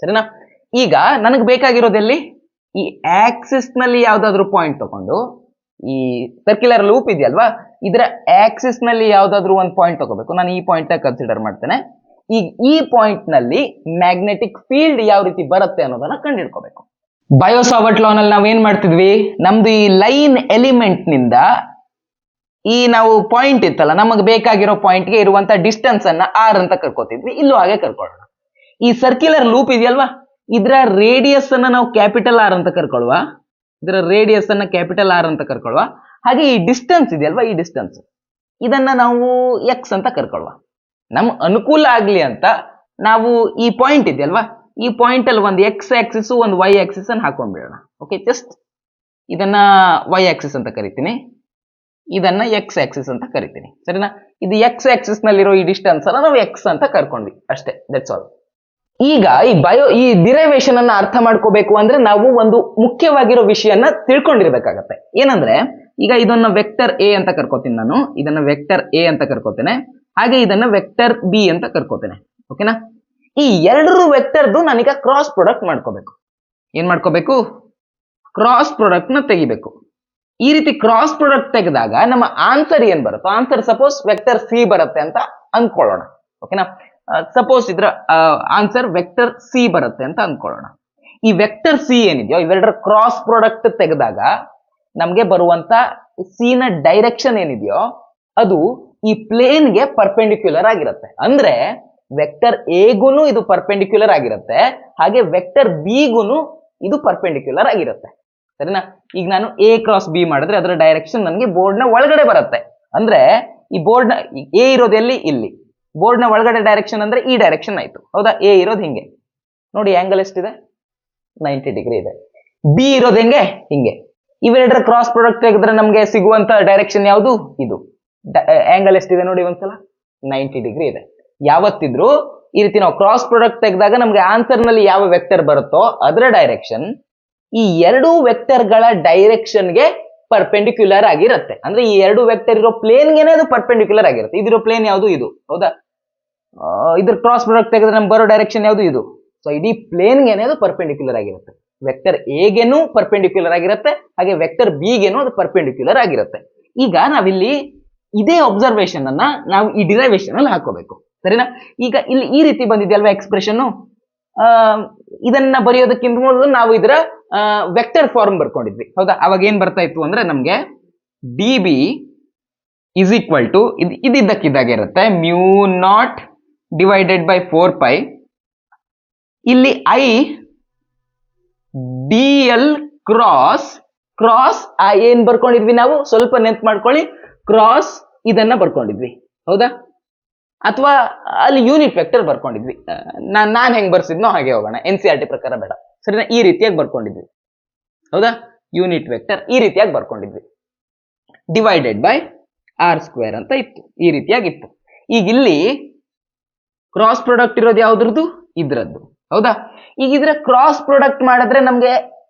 ಸರಿನಾ? ಈಗ ನನಗೆ ಬೇಕಾಗಿರೋದೆಲ್ಲಿ? ಈ ಆಕ್ಸಿಸ್ ನಲ್ಲಿ ಯಾವ್ದಾದ್ರು ಪಾಯಿಂಟ್ ತಗೊಂಡು, ಈ ಸರ್ಕ್ಯುಲರ್ ಲೂಪ್ ಇದೆಯಲ್ವಾ, ಇದರ ಆಕ್ಸಿಸ್ ನಲ್ಲಿ ಯಾವ್ದಾದ್ರು ಒಂದು ಪಾಯಿಂಟ್ ತಗೋಬೇಕು. ನಾನು ಈ ಪಾಯಿಂಟ್ ನ ಕನ್ಸಿಡರ್ ಮಾಡ್ತೇನೆ. ಈಗ ಈ ಪಾಯಿಂಟ್ ನಲ್ಲಿ ಮ್ಯಾಗ್ನೆಟಿಕ್ ಫೀಲ್ಡ್ ಯಾವ ರೀತಿ ಬರುತ್ತೆ ಅನ್ನೋದನ್ನ ಕಂಡುಹಿಡ್ಕೋಬೇಕು. ಬಯೋ ಸಾವರ್ಟ್ ಲಾ ನಲ್ಲಿ ನಾವ್ ಏನ್ ಮಾಡ್ತಿದ್ವಿ? ನಮ್ದು ಈ ಲೈನ್ ಎಲಿಮೆಂಟ್ ನಿಂದ ಈ ನಾವು ಪಾಯಿಂಟ್ ಇತ್ತಲ್ಲ, ನಮಗೆ ಬೇಕಾಗಿರೋ ಪಾಯಿಂಟ್ಗೆ ಇರುವಂತ ಡಿಸ್ಟೆನ್ಸ್ ಅನ್ನ ಆರ್ ಅಂತ ಕರ್ಕೋತಿದ್ವಿ. ಇಲ್ಲೂ ಹಾಗೆ ಕರ್ಕೊಳ್ಳೋಣ. ಈ ಸರ್ಕ್ಯುಲರ್ ಲೂಪ್ ಇದೆಯಲ್ವಾ, ಇದರ ರೇಡಿಯಸ್ ಅನ್ನ ನಾವು ಕ್ಯಾಪಿಟಲ್ ಆರ್ ಅಂತ ಕರ್ಕೊಳ್ಳುವ, ಹಾಗೆ ಈ ಡಿಸ್ಟೆನ್ಸ್ ಇದೆಯಲ್ವಾ, ಈ ಡಿಸ್ಟೆನ್ಸ್ ಇದನ್ನ ನಾವು ಎಕ್ಸ್ ಅಂತ ಕರ್ಕೊಳ್ಳುವ. ನಮ್ ಅನುಕೂಲ ಆಗ್ಲಿ ಅಂತ ನಾವು ಈ ಪಾಯಿಂಟ್ ಇದೆಯಲ್ವಾ, ಈ ಪಾಯಿಂಟ್ ಅಲ್ಲಿ ಒಂದು ಎಕ್ಸ್ ಆಕ್ಸಿಸ್ ಒಂದು ವೈ ಆಕ್ಸಿಸ್ ಅನ್ನು ಹಾಕೊಂಡ್ಬಿಡೋಣ. ಓಕೆ, ಜಸ್ಟ್ ಇದನ್ನ ವೈ ಆಕ್ಸಿಸ್ ಅಂತ ಕರಿತೀನಿ, ಇದನ್ನ ಎಕ್ಸ್ ಆಕ್ಸಿಸ್ ಅಂತ ಕರಿತೀನಿ, ಸರಿನಾ? ಇದು ಎಕ್ಸ್ ಆಕ್ಸಿಸ್ ನಲ್ಲಿರೋ ಈ ಡಿಸ್ಟೆನ್ಸ್ ಅನ್ನ ನಾವು ಎಕ್ಸ್ ಅಂತ ಕರ್ಕೊಂಡ್ವಿ ಅಷ್ಟೇ, ದಟ್ಸ್ ಆಲ್. ಈಗ ಈ ಡಿರೈವೇಶನ್ ಅನ್ನ ಅರ್ಥ ಮಾಡ್ಕೋಬೇಕು ಅಂದ್ರೆ ನಾವು ಒಂದು ಮುಖ್ಯವಾಗಿರೋ ವಿಷಯನ ತಿಳ್ಕೊಂಡಿರ್ಬೇಕಾಗತ್ತೆ. ಏನಂದ್ರೆ ಈಗ ಇದನ್ನ ವೆಕ್ಟರ್ ಎ ಅಂತ ಕರ್ಕೋತೀನಿ ನಾನು, ಇದನ್ನ ವೆಕ್ಟರ್ ಎ ಅಂತ ಕರ್ಕೋತೇನೆ, ಹಾಗೆ ಇದನ್ನ ವೆಕ್ಟರ್ ಬಿ ಅಂತ ಕರ್ಕೋತೇನೆ, ಓಕೆನಾ? ಈ ಎರಡರ ವೆಕ್ಟರ್ದು ನಾನೀಗ ಕ್ರಾಸ್ ಪ್ರಾಡಕ್ಟ್ ಮಾಡ್ಕೋಬೇಕು. ಏನ್ ಮಾಡ್ಕೋಬೇಕು? ಕ್ರಾಸ್ ಪ್ರಾಡಕ್ಟ್ ನ ತೆಗಿಬೇಕು. ಈ ರೀತಿ ಕ್ರಾಸ್ ಪ್ರಾಡಕ್ಟ್ ತೆಗೆದಾಗ ನಮ್ಮ ಆನ್ಸರ್ ಏನ್ ಬರುತ್ತೋ, ಆನ್ಸರ್ ಸಪೋಸ್ ವೆಕ್ಟರ್ ಸಿ ಬರುತ್ತೆ ಅಂತ ಅನ್ಕೊಳ್ಳೋಣ, ಓಕೆನಾ? ಸಪೋಸ್ ಇದ್ರ ಆನ್ಸರ್ ವೆಕ್ಟರ್ ಸಿ ಬರುತ್ತೆ ಅಂತ ಅನ್ಕೊಳ್ಳೋಣ. ಈ ವೆಕ್ಟರ್ ಸಿ ಏನಿದೆಯೋ ಇವೆರಡರ ಕ್ರಾಸ್ ಪ್ರಾಡಕ್ಟ್ ತೆಗೆದಾಗ ನಮ್ಗೆ ಬರುವಂತ ಸಿ ನ ಡೈರೆಕ್ಷನ್ ಏನಿದೆಯೋ ಅದು ಈ ಪ್ಲೇನ್ಗೆ ಪರ್ಪೆಂಡಿಕ್ಯುಲರ್ ಆಗಿರುತ್ತೆ. ಅಂದ್ರೆ ವೆಕ್ಟರ್ ಎಗುನು ಇದು ಪರ್ಪೆಂಡಿಕ್ಯುಲರ್ ಆಗಿರುತ್ತೆ, ಹಾಗೆ ವೆಕ್ಟರ್ ಬಿಗುನು ಇದು ಪರ್ಪೆಂಡಿಕ್ಯುಲರ್ ಆಗಿರುತ್ತೆ, ಸರಿನಾ? ಈಗ ನಾನು ಎ ಕ್ರಾಸ್ ಬಿ ಮಾಡಿದ್ರೆ ಅದರ ಡೈರೆಕ್ಷನ್ ನನಗೆ ಬೋರ್ಡ್ ನ ಒಳಗಡೆ ಬರುತ್ತೆ. ಅಂದ್ರೆ ಈ ಬೋರ್ಡ್ ನ ಎ ಇರೋದು ಎಲ್ಲಿ? ಇಲ್ಲಿ. ಬೋರ್ಡ್ ನ ಒಳಗಡೆ ಡೈರೆಕ್ಷನ್ ಅಂದ್ರೆ ಈ ಡೈರೆಕ್ಷನ್ ಆಯ್ತು, ಹೌದಾ? ಎ ಇರೋದು ಹಿಂಗೆ ನೋಡಿ, ಆಂಗಲ್ ಎಷ್ಟಿದೆ? 90 ಡಿಗ್ರಿ ಇದೆ. ಬಿ ಇರೋದು ಹೆಂಗೆ? ಹಿಂಗೆ. ಇವೆರಡರ ಕ್ರಾಸ್ ಪ್ರಾಡಕ್ಟ್ ತೆಗೆದ್ರೆ ನಮ್ಗೆ ಸಿಗುವಂತ ಡೈರೆಕ್ಷನ್ ಯಾವುದು? ಇದು. ಆಂಗಲ್ ಎಷ್ಟಿದೆ ನೋಡಿ ಒಂದ್ಸಲ? 90 ಡಿಗ್ರಿ ಇದೆ. ಯಾವತ್ತಿದ್ರು ಈ ರೀತಿ ನಾವು ಕ್ರಾಸ್ ಪ್ರಾಡಕ್ಟ್ ತೆಗೆದಾಗ ನಮ್ಗೆ ಆನ್ಸರ್ ನಲ್ಲಿ ಯಾವ ವೆಕ್ಟರ್ ಬರುತ್ತೋ ಅದರ ಡೈರೆಕ್ಷನ್ ಈ ಎರಡು ವೆಕ್ಟರ್ ಗಳ ಡೈರೆಕ್ಷನ್ಗೆ ಪರ್ಪೆಂಡಿಕ್ಯುಲರ್ ಆಗಿರುತ್ತೆ. ಅಂದ್ರೆ ಈ ಎರಡು ವೆಕ್ಟರ್ ಇರೋ ಪ್ಲೇನ್ಗೆನೆ ಅದು ಪರ್ಪೆಂಡಿಕ್ಯುಲರ್ ಆಗಿರುತ್ತೆ. ಇದಿರೋ ಪ್ಲೇನ್ ಯಾವುದು? ಇದು, ಹೌದಾ? ಇದ್ರ ಕ್ರಾಸ್ ಪ್ರಾಡಕ್ಟ್ ತೆಗೆದ್ರೆ ನಮ್ಗೆ ಬರೋ ಡೈರೆಕ್ಷನ್ ಯಾವುದು? ಇದು. ಸೊ ಇಡೀ ಪ್ಲೇನ್ಗೆನೆ ಅದು ಪರ್ಪೆಂಡಿಕ್ಯುಲರ್ ಆಗಿರುತ್ತೆ. ವೆಕ್ಟರ್ ಎಗೆನೂ ಪರ್ಪೆಂಡಿಕ್ಯುಲರ್ ಆಗಿರುತ್ತೆ, ಹಾಗೆ ವೆಕ್ಟರ್ ಬಿಗೆನೂ ಅದು ಪರ್ಪೆಂಡಿಕ್ಯುಲರ್ ಆಗಿರುತ್ತೆ. ಈಗ ನಾವಿಲ್ಲಿ ಇದೇ ಅಬ್ಸರ್ವೇಷನ್ ಅನ್ನ ನಾವು ಈ ಡಿರೈವೇಶನ್ ಅಲ್ಲಿ ಹಾಕೋಬೇಕು, ಸರಿನಾ? ಈಗ ಇಲ್ಲಿ ಈ ರೀತಿ ಬಂದಿದೆಯಲ್ವಾ ಎಕ್ಸ್ಪ್ರೆಷನ್, ಇದನ್ನ ಬರೆಯೋದಕ್ಕಿಂತ ಮೊದಲು ನಾವು ಇದರ ವೆಕ್ಟರ್ ಫಾರ್ಮ್ ಬರ್ಕೊಂಡಿದ್ವಿ, ಹೌದಾ? ಅವಾಗ ಏನ್ ಬರ್ತಾ ಇತ್ತು ಅಂದ್ರೆ ನಮ್ಗೆ D B is equal to ಇದಿದ್ದಕ್ಕಿದ್ದಾಗೆ ಇರುತ್ತೆ μ0 ಡಿವೈಡೆಡ್ ಬೈ 4π. ಇಲ್ಲಿ ಐ ಡಿ ಎಲ್ ಕ್ರಾಸ್ ಏನ್ ಬರ್ಕೊಂಡಿದ್ವಿ ನಾವು, ಸ್ವಲ್ಪ ನೆನ್ಪು ಮಾಡ್ಕೊಳ್ಳಿ, ಕ್ರಾಸ್ ಇದನ್ನ ಬರ್ಕೊಂಡಿದ್ವಿ ಹೌದಾ, ಅಥವಾ ಅಲ್ಲಿ ಯೂನಿಟ್ ವೆಕ್ಟರ್ ಬರ್ಕೊಂಡಿದ್ವಿ. ನಾನ್ ಹೆಂಗ್ ಬರ್ಸಿದ್ನೋ ಹಾಗೆ ಹೋಗೋಣ, NCERT ಪ್ರಕಾರ ಬೇಡ ಸರಿನಾ. ಈ ರೀತಿಯಾಗಿ ಬರ್ಕೊಂಡಿದ್ವಿ ಹೌದಾ, ಯೂನಿಟ್ ವೆಕ್ಟರ್ ಈ ರೀತಿಯಾಗಿ ಬರ್ಕೊಂಡಿದ್ವಿ. ಡಿವೈಡೆಡ್ ಬೈ r² ಅಂತ ಇತ್ತು, ಈ ರೀತಿಯಾಗಿತ್ತು. ಈಗ ಇಲ್ಲಿ ಕ್ರಾಸ್ ಪ್ರಾಡಕ್ಟ್ ಇರೋದು ಯಾವ್ದ್ರದ್ದು, ಇದ್ರದ್ದು ಹೌದಾ. ಈಗ ಇದ್ರ ಕ್ರಾಸ್ ಪ್ರಾಡಕ್ಟ್ ಮಾಡಿದ್ರೆ ನಮ್ಗೆ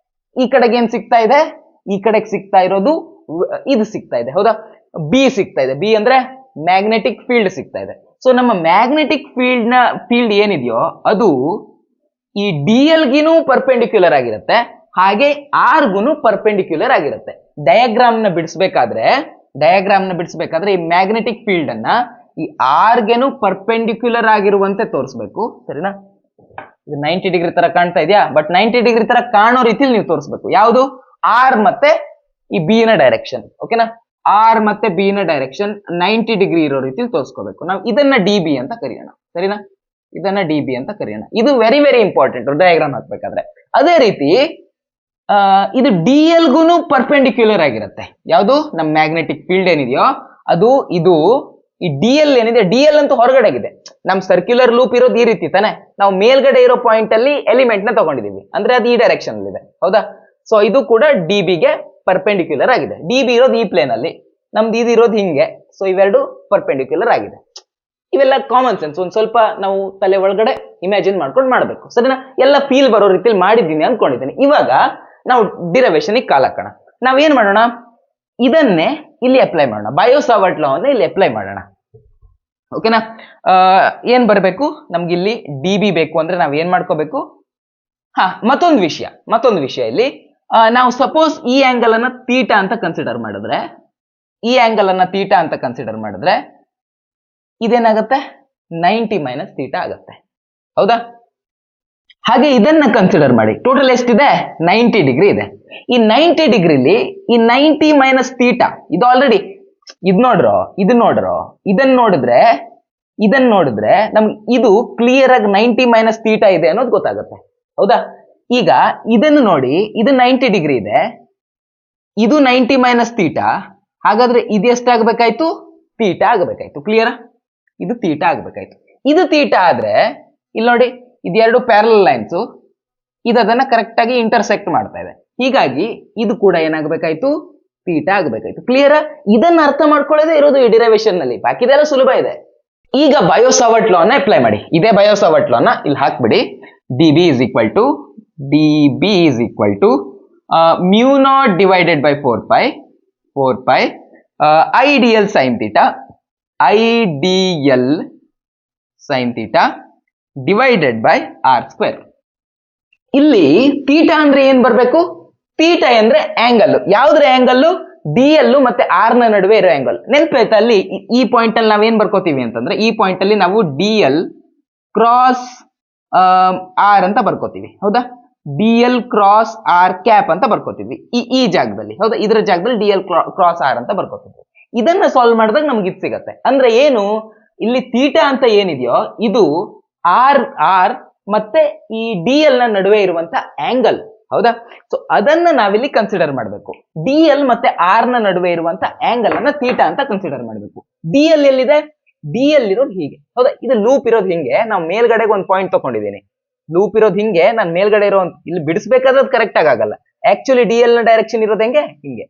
ಈ ಕಡೆಗೆ ಏನ್ ಸಿಗ್ತಾ ಇದೆ, ಈ ಕಡೆಗೆ ಸಿಗ್ತಾ ಇರೋದು ಇದು ಸಿಗ್ತಾ ಇದೆ ಹೌದಾ, ಬಿ ಸಿಗ್ತಾ ಇದೆ. ಬಿ ಅಂದ್ರೆ ಮ್ಯಾಗ್ನೆಟಿಕ್ ಫೀಲ್ಡ್ ಸಿಗ್ತಾ ಇದೆ. ಸೊ ನಮ್ಮ ಮ್ಯಾಗ್ನೆಟಿಕ್ ಫೀಲ್ಡ್ ಏನಿದೆಯೋ ಅದು ಈ ಡಿ ಎಲ್ ಗಿನೂ ಪರ್ಪೆಂಡಿಕ್ಯುಲರ್ ಆಗಿರುತ್ತೆ, ಹಾಗೆ ಆರ್ ಗುನು ಪರ್ಪೆಂಡಿಕ್ಯುಲರ್ ಆಗಿರುತ್ತೆ. ಡಯಾಗ್ರಾಮ್ ನ ಬಿಡಿಸ್ಬೇಕಾದ್ರೆ ಈ ಮ್ಯಾಗ್ನೆಟಿಕ್ ಫೀಲ್ಡ್ ಅನ್ನ ಈ ಆರ್ ಗೆನು ಪರ್ಪೆಂಡಿಕ್ಯುಲರ್ ಆಗಿರುವಂತೆ ತೋರಿಸ್ಬೇಕು ಸರಿನಾ. ಇದು 90 ಡಿಗ್ರಿ ತರ ಕಾಣ್ತಾ ಇದೆಯಾ, ಬಟ್ 90 ಡಿಗ್ರಿ ತರ ಕಾಣೋ ರೀತಿಲಿ ನೀವು ತೋರಿಸ್ಬೇಕು. ಯಾವುದು, ಆರ್ ಮತ್ತೆ ಈ ಬಿ ನ ಡೈರೆಕ್ಷನ್ ಓಕೆನಾ. ಆರ್ ಮತ್ತೆ ಬಿ ನ ಡೈರೆಕ್ಷನ್ 90 ಡಿಗ್ರಿ ಇರೋ ರೀತಿಲಿ ತೋರಿಸ್ಕೋಬೇಕು. ನಾವು ಇದನ್ನ ಡಿ ಬಿ ಅಂತ ಕರೆಯೋಣ ಸರಿನಾ, ಇದನ್ನ ಡಿ ಬಿ ಅಂತ ಕರೆಯೋಣ. ಇದು ವೆರಿ ವೆರಿ ಇಂಪಾರ್ಟೆಂಟ್ ಡಯಾಗ್ರಾಮ್ ಹಾಕ್ಬೇಕಾದ್ರೆ. ಅದೇ ರೀತಿ ಇದು ಡಿ ಎಲ್ ಗುನು ಪರ್ಪೆಂಡಿಕ್ಯುಲರ್ ಆಗಿರುತ್ತೆ. ಯಾವುದು, ನಮ್ಮ ಮ್ಯಾಗ್ನೆಟಿಕ್ ಫೀಲ್ಡ್ ಏನಿದೆಯೋ ಅದು ಇದು ಈ ಡಿ ಎಲ್ ಏನಿದೆ, ಡಿ ಎಲ್ ಅಂತೂ ಹೊರಗಡೆ ಇದೆ. ನಮ್ ಸರ್ಕ್ಯುಲರ್ ಲೂಪ್ ಇರೋದು ಈ ರೀತಿ ತಾನೆ, ನಾವು ಮೇಲ್ಗಡೆ ಇರೋ ಪಾಯಿಂಟ್ ಅಲ್ಲಿ ಎಲಿಮೆಂಟ್ ನ ತಗೊಂಡಿದೀವಿ ಅಂದ್ರೆ ಅದು ಈ ಡೈರೆಕ್ಷನ್ ಅಲ್ಲಿ ಇದೆ ಹೌದಾ. ಸೊ ಇದು ಕೂಡ ಡಿ ಬಿಗೆ ಪರ್ಪೆಂಡಿಕ್ಯುಲರ್ ಆಗಿದೆ. ಡಿ ಬಿ ಇರೋದು ಈ ಪ್ಲೇನ್ ಅಲ್ಲಿ, ನಮ್ದು ಇದು ಇರೋದು ಹಿಂಗೆ. ಸೊ ಇವೆರಡು ಪರ್ಪೆಂಡಿಕ್ಯುಲರ್ ಆಗಿದೆ. ಇವೆಲ್ಲ ಕಾಮನ್ ಸೆನ್ಸ್, ಒಂದ್ ಸ್ವಲ್ಪ ನಾವು ತಲೆ ಒಳಗಡೆ ಇಮ್ಯಾಜಿನ್ ಮಾಡ್ಕೊಂಡು ಮಾಡ್ಬೇಕು ಸರಿನಾ. ಎಲ್ಲ ಫೀಲ್ ಬರೋ ರೀತಿಯಲ್ಲಿ ಮಾಡಿದ್ದೀನಿ ಅನ್ಕೊಂಡಿದ್ದೀನಿ. ಇವಾಗ ನಾವು ಡಿರೈವೇಶನ್ ಕಾಲ್ ಹಾಕೋಣ. ನಾವೇನ್ ಮಾಡೋಣ, ಇದನ್ನೇ ಇಲ್ಲಿ ಅಪ್ಲೈ ಮಾಡೋಣ, ಬಯೋ ಸಾವರ್ಟ್ ಲಾ ಅನ್ನ ಇಲ್ಲಿ ಅಪ್ಲೈ ಮಾಡೋಣ ಓಕೆನಾ. ಏನ್ ಬರಬೇಕು ನಮ್ಗೆ, ಇಲ್ಲಿ ಡಿ ಬಿ ಬೇಕು ಅಂದ್ರೆ ನಾವ್ ಏನ್ ಮಾಡ್ಕೋಬೇಕು, ಮತ್ತೊಂದು ವಿಷಯ ಇಲ್ಲಿ ನಾವು ಸಪೋಸ್ ಈ ಆಂಗಲ್ ಅನ್ನ ತೀಟಾ ಅಂತ ಕನ್ಸಿಡರ್ ಮಾಡಿದ್ರೆ ಇದೇನಾಗತ್ತೆ, 90 ಮೈನಸ್ ತೀಟಾ ಆಗತ್ತೆ ಹೌದಾ. ಹಾಗೆ ಇದನ್ನ ಕನ್ಸಿಡರ್ ಮಾಡಿ, ಟೋಟಲ್ ಎಷ್ಟಿದೆ, 90 ಡಿಗ್ರಿ ಇದೆ. ಈ 90 ಡಿಗ್ರಿಲಿ ಈ 90 ಮೈನಸ್ ತೀಟಾ ಇದು ಆಲ್ರೆಡಿ ಇದನ್ನ ನೋಡಿದ್ರೆ ನಮ್ಗೆ ಇದು ಕ್ಲಿಯರ್ ಆಗಿ 90 ಮೈನಸ್ ತೀಟಾ ಇದೆ ಅನ್ನೋದು ಗೊತ್ತಾಗುತ್ತೆ ಹೌದಾ. ಈಗ ಇದನ್ನು ನೋಡಿ, ಇದು 90 ಡಿಗ್ರಿ ಇದೆ, ಇದು 90 ಮೈನಸ್ ತೀಟಾ, ಹಾಗಾದ್ರೆ ಇದು ಎಷ್ಟಾಗಬೇಕಾಯ್ತು, ತೀಟಾ ಆಗಬೇಕಾಯ್ತು. ಕ್ಲಿಯರಾ, ಇದು ತೀಟಾ ಆಗಬೇಕಾಯ್ತು. ಇದು ತೀಟಾ ಆದ್ರೆ ಇಲ್ಲಿ ನೋಡಿ, ಇದೆರಡು ಪ್ಯಾರಲಲ್ ಲೈನ್ಸ್, ಇದನ್ನ ಕರೆಕ್ಟ್ ಆಗಿ ಇಂಟರ್ಸೆಕ್ಟ್ ಮಾಡ್ತಾ ಇದೆ. ಹೀಗಾಗಿ ಇದು ಕೂಡ ಏನಾಗಬೇಕಾಯ್ತು, ತೀಟಾ ಆಗಬೇಕಾಯ್ತು. ಕ್ಲಿಯರಾ, ಇದನ್ನ ಅರ್ಥ ಮಾಡ್ಕೊಳ್ಳೋದೇ ಇರೋದು ಈ ಡಿರೈವೇಶನ್ ನಲ್ಲಿ, ಬಾಕಿದೆಲ್ಲ ಸುಲಭ ಇದೆ. ಈಗ ಬಯೋ ಸಾವರ್ಟ್ ಲಾ ಅನ್ನ ಅಪ್ಲೈ ಮಾಡಿ. ಇದೇ ಬಯೋ ಸಾವರ್ಟ್ ಲಾ ನ ಇಲ್ಲಿ ಹಾಕ್ಬಿಡಿ. dB is equal to mu naught divided by 4pi ideal sin theta divided by r². ಇಲ್ಲಿ ಥೀಟಾ ಅಂದ್ರೆ ಏನ್ ಬರ್ಬೇಕು, ಥೀಟಾ ಅಂದ್ರೆ ಆಂಗಲ್. ಯಾವ್ದ್ರ ಆಂಗಲ್, ಡಿ ಎಲ್ ಮತ್ತೆ ಆರ್ ನ ನಡುವೆ ಇರೋ ಆಂಗಲ್. ನೆನ್ಪಾಯ್ತಾ, ಅಲ್ಲಿ ಈ ಪಾಯಿಂಟ್ ಅಲ್ಲಿ ನಾವೇನ್ ಬರ್ಕೋತೀವಿ ಅಂತಂದ್ರೆ, ಈ ಪಾಯಿಂಟ್ ಅಲ್ಲಿ ನಾವು ಡಿ ಎಲ್ ಕ್ರಾಸ್ ಆರ್ ಅಂತ ಬರ್ಕೋತೀವಿ ಹೌದಾ. D L cross R cap ಅಂತ ಬರ್ಕೋತೀವಿ ಈ ಜಾಗದಲ್ಲಿ ಹೌದಾ. ಇದರ ಜಾಗದಲ್ಲಿ ಡಿ ಎಲ್ ಕ್ರಾಸ್ ಆರ್ ಅಂತ ಬರ್ಕೋತೀವಿ. ಇದನ್ನ ಸಾಲ್ವ್ ಮಾಡಿದಾಗ ನಮ್ಗೆ ಇದು ಸಿಗತ್ತೆ. ಅಂದ್ರೆ ಏನು, ಇಲ್ಲಿ ಥೀಟಾ ಅಂತ ಏನಿದೆಯೋ ಇದು ಆರ್ ಮತ್ತೆ ಈ ಡಿ ಎಲ್ ನ ನಡುವೆ ಇರುವಂತ ಆಂಗಲ್ ಹೌದಾ. ಸೊ ಅದನ್ನ ನಾವಿಲ್ಲಿ ಕನ್ಸಿಡರ್ ಮಾಡಬೇಕು. ಡಿ ಎಲ್ ಮತ್ತೆ ಆರ್ ನ ನಡುವೆ ಇರುವಂತ ಆಂಗಲ್ ಅನ್ನ ಥೀಟಾ ಅಂತ ಕನ್ಸಿಡರ್ ಮಾಡಬೇಕು. ಡಿ ಎಲ್ ಎಲ್ಲಿದೆ, ಡಿ ಎಲ್ ಇರೋದು ಹೀಗೆ ಹೌದಾ. ಇದು ಲೂಪ್ ಇರೋದು ಹಿಂಗೆ, ನಾವು ಮೇಲ್ಗಡೆಗೆ ಒಂದು ಪಾಯಿಂಟ್ ತಗೊಂಡಿದ್ದೀನಿ. ಲೂಪ್ ಇರೋದು ಹಿಂಗೆ, ನಾನು ಮೇಲ್ಗಡೆ ಇರೋ ಇಲ್ಲಿ ಬಿಡಿಸ್ಬೇಕಾದ್ರೆ ಕರೆಕ್ಟ್ ಆಗಲ್ಲ. ಆಕ್ಚುಲಿ ಡಿ ಎಲ್ ನ ಡೈರೆಕ್ಷನ್ ಇರೋದು ಹೆಂಗೆ, ಹಿಂಗೆ.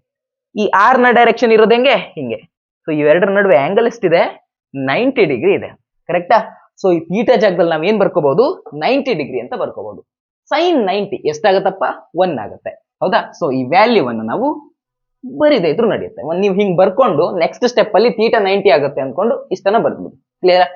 ಈ ಆರ್ ನ ಡೈರೆಕ್ಷನ್ ಇರೋದು ಹೆಂಗೆ, ಹಿಂಗೆ. ಸೊ ಇವೆರಡರ ನಡುವೆ ಆಂಗಲ್ ಎಷ್ಟಿದೆ, 90 ಡಿಗ್ರಿ ಇದೆ ಕರೆಕ್ಟಾ. ಸೊ ಈ ಥೀಟಾ ಜಾಗದಲ್ಲಿ ನಾವ್ ಏನ್ ಬರ್ಕೋಬಹುದು, 90 ಡಿಗ್ರಿ ಅಂತ ಬರ್ಕೋಬಹುದು. ಸೈನ್ 90 ಎಷ್ಟಾಗತ್ತಪ್ಪ, 1 ಆಗುತ್ತೆ ಹೌದಾ. ಸೊ ಈ ವ್ಯಾಲ್ಯೂವನ್ನು ನಾವು ಬರಿದೇ ಇದ್ರು ನಡೆಯುತ್ತೆ. ನೀವು ಹಿಂಗ್ ಬರ್ಕೊಂಡು ನೆಕ್ಸ್ಟ್ ಸ್ಟೆಪ್ ಅಲ್ಲಿ ಥೀಟಾ 90 ಆಗುತ್ತೆ ಅನ್ಕೊಂಡು ಇಷ್ಟನ್ನ ಬರ್ದ್ಬಿಡಿ. ಕ್ಲಿಯರ್,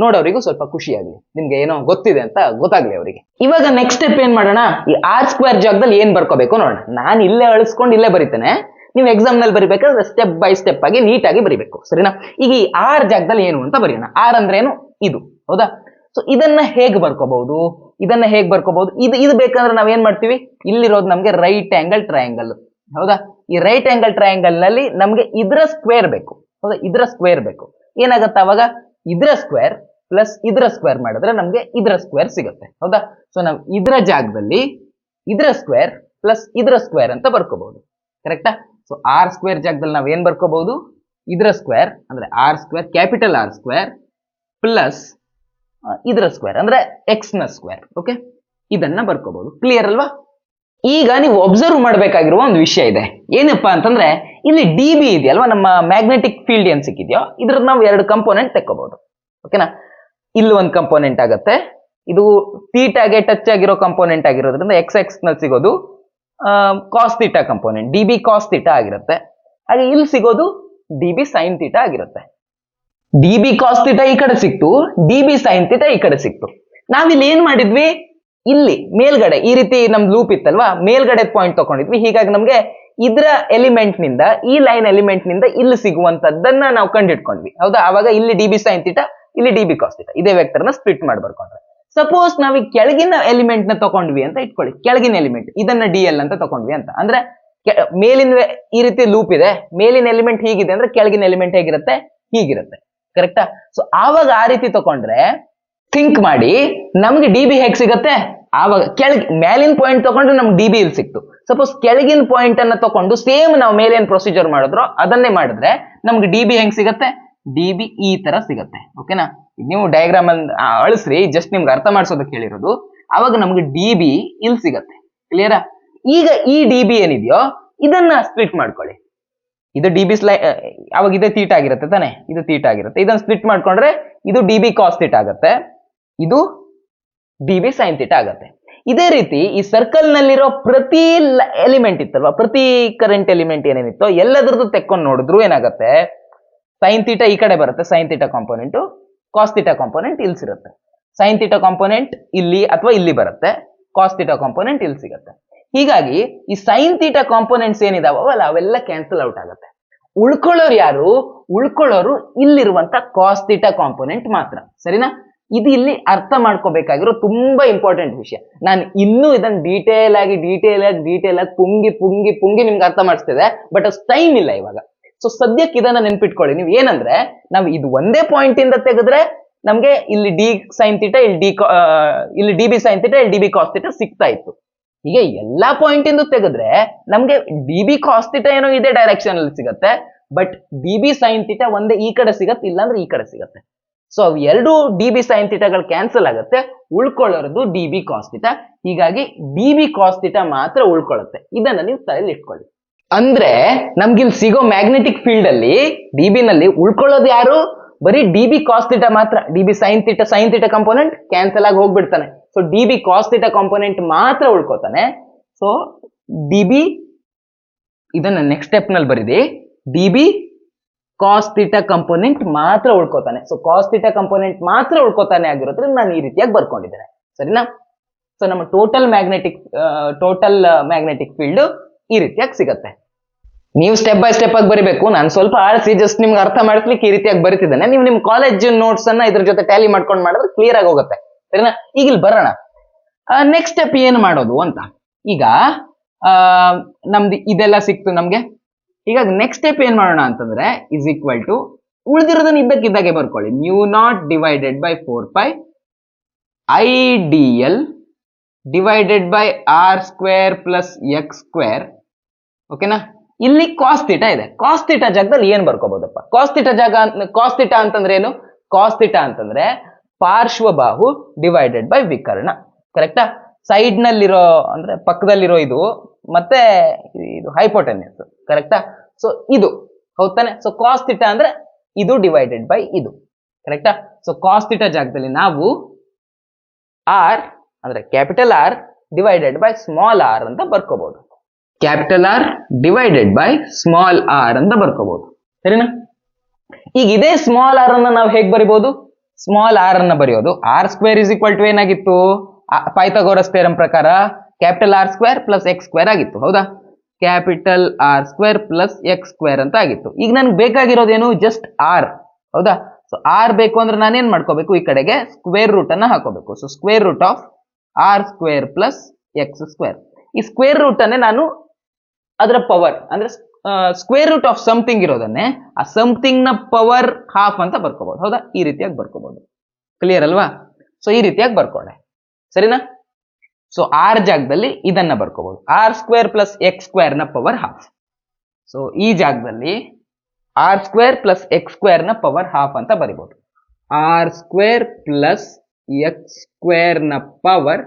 ನೋಡೋರಿಗೂ ಸ್ವಲ್ಪ ಖುಷಿ ಆಗ್ಲಿ, ನಿಮ್ಗೆ ಏನೋ ಗೊತ್ತಿದೆ ಅಂತ ಗೊತ್ತಾಗ್ಲಿ ಅವರಿಗೆ. ಇವಾಗ ನೆಕ್ಸ್ಟ್ ಸ್ಟೆಪ್ ಏನ್ ಮಾಡೋಣ, ಈ r² ಜಾಗದಲ್ಲಿ ಏನ್ ಬರ್ಕೋಬೇಕು ನೋಡೋಣ. ನಾನು ಇಲ್ಲೇ ಅಳಿಸ್ಕೊಂಡು ಇಲ್ಲೇ ಬರೀತೇನೆ, ನೀವು ಎಕ್ಸಾಮ್ ನಲ್ಲಿ ಬರಿಬೇಕಾದ್ರೆ ಸ್ಟೆಪ್ ಬೈ ಸ್ಟೆಪ್ ಆಗಿ ನೀಟಾಗಿ ಬರಿಬೇಕು ಸರಿನಾ. ಈಗ ಈ ಆರ್ ಜಾಗದಲ್ಲಿ ಏನು ಅಂತ ಬರೆಯೋಣ. ಆರ್ ಅಂದ್ರೆ ಏನು, ಇದು ಹೌದಾ. ಸೊ ಇದನ್ನ ಹೇಗೆ ಬರ್ಕೋಬಹುದು, ಇದು ಬೇಕಂದ್ರೆ ನಾವ್ ಏನ್ ಮಾಡ್ತೀವಿ, ಇಲ್ಲಿರೋದು ನಮ್ಗೆ ರೈಟ್ ಆಂಗಲ್ ಟ್ರಯಾಂಗಲ್ ಹೌದಾ. ಈ ರೈಟ್ ಆಂಗಲ್ ಟ್ರಯಾಂಗಲ್ ನಲ್ಲಿ ನಮ್ಗೆ ಇದರ ಸ್ಕ್ವೇರ್ ಬೇಕು ಹೌದಾ. ಇದರ ಸ್ಕ್ವೇರ್ ಬೇಕು. ಏನಾಗತ್ತ ಅವಾಗ, ಇದರ ಸ್ಕ್ವೇರ್ ಪ್ಲಸ್ ಇದರ ಸ್ಕ್ವೇರ್ ಮಾಡಿದ್ರೆ ನಮ್ಗೆ ಇದರ ಸ್ಕ್ವೇರ್ ಸಿಗುತ್ತೆ. ಹೌದಾ? ಸೊ ನಾವು ಇದರ ಜಾಗದಲ್ಲಿ ಇದರ ಸ್ಕ್ವೇರ್ ಪ್ಲಸ್ ಇದರ ಸ್ಕ್ವೇರ್ ಅಂತ ಬರ್ಕೋಬಹುದು. ಕರೆಕ್ಟಾ? ಸೊ ಆರ್ ಸ್ಕ್ವೇರ್ ಜಾಗದಲ್ಲಿ ನಾವ್ ಏನ್ ಬರ್ಕೋಬಹುದು? ಇದರ ಸ್ಕ್ವೇರ್ ಅಂದ್ರೆ R square, capital R square plus ಇದರ ಸ್ಕ್ವೇರ್ ಅಂದ್ರೆ ಎಕ್ಸ್ ನ ಸ್ಕ್ವೇರ್. ಓಕೆ, ಇದನ್ನ ಬರ್ಕೋಬಹುದು. ಕ್ಲಿಯರ್ ಅಲ್ವಾ? ಈಗ ನೀವು ಒಬ್ಸರ್ವ್ ಮಾಡಬೇಕಾಗಿರುವ ಒಂದು ವಿಷಯ ಇದೆ. ಏನಪ್ಪಾ ಅಂತಂದ್ರೆ ಇಲ್ಲಿ ಡಿ ಬಿ ಇದೆಯಲ್ವಾ, ನಮ್ಮ ಮ್ಯಾಗ್ನೆಟಿಕ್ ಫೀಲ್ಡ್ ಏನ್ ಸಿಕ್ಕಿದ್ಯೋ ಇದ್ರ ನಾವು ಎರಡು ಕಂಪೋನೆಂಟ್ ತೆಕ್ಕೋಬಹುದು. ಓಕೆನಾ? ಇಲ್ಲಿ ಒಂದು ಕಂಪೋನೆಂಟ್ ಆಗತ್ತೆ, ಇದು ಥೀಟಾಗೆ ಟಚ್ ಆಗಿರೋ ಕಂಪೋನೆಂಟ್ ಆಗಿರೋದ್ರಿಂದ ಎಕ್ಸ್ ಎಕ್ಸ್ ನಲ್ಲಿ ಸಿಗೋದು cos theta component, D B cos theta ಆಗಿರುತ್ತೆ. ಹಾಗೆ ಇಲ್ಲಿ ಸಿಗೋದು ಡಿ ಬಿ ಸೈನ್ ಥೀಟಾ ಆಗಿರುತ್ತೆ. ಡಿ ಬಿ ಕಾಸ್ ಥೀಟಾ ಈ ಕಡೆ ಸಿಕ್ತು, ಡಿ ಬಿ ಸೈನ್ ಥೀಟಾ ಈ ಕಡೆ ಸಿಕ್ತು. ನಾವಿಲ್ಲಿ ಏನ್ ಮಾಡಿದ್ವಿ? ಇಲ್ಲಿ ಮೇಲ್ಗಡೆ ಈ ರೀತಿ ನಮ್ ಲೂಪ್ ಇತ್ತಲ್ವಾ, ಮೇಲ್ಗಡೆ ಪಾಯಿಂಟ್ ತಗೊಂಡಿದ್ವಿ. ಹೀಗಾಗಿ ನಮ್ಗೆ ಇದ್ರ ಎಲಿಮೆಂಟ್ ನಿಂದ ಈ ಲೈನ್ ಎಲಿಮೆಂಟ್ ನಿಂದ ಇಲ್ಲಿ ಸಿಗುವಂತದ್ದನ್ನ ನಾವು ಕಂಡಿಡ್ಕೊಂಡ್ವಿ. ಹೌದಾ? ಅವಾಗ ಇಲ್ಲಿ ಡಿ ಬಿ ಸೈನ್ ಥೀಟಾ, ಇಲ್ಲಿ ಡಿ ಬಿ ಕಾಸ್ ಥೀಟಾ, ಇದೇ ವೆಕ್ಟರ್ ನ ಸ್ಪ್ಲಿಟ್ ಮಾಡಿ ಬರ್ಕೊಂಡ್ರೆ. ಸಪೋಸ್ ನಾವ್ ಈ ಕೆಳಗಿನ ಎಲಿಮೆಂಟ್ ನ ತಗೊಂಡ್ವಿ ಅಂತ ಇಟ್ಕೊಳ್ಳಿ, ಕೆಳಗಿನ ಎಲಿಮೆಂಟ್ ಇದನ್ನ ಡಿ ಎಲ್ ಅಂತ ತಗೊಂಡ್ವಿ ಅಂತ ಅಂದ್ರೆ, ಮೇಲಿನ ಈ ರೀತಿ ಲೂಪ್ ಇದೆ, ಮೇಲಿನ ಎಲಿಮೆಂಟ್ ಹೀಗಿದೆ ಅಂದ್ರೆ ಕೆಳಗಿನ ಎಲಿಮೆಂಟ್ ಹೇಗಿರುತ್ತೆ? ಹೀಗಿರುತ್ತೆ. ಕರೆಕ್ಟಾ? ಸೊ ಆವಾಗ ಆ ರೀತಿ ತಗೊಂಡ್ರೆ ಥಿಂಕ್ ಮಾಡಿ, ನಮ್ಗೆ ಡಿ ಬಿ ಹೇಗ್ ಸಿಗತ್ತೆ? ಆವಾಗ ಮೇಲಿನ ಪಾಯಿಂಟ್ ತಗೊಂಡ್ರೆ ನಮ್ಗೆ ಡಿ ಬಿ ಇಲ್ಲಿ ಸಿಕ್ತು. ಸಪೋಸ್ ಕೆಳಗಿನ ಪಾಯಿಂಟ್ ಅನ್ನ ತಗೊಂಡು ಸೇಮ್ ನಾವು ಮೇಲೇನ್ ಪ್ರೊಸೀಜರ್ ಮಾಡಿದ್ರು ಅದನ್ನೇ ಮಾಡಿದ್ರೆ ನಮ್ಗೆ ಡಿ ಬಿ ಹೆಂಗ್ ಸಿಗತ್ತೆ? ಡಿ ಬಿ ಈ ತರ ಸಿಗತ್ತೆ. ಓಕೆನಾ? ನೀವು ಡಯಾಗ್ರಾಮ್ ಅಲ್ಲಿ ಅಳಿಸ್ರಿ, ಜಸ್ಟ್ ನಿಮ್ಗೆ ಅರ್ಥ ಮಾಡಿಸೋದಕ್ಕೆ ಹೇಳಿರೋದು. ಅವಾಗ ನಮ್ಗೆ ಡಿ ಬಿ ಇಲ್ಲಿ ಸಿಗತ್ತೆ. ಕ್ಲಿಯರಾ? ಈಗ ಈ ಡಿ ಬಿ ಏನಿದೆಯೋ ಇದನ್ನ ಸ್ಪ್ಲಿಟ್ ಮಾಡ್ಕೊಳ್ಳಿ. ಇದು ಡಿ ಬಿ ಅವಾಗ ಇದೇ ಥೀಟಾ ಆಗಿರುತ್ತೆ ತಾನೆ, ಇದು ಥೀಟಾ ಆಗಿರುತ್ತೆ. ಇದನ್ನ ಸ್ಪ್ಲಿಟ್ ಮಾಡ್ಕೊಂಡ್ರೆ ಇದು ಡಿ ಬಿ ಕಾಸ್ ಥೀಟಾ ಆಗತ್ತೆ, ಇದು ಡಿ ಬಿ ಸೈನ್ ಥೀಟಾ ಆಗತ್ತೆ. ಇದೇ ರೀತಿ ಈ ಸರ್ಕಲ್ ನಲ್ಲಿರೋ ಪ್ರತಿ ಎಲಿಮೆಂಟ್ ಇತ್ತಲ್ವಾ, ಪ್ರತಿ ಕರೆಂಟ್ ಎಲಿಮೆಂಟ್ ಏನೇನಿತ್ತೋ ಎಲ್ಲದ್ರದ್ದು ತೆಕ್ಕೊಂಡು ನೋಡಿದ್ರು ಏನಾಗತ್ತೆ? ಸೈನ್ ಥೀಟಾ ಈ ಕಡೆ ಬರುತ್ತೆ, sine theta component, cos theta component ಇಲ್ಲಿ ಸಿಗುತ್ತೆ. ಸೈನ್ ಥೀಟಾ ಕಾಂಪೋನೆಂಟ್ ಇಲ್ಲಿ ಅಥವಾ ಇಲ್ಲಿ ಬರುತ್ತೆ, ಕಾಸ್ ಥೀಟಾ ಕಾಂಪೋನೆಂಟ್ ಇಲ್ಲಿ ಸಿಗುತ್ತೆ. ಹೀಗಾಗಿ ಈ ಸೈನ್ ಥೀಟಾ ಕಾಂಪೋನೆಂಟ್ಸ್ ಏನಿದಾವಲ್ಲ ಅವೆಲ್ಲ ಕ್ಯಾನ್ಸಲ್ ಔಟ್ ಆಗುತ್ತೆ. ಉಳ್ಕೊಳ್ಳೋರು ಯಾರು? ಉಳ್ಕೊಳ್ಳೋರು ಇಲ್ಲಿರುವಂತ ಕಾಸ್ ಥೀಟಾ ಕಾಂಪೋನೆಂಟ್ ಮಾತ್ರ. ಸರಿನಾ? ಇದು ಇಲ್ಲಿ ಅರ್ಥ ಮಾಡ್ಕೋಬೇಕಾಗಿರೋ ತುಂಬಾ ಇಂಪಾರ್ಟೆಂಟ್ ವಿಷಯ. ನಾನು ಇನ್ನೂ ಇದನ್ನ ಡೀಟೇಲ್ ಆಗಿ ಪುಂಗಿ ಪುಂಗಿ ಪುಂಗಿ ನಿಮ್ಗೆ ಅರ್ಥ ಮಾಡಿಸ್ತಿದೆ, ಬಟ್ ಅಷ್ಟು ಟೈಮ್ ಇಲ್ಲ ಇವಾಗ. ಸೊ ಸದ್ಯಕ್ಕೆ ಇದನ್ನ ನೆನ್ಪಿಟ್ಕೊಳ್ಳಿ. ನೀವು ಏನಂದ್ರೆ ನಾವು ಇದು ಒಂದೇ ಪಾಯಿಂಟ್ ಇಂದ ತೆಗೆದ್ರೆ ನಮ್ಗೆ ಇಲ್ಲಿ ಡಿ ಸೈನ್ ಥೀಟಾ, ಇಲ್ಲಿ ಡಿ ಬಿ ಸೈನ್ ಥೀಟಾ, ಇಲ್ಲಿ ಡಿ ಬಿ ಕಾಸ್ ಥೀಟಾ ಸಿಗ್ತಾ ಇತ್ತು. ಹೀಗೆ ಎಲ್ಲಾ ಪಾಯಿಂಟ್ ಇಂದ ತೆಗೆದ್ರೆ ನಮ್ಗೆ ಡಿ ಬಿ ಕಾಸ್ ಥೀಟಾ ಏನೋ ಇದೇ ಡೈರೆಕ್ಷನ್ ಅಲ್ಲಿ ಸಿಗತ್ತೆ, but D B sine theta ಒಂದೇ ಈ ಕಡೆ ಸಿಗತ್ತೆ, ಇಲ್ಲಾಂದ್ರೆ ಈ ಕಡೆ ಸಿಗತ್ತೆ. ಸೊ ಅವು ಎರಡು ಡಿ ಬಿ ಸೈನ್ ಥೀಟಾಗಳು ಕ್ಯಾನ್ಸಲ್ ಆಗುತ್ತೆ, ಉಳ್ಕೊಳ್ಳೋದು ಡಿ ಬಿ ಕಾಸ್ ಥೀಟಾ. ಹೀಗಾಗಿ ಡಿ ಬಿ ಕಾಸ್ ಥೀಟಾ ಮಾತ್ರ ಉಳ್ಕೊಳ್ಳುತ್ತೆ. ಇದನ್ನ ನೀವು ತಲೆಯಲ್ಲಿ ಇಟ್ಕೊಳ್ಳಿ. ಅಂದ್ರೆ ನಮ್ಗಿಲ್ಲಿ ಸಿಗೋ ಮ್ಯಾಗ್ನೆಟಿಕ್ ಫೀಲ್ಡ್ ಅಲ್ಲಿ ಡಿ ಬಿ ನಲ್ಲಿ ಉಳ್ಕೊಳ್ಳೋದು ಯಾರು? ಬರೀ ಡಿ ಬಿ ಕಾಸ್ ಥೀಟಾ ಮಾತ್ರ. D B sine theta component cancel ಆಗಿ ಹೋಗ್ಬಿಡ್ತಾನೆ. So D B cos theta component ಮಾತ್ರ ಉಳ್ಕೋತಾನೆ. ಸೊ ಡಿ ಬಿ, ಇದನ್ನ ನೆಕ್ಸ್ಟ್ ಸ್ಟೆಪ್ ನಲ್ಲಿ ಬರೀದಿ, D B cos theta component ಮಾತ್ರ ಉಳ್ಕೋತಾನೆ. ಸೊ ಕಾಸ್ ಥೀಟಾ ಕಂಪೋನೆಂಟ್ ಮಾತ್ರ ಉಳ್ಕೋತಾನೆ ಆಗಿರೋದ್ರಿಂದ ನಾನು ಈ ರೀತಿಯಾಗಿ ಬರ್ಕೊಂಡಿದ್ದೇನೆ. ಸರಿನಾ? ಸೊ ನಮ್ಮ ಟೋಟಲ್ ಮ್ಯಾಗ್ನೆಟಿಕ್ ಫೀಲ್ಡ್ ಈ ರೀತಿಯಾಗಿ ಸಿಗತ್ತೆ. ನೀವು ಸ್ಟೆಪ್ ಬೈ ಸ್ಟೆಪ್ ಆಗಿ ಬರಿಬೇಕು. ನಾನು ಸ್ವಲ್ಪ ಆಳಿಸಿ ಜಸ್ಟ್ ನಿಮ್ಗೆ ಅರ್ಥ ಮಾಡಿಸ್ಲಿಕ್ಕೆ ಈ ರೀತಿಯಾಗಿ ಬರೀತಿದ್ದೇನೆ. ನೀವು ನಿಮ್ ಕಾಲೇಜ್ ನೋಟ್ಸ್ ಅನ್ನ ಇದ್ರ ಜೊತೆ ಟ್ಯಾಲಿ ಮಾಡ್ಕೊಂಡು ಮಾಡಿದ್ರೆ ಕ್ಲಿಯರ್ ಆಗಿ ಹೋಗುತ್ತೆ. ಸರಿನಾ? ಈಗ ಇಲ್ಲಿ ಬರೋಣ, ನೆಕ್ಸ್ಟ್ ಸ್ಟೆಪ್ ಏನು ಮಾಡೋದು ಅಂತ. ಈಗ ನಮ್ದು ಇದೆಲ್ಲ ಸಿಕ್ತು ನಮ್ಗೆ. ಈಗ ನೆಕ್ಸ್ಟ್ ಸ್ಟೆಪ್ ಏನ್ ಮಾಡೋಣ ಅಂತಂದ್ರೆ ಇಸ್ ಈಕ್ವಲ್ ಟು ಉಳಿದಿರೋದನ್ನ ಇದ್ದಕ್ಕಿದ್ದಾಗೆ ಬರ್ಕೊಳ್ಳಿ. Mu naught divided by 4π I D L divided by R square plus X square. ಓಕೆನಾ? ಇಲ್ಲಿ ಕಾಸ್ ಥೀಟಾ ಇದೆ. ಕಾಸ್ ಥೀಟಾ ಜಾಗದಲ್ಲಿ ಏನ್ ಬರ್ಕೋಬಹುದಪ್ಪ? ಕಾಸ್ ಥೀಟಾ ಅಂತಂದ್ರೆ ಏನು? ಕಾಸ್ ಥೀಟಾ ಅಂತಂದ್ರೆ ಪಾರ್ಶ್ವಬಾಹು ಡಿವೈಡೆಡ್ ಬೈ ವಿಕರ್ಣ. ಕರೆಕ್ಟಾ? ಸೈಡ್ ನಲ್ಲಿರೋ ಅಂದ್ರೆ ಪಕ್ಕದಲ್ಲಿರೋ ಇದು ಮತ್ತೆ ಇದು ಹೈಪೋಟೆನ್ಯೂಸ್. ಕರೆಕ್ಟಾ? ಸೊ ಇದು ಹೌದಾನೆ. ಸೊ ಕಾಸ್ ಥೀಟಾ ಅಂದ್ರೆ ಇದು ಡಿವೈಡೆಡ್ ಬೈ ಇದು. ಕರೆಕ್ಟಾ? ಸೊ ಕಾಸ್ ಥೀಟಾ ಜಾಗದಲ್ಲಿ ನಾವು ಆರ್ ಅಂದ್ರೆ capital R divided by small R ಅಂತ ಬರ್ಕೋಬಹುದು. Capital R divided by small R ಅಂತ ಬರ್ಕೋಬಹುದು. ಸರಿನಾ? ಈಗ ಇದೇ ಸ್ಮಾಲ್ ಆರ್ ಅನ್ನ ನಾವು ಹೇಗೆ ಬರಿಬಹುದು? ಸ್ಮಾಲ್ ಆರ್ ಅನ್ನ ಬರೆಯೋದು R square is equal to ಏನಾಗಿತ್ತು? ಪೈಥಾಗೋರಸ್ ಥಿಯರಂ ಪ್ರಕಾರ capital R square plus X square ಆಗಿತ್ತು. ಹೌದಾ? Capital R square plus X square ಅಂತ ಆಗಿತ್ತು. ಈಗ ನನ್ಗೆ ಬೇಕಾಗಿರೋದೇನು? Just R. ಹೌದಾ? ಸೊ ಆರ್ ಬೇಕು ಅಂದ್ರೆ ನಾನೇನ್ ಮಾಡ್ಕೋಬೇಕು? ಈ ಕಡೆಗೆ ಸ್ಕ್ವೇರ್ ರೂಟ್ ಅನ್ನ ಹಾಕೋಬೇಕು. So square root of R square plus X square. ಈ ಸ್ಕ್ವೇರ್ ರೂಟ್ ಅನ್ನೇ ನಾನು ಅದರ ಪವರ್ ಅಂದ್ರೆ ಸ್ಕ್ವೇರ್ ರೂಟ್ ಆಫ್ ಸಮಥಿಂಗ್ ಇರೋದನ್ನೇ ಆ ಸಮಥಿಂಗ್ ನ ಪವರ್ ಹಾಫ್ ಅಂತ ಬರ್ಕೋಬಹುದು. ಹೌದಾ? ಈ ರೀತಿಯಾಗಿ ಬರ್ಕೋಬಹುದು. ಕ್ಲಿಯರ್ ಅಲ್ವಾ? ಸೊ ಈ ರೀತಿಯಾಗಿ ಬರ್ಕೊಂಡೆ, ಸರಿನಾ? ಸೊ ಆರ್ ಜಾಗದಲ್ಲಿ ಇದನ್ನ ಬರ್ಕೋಬಹುದು, R square plus X square ನ ಪವರ್ ಹಾಫ್. ಸೊ ಈ ಜಾಗದಲ್ಲಿ R square plus X square ನ ಪವರ್ ಹಾಫ್ ಅಂತ ಬರಿಬಹುದು. R square plus X square ನ ಪವರ್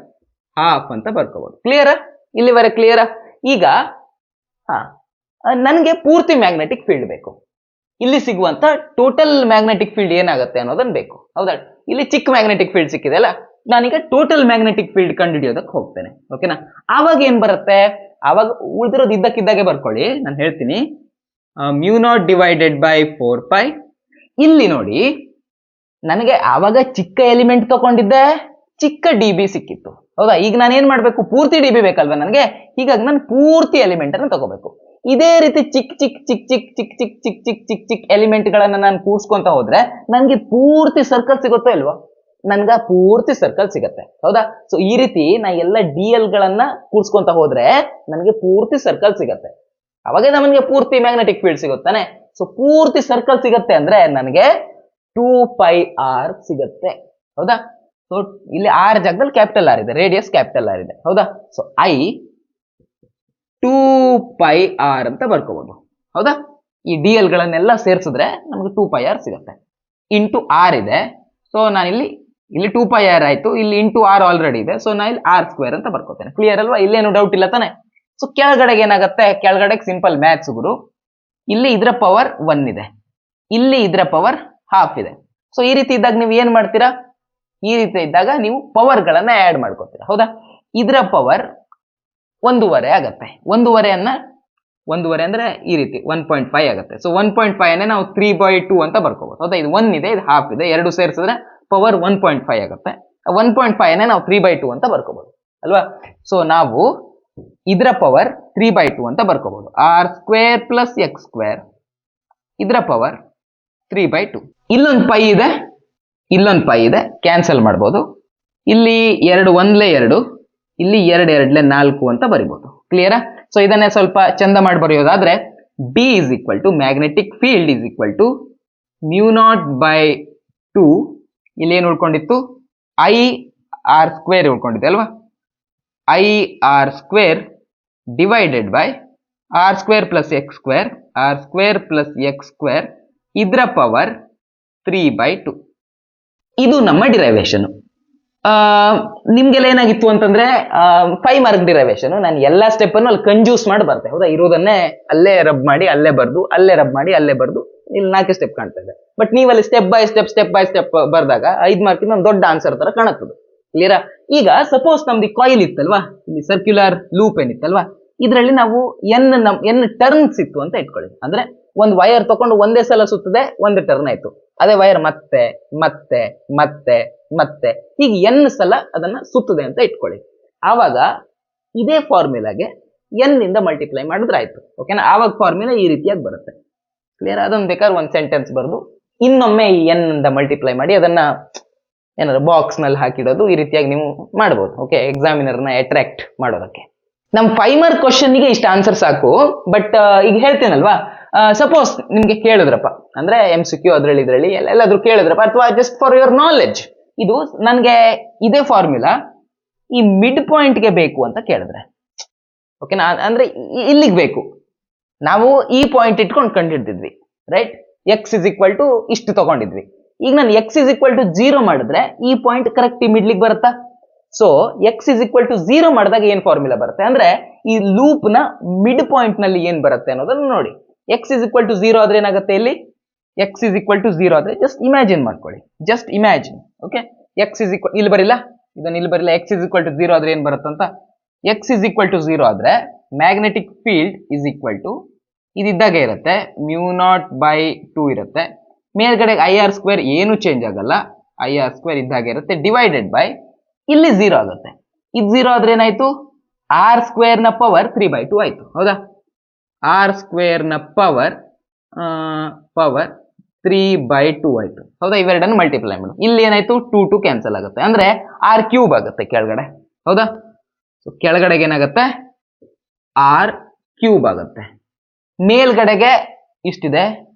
ಹಾಫ್ ಅಂತ ಬರ್ಕೋಬಹುದು. ಕ್ಲಿಯರಾ? ಇಲ್ಲಿವರೆಗೆ ಕ್ಲಿಯರಾ? ಈಗ ನನಗೆ ಪೂರ್ತಿ ಮ್ಯಾಗ್ನೆಟಿಕ್ ಫೀಲ್ಡ್ ಬೇಕು. ಇಲ್ಲಿ ಸಿಗುವಂತ ಟೋಟಲ್ ಮ್ಯಾಗ್ನೆಟಿಕ್ ಫೀಲ್ಡ್ ಏನಾಗುತ್ತೆ ಅನ್ನೋದನ್ನ ಬೇಕು, ಹೌದಾ? ಇಲ್ಲಿ ಚಿಕ್ಕ ಮ್ಯಾಗ್ನೆಟಿಕ್ ಫೀಲ್ಡ್ ಸಿಕ್ಕಿದೆ ಅಲ್ಲ, ನಾನೀಗ ಟೋಟಲ್ ಮ್ಯಾಗ್ನೆಟಿಕ್ ಫೀಲ್ಡ್ ಕಂಡುಹಿಡಿಯೋದಕ್ಕೆ ಹೋಗ್ತೇನೆ. ಓಕೆನಾ? ಆವಾಗ ಏನ್ ಬರುತ್ತೆ? ಆವಾಗ ಉಳಿದಿರೋದು ಇದ್ದಕ್ಕಿದ್ದಾಗೆ ಬರ್ಕೊಳ್ಳಿ, ನಾನು ಹೇಳ್ತೀನಿ. Mu naught divided by 4π. ಇಲ್ಲಿ ನೋಡಿ, ನನಗೆ ಆವಾಗ ಚಿಕ್ಕ ಎಲಿಮೆಂಟ್ ತಗೊಂಡಿದ್ದೆ, ಚಿಕ್ಕ ಡಿ ಬಿ ಸಿಕ್ಕಿತ್ತು, ಹೌದಾ? ಈಗ ನಾನು ಏನ್ ಮಾಡ್ಬೇಕು? ಪೂರ್ತಿ ಡಿ ಬಿ ಬೇಕಲ್ವಾ ನನಗೆ, ಹೀಗಾಗಿ ನಾನು ಪೂರ್ತಿ ಎಲಿಮೆಂಟ್ ಅನ್ನು ತಗೋಬೇಕು. ಇದೇ ರೀತಿ ಚಿಕ್ಕ ಚಿಕ್ಕ ಚಿಕ್ಕ ಚಿಕ್ಕ ಚಿಕ್ಕ ಚಿಕ್ಕ ಚಿಕ್ಕ ಚಿಕ್ಕ ಚಿಕ್ಕ ಚಿಕ್ಕ ಎಲಿಮೆಂಟ್ ಗಳನ್ನ ನಾನು ಕೂಡ್ಸ್ಕೊಂತ ಹೋದ್ರೆ ನನ್ಗೆ ಪೂರ್ತಿ ಸರ್ಕಲ್ ಸಿಗುತ್ತೋ ಇಲ್ವೋ? ನನ್ಗ ಪೂರ್ತಿ ಸರ್ಕಲ್ ಸಿಗತ್ತೆ, ಹೌದಾ? ಸೊ ಈ ರೀತಿ ನಾ ಎಲ್ಲ ಡಿ ಎಲ್ ಗಳನ್ನ ಕೂಡ್ಸ್ಕೊಂತ ಹೋದ್ರೆ ನನಗೆ ಪೂರ್ತಿ ಸರ್ಕಲ್ ಸಿಗತ್ತೆ. ಅವಾಗ ನಮಗೆ ಪೂರ್ತಿ ಮ್ಯಾಗ್ನೆಟಿಕ್ ಫೀಲ್ಡ್ ಸಿಗುತ್ತಾನೆ. ಸೊ ಪೂರ್ತಿ ಸರ್ಕಲ್ ಸಿಗತ್ತೆ ಅಂದ್ರೆ ನನಗೆ 2πr ಸಿಗತ್ತೆ, ಹೌದಾ? ಸೊ ಇಲ್ಲಿ ಆರ್ ಜಾಗದಲ್ಲಿ ಕ್ಯಾಪಿಟಲ್ ಆರ್ ಇದೆ, ರೇಡಿಯಸ್ ಕ್ಯಾಪಿಟಲ್ ಆರ್ ಇದೆ, ಹೌದಾ? ಸೊ ಐ 2πr ಅಂತ ಬರ್ಕೋಬಹುದು, ಹೌದಾ? ಈ ಡಿ ಎಲ್ ಗಳನ್ನೆಲ್ಲ ಸೇರಿಸಿದ್ರೆ ನಮಗೆ 2πr ಸಿಗುತ್ತೆ. ಇಂಟು ಆರ್ ಇದೆ, ಸೊ ನಾನು ಇಲ್ಲಿ 2πr ಆಯ್ತು, ಇಲ್ಲಿ ಇಂಟು ಆರ್ ಆಲ್ರೆಡಿ ಇದೆ, ಸೊ ನಾನು ಇಲ್ಲಿ ಆರ್ ಸ್ಕ್ವೇರ್ ಅಂತ ಬರ್ಕೋತೇನೆ. ಕ್ಲಿಯರ್ ಅಲ್ವಾ? ಇಲ್ಲೇನು ಡೌಟ್ ಇಲ್ಲ ತಾನೆ? ಸೊ ಕೆಳಗಡೆಗೆ ಏನಾಗುತ್ತೆ? ಕೆಳಗಡೆಗೆ ಸಿಂಪಲ್ ಮ್ಯಾಥ್ಸ್ ಗುರು. ಇಲ್ಲಿ ಇದರ ಪವರ್ 1 ಇದೆ, ಇಲ್ಲಿ ಇದರ ಪವರ್ ಹಾಫ್ ಇದೆ. ಸೊ ಈ ರೀತಿ ಇದ್ದಾಗ ನೀವು ಏನ್ ಮಾಡ್ತೀರಾ? ಈ ರೀತಿ ಇದ್ದಾಗ ನೀವು ಪವರ್ ಗಳನ್ನ ಆಡ್ ಮಾಡ್ಕೋತೀರಾ, ಹೌದಾ? ಇದರ ಪವರ್ 1.5 ಆಗತ್ತೆ. 1.5 ಅಂದ್ರೆ ಈ ರೀತಿ 1.5 ಆಗುತ್ತೆ. ಸೊ 1.5 ಅನ್ನೇ ನಾವು 3/2 ಅಂತ ಬರ್ಕೋಬಹುದು, ಹೌದಾ? ಇದು 1 ಇದೆ, ಇದು ಹಾಫ್ ಇದೆ, ಎರಡು ಸೇರಿಸಿದ್ರೆ ಪವರ್ 1.5 ಆಗುತ್ತೆ. 1.5 ಅನ್ನೇ ನಾವು 3/2 ಅಂತ ಬರ್ಕೋಬಹುದು ಅಲ್ವಾ? ಸೊ ನಾವು ಇದರ ಪವರ್ 3/2 ಅಂತ ಬರ್ಕೋಬಹುದು. R square plus X square, ಇದರ ಪವರ್ 3/2. ಇಲ್ಲೊಂದು ಪೈ ಇದೆ, ಇಲ್ಲೊಂದು ಪೈ ಇದೆ, ಕ್ಯಾನ್ಸಲ್ ಮಾಡ್ಬೋದು. ಇಲ್ಲಿ 2 1 2, ಇಲ್ಲಿ 2 2 4 ಅಂತ ಬರಿಬಹುದು. ಕ್ಲಿಯರಾ? ಸೊ ಇದನ್ನೇ ಸ್ವಲ್ಪ ಚಂದ ಮಾಡಿ ಬರೆಯೋದಾದ್ರೆ B is equal to magnetic field is equal to mu naught by 2. ಇಲ್ಲಿ ಏನು ಉಳ್ಕೊಂಡಿತ್ತು? ಐ ಆರ್ ಸ್ಕ್ವೇರ್ ಉಳ್ಕೊಂಡಿದೆ ಅಲ್ವಾ? I R square divided by R square plus X square, R square plus X square, ಇದರ ಪವರ್ 3/2. ಇದು ನಮ್ಮ derivation. ನಿಮ್ಗೆಲ್ಲ ಏನಾಗಿತ್ತು ಅಂತಂದ್ರೆ 5 ಮಾರ್ಕ್ ಡಿರೈವೇಶನ್, ನಾನು ಎಲ್ಲಾ ಸ್ಟೆಪ್ ಅನ್ನು ಅಲ್ಲಿ ಕಂಜೂಸ್ ಮಾಡಿ ಬರ್ತೆ, ಹೌದಾ? ಇರೋದನ್ನೇ ಅಲ್ಲೇ ರಬ್ ಮಾಡಿ ಅಲ್ಲೇ ಬರ್ದು, ಅಲ್ಲೇ ರಬ್ ಮಾಡಿ ಅಲ್ಲೇ ಬರ್ದು, ಇಲ್ಲಿ 4 ಸ್ಟೆಪ್ ಕಾಣ್ತಾ ಇದೆ. ಬಟ್ ನೀವಲ್ಲಿ ಸ್ಟೆಪ್ ಬೈ ಸ್ಟೆಪ್ ಬರ್ದಾಗ 5 ಮಾರ್ಕಿಂದ ಒಂದು ದೊಡ್ಡ ಆನ್ಸರ್ ತರ ಕಾಣುತ್ತದೆ. ಕ್ಲಿಯರಾ? ಈಗ ಸಪೋಸ್ ನಮ್ದು ಕಾಯಿಲ್ ಇತ್ತಲ್ವಾ, ಇಲ್ಲಿ ಸರ್ಕ್ಯುಲರ್ ಲೂಪ್ ಏನಿತ್ತಲ್ವಾ, ಇದರಲ್ಲಿ ನಾವು ಎನ್ ಟರ್ನ್ಸ್ ಇತ್ತು ಅಂತ ಇಟ್ಕೊಳ್ಳಿ. ಅಂದ್ರೆ ಒಂದು ವೈರ್ ತಗೊಂಡು ಒಂದೇ ಸಲ ಸುತ್ತದೆ, ಒಂದು ಟರ್ನ್ ಆಯ್ತು. ಅದೇ ವೈರ್ ಮತ್ತೆ ಮತ್ತೆ ಮತ್ತೆ ಮತ್ತೆ ಹೀಗೆ ಎನ್ ಸಲ ಅದನ್ನ ಸುತ್ತದೆ ಅಂತ ಇಟ್ಕೊಳ್ಳಿ. ಆವಾಗ ಇದೇ ಫಾರ್ಮುಲಾಗೆ ಎನ್ ಇಂದ ಮಲ್ಟಿಪ್ಲೈ ಮಾಡಿದ್ರೆ ಆಯ್ತು, ಓಕೆನಾ? ಆವಾಗ ಫಾರ್ಮುಲಾ ಈ ರೀತಿಯಾಗಿ ಬರುತ್ತೆ. ಕ್ಲಿಯರ್? ಅದೊಂದು ಬೇಕಾದ್ರೆ ಒಂದು ಸೆಂಟೆನ್ಸ್ ಬರ್ದು ಇನ್ನೊಮ್ಮೆ ಈ ಎನ್ ಇಂದ ಮಲ್ಟಿಪ್ಲೈ ಮಾಡಿ ಅದನ್ನ ಏನಾದ್ರು ಬಾಕ್ಸ್ ನಲ್ಲಿ ಹಾಕಿಡೋದು, ಈ ರೀತಿಯಾಗಿ ನೀವು ಮಾಡಬಹುದು. ಓಕೆ, ಎಕ್ಸಾಮಿನರ್ನ ಅಟ್ರಾಕ್ಟ್ ಮಾಡೋದಕ್ಕೆ. ನಮ್ 5 ಮಾರ್ಕ್ ಕ್ವಶನ್ಗೆ ಇಷ್ಟ ಆನ್ಸರ್ ಸಾಕು. ಬಟ್ ಈಗ ಹೇಳ್ತೇನಲ್ವಾ, ಸಪೋಸ್ ನಿಮ್ಗೆ ಕೇಳಿದ್ರಪ್ಪ, ಅಂದ್ರೆ MCQ ಅದ್ರಲ್ಲಿ ಇದ್ರಲ್ಲಿ ಎಲ್ಲಾದ್ರೂ ಕೇಳಿದ್ರಪ್ಪ, ಅಥವಾ ಜಸ್ಟ್ ಫಾರ್ ಯುವರ್ ನಾಲೆಡ್ಜ್, ಇದು ನನ್ಗೆ ಇದೇ ಫಾರ್ಮುಲಾ ಈ ಮಿಡ್ ಪಾಯಿಂಟ್ಗೆ ಬೇಕು ಅಂತ ಕೇಳಿದ್ರೆ, ಓಕೆನಾ? ಅಂದ್ರೆ ಇಲ್ಲಿಗೆ ಬೇಕು, ನಾವು ಈ ಪಾಯಿಂಟ್ ಇಟ್ಕೊಂಡು ಕಂಡುಹಿಡಿದಿದ್ವಿ, right? X is equal to ಇಷ್ಟು ತಗೊಂಡಿದ್ವಿ. ಈಗ ನಾನು ಎಕ್ಸ್ ಇಸ್ ಈಕ್ವಲ್ ಟು 0 ಮಾಡಿದ್ರೆ ಈ ಪಾಯಿಂಟ್ ಕರೆಕ್ಟ್ ಈ ಮಿಡ್ಲಿಗೆ ಬರುತ್ತಾ? So X is equal to 0 ಮಾಡಿದಾಗ ಏನ್ ಫಾರ್ಮುಲಾ ಬರುತ್ತೆ ಅಂದ್ರೆ ಈ ಲೂಪ್ ನ ಮಿಡ್ ಪಾಯಿಂಟ್ ನಲ್ಲಿ ಏನ್ ಬರುತ್ತೆ ಅನ್ನೋದನ್ನ ನೋಡಿ. ಎಕ್ಸ್ ಇಸ್ ಈಕ್ವಲ್ ಟು 0 ಆದ್ರೆ ಏನಾಗುತ್ತೆ? ಇಲ್ಲಿ ಎಕ್ಸ್ ಇಸ್ ಈಕ್ವಲ್ ಟು 0 ಆದ್ರೆ ಜಸ್ಟ್ ಇಮ್ಯಾಜಿನ್ ಮಾಡ್ಕೊಳ್ಳಿ, just imagine. Okay, X is equal, ಇಲ್ಲಿ ಬರಿಲ್ಲ, ಇದನ್ನ ಇಲ್ಲಿ ಬರಿಲ್ಲ. ಎಕ್ಸ್ ಇಸ್ ಈಕ್ವಲ್ ಟು 0 ಆದ್ರೆ ಏನ್ ಬರುತ್ತಂತ? ಎಕ್ಸ್ ಇಸ್ ಈಕ್ವಲ್ ಟು 0 ಆದ್ರೆ magnetic field is equal to ಇದಿದ್ದಾಗೆ ಇರುತ್ತೆ, ಮ್ಯೂ ನಾಟ್ ಬೈ 2 ಇರುತ್ತೆ. ಮೇಲ್ಗಡೆ ಐ ಆರ್ ಸ್ಕ್ವೇರ್ ಏನು ಚೇಂಜ್ ಆಗಲ್ಲ, ಐ ಆರ್ ಸ್ಕ್ವೇರ್ ಇದ್ದಾಗೆ ಇರುತ್ತೆ, ಡಿವೈಡೆಡ್ ಬೈ ಇಲ್ಲಿ 0 ಆಗುತ್ತೆ. ಇದು 0 ಆದ್ರೆ ಏನಾಯ್ತು? ಆರ್ ಸ್ಕ್ವೇರ್ ನ ಪವರ್ 3/2 ಆಯ್ತು, ಹೌದಾ? ಆರ್ ಸ್ಕ್ವೇರ್ ನ ಪವರ್ 3/2 ಆಯ್ತು, ಹೌದಾ? ಇವೆರಡನ್ನು ಮಲ್ಟಿಪ್ಲೈ ಮಾಡು. ಇಲ್ಲಿ ಏನಾಯ್ತು? 2 ಕ್ಯಾನ್ಸಲ್ ಆಗುತ್ತೆ, ಅಂದ್ರೆ ಆರ್ ಕ್ಯೂಬ್ ಆಗುತ್ತೆ ಕೆಳಗಡೆ, ಹೌದಾ? ಸೊ ಕೆಳಗಡೆಗೆ ಏನಾಗುತ್ತೆ? ಆರ್ ಕ್ಯೂಬ್ ಆಗುತ್ತೆ. ಮೇಲ್ಗಡೆಗೆ ಇಷ್ಟಿದೆ,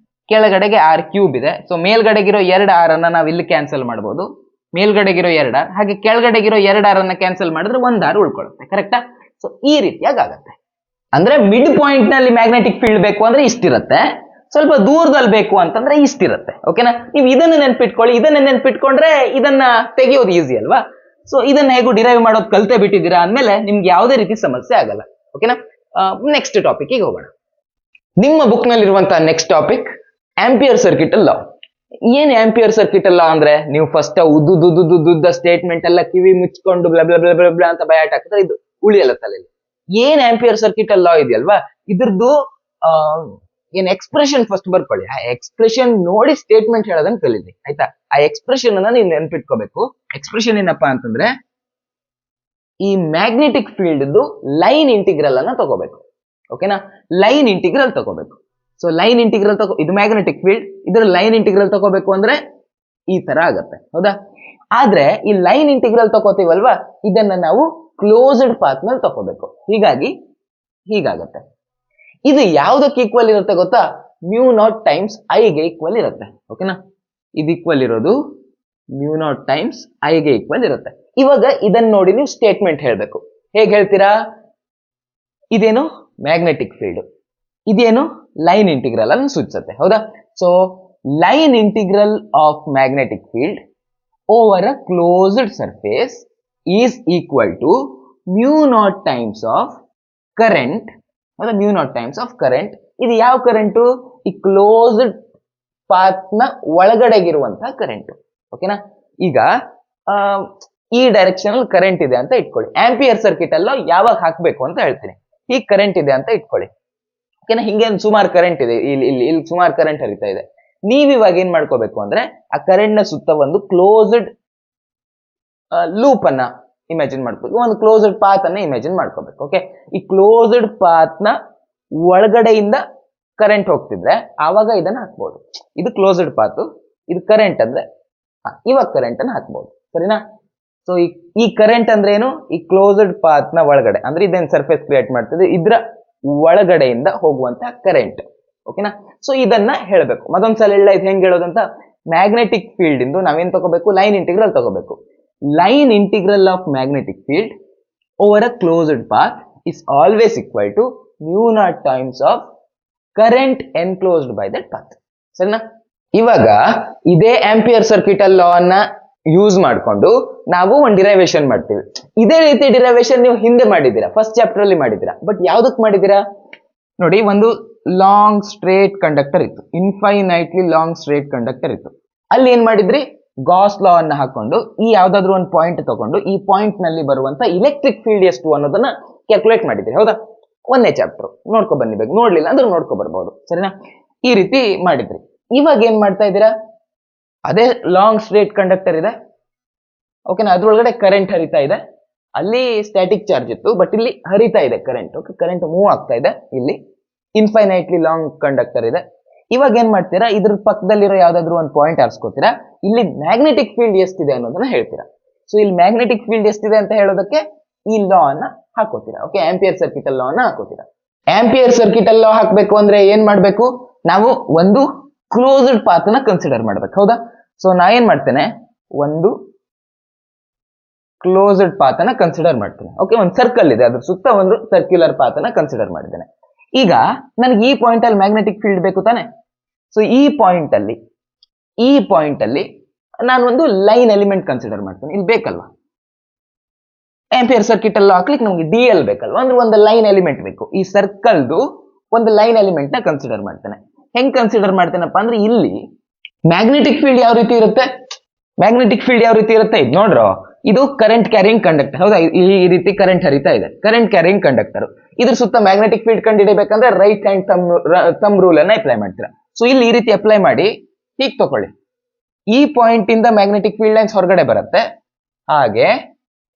ಕೆಳಗಡೆಗೆ ಆರ್ ಕ್ಯೂಬ್ ಇದೆ. ಸೊ ಮೇಲ್ಗಡೆಗಿರೋ 2 ಆರ್ ಅನ್ನ ನಾವು ಇಲ್ಲಿ ಕ್ಯಾನ್ಸಲ್ ಮಾಡ್ಬೋದು, ಮೇಲ್ಗಡೆಗಿರೋ 2R ಹಾಗೆ ಕೆಳಗಡೆಗಿರೋ 2R ಅನ್ನ ಕ್ಯಾನ್ಸಲ್ ಮಾಡಿದ್ರೆ 1R ಉಳ್ಕೊಳ್ಳುತ್ತೆ. ಕರೆಕ್ಟಾ? ಸೊ ಈ ರೀತಿಯಾಗಿ ಆಗತ್ತೆ. ಅಂದ್ರೆ ಮಿಡ್ ಪಾಯಿಂಟ್ ನಲ್ಲಿ ಮ್ಯಾಗ್ನೆಟಿಕ್ ಫೀಲ್ಡ್ ಬೇಕು ಅಂದ್ರೆ ಇಷ್ಟಿರುತ್ತೆ, ಸ್ವಲ್ಪ ದೂರದಲ್ಲಿ ಬೇಕು ಅಂತಂದ್ರೆ ಇಷ್ಟಿರುತ್ತೆ. ಓಕೆನಾ? ನೀವು ಇದನ್ನ ನೆನ್ಪಿಟ್ಕೊಳ್ಳಿ, ಇದನ್ನ ನೆನ್ಪಿಟ್ಕೊಂಡ್ರೆ ಇದನ್ನ ತೆಗೆಯೋದು ಈಸಿ ಅಲ್ವಾ? ಸೊ ಇದನ್ನ ಹೇಗೂ ಡಿರೈವ್ ಮಾಡೋದು ಕಲ್ತೇ ಬಿಟ್ಟಿದ್ದೀರಾ ಅಂದ್ಮೇಲೆ ನಿಮ್ಗೆ ಯಾವುದೇ ರೀತಿ ಸಮಸ್ಯೆ ಆಗಲ್ಲ. ಓಕೆನಾ? ನೆಕ್ಸ್ಟ್ ಟಾಪಿಕ್ಗೆ ಹೋಗೋಣ. ನಿಮ್ಮ ಬುಕ್ ನಲ್ಲಿರುವಂತಹ next topic Ampere circuit law. ಏನ್ ಆಂಪಿಯರ್ ಸರ್ಕ್ಯೂಟ್ ಲಾ ಅಂದ್ರೆ, ನೀವು ಫಸ್ಟ್ ಉದ್ದುದ್ದ ಸ್ಟೇಟ್ಮೆಂಟ್ ಎಲ್ಲ ಕಿವಿ ಮುಚ್ಕೊಂಡು blah blah blah blah blah ಅಂತ ಬಯಾಟ್ ಹಾಕಿದ್ರೆ ಇದು ಉಳಿಯಲ್ಲ ತಲೆಯಲ್ಲಿ. ಏನ್ ಆಂಪಿಯರ್ ಸರ್ಕ್ಯೂಟ್ ಲಾ ಇದೆಯಲ್ವಾ, ಇದ್ರದ್ದು ಏನ್ ಎಕ್ಸ್ಪ್ರೆಷನ್ ಫಸ್ಟ್ ಬರ್ಕೊಳ್ಳಿ. ಆ ಎಕ್ಸ್ಪ್ರೆಷನ್ ನೋಡಿ ಸ್ಟೇಟ್ಮೆಂಟ್ ಹೇಳೋದನ್ನ ಕಲೀರಿ, ಆಯ್ತಾ? ಆ ಎಕ್ಸ್ಪ್ರೆಷನ್ ಅನ್ನ ನೀವು ನೆನ್ಪಿಟ್ಕೋಬೇಕು. ಎಕ್ಸ್ಪ್ರೆಷನ್ ಏನಪ್ಪಾ ಅಂತಂದ್ರೆ, ಈ ಮ್ಯಾಗ್ನೆಟಿಕ್ ಫೀಲ್ಡ್ ಲೈನ್ ಇಂಟಿಗ್ರಲ್ ಅನ್ನ ತಗೋಬೇಕು. ಓಕೆನಾ? ಲೈನ್ ಇಂಟಿಗ್ರಲ್ ತಗೋಬೇಕು. ಸೊ ಲೈನ್ ಇಂಟಿಗ್ರಲ್ ಇದು ಮ್ಯಾಗ್ನೆಟಿಕ್ ಫೀಲ್ಡ್, ಇದರ ಲೈನ್ ಇಂಟಿಗ್ರಲ್ ತಗೋಬೇಕು ಅಂದ್ರೆ ಈ ತರ ಆಗತ್ತೆ, ಹೌದಾ? ಆದ್ರೆ ಈ ಲೈನ್ ಇಂಟಿಗ್ರಲ್ ತಗೋತೀವಲ್ವಾ, ಇದನ್ನ ನಾವು ಕ್ಲೋಸ್ಡ್ ಪಾತ್ ನಲ್ಲಿ ತಗೋಬೇಕು. ಹೀಗಾಗಿ ಹೀಗಾಗತ್ತೆ. ಇದು ಯಾವ್ದಕ್ಕೆ ಈಕ್ವಲ್ ಇರುತ್ತೆ ಗೊತ್ತಾ? μ0 ಟೈಮ್ಸ್ ಐಗೆ ಈಕ್ವಲ್ ಇರುತ್ತೆ. ಓಕೆನಾ? ಇದು ಈಕ್ವಲ್ ಇರೋದು μ0 ಟೈಮ್ಸ್ ಐಗೆ ಈಕ್ವಲ್ ಇರುತ್ತೆ. ಇವಾಗ ಇದನ್ನ ನೋಡಿ ನೀವು ಸ್ಟೇಟ್ಮೆಂಟ್ ಹೇಳ್ಬೇಕು. ಹೇಗೆ ಹೇಳ್ತೀರಾ? ಇದೇನು ಮ್ಯಾಗ್ನೆಟಿಕ್ ಫೀಲ್ಡ್, ಇದೇನು ಲೈನ್ ಇಂಟಿಗ್ರಲ್ ಅನ್ನು ಸೂಚಿಸುತ್ತೆ, ಹೌದಾ? So line integral of magnetic field over a closed surface is equal to μ0 times of current. ಹೌದಾ? μ0 ಟೈಮ್ಸ್ ಆಫ್ ಕರೆಂಟ್. ಇದು ಯಾವ ಕರೆಂಟು? ಈ ಕ್ಲೋಸ್ಡ್ ಪಾತ್ ನ ಒಳಗಡೆಗಿರುವಂತಹ ಕರೆಂಟ್. ಓಕೆನಾ? ಈಗ ಈ ಡೈರೆಕ್ಷನ್ ಅಲ್ಲಿ ಕರೆಂಟ್ ಇದೆ ಅಂತ ಇಟ್ಕೊಳ್ಳಿ. ಆಂಪಿಯರ್ ಸರ್ಕ್ಯೂಟ್ ಅಲ್ಲ ಯಾವಾಗ ಹಾಕ್ಬೇಕು ಅಂತ ಹೇಳ್ತೀನಿ. ಈ ಕರೆಂಟ್ ಇದೆ ಅಂತ ಇಟ್ಕೊಳ್ಳಿ. ಓಕೆನಾ? ಹಿಂಗೆ ಸುಮಾರು ಕರೆಂಟ್ ಇದೆ, ಇಲ್ಲಿ ಸುಮಾರು ಕರೆಂಟ್ ಹರಿತಾ ಇದೆ. ನೀವ್ ಇವಾಗ ಏನ್ ಮಾಡ್ಕೋಬೇಕು ಅಂದ್ರೆ, ಆ ಕರೆಂಟ್ ನ ಸುತ್ತ ಒಂದು ಕ್ಲೋಸ್ಡ್ ಲೂಪ್ ಅನ್ನ ಇಮ್ಯಾಜಿನ್ ಮಾಡ್ಕೋಬೇಕು, ಒಂದು ಕ್ಲೋಸ್ಡ್ ಪಾತ್ ಅನ್ನ ಇಮ್ಯಾಜಿನ್ ಮಾಡ್ಕೋಬೇಕು. ಓಕೆ? ಈ ಕ್ಲೋಸ್ಡ್ ಪಾತ್ ನ ಒಳಗಡೆಯಿಂದ ಕರೆಂಟ್ ಹೋಗ್ತಿದ್ರೆ ಆವಾಗ ಇದನ್ನ ಹಾಕ್ಬಹುದು. ಇದು ಕ್ಲೋಸ್ಡ್ ಪಾತ್, ಇದು ಕರೆಂಟ್ ಅಂದ್ರೆ ಇವಾಗ ಕರೆಂಟ್ ಅನ್ನ ಹಾಕ್ಬಹುದು. ಸರಿನಾ? ಸೊ ಈ ಕರೆಂಟ್ ಅಂದ್ರೆ ಏನು? ಈ ಕ್ಲೋಸ್ಡ್ ಪಾತ್ ನ ಒಳಗಡೆ ಅಂದ್ರೆ ಇದೇನ್ ಸರ್ಫೇಸ್ ಕ್ರಿಯೇಟ್ ಮಾಡ್ತಿದೆ, ಇದ್ರ ಒಳಗಡೆಯಿಂದ ಹೋಗುವಂತಹ ಕರೆಂಟ್. ಓಕೆನಾ? ಸೊ ಇದನ್ನ ಹೇಳ್ಬೇಕು. ಮತ್ತೊಂದ್ಸಲ ಹೇಳ ಇದು ಹೆಂಗ್ ಹೇಳೋದಂತ. ಮ್ಯಾಗ್ನೆಟಿಕ್ ಫೀಲ್ಡ್ ಇಂದು ನಾವೇನ್ ತಗೋಬೇಕು? ಲೈನ್ ಇಂಟಿಗ್ರಲ್ ತಗೋಬೇಕು. Line integral of magnetic field over a closed path is always equal to μ0 times of current enclosed by that path. ಸರಿನಾ? ಇವಾಗ ಇದೇ ಆಂಪಿಯರ್ ಸರ್ಕ್ಯೂಟ್ ಲಾ ಅನ್ನ ಯೂಸ್ ಮಾಡ್ಕೊಂಡು ನಾವು ಒಂದು ಡಿರೈವೇಶನ್ ಮಾಡ್ತೀವಿ. ಇದೇ ರೀತಿ ಡಿರೈವೇಶನ್ ನೀವು ಹಿಂದೆ ಮಾಡಿದ್ದೀರಾ, ಫಸ್ಟ್ ಚಾಪ್ಟರ್ ಅಲ್ಲಿ ಮಾಡಿದ್ದೀರಾ. ಬಟ್ ಯಾವ್ದಕ್ ಮಾಡಿದ್ದೀರಾ ನೋಡಿ, ಒಂದು ಲಾಂಗ್ ಸ್ಟ್ರೇಟ್ ಕಂಡಕ್ಟರ್ ಇತ್ತು, ಇನ್ಫೈನೈಟ್ಲಿ ಲಾಂಗ್ ಸ್ಟ್ರೇಟ್ ಕಂಡಕ್ಟರ್ ಇತ್ತು. ಅಲ್ಲಿ ಏನ್ ಮಾಡಿದ್ರಿ? ಗಾಸ್ ಲಾ ಅನ್ನ ಹಾಕೊಂಡು ಈ ಯಾವ್ದಾದ್ರು ಒಂದು ಪಾಯಿಂಟ್ ತಗೊಂಡು ಈ ಪಾಯಿಂಟ್ ನಲ್ಲಿ ಬರುವಂತ ಇಲೆಕ್ಟ್ರಿಕ್ ಫೀಲ್ಡ್ ಎಷ್ಟು ಅನ್ನೋದನ್ನ ಕ್ಯಾಲ್ಕುಲೇಟ್ ಮಾಡಿದ್ರಿ, ಹೌದಾ? ಒಂದೇ ಚಾಪ್ಟರ್ ನೋಡ್ಕೊ ಬನ್ನಿ, ಬೇಕು ನೋಡ್ಲಿಲ್ಲ ಅಂದ್ರೆ ನೋಡ್ಕೊ ಬರ್ಬೋದು. ಸರಿನಾ? ಈ ರೀತಿ ಮಾಡಿದ್ರಿ. ಇವಾಗ ಏನ್ ಮಾಡ್ತಾ ಇದ್ದೀರಾ? ಅದೇ ಲಾಂಗ್ ಸ್ಟ್ರೇಟ್ ಕಂಡಕ್ಟರ್ ಇದೆ, ಓಕೆನಾ? ಅದ್ರೊಳಗಡೆ ಕರೆಂಟ್ ಹರಿತಾ ಇದೆ. ಅಲ್ಲಿ ಸ್ಟ್ಯಾಟಿಕ್ ಚಾರ್ಜ್ ಇತ್ತು, ಬಟ್ ಇಲ್ಲಿ ಹರಿತಾ ಇದೆ ಕರೆಂಟ್. ಓಕೆ? ಕರೆಂಟ್ ಮೂವ್ ಆಗ್ತಾ ಇದೆ. ಇಲ್ಲಿ ಇನ್ಫೈನೈಟ್ಲಿ ಲಾಂಗ್ ಕಂಡಕ್ಟರ್ ಇದೆ. ಇವಾಗ ಏನ್ ಮಾಡ್ತೀರಾ? ಇದ್ರ ಪಕ್ಕದಲ್ಲಿರೋ ಯಾವ್ದಾದ್ರು ಒಂದು ಪಾಯಿಂಟ್ ಆರಿಸ್ಕೋತೀರಾ. ಇಲ್ಲಿ ಮ್ಯಾಗ್ನೆಟಿಕ್ ಫೀಲ್ಡ್ ಎಷ್ಟಿದೆ ಅನ್ನೋದನ್ನ ಹೇಳ್ತೀರಾ. ಸೊ ಇಲ್ಲಿ ಮ್ಯಾಗ್ನೆಟಿಕ್ ಫೀಲ್ಡ್ ಎಷ್ಟಿದೆ ಅಂತ ಹೇಳೋದಕ್ಕೆ ಈ ಲಾ ಅನ್ನ ಹಾಕೋತೀರಾ. ಓಕೆ? ಆಂಪಿಯರ್ ಸರ್ಕ್ಯೂಟ್ ಲಾ ಅನ್ನ ಹಾಕೋತೀರಾ. ಆಂಪಿಯರ್ ಸರ್ಕ್ಯೂಟ್ ಲಾ ಹಾಕ್ಬೇಕು ಅಂದ್ರೆ ಏನ್ ಮಾಡ್ಬೇಕು? ನಾವು ಒಂದು ಕ್ಲೋಸ್ಡ್ ಪಾತ್ ನ ಕನ್ಸಿಡರ್ ಮಾಡ್ಬೇಕು, ಹೌದಾ? ಸೊ ನಾ ಏನ್ ಮಾಡ್ತೇನೆ? ಒಂದು ಕ್ಲೋಸ್ಡ್ ಪಾತ್ ಅನ್ನ ಕನ್ಸಿಡರ್ ಮಾಡ್ತೇನೆ. ಓಕೆ? ಒಂದು ಸರ್ಕಲ್ ಇದೆ, ಅದ್ರ ಸುತ್ತ ಒಂದು ಸರ್ಕ್ಯುಲರ್ ಪಾತ್ ಅನ್ನ ಕನ್ಸಿಡರ್ ಮಾಡಿದ್ದೇನೆ. ಈಗ ನನಗೆ ಈ ಪಾಯಿಂಟ್ ಅಲ್ಲಿ ಮ್ಯಾಗ್ನೆಟಿಕ್ ಫೀಲ್ಡ್ ಬೇಕು ತಾನೆ? ಸೊ ಈ ಪಾಯಿಂಟ್ ಅಲ್ಲಿ ನಾನು ಒಂದು ಲೈನ್ ಎಲಿಮೆಂಟ್ ಕನ್ಸಿಡರ್ ಮಾಡ್ತೇನೆ. ಇಲ್ಲಿ ಬೇಕಲ್ವಾ? ಆಂಪಿಯರ್ ಸರ್ಕ್ಯೂಟ್ ಅಲ್ಲಿ ಹಾಕ್ಲಿಕ್ಕೆ ನಮಗೆ ಡಿ ಎಲ್ ಬೇಕಲ್ವಾ? ಅಂದ್ರೆ ಒಂದು ಲೈನ್ ಎಲಿಮೆಂಟ್ ಬೇಕು. ಈ ಸರ್ಕಲ್ದು ಒಂದು ಲೈನ್ ಎಲಿಮೆಂಟ್ ನ ಕನ್ಸಿಡರ್ ಮಾಡ್ತೇನೆ. ಹೆಂಗ್ ಕನ್ಸಿಡರ್ ಮಾಡ್ತೇನಪ್ಪ ಅಂದ್ರೆ, ಇಲ್ಲಿ ಮ್ಯಾಗ್ನೆಟಿಕ್ ಫೀಲ್ಡ್ ಯಾವ ರೀತಿ ಇರುತ್ತೆ? ಇದು ನೋಡ್ರೋ, ಇದು ಕರೆಂಟ್ ಕ್ಯಾರಿಂಗ್ ಕಂಡಕ್ಟರ್, ಹೌದಾ? ಈ ರೀತಿ ಕರೆಂಟ್ ಹರಿತಾ ಇದೆ, ಕರೆಂಟ್ ಕ್ಯಾರಿಂಗ್ ಕಂಡಕ್ಟರ್. ಇದ್ರ ಸುತ್ತ ಮ್ಯಾಗ್ನೆಟಿಕ್ ಫೀಲ್ಡ್ ಕಂಡುಹಿಡಿಯಬೇಕಂದ್ರೆ ರೈಟ್ ಹ್ಯಾಂಡ್ ಥಂಬ್ ರೂಲ್ ಅನ್ನ ಅಪ್ಲೈ ಮಾಡ್ತೀರಾ. ಸೊ ಇಲ್ಲಿ ಈ ರೀತಿ ಅಪ್ಲೈ ಮಾಡಿ ಹೀಗೆ ತಗೊಳ್ಳಿ. ಈ ಪಾಯಿಂಟ್ ಇಂದ ಮ್ಯಾಗ್ನೆಟಿಕ್ ಫೀಲ್ಡ್ ಲೈನ್ಸ್ ಹೊರಗಡೆ ಬರುತ್ತೆ. ಹಾಗೆ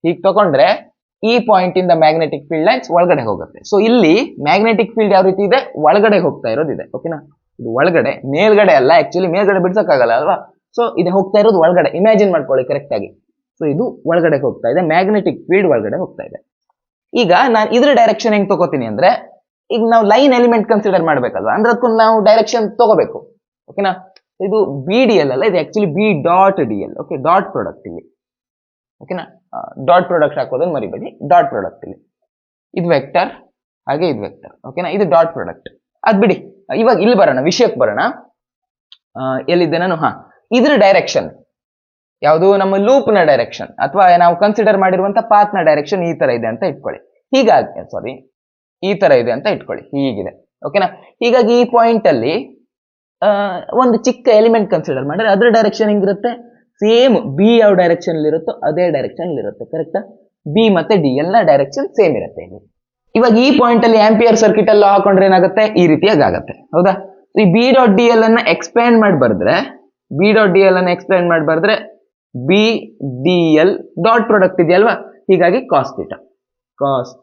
ಹೀಗೆ ತಗೊಂಡ್ರೆ ಈ ಪಾಯಿಂಟ್ ಇಂದ ಮ್ಯಾಗ್ನೆಟಿಕ್ ಫೀಲ್ಡ್ ಲೈನ್ಸ್ ಒಳಗಡೆ ಹೋಗುತ್ತೆ. ಸೊ ಇಲ್ಲಿ ಮ್ಯಾಗ್ನೆಟಿಕ್ ಫೀಲ್ಡ್ ಯಾವ ರೀತಿ ಇದೆ? ಒಳಗಡೆ ಹೋಗ್ತಾ ಇರೋದಿದೆ. ಓಕೆನಾ? ಇದು ಒಳಗಡೆ, ಮೇಲ್ಗಡೆ ಅಲ್ಲ. ಆಕ್ಚುಲಿ ಮೇಲ್ಗಡೆ ಬಿಡ್ಸಕ್ಕಾಗಲ್ಲ ಅಲ್ವಾ? ಸೊ ಇದು ಹೋಗ್ತಾ ಇರೋದು ಒಳಗಡೆ. ಇಮ್ಯಾಜಿನ್ ಮಾಡ್ಕೊಳ್ಳಿ ಕರೆಕ್ಟ್ ಆಗಿ. ಸೊ ಇದು ಒಳಗಡೆ ಹೋಗ್ತಾ ಇದೆ, ಮ್ಯಾಗ್ನೆಟಿಕ್ ಫೀಲ್ಡ್ ಒಳಗಡೆ ಹೋಗ್ತಾ ಇದೆ. ಈಗ ನಾನು ಇದ್ರ ಡೈರೆಕ್ಷನ್ ಹೆಂಗ್ ತಗೋತೀನಿ ಅಂದ್ರೆ, ಈಗ ನಾವು ಲೈನ್ ಎಲಿಮೆಂಟ್ ಕನ್ಸಿಡರ್ ಮಾಡ್ಬೇಕಲ್ವಾ? ಅಂದ್ರೆ ಅದಕ್ಕೂ ನಾವು ಡೈರೆಕ್ಷನ್ ತಗೋಬೇಕು. ಓಕೆನಾ? ಇದು ಬಿ ಡಿ ಎಲ್ ಅಲ್ಲ, ಇದು actually B dot D L. Okay, dot product ಇಲ್ಲಿ. ಓಕೆನಾ, ಡಾಟ್ ಪ್ರಾಡಕ್ಟ್ ಹಾಕೋದನ್ನು ಮರಿಬೇಡಿ, ಡಾಟ್ ಪ್ರಾಡಕ್ಟ್ ಇಲ್ಲಿ. ಇದು ವೆಕ್ಟರ್, ಹಾಗೆ ಇದು ವೆಕ್ಟರ್. ಓಕೆನಾ, ಇದು ಡಾಟ್ ಪ್ರಾಡಕ್ಟ್. ಅದ್ ಬಿಡಿ, ಇವಾಗ ಇಲ್ಲಿ ಬರೋಣ, ವಿಷಯಕ್ಕೆ ಬರೋಣ. ಎಲ್ಲಿದ್ದೆ ನಾನು? ಇದ್ರ ಡೈರೆಕ್ಷನ್ ಯಾವುದು? ನಮ್ಮ ಲೂಪ್ ನ ಡೈರೆಕ್ಷನ್ ಅಥವಾ ನಾವು ಕನ್ಸಿಡರ್ ಮಾಡಿರುವಂತ ಪಾತ್ ನ ಡೈರೆಕ್ಷನ್ ಈ ತರ ಇದೆ ಅಂತ ಇಟ್ಕೊಳ್ಳಿ. ಹೀಗಾಗಿ ಸಾರಿ, ಈ ತರ ಇದೆ ಅಂತ ಇಟ್ಕೊಳ್ಳಿ, ಹೀಗಿದೆ. ಓಕೆನಾ, ಹೀಗಾಗಿ ಈ ಪಾಯಿಂಟ್ ಅಲ್ಲಿ ಒಂದು ಚಿಕ್ಕ ಎಲಿಮೆಂಟ್ ಕನ್ಸಿಡರ್ ಮಾಡಿದ್ರೆ ಅದ್ರ ಡೈರೆಕ್ಷನ್ ಹೆಂಗಿರುತ್ತೆ? ಸೇಮ್ ಬಿ ಯಾವ ಡೈರೆಕ್ಷನ್ ಇರುತ್ತೋ ಅದೇ ಡೈರೆಕ್ಷನ್ ಇರುತ್ತೆ. ಕರೆಕ್ಟಾ? ಬಿ ಮತ್ತೆ ಡಿ ಎಲ್ ನ ಡೈರೆಕ್ಷನ್ ಸೇಮ್ ಇರುತ್ತೆ ಇಲ್ಲಿ. ಇವಾಗ ಈ ಪಾಯಿಂಟ್ ಅಲ್ಲಿ ಆಂಪಿಯರ್ ಸರ್ಕ್ಯೂಟ್ ಅಲ್ಲಿ ಹಾಕೊಂಡ್ರೆ ಏನಾಗುತ್ತೆ? ಈ ರೀತಿಯಾಗಿ ಆಗುತ್ತೆ. ಹೌದಾ? ಈ ಬಿ ಡಾಟ್ ಡಿ ಎಲ್ ಅನ್ನ ಎಕ್ಸ್ಪ್ಯಾಂಡ್ ಮಾಡಿ ಬರೆದ್ರೆ, ಬಿ ಡಾಟ್ ಡಿ ಎಲ್ ಅನ್ನ ಎಕ್ಸ್ಪ್ಯಾಂಡ್ ಮಾಡಿ ಬರೆದ್ರೆ B D L dot product ಇದೆಯಲ್ವಾ, ಹೀಗಾಗಿ cos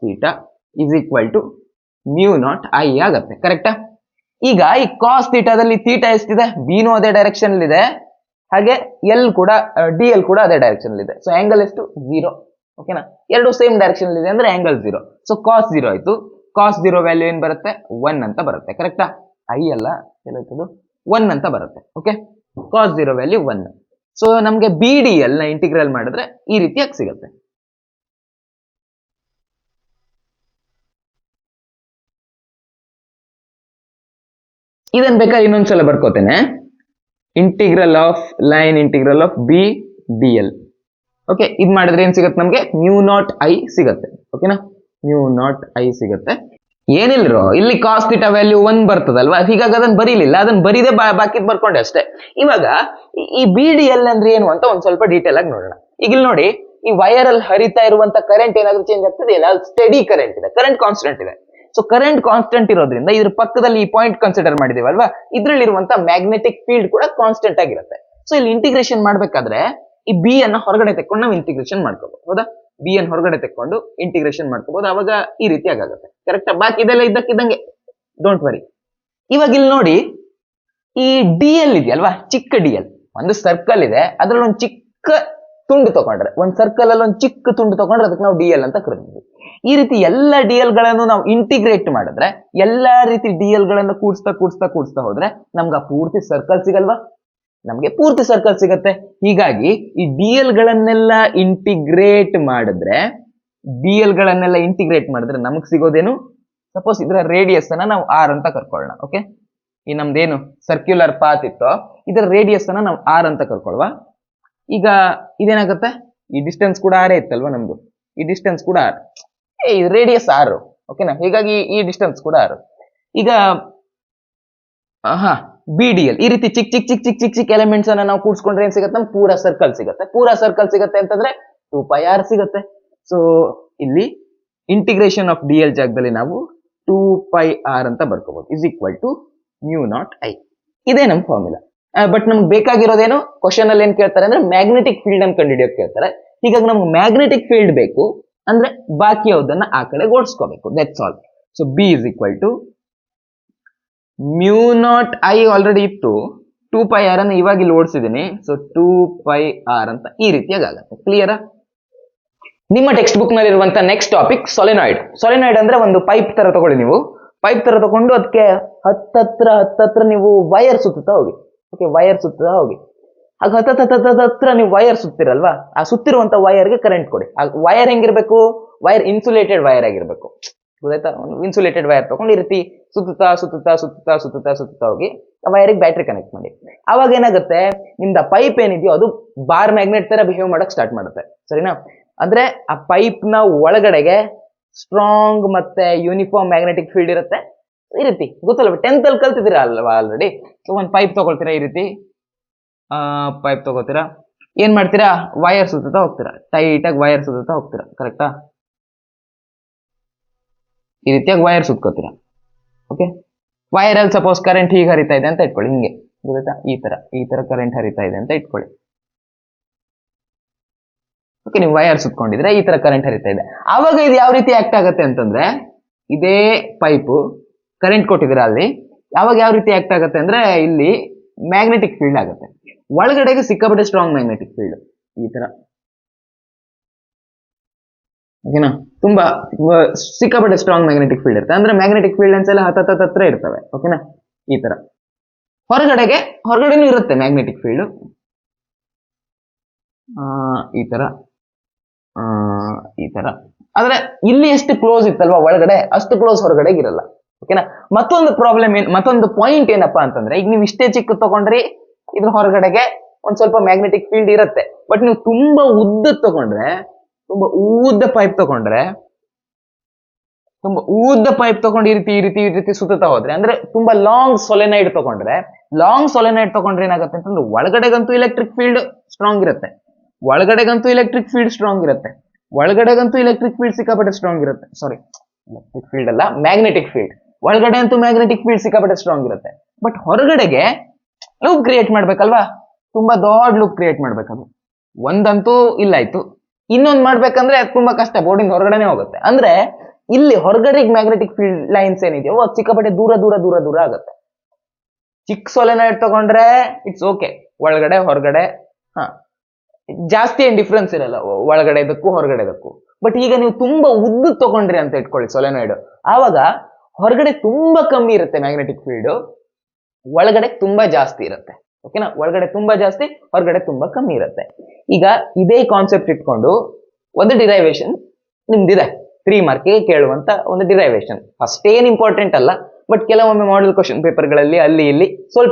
theta is equal to mu naught I ಆಗತ್ತೆ. ಕರೆಕ್ಟಾ? ಈಗ ಈ ಕಾಸ್ ಥೀಟಾದಲ್ಲಿ ಥೀಟಾ ಎಷ್ಟಿದೆ? ಬಿನೂ ಅದೇ ಡೈರೆಕ್ಷನ್ ಇದೆ, ಹಾಗೆ ಎಲ್ ಕೂಡ ಡಿ ಎಲ್ ಕೂಡ ಅದೇ ಡೈರೆಕ್ಷನ್ ಇದೆ. ಸೊ ಆಂಗಲ್ ಎಷ್ಟು? 0. ಓಕೆನಾ, ಎರಡು ಸೇಮ್ ಡೈರೆಕ್ಷನ್ ಇದೆ ಅಂದ್ರೆ ಆಂಗಲ್ 0. ಸೊ ಕಾಸ್ 0 ಆಯ್ತು. ಕಾಸ್ 0 ವ್ಯಾಲ್ಯೂ ಏನ್ ಬರುತ್ತೆ? 1 ಅಂತ ಬರುತ್ತೆ. ಕರೆಕ್ಟಾ? ಐ ಅಲ್ಲ, ಎಲ್ಲದು 1 ಅಂತ ಬರುತ್ತೆ. Okay, cos 0 value 1. ಸೊ ನಮ್ಗೆ ಬಿ ಡಿ ಎಲ್ ನ ಇಂಟಿಗ್ರಲ್ ಮಾಡಿದ್ರೆ ಈ ರೀತಿಯಾಗಿ ಸಿಗುತ್ತೆ. ಇದನ್ ಬೇಕಾದ್ರೆ ಇನ್ನೊಂದ್ಸಲ ಬರ್ಕೋತೇನೆ. Integral of line integral of B D L. Okay, ಇದು ಮಾಡಿದ್ರೆ ಏನ್ ಸಿಗುತ್ತೆ ನಮ್ಗೆ? ಮ್ಯೂ ನಾಟ್ ಐ ಸಿಗುತ್ತೆ. ಓಕೆನಾ, ಮ್ಯೂ ನಾಟ್ ಐ ಸಿಗುತ್ತೆ. ಏನಿಲ್ರೋ, ಇಲ್ಲಿ ಕಾಸ್ ಥೀಟಾ ವ್ಯಾಲ್ಯೂ 1 ಬರ್ತದಲ್ವಾ, ಹೀಗಾಗಿ ಅದನ್ನ ಬರೀಲಿಲ್ಲ, ಅದನ್ನ ಬರೀದೆ ಬಾಕಿ ಬರ್ಕೊಂಡೆ ಅಷ್ಟೇ. ಇವಾಗ ಈ ಬಿ ಡಿ ಎಲ್ ಅಂದ್ರೆ ಏನು ಅಂತ ಒಂದ್ ಸ್ವಲ್ಪ ಡೀಟೇಲ್ ಆಗಿ ನೋಡೋಣ. ಈಗ ಇಲ್ಲಿ ನೋಡಿ, ಈ ವೈರ್ ಅಲ್ಲಿ ಹರಿತಾ ಇರುವಂತ ಕರೆಂಟ್ ಏನಾದ್ರೂ ಚೇಂಜ್ ಆಗ್ತದೆ ಇಲ್ಲ? ಸ್ಟಡಿ ಕರೆಂಟ್ ಇದೆ, ಕರೆಂಟ್ ಕಾನ್ಸ್ಟೆಂಟ್ ಇದೆ. ಸೊ ಕರೆಂಟ್ ಕಾನ್ಸ್ಟೆಂಟ್ ಇರೋದ್ರಿಂದ ಇದ್ರ ಪಕ್ಕದಲ್ಲಿ ಈ ಪಾಯಿಂಟ್ ಕನ್ಸಿಡರ್ ಮಾಡಿದೀವಲ್ವಾ, ಇದ್ರಲ್ಲಿರುವಂತ ಮ್ಯಾಗ್ನೆಟಿಕ್ ಫೀಲ್ಡ್ ಕೂಡ ಕಾನ್ಸ್ಟೆಂಟ್ ಆಗಿರುತ್ತೆ. ಸೊ ಇಲ್ಲಿ ಇಂಟಿಗ್ರೇಷನ್ ಮಾಡ್ಬೇಕಾದ್ರೆ ಈ ಬಿ ಅನ್ನ ಹೊರಗಡೆ ತೆಕ್ಕೊಂಡು ನಾವು ಇಂಟಿಗ್ರೇಷನ್ ಮಾಡ್ಕೋಬಹುದು. ಹೌದಾ? ಬಿ ಅನ್ನು ಹೊರಗಡೆ ತೆಕ್ಕೊಂಡು ಇಂಟಿಗ್ರೇಷನ್ ಮಾಡ್ಕೋಬಹುದು, ಅವಾಗ ಈ ರೀತಿಯಾಗಿ ಆಗುತ್ತೆ. ಕರೆಕ್ಟಾ? ಬಾಕಿ ಇದೆಲ್ಲ ಇದ್ದಕ್ಕಿದ್ದಂಗೆ, ಡೋಂಟ್ ವರಿ. ಇವಾಗ ಇಲ್ಲಿ ನೋಡಿ, ಈ ಡಿ ಎಲ್ ಇದೆಯಲ್ವಾ, ಚಿಕ್ಕ ಡಿ ಎಲ್, ಒಂದು ಸರ್ಕಲ್ ಇದೆ, ಅದ್ರಲ್ಲಿ ಒಂದು ಚಿಕ್ಕ ತುಂಡು ತಗೊಂಡ್ರೆ, ಒಂದು ಸರ್ಕಲ್ ಅಲ್ಲಿ ಒಂದು ಚಿಕ್ಕ ತುಂಡು ತಗೊಂಡ್ರೆ ಅದಕ್ಕೆ ನಾವು ಡಿ ಎಲ್ ಅಂತ ಕರಿತೀವಿ. ಈ ರೀತಿ ಎಲ್ಲ ಡಿ ಎಲ್ ಗಳನ್ನು ನಾವು ಇಂಟಿಗ್ರೇಟ್ ಮಾಡಿದ್ರೆ, ಎಲ್ಲಾ ರೀತಿ ಡಿ ಎಲ್ ಗಳನ್ನು ಕೂಡಿಸ್ತಾ ಹೋದ್ರೆ ನಮ್ಗೆ ಆ ಪೂರ್ತಿ ಸರ್ಕಲ್ ಸಿಗಲ್ವಾ? ನಮ್ಗೆ ಪೂರ್ತಿ ಸರ್ಕಲ್ ಸಿಗತ್ತೆ. ಹೀಗಾಗಿ ಈ ಡಿ ಎಲ್ ಗಳನ್ನೆಲ್ಲ ಇಂಟಿಗ್ರೇಟ್ ಮಾಡಿದ್ರೆ ನಮಗ್ ಸಿಗೋದೇನು? ಸಪೋಸ್ ಇದರ ರೇಡಿಯಸ್ ಅನ್ನ ನಾವು ಆರ್ ಅಂತ ಕರ್ಕೊಳ್ಳೋಣ. ಓಕೆ, ಈ ನಮ್ದೇನು ಸರ್ಕ್ಯುಲರ್ ಪಾತ್ ಇತ್ತೋ ಇದರ ರೇಡಿಯಸ್ ಅನ್ನ ನಾವು ಆರ್ ಅಂತ ಕರ್ಕೊಳ್ವಾ. ಈಗ ಇದೇನಾಗುತ್ತೆ? ಈ ಡಿಸ್ಟೆನ್ಸ್ ಕೂಡ ಆರೇ ಇತ್ತಲ್ವಾ ನಮ್ದು, ಈ ಡಿಸ್ಟೆನ್ಸ್ ಕೂಡ ಆರ್, ಈ ರೇಡಿಯಸ್ 6. ಓಕೆನಾ, ಹೀಗಾಗಿ ಈ ಡಿಸ್ಟೆನ್ಸ್ ಕೂಡ 6. ಈಗ ಬಿ ಡಿ ಎಲ್ ಈ ರೀತಿ ಚಿಕ್ಕ ಎಲಿಮೆಂಟ್ಸ್ ಅನ್ನ ನಾವು ಕೂಡಿಸ್ಕೊಂಡ್ರೆ ಏನ್ ಸಿಗುತ್ತೆ? ನಮ್ಗೆ ಪೂರಾ ಸರ್ಕಲ್ ಸಿಗುತ್ತೆ. ಅಂತಂದ್ರೆ 2πr ಸಿಗುತ್ತೆ. ಸೊ ಇಲ್ಲಿ ಇಂಟಿಗ್ರೇಷನ್ ಆಫ್ ಡಿ ಎಲ್ ಜಾಗದಲ್ಲಿ ನಾವು 2πr ಅಂತ ಬರ್ಕೋಬಹುದು, is equal to mu naught I. ಇದೇ ನಮ್ಮ ಫಾರ್ಮುಲಾ. ಬಟ್ ನಮ್ಗೆ ಬೇಕಾಗಿರೋದೇನು? ಕ್ವಶನ್ ಅಲ್ಲಿ ಏನ್ ಕೇಳ್ತಾರೆ ಅಂದ್ರೆ ಮ್ಯಾಗ್ನೆಟಿಕ್ ಫೀಲ್ಡ್ ಅನ್ನು ಕಂಡುಹಿಡಿಯೋಕೆ ಕೇಳ್ತಾರೆ. ಹೀಗಾಗಿ ನಮ್ಗೆ ಮ್ಯಾಗ್ನೆಟಿಕ್ ಫೀಲ್ಡ್ ಬೇಕು ಅಂದ್ರೆ ಬಾಕಿ ಯಾವುದನ್ನ ಆ ಕಡೆ ಓಡಿಸ್ಕೋಬೇಕು. That's all. So B is equal to mu naught I already ಇತ್ತು, 2πr ಅನ್ನು ಇವಾಗ ಇಲ್ಲಿ ಓಡಿಸಿದೀನಿ. ಸೊ 2πr ಅಂತ ಈ ರೀತಿಯಾಗಿ ಆಗುತ್ತೆ. ಕ್ಲಿಯರಾ? ನಿಮ್ಮ ಟೆಕ್ಸ್ಟ್ ಬುಕ್ ನಲ್ಲಿ ಇರುವಂತ ನೆಕ್ಸ್ಟ್ ಟಾಪಿಕ್ ಸೊಲೆನಾಯ್ಡ್. ಸೊಲೆನಾಯ್ಡ್ ಅಂದ್ರೆ ಒಂದು ಪೈಪ್ ತರ ತಗೊಳ್ಳಿ. ನೀವು ಪೈಪ್ ತರ ತಗೊಂಡು ಅದಕ್ಕೆ ಹತ್ತತ್ರ ನೀವು ವೈರ್ ಸುತ್ತಾ ಹೋಗಿ. ಓಕೆ, ವೈರ್ ಸುತ್ತಾ ಹೋಗಿ. ಆಗ ಹತ್ರ ನೀವು ವೈರ್ ಸುತ್ತಿರಲ್ವಾ, ಆ ಸುತ್ತಿರುವಂತ ವೈರ್ಗೆ ಕರೆಂಟ್ ಕೊಡಿ. ಆ ವೈರ್ ಹೆಂಗಿರ್ಬೇಕು? ವೈರ್ ಇನ್ಸುಲೇಟೆಡ್ ವೈರ್ ಆಗಿರ್ಬೇಕು. ಗೊತ್ತಾಯ್ತಾ? ಇನ್ಸುಲೇಟೆಡ್ ವೈರ್ ತಗೊಂಡು ಈ ರೀತಿ ಸುತ್ತಾ ಹೋಗಿ ವೈರಿಗೆ ಬ್ಯಾಟ್ರಿ ಕನೆಕ್ಟ್ ಮಾಡಿ. ಅವಾಗ ಏನಾಗುತ್ತೆ? ನಿಮ್ದು ಪೈಪ್ ಏನಿದೆಯೋ ಅದು ಬಾರ್ ಮ್ಯಾಗ್ನೆಟ್ ತರ ಬಿಹೇವ್ ಮಾಡಕ್ ಸ್ಟಾರ್ಟ್ ಮಾಡುತ್ತೆ. ಸರಿನಾ? ಅಂದ್ರೆ ಆ ಪೈಪ್ ನ ಒಳಗಡೆಗೆ ಸ್ಟ್ರಾಂಗ್ ಮತ್ತೆ ಯೂನಿಫಾರ್ಮ್ ಮ್ಯಾಗ್ನೆಟಿಕ್ ಫೀಲ್ಡ್ ಇರುತ್ತೆ. ಈ ರೀತಿ ಗೊತ್ತಲ್ಲ, 10th ಅಲ್ಲಿ ಕಲ್ತಿದ್ದೀರಾ ಅಲ್ವಾ ಆಲ್ರೆಡಿ. ಸೊ ಒಂದು ಪೈಪ್ ತಗೊಳ್ತೀರಾ, ಈ ರೀತಿ ಪೈಪ್ ತಗೋತೀರಾ, ಏನ್ ಮಾಡ್ತೀರಾ? ವೈರ್ ಸುತ್ತಾ ಹೋಗ್ತೀರಾ, ಟೈಟ್ ಆಗಿ ವೈರ್ ಸುತ್ತಾ ಹೋಗ್ತೀರಾ. ಕರೆಕ್ಟಾ? ಈ ರೀತಿಯಾಗಿ ವೈರ್ ಸುತ್ಕೋತೀರಾ. ಓಕೆ, ವೈರ್ ಅಲ್ಲಿ ಸಪೋಸ್ ಕರೆಂಟ್ ಹೀಗೆ ಹರಿತಾ ಇದೆ ಅಂತ ಇಟ್ಕೊಳ್ಳಿ, ಹಿಂಗೆ ಗೊತ್ತಾ? ಈ ತರ ಕರೆಂಟ್ ಹರಿತಾ ಇದೆ ಅಂತ ಇಟ್ಕೊಳ್ಳಿ. ಓಕೆ, ನೀವು ವೈರ್ ಸುತ್ಕೊಂಡಿದ್ರೆ ಈ ತರ ಕರೆಂಟ್ ಹರಿತಾ ಇದೆ. ಆವಾಗ ಇದು ಯಾವ ರೀತಿ ಆಕ್ಟ್ ಆಗುತ್ತೆ ಅಂತಂದ್ರೆ, ಇದೇ ಪೈಪು ಕರೆಂಟ್ ಕೊಟ್ಟಿದ್ದೀರಾ ಅಲ್ಲಿ, ಯಾವಾಗ ಯಾವ ರೀತಿ ಆಕ್ಟ್ ಆಗುತ್ತೆ ಅಂದ್ರೆ ಇಲ್ಲಿ ಮ್ಯಾಗ್ನೆಟಿಕ್ ಫೀಲ್ಡ್ ಆಗುತ್ತೆ. ಒಳಗಡೆಗೆ ಸಿಕ್ಕಾಪಟ್ಟೆ ಸ್ಟ್ರಾಂಗ್ ಮ್ಯಾಗ್ನೆಟಿಕ್ ಫೀಲ್ಡ್ ಈ ತರ. ಓಕೆನಾ? ತುಂಬಾ ಸಿಕ್ಕಾಪಟ್ಟೆ ಸ್ಟ್ರಾಂಗ್ ಮ್ಯಾಗ್ನೆಟಿಕ್ ಫೀಲ್ಡ್ ಇರುತ್ತೆ. ಅಂದ್ರೆ ಮ್ಯಾಗ್ನೆಟಿಕ್ ಫೀಲ್ಡ್ ಅನ್ಸೆಲ್ಲ ಹತ್ರ ಇರ್ತವೆ. ಓಕೆನಾ? ಈ ತರ ಹೊರಗಡೆನೂ ಇರುತ್ತೆ ಮ್ಯಾಗ್ನೆಟಿಕ್ ಫೀಲ್ಡ್, ಈ ತರ ಆದ್ರೆ ಇಲ್ಲಿ ಎಷ್ಟು ಕ್ಲೋಸ್ ಇತ್ತಲ್ವಾ ಒಳಗಡೆ, ಅಷ್ಟು ಕ್ಲೋಸ್ ಹೊರಗಡೆಗೆ ಇರಲ್ಲ. ಓಕೆನಾ. ಮತ್ತೊಂದು ಪಾಯಿಂಟ್ ಏನಪ್ಪಾ ಅಂತಂದ್ರೆ, ಈಗ ನೀವು ಇಷ್ಟೇ ಚಿಕ್ಕ ತಗೊಂಡ್ರಿ, ಇದ್ರ ಹೊರಗಡೆಗೆ ಒಂದ್ ಸ್ವಲ್ಪ ಮ್ಯಾಗ್ನೆಟಿಕ್ ಫೀಲ್ಡ್ ಇರುತ್ತೆ. ಬಟ್ ನೀವು ತುಂಬಾ ಉದ್ದ ತಗೊಂಡ್ರೆ, ತುಂಬಾ ಉದ್ದ ಪೈಪ್ ತಗೊಂಡು ಈ ರೀತಿ ಸುತ್ತಾ ಹೋದ್ರೆ, ಅಂದ್ರೆ ತುಂಬಾ ಲಾಂಗ್ ಸೊಲೆನೈಡ್ ತಗೊಂಡ್ರೆ ಏನಾಗುತ್ತೆ ಅಂತಂದ್ರೆ, ಒಳಗಡೆಗಂತೂ ಎಲೆಕ್ಟ್ರಿಕ್ ಫೀಲ್ಡ್ ಸ್ಟ್ರಾಂಗ್ ಇರುತ್ತೆ, ಸಿಕ್ಕಾಪಟ್ಟೆ ಸ್ಟ್ರಾಂಗ್ ಇರುತ್ತೆ. ಸಾರಿ, ಎಲೆಕ್ಟ್ರಿಕ್ ಫೀಲ್ಡ್ ಅಲ್ಲ, ಮ್ಯಾಗ್ನೆಟಿಕ್ ಫೀಲ್ಡ್. ಒಳಗಡೆ ಅಂತೂ ಮ್ಯಾಗ್ನೆಟಿಕ್ ಫೀಲ್ಡ್ ಸಿಕ್ಕಾಪಟ್ಟೆ ಸ್ಟ್ರಾಂಗ್ ಇರುತ್ತೆ. ಬಟ್ ಹೊರಗಡೆಗೆ ಲೂಪ್ ಕ್ರಿಯೇಟ್ ಮಾಡ್ಬೇಕಲ್ವಾ, ತುಂಬಾ ದೊಡ್ಡ ಲೂಪ್ ಕ್ರಿಯೇಟ್ ಮಾಡ್ಬೇಕದು. ಒಂದಂತೂ ಇಲ್ಲಾಯ್ತು, ಇನ್ನೊಂದು ಮಾಡ್ಬೇಕಂದ್ರೆ ಅದು ತುಂಬಾ ಕಷ್ಟ, ಬೋರ್ಡಿಂದ ಹೊರಗಡೆನೆ ಹೋಗುತ್ತೆ. ಅಂದ್ರೆ ಇಲ್ಲಿ ಹೊರಗಡೆಗೆ ಮ್ಯಾಗ್ನೆಟಿಕ್ ಫೀಲ್ಡ್ ಲೈನ್ಸ್ ಏನಿದೆಯೋ ಅದು ಸಿಕ್ಕಾಪಟ್ಟೆ ದೂರ ಆಗುತ್ತೆ. ಚಿಕ್ಕ ಸೊಲೆನಾಯ್ಡ್ ತಗೊಂಡ್ರೆ ಇಟ್ಸ್ ಓಕೆ, ಒಳಗಡೆ ಹೊರಗಡೆ ಜಾಸ್ತಿ ಏನ್ ಡಿಫ್ರೆನ್ಸ್ ಇರಲ್ಲ ಒಳಗಡೆದಕ್ಕೂ ಹೊರಗಡೆದಕ್ಕೂ. ಬಟ್ ಈಗ ನೀವು ತುಂಬಾ ಉದ್ದ ತಗೊಂಡ್ರಿ ಅಂತ ಇಟ್ಕೊಳ್ಳಿ ಸೊಲೆನಾಯ್ಡ್, ಆವಾಗ ಹೊರಗಡೆ ತುಂಬಾ ಕಮ್ಮಿ ಇರುತ್ತೆ ಮ್ಯಾಗ್ನೆಟಿಕ್ ಫೀಲ್ಡ್, ಒಳಗಡೆ ತುಂಬಾ ಜಾಸ್ತಿ ಇರುತ್ತೆ. ಓಕೆನಾ. ಒಳಗಡೆ ತುಂಬಾ ಜಾಸ್ತಿ, ಹೊರಗಡೆ ತುಂಬಾ ಕಮ್ಮಿ ಇರುತ್ತೆ. ಈಗ ಇದೇ ಕಾನ್ಸೆಪ್ಟ್ ಇಟ್ಕೊಂಡು ಒಂದು ಡಿರೈವೇಶನ್ ನಿಮ್ದಿದೆ, 3 ಮಾರ್ಕ್ಗೆ ಕೇಳುವಂತ ಒಂದು ಡಿರೈವೇಶನ್. ಅಷ್ಟೇನ್ ಇಂಪಾರ್ಟೆಂಟ್ ಅಲ್ಲ, ಬಟ್ ಕೆಲವೊಮ್ಮೆ ಮಾಡೆಲ್ ಕ್ವಶನ್ ಪೇಪರ್ಗಳಲ್ಲಿ ಅಲ್ಲಿ ಇಲ್ಲಿ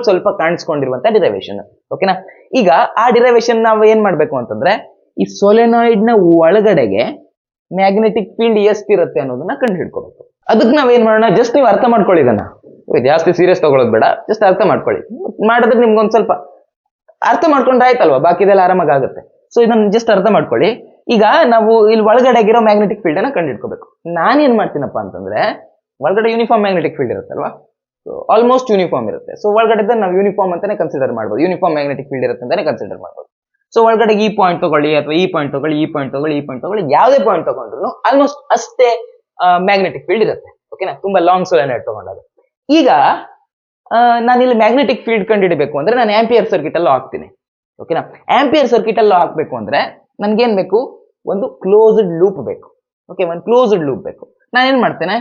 ಸ್ವಲ್ಪ ಕಾಣಿಸ್ಕೊಂಡಿರುವಂತ ಡಿರೈವೇಶನ್. ಓಕೆನಾ. ಈಗ ಆ ಡಿರೈವೇಶನ್ ನಾವು ಏನ್ ಮಾಡ್ಬೇಕು ಅಂತಂದ್ರೆ, ಈ ಸೊಲೆನಾಯ್ಡ್ ನ ಒಳಗಡೆಗೆ ಮ್ಯಾಗ್ನೆಟಿಕ್ ಫೀಲ್ಡ್ ಎಷ್ಟಿರುತ್ತೆ ಅನ್ನೋದನ್ನ ಕಂಡು ಹಿಡ್ಕೋಬೇಕು. ಅದಕ್ಕೆ ನಾವೇನ್ ಮಾಡೋಣ, ಜಸ್ಟ್ ನೀವು ಅರ್ಥ ಮಾಡ್ಕೊಳ್ಳಿ, ಇದನ್ನ ಜಾಸ್ತಿ ಸೀರಿಯಸ್ ತಗೊಳ್ಳೋದು ಬೇಡ, ಜಸ್ಟ್ ಅರ್ಥ ಮಾಡ್ಕೊಳ್ಳಿ. ಮಾಡಿದ್ರೆ ನಿಮ್ಗೊಂದ್ ಸ್ವಲ್ಪ ಅರ್ಥ ಮಾಡ್ಕೊಂಡ್ರೆ ಆಯ್ತಲ್ವಾ, ಬಾಕಿದೆಲ್ಲ ಆರಾಮಾಗಿ ಆಗುತ್ತೆ. ಸೊ ಇದನ್ನ ಜಸ್ಟ್ ಅರ್ಥ ಮಾಡ್ಕೊಳ್ಳಿ. ಈಗ ನಾವು ಇಲ್ಲಿ ಒಳಗಡೆಗಿರೋ ಮ್ಯಾಗ್ನೆಟಿಕ್ ಫೀಲ್ಡ್ ಅನ್ನ ಕಂಡು ಹಿಡ್ಕೋಬೇಕು. ನಾನೇನ್ ಮಾಡ್ತೀನಪ್ಪ ಅಂತಂದ್ರೆ, ಒಳಗಡೆ ಯೂನಿಫಾರ್ಮ್ ಮ್ಯಾಗ್ನೆಟಿಕ್ ಫೀಲ್ಡ್ ಇರುತ್ತಲ್ವಾ, ಆಲ್ಮೋಸ್ಟ್ ಯೂನಿಫಾರ್ಮ್ ಇರುತ್ತೆ. ಸೊ ಒಳಗಡೆ ನಾವು ಯೂನಿಫಾರ್ಮ್ ಅಂತಾನೆ ಕನ್ಸಿಡರ್ ಮಾಡ್ಬೋದು, ಯೂನಿಫಾರ್ಮ್ ಮ್ಯಾಗ್ನೆಟಿಕ್ ಫೀಲ್ಡ್ ಇರುತ್ತೆ ಅಂತಾನೆ ಕನ್ಸಿಡರ್ ಮಾಡ್ಬೋದು. ಸೊ ಒಳಗಡೆ ಈ ಪಾಯಿಂಟ್ ತಗೊಳ್ಳಿ, ಅಥವಾ ಈ ಪಾಯಿಂಟ್ ತಗೊಳ್ಳಿ, ಯಾವುದೇ ಪಾಯಿಂಟ್ ತಗೊಂಡ್ರು ಆಲ್ಮೋಸ್ಟ್ ಅಷ್ಟೇ ಮ್ಯಾಗ್ನೆಟಿಕ್ ಫೀಲ್ಡ್ ಇರುತ್ತೆ. ಓಕೆನಾ. ತುಂಬಾ ಲಾಂಗ್ ಸೊಲೆನಾಯ್ಡ್ ತಗೊಂಡಾಗ. ಈಗ ನಾನು ಇಲ್ಲಿ ಮ್ಯಾಗ್ನೆಟಿಕ್ ಫೀಲ್ಡ್ ಕಂಡುಹಿಡಬೇಕು ಅಂದ್ರೆ ನಾನು ಆಂಪಿಯರ್ ಸರ್ಕ್ಯೂಟ್ ಅಲ್ಲೂ ಹಾಕ್ತೀನಿ. ಓಕೆನಾ. ಆಂಪಿಯರ್ ಸರ್ಕ್ಯೂಟ್ ಅಲ್ಲೂ ಹಾಕ್ಬೇಕು ಅಂದ್ರೆ ನನ್ಗೇನ್ ಬೇಕು, ಒಂದು ಕ್ಲೋಸ್ಡ್ ಲೂಪ್ ಬೇಕು. ಓಕೆ, ಒಂದು ಕ್ಲೋಸ್ಡ್ ಲೂಪ್ ಬೇಕು. ನಾನೇನ್ ಮಾಡ್ತೇನೆ,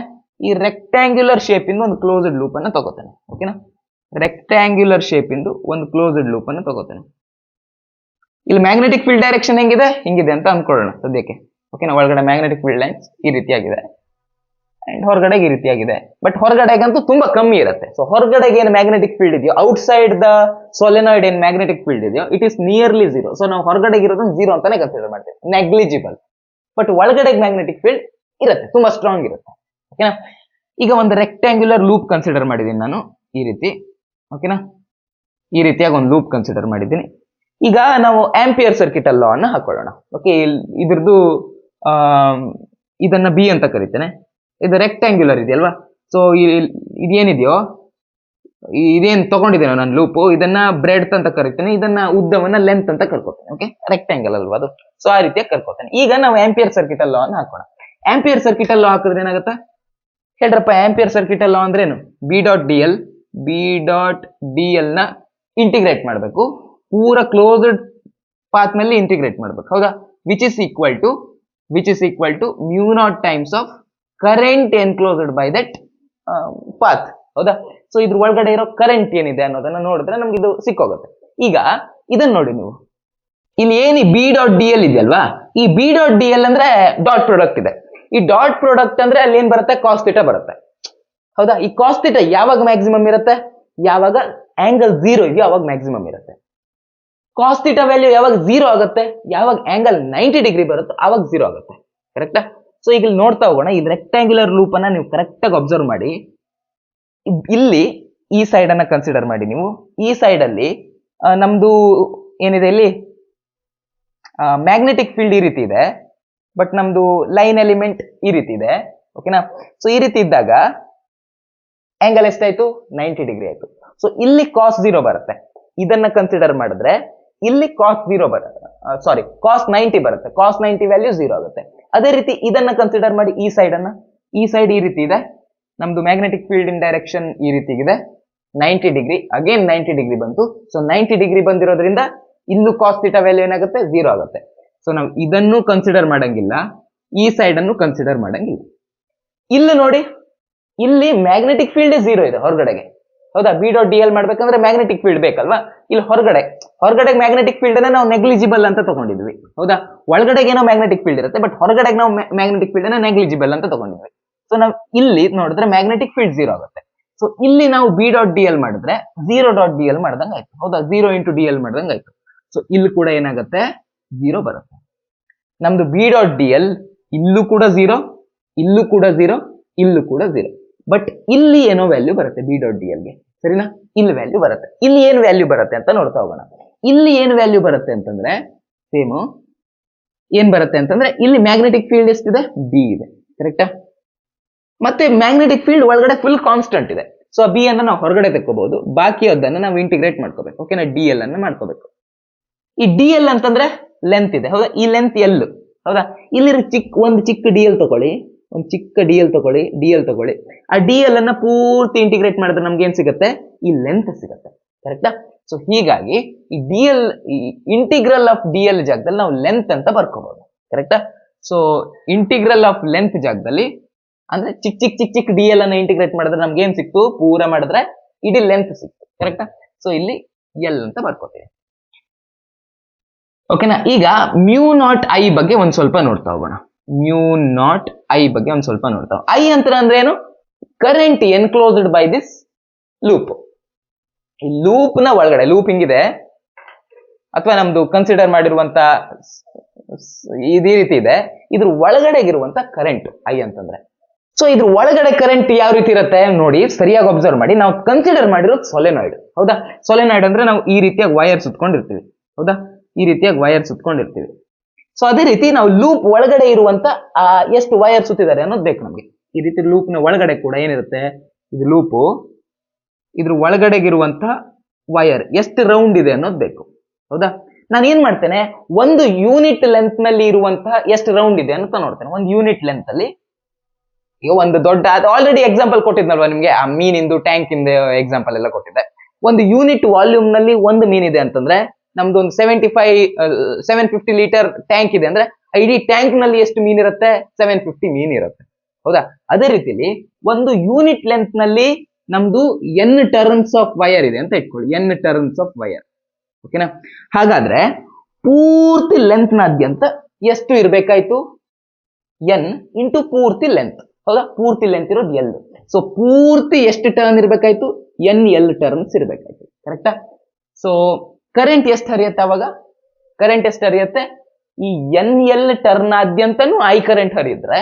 ಈ ರೆಕ್ಟ್ಯಾಂಗ್ಯುಲರ್ ಶೇಪ್ ಇಂದ ಒಂದು ಕ್ಲೋಸ್ಡ್ ಲೂಪ್ ಅನ್ನು ತಗೋತೇನೆ. ಓಕೆನಾ. ರೆಕ್ಟ್ಯಾಂಗ್ಯುಲರ್ ಶೇಪ್ ಇಂದು ಒಂದು ಕ್ಲೋಸ್ಡ್ ಲೂಪ್ ಅನ್ನು ತಗೋತೇನೆ. ಇಲ್ಲಿ ಮ್ಯಾಗ್ನೆಟಿಕ್ ಫೀಲ್ಡ್ ಡೈರೆಕ್ಷನ್ ಹಿಂಗಿದೆ ಅಂತ ಅನ್ಕೊಳ್ಳೋಣ ಸದ್ಯಕ್ಕೆ. ಓಕೆನಾ. ಒಳಗಡೆ ಮ್ಯಾಗ್ನೆಟಿಕ್ ಫೀಲ್ಡ್ ಲೈನ್ಸ್ ಈ ರೀತಿಯಾಗಿದೆ, ಅಂಡ್ ಹೊರಗಡೆಗೆ ಈ ರೀತಿಯಾಗಿದೆ. ಬಟ್ ಹೊರಗಡೆಗಂತೂ ತುಂಬಾ ಕಮ್ಮಿ ಇರುತ್ತೆ. ಸೊ ಹೊರಗಡೆಗೆ ಏನು ಮ್ಯಾಗ್ನೆಟಿಕ್ ಫೀಲ್ಡ್ ಇದೆಯೋ, ಔಟ್ಸೈಡ್ ದ ಸೊಲೆನಾಯ್ಡ್ ಏನ್ ಮ್ಯಾಗ್ನೆಟಿಕ್ ಫೀಲ್ಡ್ ಇದೆಯೋ, ಇಟ್ ಇಸ್ ನಿಯರ್ಲಿ 0. ಸೊ ನಾವು ಹೊರಗಡೆಗೆ ಇರೋದನ್ನ 0 ಅಂತಾನೆ ಕನ್ಸಿಡರ್ ಮಾಡ್ತೀವಿ, ನೆಗ್ಲಿಜಿಬಲ್. ಬಟ್ ಒಳಗಡೆಗೆ ಮ್ಯಾಗ್ನೆಟಿಕ್ ಫೀಲ್ಡ್ ಇರುತ್ತೆ, ತುಂಬಾ ಸ್ಟ್ರಾಂಗ್ ಇರುತ್ತೆ. ಓಕೆನಾ. ಈಗ ಒಂದು ರೆಕ್ಟ್ಯಾಂಗ್ಯುಲರ್ ಲೂಪ್ ಕನ್ಸಿಡರ್ ಮಾಡಿದ್ದೀನಿ ನಾನು ಈ ರೀತಿ. ಓಕೆನಾ. ಈ ರೀತಿಯಾಗಿ ಒಂದು ಲೂಪ್ ಕನ್ಸಿಡರ್ ಮಾಡಿದ್ದೀನಿ. ಈಗ ನಾವು ಆಂಪಿಯರ್ ಸರ್ಕ್ಯೂಟ್ ಲಾ ಅನ್ನ ಹಾಕೊಳ್ಳೋಣ. ಓಕೆ, ಇದ್ರದ್ದು ಇದನ್ನ ಬಿ ಅಂತ ಕರಿತೇನೆ. ಇದು ರೆಕ್ಟ್ಯಾಂಗ್ಯುಲರ್ ಇದೆಯಲ್ವಾ. ಸೊ ಇದೇನಿದೆಯೋ, ಇದೇನ್ ತಗೊಂಡಿದ್ದೇನೆ ನಾನು ಲೂಪ್, ಇದನ್ನ ಬ್ರೆಡ್ತ್ ಅಂತ ಕರಿತೇನೆ, ಇದನ್ನ ಉದ್ದವನ್ನ ಲೆಂತ್ ಅಂತ ಕರ್ಕೋತೇನೆ. ಓಕೆ, ರೆಕ್ಟ್ಯಾಂಗಲ್ ಅಲ್ವಾ ಅದು. ಸೊ ಆ ರೀತಿಯಾಗಿ ಕರ್ಕೋತೇನೆ. ಈಗ ನಾವು ಆಂಪಿಯರ್ ಸರ್ಕ್ಯೂಟ್ ಲಾ ಅನ್ನ ಹಾಕೋಣ. ಆಂಪಿಯರ್ ಸರ್ಕ್ಯೂಟ್ ಲಾ ಹಾಕಿದ್ರೆ ಏನಾಗುತ್ತೆ ಹೇಳ್ರಪ್ಪ. ಆಂಪಿಯರ್ ಸರ್ಕ್ಯೂಟ್ ಲಾ ಅಂದ್ರೆ ಏನು, ಬಿ ಡಾಟ್ ಡಿ ಎಲ್ ನ ಇಂಟಿಗ್ರೇಟ್ ಮಾಡಬೇಕು, ಪೂರ ಕ್ಲೋಸ್ಡ್ ಪಾತ್ ನಲ್ಲಿ ಇಂಟಿಗ್ರೇಟ್ ಮಾಡ್ಬೇಕು. ಹೌದಾ. Which is equal to mu naught times of current enclosed by that path. ಹೌದಾ. ಸೊ ಇದ್ರ ಒಳಗಡೆ ಇರೋ ಕರೆಂಟ್ ಏನಿದೆ ಅನ್ನೋದನ್ನ ನೋಡಿದ್ರೆ ನಮ್ಗೆ ಇದು ಸಿಕ್ಕೋಗುತ್ತೆ. ಈಗ ಇದನ್ನ ನೋಡಿ ನೀವು, ಇಲ್ಲಿ ಏನು ಬಿ ಡಾಟ್ ಡಿ ಎಲ್ ಇದೆಯಲ್ವಾ, ಈ ಬಿ ಡಾಟ್ ಡಿ ಎಲ್ ಅಂದ್ರೆ ಡಾಟ್ ಪ್ರಾಡಕ್ಟ್ ಇದೆ. ಈ ಡಾಟ್ ಪ್ರಾಡಕ್ಟ್ ಅಂದ್ರೆ ಅಲ್ಲಿ ಏನ್ ಬರುತ್ತೆ, ಕಾಸ್ ಥೀಟಾ ಬರುತ್ತೆ. ಹೌದಾ. ಈ ಕಾಸ್ ಥೀಟಾ ಯಾವಾಗ ಮ್ಯಾಕ್ಸಿಮಮ್ ಇರುತ್ತೆ, ಯಾವಾಗ ಆಂಗಲ್ 0 ಇದೆಯೋ ಅವಾಗ ಮ್ಯಾಕ್ಸಿಮಮ್ ಇರುತ್ತೆ. ಕಾಸ್ ಥೀಟಾ ವ್ಯಾಲ್ಯೂ ಯಾವಾಗ 0 ಆಗುತ್ತೆ, ಯಾವಾಗ ಆಂಗಲ್ 90 ಡಿಗ್ರಿ ಬರುತ್ತೋ ಅವಾಗ 0 ಆಗುತ್ತೆ. ಕರೆಕ್ಟಾ. ಸೊ ಈಗ ಇಲ್ಲಿ ನೋಡ್ತಾ ಹೋಗೋಣ. ಈ ರೆಕ್ಟ್ಯಾಂಗ್ಯುಲರ್ ಲೂಪ್ ಅನ್ನ ನೀವು ಕರೆಕ್ಟ್ ಆಗಿ ಅಬ್ಸರ್ವ್ ಮಾಡಿ. ಇಲ್ಲಿ ಈ ಸೈಡ್ ಅನ್ನ ಕನ್ಸಿಡರ್ ಮಾಡಿ ನೀವು. ಈ ಸೈಡ್ ಅಲ್ಲಿ ನಮ್ದು ಏನಿದೆ, ಇಲ್ಲಿ ಮ್ಯಾಗ್ನೆಟಿಕ್ ಫೀಲ್ಡ್ ಈ ರೀತಿ ಇದೆ, ಬಟ್ ನಮ್ದು ಲೈನ್ ಎಲಿಮೆಂಟ್ ಈ ರೀತಿ ಇದೆ. ಓಕೆನಾ. ಸೊ ಈ ರೀತಿ ಇದ್ದಾಗ ಆಂಗಲ್ ಎಷ್ಟಾಯ್ತು, 90 ಡಿಗ್ರಿ ಆಯ್ತು. ಸೊ ಇಲ್ಲಿ ಕಾಸ್ 0 ಬರುತ್ತೆ. ಇದನ್ನ ಕನ್ಸಿಡರ್ ಮಾಡಿದ್ರೆ ಇಲ್ಲಿ ಕಾಸ್ 0 ಬರುತ್ತೆ, ಸಾರಿ ಕಾಸ್ 90 ಬರುತ್ತೆ. ಕಾಸ್ 90 ವ್ಯಾಲ್ಯೂ 0 ಆಗುತ್ತೆ. ಅದೇ ರೀತಿ ಇದನ್ನ ಕನ್ಸಿಡರ್ ಮಾಡಿ. ಈ ಸೈಡ್ ಅನ್ನ, ಈ ಸೈಡ್ ಈ ರೀತಿ ಇದೆ, ನಮ್ದು ಮ್ಯಾಗ್ನೆಟಿಕ್ ಫೀಲ್ಡ್ ಇನ್ ಡೈರೆಕ್ಷನ್ ಈ ರೀತಿ ಇದೆ, 90 ಡಿಗ್ರಿ, ಅಗೇನ್ 90 ಡಿಗ್ರಿ ಬಂತು. ಸೊ 90 ಡಿಗ್ರಿ ಬಂದಿರೋದ್ರಿಂದ ಇಲ್ಲೂ ಕಾಸ್ ಥೀಟಾ ವ್ಯಾಲ್ಯೂ ಏನಾಗುತ್ತೆ, 0 ಆಗುತ್ತೆ. ಸೊ ನಾವು ಇದನ್ನು ಕನ್ಸಿಡರ್ ಮಾಡಂಗಿಲ್ಲ, ಈ ಸೈಡ್ ಅನ್ನು ಕನ್ಸಿಡರ್ ಮಾಡಂಗಿಲ್ಲ. ಇಲ್ಲಿ ನೋಡಿ, ಇಲ್ಲಿ ಮ್ಯಾಗ್ನೆಟಿಕ್ ಫೀಲ್ಡ್ 0 ಇದೆ ಹೊರಗಡೆಗೆ. ಹೌದಾ. ಬಿ ಡಾಟ್ ಡಿ ಎಲ್ ಮಾಡ್ಬೇಕಂದ್ರೆ ಮ್ಯಾಗ್ನೆಟಿಕ್ ಫೀಲ್ಡ್ ಬೇಕಲ್ವಾ. ಇಲ್ಲಿ ಹೊರಗಡೆ ಮ್ಯಾಗ್ನೆಟಿಕ್ ಫೀಲ್ಡ್ ಅನ್ನ ನಾವು ನೆಗ್ಲಿಜಿಬಲ್ ಅಂತ ತಗೊಂಡಿದ್ವಿ. ಹೌದಾ, ಒಳಗಡೆಗೆ ಏನೋ ಮ್ಯಾಗ್ನೆಟಿಕ್ ಫೀಲ್ಡ್ ಇರುತ್ತೆ, ಬಟ್ ಹೊರಗಡೆಗೆ ನಾವು ಮ್ಯಾಗ್ನೆಟಿಕ್ ಫೀಲ್ಡ್ ಅನ್ನ ನೆಗ್ಲಿಜಿಬಲ್ ಅಂತ ತಗೊಂಡಿದ್ವಿ. ಸೊ ನಾವು ಇಲ್ಲಿ ನೋಡಿದ್ರೆ ಮ್ಯಾಗ್ನೆಟಿಕ್ ಫೀಲ್ಡ್ 0 ಆಗುತ್ತೆ. ಸೊ ಇಲ್ಲಿ ನಾವು ಬಿ ಡಾಟ್ ಡಿ ಎಲ್ ಮಾಡಿದ್ರೆ 0 ಡಾಟ್ ಡಿ ಎಲ್ ಮಾಡ್ದಂಗ ಆಯ್ತು. ಹೌದಾ, 0 ಇಂಟು ಡಿ ಎಲ್ ಮಾಡ್ದಂಗ ಆಯ್ತು. ಸೊ ಇಲ್ಲಿ ಕೂಡ ಏನಾಗುತ್ತೆ, 0 ಬರುತ್ತೆ. ನಮ್ದು ಬಿ ಡಾಟ್ ಡಿ ಎಲ್ ಇಲ್ಲೂ ಕೂಡ 0, ಇಲ್ಲೂ ಕೂಡ 0, ಇಲ್ಲೂ ಕೂಡ 0. ಬಟ್ ಇಲ್ಲಿ ಏನೋ ವ್ಯಾಲ್ಯೂ ಬರುತ್ತೆ ಬಿ ಡಾಟ್ ಡಿ ಎಲ್ಗೆ, ಸರಿನಾ. ಇಲ್ಲಿ ವ್ಯಾಲ್ಯೂ ಬರುತ್ತೆ. ಇಲ್ಲಿ ಏನು ವ್ಯಾಲ್ಯೂ ಬರುತ್ತೆ ಅಂತ ನೋಡ್ತಾ ಹೋಗೋಣ. ಇಲ್ಲಿ ಏನು ವ್ಯಾಲ್ಯೂ ಬರುತ್ತೆ ಅಂತಂದ್ರೆ ಸೇಮ್ ಏನ್ ಬರುತ್ತೆ ಅಂತಂದ್ರೆ ಇಲ್ಲಿ ಮ್ಯಾಗ್ನೆಟಿಕ್ ಫೀಲ್ಡ್ ಎಷ್ಟಿದೆ, ಬಿ ಇದೆ, ಕರೆಕ್ಟಾ. ಮತ್ತೆ ಮ್ಯಾಗ್ನೆಟಿಕ್ ಫೀಲ್ಡ್ ಒಳಗಡೆ ಫುಲ್ ಕಾನ್ಸ್ಟೆಂಟ್ ಇದೆ. ಸೊ ಆ ಬಿ ಅನ್ನ ನಾವು ಹೊರಗಡೆ ತೆಕ್ಕೋಬಹುದು, ಬಾಕಿ ಅದನ್ನ ನಾವು ಇಂಟಿಗ್ರೇಟ್ ಮಾಡ್ಕೋಬೇಕು. ಓಕೆನಾ, ಡಿ ಎಲ್ ಅನ್ನ ಮಾಡ್ಕೋಬೇಕು. ಈ ಡಿ ಎಲ್ ಅಂತಂದ್ರೆ ಲೆಂತ್ ಇದೆ, ಹೌದಾ. ಈ ಲೆಂತ್ ಎಲ್, ಹೌದಾ. ಇಲ್ಲಿ ಒಂದು ಚಿಕ್ಕ ಡಿ ಎಲ್ ತಗೊಳ್ಳಿ, ಒಂದು ಚಿಕ್ಕ ಡಿ ಎಲ್ ತಗೊಳ್ಳಿ. ಆ ಡಿ ಎಲ್ ಅನ್ನ ಪೂರ್ತಿ ಇಂಟಿಗ್ರೇಟ್ ಮಾಡಿದ್ರೆ ನಮ್ಗೆ ಏನ್ ಸಿಗುತ್ತೆ, ಈ ಲೆಂತ್ ಸಿಗುತ್ತೆ, ಕರೆಕ್ಟಾ. ಸೊ ಹೀಗಾಗಿ ಈ D L, integral of D L ಜಾಗದಲ್ಲಿ ನಾವು ಲೆಂತ್ ಅಂತ ಬರ್ಕೋಬಹುದು, ಕರೆಕ್ಟಾ. ಸೊ ಇಂಟಿಗ್ರಲ್ ಆಫ್ ಲೆಂತ್ ಜಾಗದಲ್ಲಿ ಅಂದ್ರೆ ಚಿಕ್ಕ ಡಿ ಎಲ್ ಅನ್ನ ಇಂಟಿಗ್ರೇಟ್ ಮಾಡಿದ್ರೆ ನಮ್ಗೆ ಏನ್ ಸಿಕ್ತು, ಪೂರ ಮಾಡಿದ್ರೆ ಇಡೀ ಲೆಂತ್ ಸಿಕ್ತು, ಕರೆಕ್ಟಾ. ಸೊ ಇಲ್ಲಿ ಎಲ್ ಅಂತ ಬರ್ಕೋತೀವಿ. ಓಕೆನಾ. ಈಗ ಮ್ಯೂ ನಾಟ್ ಐ ಬಗ್ಗೆ ಒಂದ್ ಸ್ವಲ್ಪ ನೋಡ್ತಾ ಹೋಗೋಣ. ಮ್ಯೂ ನಾಟ್ ಐ ಬಗ್ಗೆ ಒಂದ್ ಸ್ವಲ್ಪ ನೋಡ್ತಾ. ಐ ಅಂತ ಅಂದ್ರೆ ಏನು, current enclosed by this loop. ಈ ಲೂಪ್ ನ ಒಳಗಡೆ, ಲೂಪ್ ಹಿಂಗಿದೆ ಅಥವಾ ನಮ್ದು ಕನ್ಸಿಡರ್ ಮಾಡಿರುವಂತ ಇದೇ ರೀತಿ ಇದೆ, ಇದ್ರ ಒಳಗಡೆ ಇರುವಂತ ಕರೆಂಟ್ ಐ ಅಂತಂದ್ರೆ. ಸೊ ಇದ್ರ ಒಳಗಡೆ ಕರೆಂಟ್ ಯಾವ ರೀತಿ ಇರುತ್ತೆ ನೋಡಿ, ಸರಿಯಾಗಿ ಅಬ್ಸರ್ವ್ ಮಾಡಿ. ನಾವು ಕನ್ಸಿಡರ್ ಮಾಡಿರೋದು ಸೊಲೆನಾಯ್ಡ್, ಹೌದಾ. ಸೊಲೆನಾಯ್ಡ್ ಅಂದ್ರೆ ನಾವು ಈ ರೀತಿಯಾಗಿ ವೈರ್ ಸುತ್ಕೊಂಡಿರ್ತೀವಿ, ಹೌದಾ. ಈ ರೀತಿಯಾಗಿ ವೈರ್ ಸುತ್ಕೊಂಡಿರ್ತೀವಿ. ಸೊ ಅದೇ ರೀತಿ ನಾವು ಲೂಪ್ ಒಳಗಡೆ ಇರುವಂತ ಎಷ್ಟು ವೈರ್ ಸುತ್ತಿದ್ದಾರೆ ಅನ್ನೋದು ಬೇಕು ನಮ್ಗೆ. ಈ ರೀತಿ ಲೂಪ್ ನ ಒಳಗಡೆ ಕೂಡ ಏನಿರುತ್ತೆ, ಇದು ಲೂಪು, ಇದ್ರ ಒಳಗಡೆಗಿರುವಂತ ವೈರ್ ಎಷ್ಟು ರೌಂಡ್ ಇದೆ ಅನ್ನೋದು ಬೇಕು, ಹೌದಾ. ನಾನು ಏನ್ ಮಾಡ್ತೇನೆ, ಒಂದು ಯೂನಿಟ್ ಲೆಂತ್ ನಲ್ಲಿ ಇರುವಂತಹ ಎಷ್ಟು ರೌಂಡ್ ಇದೆ ಅಂತ ನೋಡ್ತೇನೆ. ಒಂದು ಯೂನಿಟ್ ಲೆಂತ್ ಅಲ್ಲಿ ಈಗ ಒಂದು ದೊಡ್ಡ, ಅದು ಆಲ್ರೆಡಿ ಎಕ್ಸಾಂಪಲ್ ಕೊಟ್ಟಿದ್ನಲ್ವಾ ನಿಮ್ಗೆ, ಆ ಮೀನಿಂದು ಟ್ಯಾಂಕ್ ಇಂದ ಎಕ್ಸಾಂಪಲ್ ಎಲ್ಲ ಕೊಟ್ಟಿದ್ದೆ. ಒಂದು ಯೂನಿಟ್ ವಾಲ್ಯೂಮ್ ನಲ್ಲಿ ಒಂದು ಮೀನ್ ಇದೆ ಅಂತಂದ್ರೆ ನಮ್ದು ಒಂದು 750 ಲೀಟರ್ ಟ್ಯಾಂಕ್ ಇದೆ ಅಂದ್ರೆ ಇಡೀ ಟ್ಯಾಂಕ್ ನಲ್ಲಿ ಎಷ್ಟು ಮೀನ್ ಇರುತ್ತೆ, 750 ಮೀನ್ ಇರುತ್ತೆ, ಹೌದಾ. ಅದೇ ರೀತಿಲಿ ಒಂದು ಯೂನಿಟ್ ಲೆಂತ್ ನಲ್ಲಿ ನಮ್ದು ಎನ್ ಟರ್ನ್ಸ್ ಆಫ್ ವೈರ್ ಇದೆ ಅಂತ ಇಟ್ಕೊಳ್ಳಿ, ಎನ್ ಟರ್ನ್ಸ್ ಆಫ್ ವೈರ್, ಓಕೆನಾ. ಹಾಗಾದ್ರೆ ಪೂರ್ತಿ ಲೆಂತ್ ನಾದ್ಯಂತ ಎಷ್ಟು ಇರ್ಬೇಕಾಯ್ತು, ಎನ್ ಇಂಟು ಪೂರ್ತಿ ಲೆಂತ್, ಹೌದಾ. ಪೂರ್ತಿ ಲೆಂತ್ ಇರೋದು ಎಲ್. ಸೊ ಪೂರ್ತಿ ಎಷ್ಟು ಟರ್ನ್ ಇರ್ಬೇಕಾಯ್ತು, ಎನ್ ಎಲ್ ಟರ್ನ್ಸ್ ಇರ್ಬೇಕಾಯ್ತು, ಕರೆಕ್ಟಾ. ಸೊ ಕರೆಂಟ್ ಎಷ್ಟು ಹರಿಯುತ್ತೆ ಅವಾಗ, ಕರೆಂಟ್ ಎಷ್ಟು ಹರಿಯುತ್ತೆ, ಈ ಎನ್ ಎಲ್ ಟರ್ನ್ ಆದ್ಯಂತನೂ ಐ ಕರೆಂಟ್ ಹರಿದ್ರೆ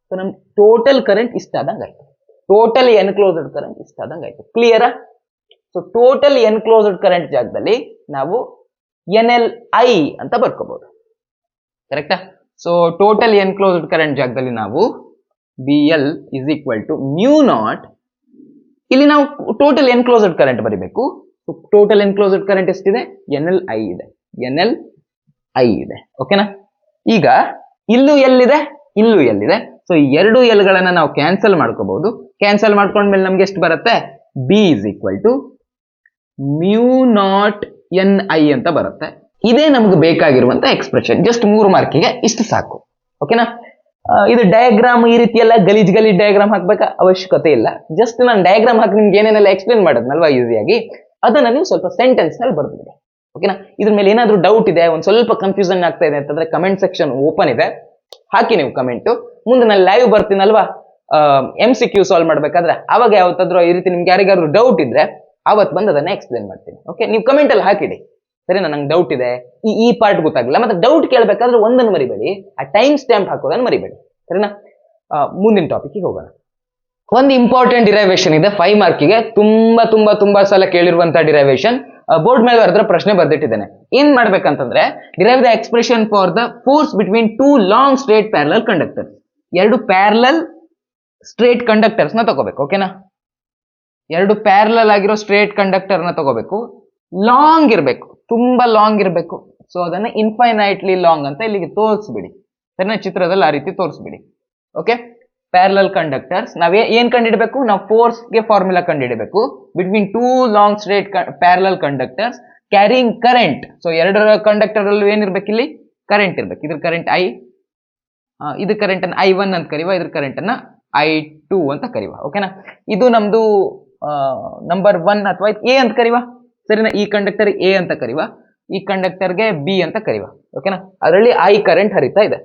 ಸೊ ನಮ್ ಟೋಟಲ್ ಕರೆಂಟ್ ಇಷ್ಟಾದಂಗ ಆಯ್ತು. ಟೋಟಲ್ ಎನ್ಕ್ಲೋಸ್ಡ್ ಕರೆಂಟ್ ಇಷ್ಟಾದಂಗ ಆಯ್ತು, ಕ್ಲಿಯರಾ. ಸೊ ಟೋಟಲ್ ಎನ್ಕ್ಲೋಸ್ಡ್ ಕರೆಂಟ್ ಜಾಗದಲ್ಲಿ ನಾವು ಎನ್ ಎಲ್ ಐ ಅಂತ ಬರ್ಕೋಬಹುದು, ಕರೆಕ್ಟಾ. ಸೊ ಟೋಟಲ್ ಎನ್ಕ್ಲೋಸ್ಡ್ ಕರೆಂಟ್ ಜಾಗದಲ್ಲಿ ನಾವು B L is equal to mu naught, ಇಲ್ಲಿ ನಾವು ಟೋಟಲ್ ಎನ್ಕ್ಲೋಸ್ಡ್ ಕರೆಂಟ್ ಬರಿಬೇಕು. ಟೋಟಲ್ ಎನ್ಕ್ಲೋಸ್ಡ್ ಕರೆಂಟ್ ಎಷ್ಟಿದೆ, ಎನ್ ಎಲ್ ಐ ಇದೆ, ಎನ್ ಎಲ್ ಐ ಇದೆ, ಓಕೆನಾ. ಈಗ ಇಲ್ಲೂ ಎಲ್ಲಿದೆ, ಇಲ್ಲೂ ಎಲ್ಲಿದೆ. ಸೊ ಈ ಎರಡು ಎಲ್ ಗಳನ್ನ ನಾವು ಕ್ಯಾನ್ಸಲ್ ಮಾಡ್ಕೋಬಹುದು. ಕ್ಯಾನ್ಸಲ್ ಮಾಡ್ಕೊಂಡ್ಮೇಲೆ ನಮ್ಗೆ ಎಷ್ಟು ಬರುತ್ತೆ, B is equal to mu naught N I ಅಂತ ಬರುತ್ತೆ. ಇದೇ ನಮ್ಗೆ ಬೇಕಾಗಿರುವಂತ ಎಕ್ಸ್ಪ್ರೆಷನ್. ಜಸ್ಟ್ 3 ಮಾರ್ಕಿಗೆ ಇಷ್ಟು ಸಾಕು, ಓಕೆನಾ. ಇದು ಡಯಾಗ್ರಾಮ್ ಈ ರೀತಿ ಎಲ್ಲ ಗಲೀಜ್ ಡಯಾಗ್ರಾಮ್ ಹಾಕ್ಬೇಕಾ ಅವಶ್ಯಕತೆ ಇಲ್ಲ. ಜಸ್ಟ್ ನಾನು ಡಯಾಗ್ರಾಮ್ ಹಾಕಿ ನಿಮ್ಗೆ ಏನೇನೆಲ್ಲ ಎಕ್ಸ್ಪ್ಲೇನ್ ಮಾಡೋದ್ನಲ್ವಾ ಈಸಿಯಾಗಿ, ಅದನ್ನ ನೀವು ಸ್ವಲ್ಪ ಸೆಂಟೆನ್ಸ್ ನಲ್ಲಿ ಬರ್ದಿದೆ, ಓಕೆನಾ. ಇದ್ರ ಮೇಲೆ ಏನಾದ್ರೂ ಡೌಟ್ ಇದೆ, ಒಂದ್ ಸ್ವಲ್ಪ ಕನ್ಫ್ಯೂಷನ್ ಆಗ್ತಾ ಇದೆ ಅಂತಂದ್ರೆ ಕಮೆಂಟ್ ಸೆಕ್ಷನ್ ಓಪನ್ ಇದೆ, ಹಾಕಿ ನೀವು ಕಮೆಂಟ್. ಮುಂದೆ ನಾನು ಲೈವ್ ಬರ್ತೀನಲ್ವಾ MCQ ಸಾಲ್ವ್ ಮಾಡ್ಬೇಕಾದ್ರೆ, ಅವಾಗ ಯಾವತ್ತಾದ್ರೂ ಈ ರೀತಿ ನಿಮ್ಗೆ ಯಾರಿಗಾದ್ರು ಡೌಟ್ ಇದ್ರೆ ಅವತ್ತು ಬಂದು ಅದನ್ನ ಎಕ್ಸ್ಪ್ಲೇನ್ ಮಾಡ್ತೀನಿ, ಓಕೆ. ನೀವು ಕಮೆಂಟ್ ಅಲ್ಲಿ ಹಾಕಿಡಿ, ಸರಿನಾ. ನಂಗೆ ಡೌಟ್ ಇದೆ, ಈ ಪಾರ್ಟ್ ಗೊತ್ತಾಗಿಲ್ಲ, ಮತ್ತೆ ಡೌಟ್ ಕೇಳಬೇಕಾದ್ರೆ ಒಂದನ್ನು ಮರಿಬೇಡಿ, ಆ ಟೈಮ್ ಸ್ಟ್ಯಾಂಪ್ ಹಾಕೋದನ್ನು ಮರಿಬೇಡಿ, ಸರಿನಾ. ಮುಂದಿನ ಟಾಪಿಕ್ಗೆ ಹೋಗೋಣ. ಒಂದು ಇಂಪಾರ್ಟೆಂಟ್ ಡಿರೈವೇಶನ್ ಇದೆ 5 ಮಾರ್ಕಿಗೆ, ತುಂಬಾ ಸಲ ಕೇಳಿರುವಂತ ಡಿರೈವೇಶನ್. ಬೋರ್ಡ್ ಮೇಲೆ ಬರೆದ್ರೆ ಪ್ರಶ್ನೆ ಬರ್ದಿಟ್ಟಿದ್ದೇನೆ. ಏನ್ ಮಾಡ್ಬೇಕಂತಂದ್ರೆ, derive the expression for the force between 2 long straight parallel conductors. 2 parallel straight conductors ನ ತಗೋಬೇಕು, ಓಕೆನಾ. 2 ಪ್ಯಾರಲಲ್ ಆಗಿರೋ ಸ್ಟ್ರೇಟ್ ಕಂಡಕ್ಟರ್ ನ ತಗೋಬೇಕು. ಲಾಂಗ್ ಇರಬೇಕು, ತುಂಬಾ ಲಾಂಗ್ ಇರಬೇಕು. ಸೊ ಅದನ್ನ ಇನ್ಫೈನೈಟ್ಲಿ ಲಾಂಗ್ ಅಂತ ಇಲ್ಲಿಗೆ ತೋರಿಸ್ಬಿಡಿ, ಸರಿನಾ. ಚಿತ್ರದಲ್ಲಿ ಆ ರೀತಿ ತೋರಿಸ್ಬಿಡಿ, ಓಕೆ. ಪ್ಯಾರಲಲ್ ಕಂಡಕ್ಟರ್ಸ್ ನಾವ್ ಏನ್ ಕಂಡಿಡಬೇಕು, ನಾವು ಫೋರ್ಸ್ ಗೆ ಫಾರ್ಮುಲಾ ಕಂಡಿಡಬೇಕು. Between 2 long straight parallel conductors carrying current. So 2 conductor ಅಲ್ಲೂ ಏನಿರ್ಬೇಕು, ಇಲ್ಲಿ ಕರೆಂಟ್ ಇರ್ಬೇಕು. ಇದ್ರ ಕರೆಂಟ್ ಐ, ಇದು ಕರೆಂಟ್ ಅನ್ನ I1 ಅಂತ ಕರೀವ, ಇದ್ರ ಕರೆಂಟ್ ಅನ್ನ I2 ಅಂತ ಕರೀವ, ಓಕೆನಾ. ಇದು ನಮ್ದು ನಂಬರ್ 1 ಅಥವಾ ಎ ಅಂತ ಕರಿವಾ, ಸರಿನಾ? ಈ ಕಂಡಕ್ಟರ್ ಎ ಅಂತ ಕರಿವಾ, ಈ ಕಂಡಕ್ಟರ್ಗೆ ಬಿ ಅಂತ ಕರಿವಾ, ಓಕೆನಾ? ಅದರಲ್ಲಿ ಐ ಕರೆಂಟ್ ಹರಿತಾ ಇದೆ.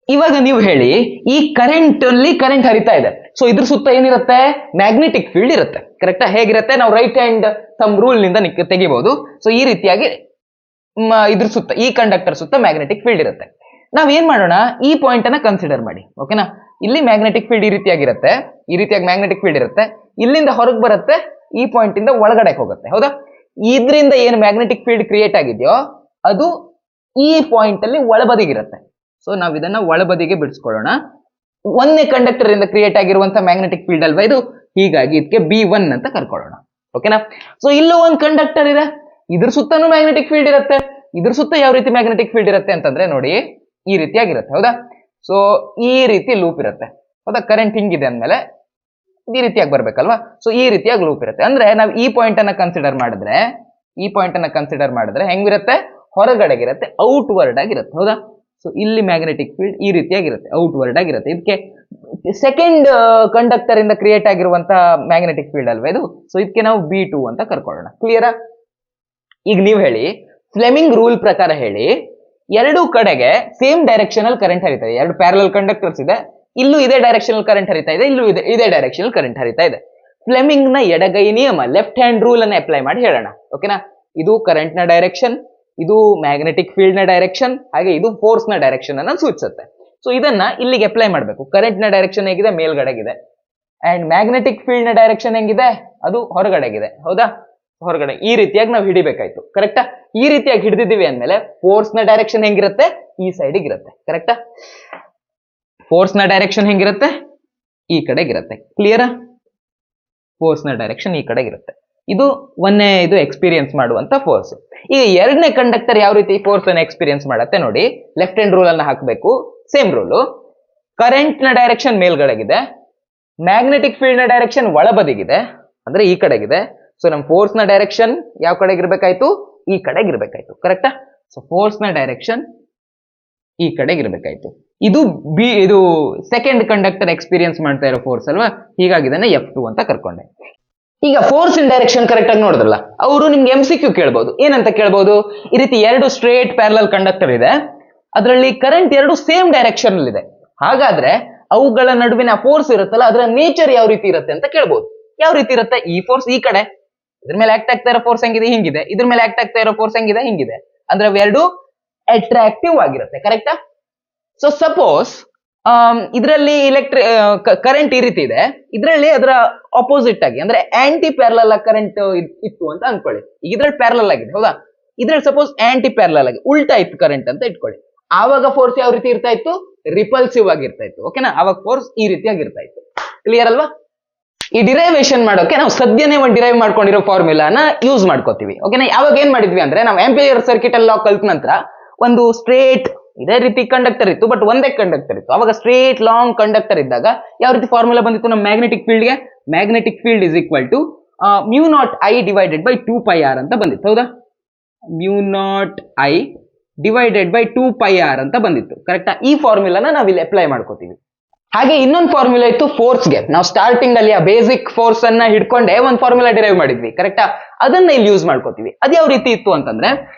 ಇವಾಗ ನೀವು ಹೇಳಿ, ಈ ಕರೆಂಟ್ ಅಲ್ಲಿ ಕರೆಂಟ್ ಹರಿತಾ ಇದೆ, ಸೊ ಇದ್ರ ಸುತ್ತ ಏನಿರುತ್ತೆ? ಮ್ಯಾಗ್ನೆಟಿಕ್ ಫೀಲ್ಡ್ ಇರುತ್ತೆ, ಕರೆಕ್ಟಾ? ಹೇಗಿರುತ್ತೆ? ನಾವು ರೈಟ್ ಹ್ಯಾಂಡ್ ಥಂಬ್ ರೂಲ್ ನಿಂದ ತೆಗಿಬಹುದು. ಸೊ ಈ ರೀತಿಯಾಗಿ ಇದ್ರ ಸುತ್ತ, ಈ ಕಂಡಕ್ಟರ್ ಸುತ್ತ ಮ್ಯಾಗ್ನೆಟಿಕ್ ಫೀಲ್ಡ್ ಇರುತ್ತೆ. ನಾವ್ ಏನ್ ಮಾಡೋಣ, ಈ ಪಾಯಿಂಟ್ ಅನ್ನ ಕನ್ಸಿಡರ್ ಮಾಡಿ, ಓಕೆನಾ? ಇಲ್ಲಿ ಮ್ಯಾಗ್ನೆಟಿಕ್ ಫೀಲ್ಡ್ ಈ ರೀತಿಯಾಗಿರುತ್ತೆ, ಈ ರೀತಿಯಾಗಿ ಮ್ಯಾಗ್ನೆಟಿಕ್ ಫೀಲ್ಡ್ ಇರುತ್ತೆ, ಇಲ್ಲಿಂದ ಹೊರಗೆ ಬರುತ್ತೆ, ಈ ಪಾಯಿಂಟ್ ಇಂದ ಒಳಗಡೆ ಹೋಗುತ್ತೆ, ಹೌದಾ? ಇದ್ರಿಂದ ಏನು ಮ್ಯಾಗ್ನೆಟಿಕ್ ಫೀಲ್ಡ್ ಕ್ರಿಯೇಟ್ ಆಗಿದೆಯೋ ಅದು ಈ ಪಾಯಿಂಟ್ ಅಲ್ಲಿ ಒಳಬದಿಗಿರುತ್ತೆ. ಸೊ ನಾವ್ ಇದನ್ನ ಒಳಬದಿಗೆ ಬಿಡಿಸ್ಕೊಳ್ಳೋಣ. ಒಂದೇ ಕಂಡಕ್ಟರ್ ಇಂದ ಕ್ರಿಯೇಟ್ ಆಗಿರುವಂತ ಮ್ಯಾಗ್ನೆಟಿಕ್ ಫೀಲ್ಡ್ ಅಲ್ವಾ ಇದು, ಹೀಗಾಗಿ ಇದಕ್ಕೆ B1 ಅಂತ ಕರ್ಕೊಳ್ಳೋಣ, ಓಕೆನಾ? ಸೊ ಇಲ್ಲೂ ಒಂದು ಕಂಡಕ್ಟರ್ ಇದೆ, ಇದ್ರ ಸುತ್ತನೂ ಮ್ಯಾಗ್ನೆಟಿಕ್ ಫೀಲ್ಡ್ ಇರುತ್ತೆ. ಇದ್ರ ಸುತ್ತ ಯಾವ ರೀತಿ ಮ್ಯಾಗ್ನೆಟಿಕ್ ಫೀಲ್ಡ್ ಇರುತ್ತೆ ಅಂತಂದ್ರೆ ನೋಡಿ, ಈ ರೀತಿಯಾಗಿರುತ್ತೆ, ಹೌದಾ? ಸೊ ಈ ರೀತಿ ಲೂಪ್ ಇರುತ್ತೆ, ಹೌದಾ? ಕರೆಂಟ್ ಹಿಂಗಿದೆ ಅಂದ್ಮೇಲೆ ಈ ರೀತಿಯಾಗಿ ಬರ್ಬೇಕಲ್ವಾ? ಸೊ ಈ ರೀತಿಯಾಗಿ ಲೂಪ್ ಇರುತ್ತೆ. ಅಂದ್ರೆ ನಾವು ಈ ಪಾಯಿಂಟ್ ಅನ್ನ ಕನ್ಸಿಡರ್ ಮಾಡಿದ್ರೆ, ಈ ಪಾಯಿಂಟ್ ಅನ್ನ ಕನ್ಸಿಡರ್ ಮಾಡಿದ್ರೆ ಹೆಂಗಿರುತ್ತೆ? ಹೊರಗಡೆಗಿರುತ್ತೆ, ಔಟ್ವರ್ಡ್ ಆಗಿರುತ್ತೆ, ಹೌದಾ? ಸೊ ಇಲ್ಲಿ ಮ್ಯಾಗ್ನೆಟಿಕ್ ಫೀಲ್ಡ್ ಈ ರೀತಿಯಾಗಿರುತ್ತೆ, ಔಟ್ವರ್ಡ್ ಆಗಿರುತ್ತೆ. ಇದಕ್ಕೆ ಸೆಕೆಂಡ್ ಕಂಡಕ್ಟರ್ ಇಂದ ಕ್ರಿಯೇಟ್ ಆಗಿರುವಂತ ಮ್ಯಾಗ್ನೆಟಿಕ್ ಫೀಲ್ಡ್ ಅಲ್ವಾ ಇದು. ಸೊ ಇದಕ್ಕೆ ನಾವು B2 ಅಂತ ಕರ್ಕೊಳ್ಳೋಣ. ಕ್ಲಿಯರಾ? ಈಗ ನೀವು ಹೇಳಿ, ಫ್ಲೆಮಿಂಗ್ ರೂಲ್ ಪ್ರಕಾರ ಹೇಳಿ, ಎರಡು ಕಡೆಗೆ ಸೇಮ್ ಡೈರೆಕ್ಷನ್ ಅಲ್ಲಿ ಕರೆಂಟ್ ಹರಿತಾ ಇದೆ. ಎರಡು ಪ್ಯಾರಲಲ್ ಕಂಡಕ್ಟರ್ಸ್ ಇದೆ, ಇಲ್ಲೂ ಇದೇ ಡೈರೆಕ್ಷನ್ ಅಲ್ಲಿ ಕರೆಂಟ್ ಹರಿತಾ ಇದೆ, ಇಲ್ಲೂ ಇದೇ ಡೈರೆಕ್ಷನ್ ಅಲ್ಲಿ ಕರೆಂಟ್ ಹರಿತಾ ಇದೆ. ಫ್ಲೆಮಿಂಗ್ ನ ಎಡಗೈ ನಿಯಮ, ಲೆಫ್ಟ್ ಹ್ಯಾಂಡ್ ರೂಲ್ ಅನ್ನ ಅಪ್ಲೈ ಮಾಡಿ ಹೇಳೋಣ, ಓಕೆನಾ? ಇದು ಕರೆಂಟ್ ನ ಡೈರೆಕ್ಷನ್, ಇದು ಮ್ಯಾಗ್ನೆಟಿಕ್ ಫೀಲ್ಡ್ ನ ಡೈರೆಕ್ಷನ್, ಹಾಗೆ ಇದು ಫೋರ್ಸ್ ನ ಡೈರೆಕ್ಷನ್ ಅನ್ನ ಸೂಚಿಸುತ್ತೆ. ಸೊ ಇದನ್ನ ಇಲ್ಲಿಗೆ ಅಪ್ಲೈ ಮಾಡಬೇಕು. ಕರೆಂಟ್ ನ ಡೈರೆಕ್ಷನ್ ಹೇಗಿದೆ? ಮೇಲ್ಗಡೆಗಿದೆ. ಅಂಡ್ ಮ್ಯಾಗ್ನೆಟಿಕ್ ಫೀಲ್ಡ್ ನ ಡೈರೆಕ್ಷನ್ ಹೆಂಗಿದೆ? ಅದು ಹೊರಗಡೆಗಿದೆ, ಹೌದಾ? ಹೊರಗಡೆ ಈ ರೀತಿಯಾಗಿ ನಾವು ಹಿಡಿಬೇಕಾಯ್ತು, ಕರೆಕ್ಟಾ? ಈ ರೀತಿಯಾಗಿ ಹಿಡಿದಿದ್ದೀವಿ ಅಂದ್ಮೇಲೆ ಫೋರ್ಸ್ ನ ಡೈರೆಕ್ಷನ್ ಹೆಂಗಿರುತ್ತೆ? ಈ ಸೈಡಿಗೆ ಇರುತ್ತೆ, ಕರೆಕ್ಟಾ? ಫೋರ್ಸ್ ನ ಡೈರೆಕ್ಷನ್ ಹೆಂಗಿರುತ್ತೆ? ಈ ಕಡೆಗಿರುತ್ತೆ. ಕ್ಲಿಯರಾ? ಫೋರ್ಸ್ ನ ಡೈರೆಕ್ಷನ್ ಈ ಕಡೆಗಿರುತ್ತೆ. ಇದು ಇದು ಎಕ್ಸ್ಪೀರಿಯನ್ಸ್ ಮಾಡುವಂತ ಫೋರ್ಸ್. ಈಗ ಎರಡನೇ ಕಂಡಕ್ಟರ್ ಯಾವ ರೀತಿ ಫೋರ್ಸ್ ಅನ್ನು ಎಕ್ಸ್ಪೀರಿಯನ್ಸ್ ಮಾಡುತ್ತೆ ನೋಡಿ. ಲೆಫ್ಟ್ ಹ್ಯಾಂಡ್ ರೂಲ್ ಅನ್ನ ಹಾಕಬೇಕು, ಸೇಮ್ ರೂಲು. ಕರೆಂಟ್ ನ ಡೈರೆಕ್ಷನ್ ಮೇಲ್ಗಡೆಗಿದೆ, ಮ್ಯಾಗ್ನೆಟಿಕ್ ಫೀಲ್ಡ್ ನ ಡೈರೆಕ್ಷನ್ ಒಳಬದಿಗಿದೆ, ಅಂದ್ರೆ ಈ ಕಡೆಗಿದೆ. ಸೊ ನಮ್ ಫೋರ್ಸ್ ನ ಡೈರೆಕ್ಷನ್ ಯಾವ ಕಡೆಗಿರ್ಬೇಕಾಯ್ತು? ಈ ಕಡೆಗಿರ್ಬೇಕಾಯ್ತು, ಕರೆಕ್ಟಾ? ಸೊ ಫೋರ್ಸ್ ನ ಡೈರೆಕ್ಷನ್ ಈ ಕಡೆಗಿರ್ಬೇಕಾಯ್ತು. ಇದು ಸೆಕೆಂಡ್ ಕಂಡಕ್ಟರ್ ಎಕ್ಸ್ಪೀರಿಯನ್ಸ್ ಮಾಡ್ತಾ ಇರೋ ಫೋರ್ಸ್ ಅಲ್ವಾ, ಹೀಗಾಗಿ ಇದನ್ನ F2 ಅಂತ ಕರ್ಕೊಂಡೆ. ಈಗ ಫೋರ್ಸ್ ಇನ್ ಡೈರೆಕ್ಷನ್ ಕರೆಕ್ಟ್ ಆಗಿ ನೋಡಿದ್ರಲ್ಲ, ಅವರು ನಿಮ್ಗೆ MCQ ಕೇಳ್ಬಹುದು. ಏನಂತ ಕೇಳ್ಬಹುದು? ಈ ರೀತಿ ಎರಡು ಸ್ಟ್ರೇಟ್ ಪ್ಯಾರಲಲ್ ಕಂಡಕ್ಟರ್ ಇದೆ, ಅದರಲ್ಲಿ ಕರೆಂಟ್ ಎರಡು ಸೇಮ್ ಡೈರೆಕ್ಷನ್ ಅಲ್ಲಿ ಇದೆ, ಹಾಗಾದ್ರೆ ಅವುಗಳ ನಡುವಿನ ಫೋರ್ಸ್ ಇರುತ್ತಲ್ಲ, ಅದರ ನೇಚರ್ ಯಾವ ರೀತಿ ಇರುತ್ತೆ ಅಂತ ಕೇಳ್ಬಹುದು. ಯಾವ ರೀತಿ ಇರುತ್ತೆ? ಈ ಫೋರ್ಸ್ ಈ ಕಡೆ, ಇದ್ರ ಮೇಲೆ ಆಕ್ಟ್ ಆಗ್ತಾ ಇರೋ ಫೋರ್ಸ್ ಹೆಂಗಿದೆ? ಹಿಂಗಿದೆ. ಇದ್ರ ಮೇಲೆ ಆಕ್ಟ್ ಆಗ್ತಾ ಇರೋ ಫೋರ್ಸ್ ಹೆಂಗಿದೆ? ಹಿಂಗಿದೆ. ಅಂದ್ರೆ ಅವೆರಡು ಅಟ್ರಾಕ್ಟಿವ್ ಆಗಿರುತ್ತೆ, ಕರೆಕ್ಟಾ? ಸೊ ಸಪೋಸ್ ಇದರಲ್ಲಿ ಕರೆಂಟ್ ಈ ರೀತಿ ಇದೆ, ಇದರಲ್ಲಿ ಅದರ ಆಪೋಸಿಟ್ ಆಗಿ ಅಂದ್ರೆ ಆಂಟಿ ಪ್ಯಾರಲಲ್ ಕರೆಂಟ್ ಇತ್ತು ಅಂತ ಅನ್ಕೊಳ್ಳಿ. ಇದ್ರಲ್ಲಿ ಪ್ಯಾರಲಲ್ ಆಗಿದೆ, ಹೌದಾ? ಇದ್ರಲ್ಲಿ ಸಪೋಸ್ ಆಂಟಿ ಪ್ಯಾರಲಲ್ ಆಗಿ ಉಲ್ಟಾ ಇತ್ತು ಕರೆಂಟ್ ಅಂತ ಇಟ್ಕೊಳ್ಳಿ. ಆವಾಗ ಫೋರ್ಸ್ ಯಾವ ರೀತಿ ಇರ್ತಾ ಇತ್ತು? ರಿಪಲ್ಸಿವ್ ಆಗಿರ್ತಾ ಇತ್ತು, ಓಕೆನಾ? ಆವಾಗ ಫೋರ್ಸ್ ಈ ರೀತಿಯಾಗಿ ಇರ್ತಾ ಇತ್ತು. ಕ್ಲಿಯರ್ ಅಲ್ವಾ? ಈ ಡಿರೈವೇಶನ್ ಮಾಡೋಕೆ ನಾವು ಸದ್ಯನೇ ಒಂದು ಡಿರೈವ್ ಮಾಡ್ಕೊಂಡಿರೋ ಫಾರ್ಮುಲಾನ ಯೂಸ್ ಮಾಡ್ಕೋತೀವಿ, ಓಕೆನಾ? ಯಾವಾಗ ಏನ್ ಮಾಡಿದ್ವಿ ಅಂದ್ರೆ, ನಾವು ಆಂಪಿಯರ್ ಸರ್ಕ್ಯೂಟ್ ಅಲ್ಲಿ ಲಾ ಕಲ್ತ ನಂತರ ಒಂದು ಸ್ಟ್ರೇಟ್ ಇದೇ ರೀತಿ ಕಂಡಕ್ಟರ್ ಇತ್ತು, ಬಟ್ ಒಂದೇ ಕಂಡಕ್ಟರ್ ಇತ್ತು. ಅವಾಗ ಸ್ಟ್ರೇಟ್ ಲಾಂಗ್ ಕಂಡಕ್ಟರ್ ಇದ್ದಾಗ ಯಾವ ರೀತಿ ಫಾರ್ಮುಲಾ ಬಂದಿತ್ತು ನಮ್ಮ ಮ್ಯಾಗ್ನೆಟಿಕ್ ಫೀಲ್ಡ್ಗೆ? Magnetic field is equal to μ0I divided by 2πr ಅಂತ ಬಂದಿತ್ತು, ಹೌದಾ? μ0I ಡಿವೈಡೆಡ್ ಬೈ 2πr ಅಂತ ಬಂದಿತ್ತು, ಕರೆಕ್ಟಾ? ಈ ಫಾರ್ಮುಲಾನ ನಾವು ಇಲ್ಲಿ ಅಪ್ಲೈ ಮಾಡ್ಕೋತೀವಿ. ಹಾಗೆ ಇನ್ನೊಂದು ಫಾರ್ಮುಲಾ ಇತ್ತು ಫೋರ್ಸ್ಗೆ. ನಾವು ಸ್ಟಾರ್ಟಿಂಗ್ ಅಲ್ಲಿ ಆ ಬೇಸಿಕ್ ಫೋರ್ಸ್ ಅನ್ನ ಹಿಡ್ಕೊಂಡೆ ಒಂದು ಫಾರ್ಮುಲಾ ಡಿರೈವ್ ಮಾಡಿದ್ವಿ, ಕರೆಕ್ಟಾ? ಅದನ್ನ ಇಲ್ಲಿ ಯೂಸ್ ಮಾಡ್ಕೋತೀವಿ. ಅದು ಯಾವ ರೀತಿ ಇತ್ತು ಅಂತಂದ್ರೆ,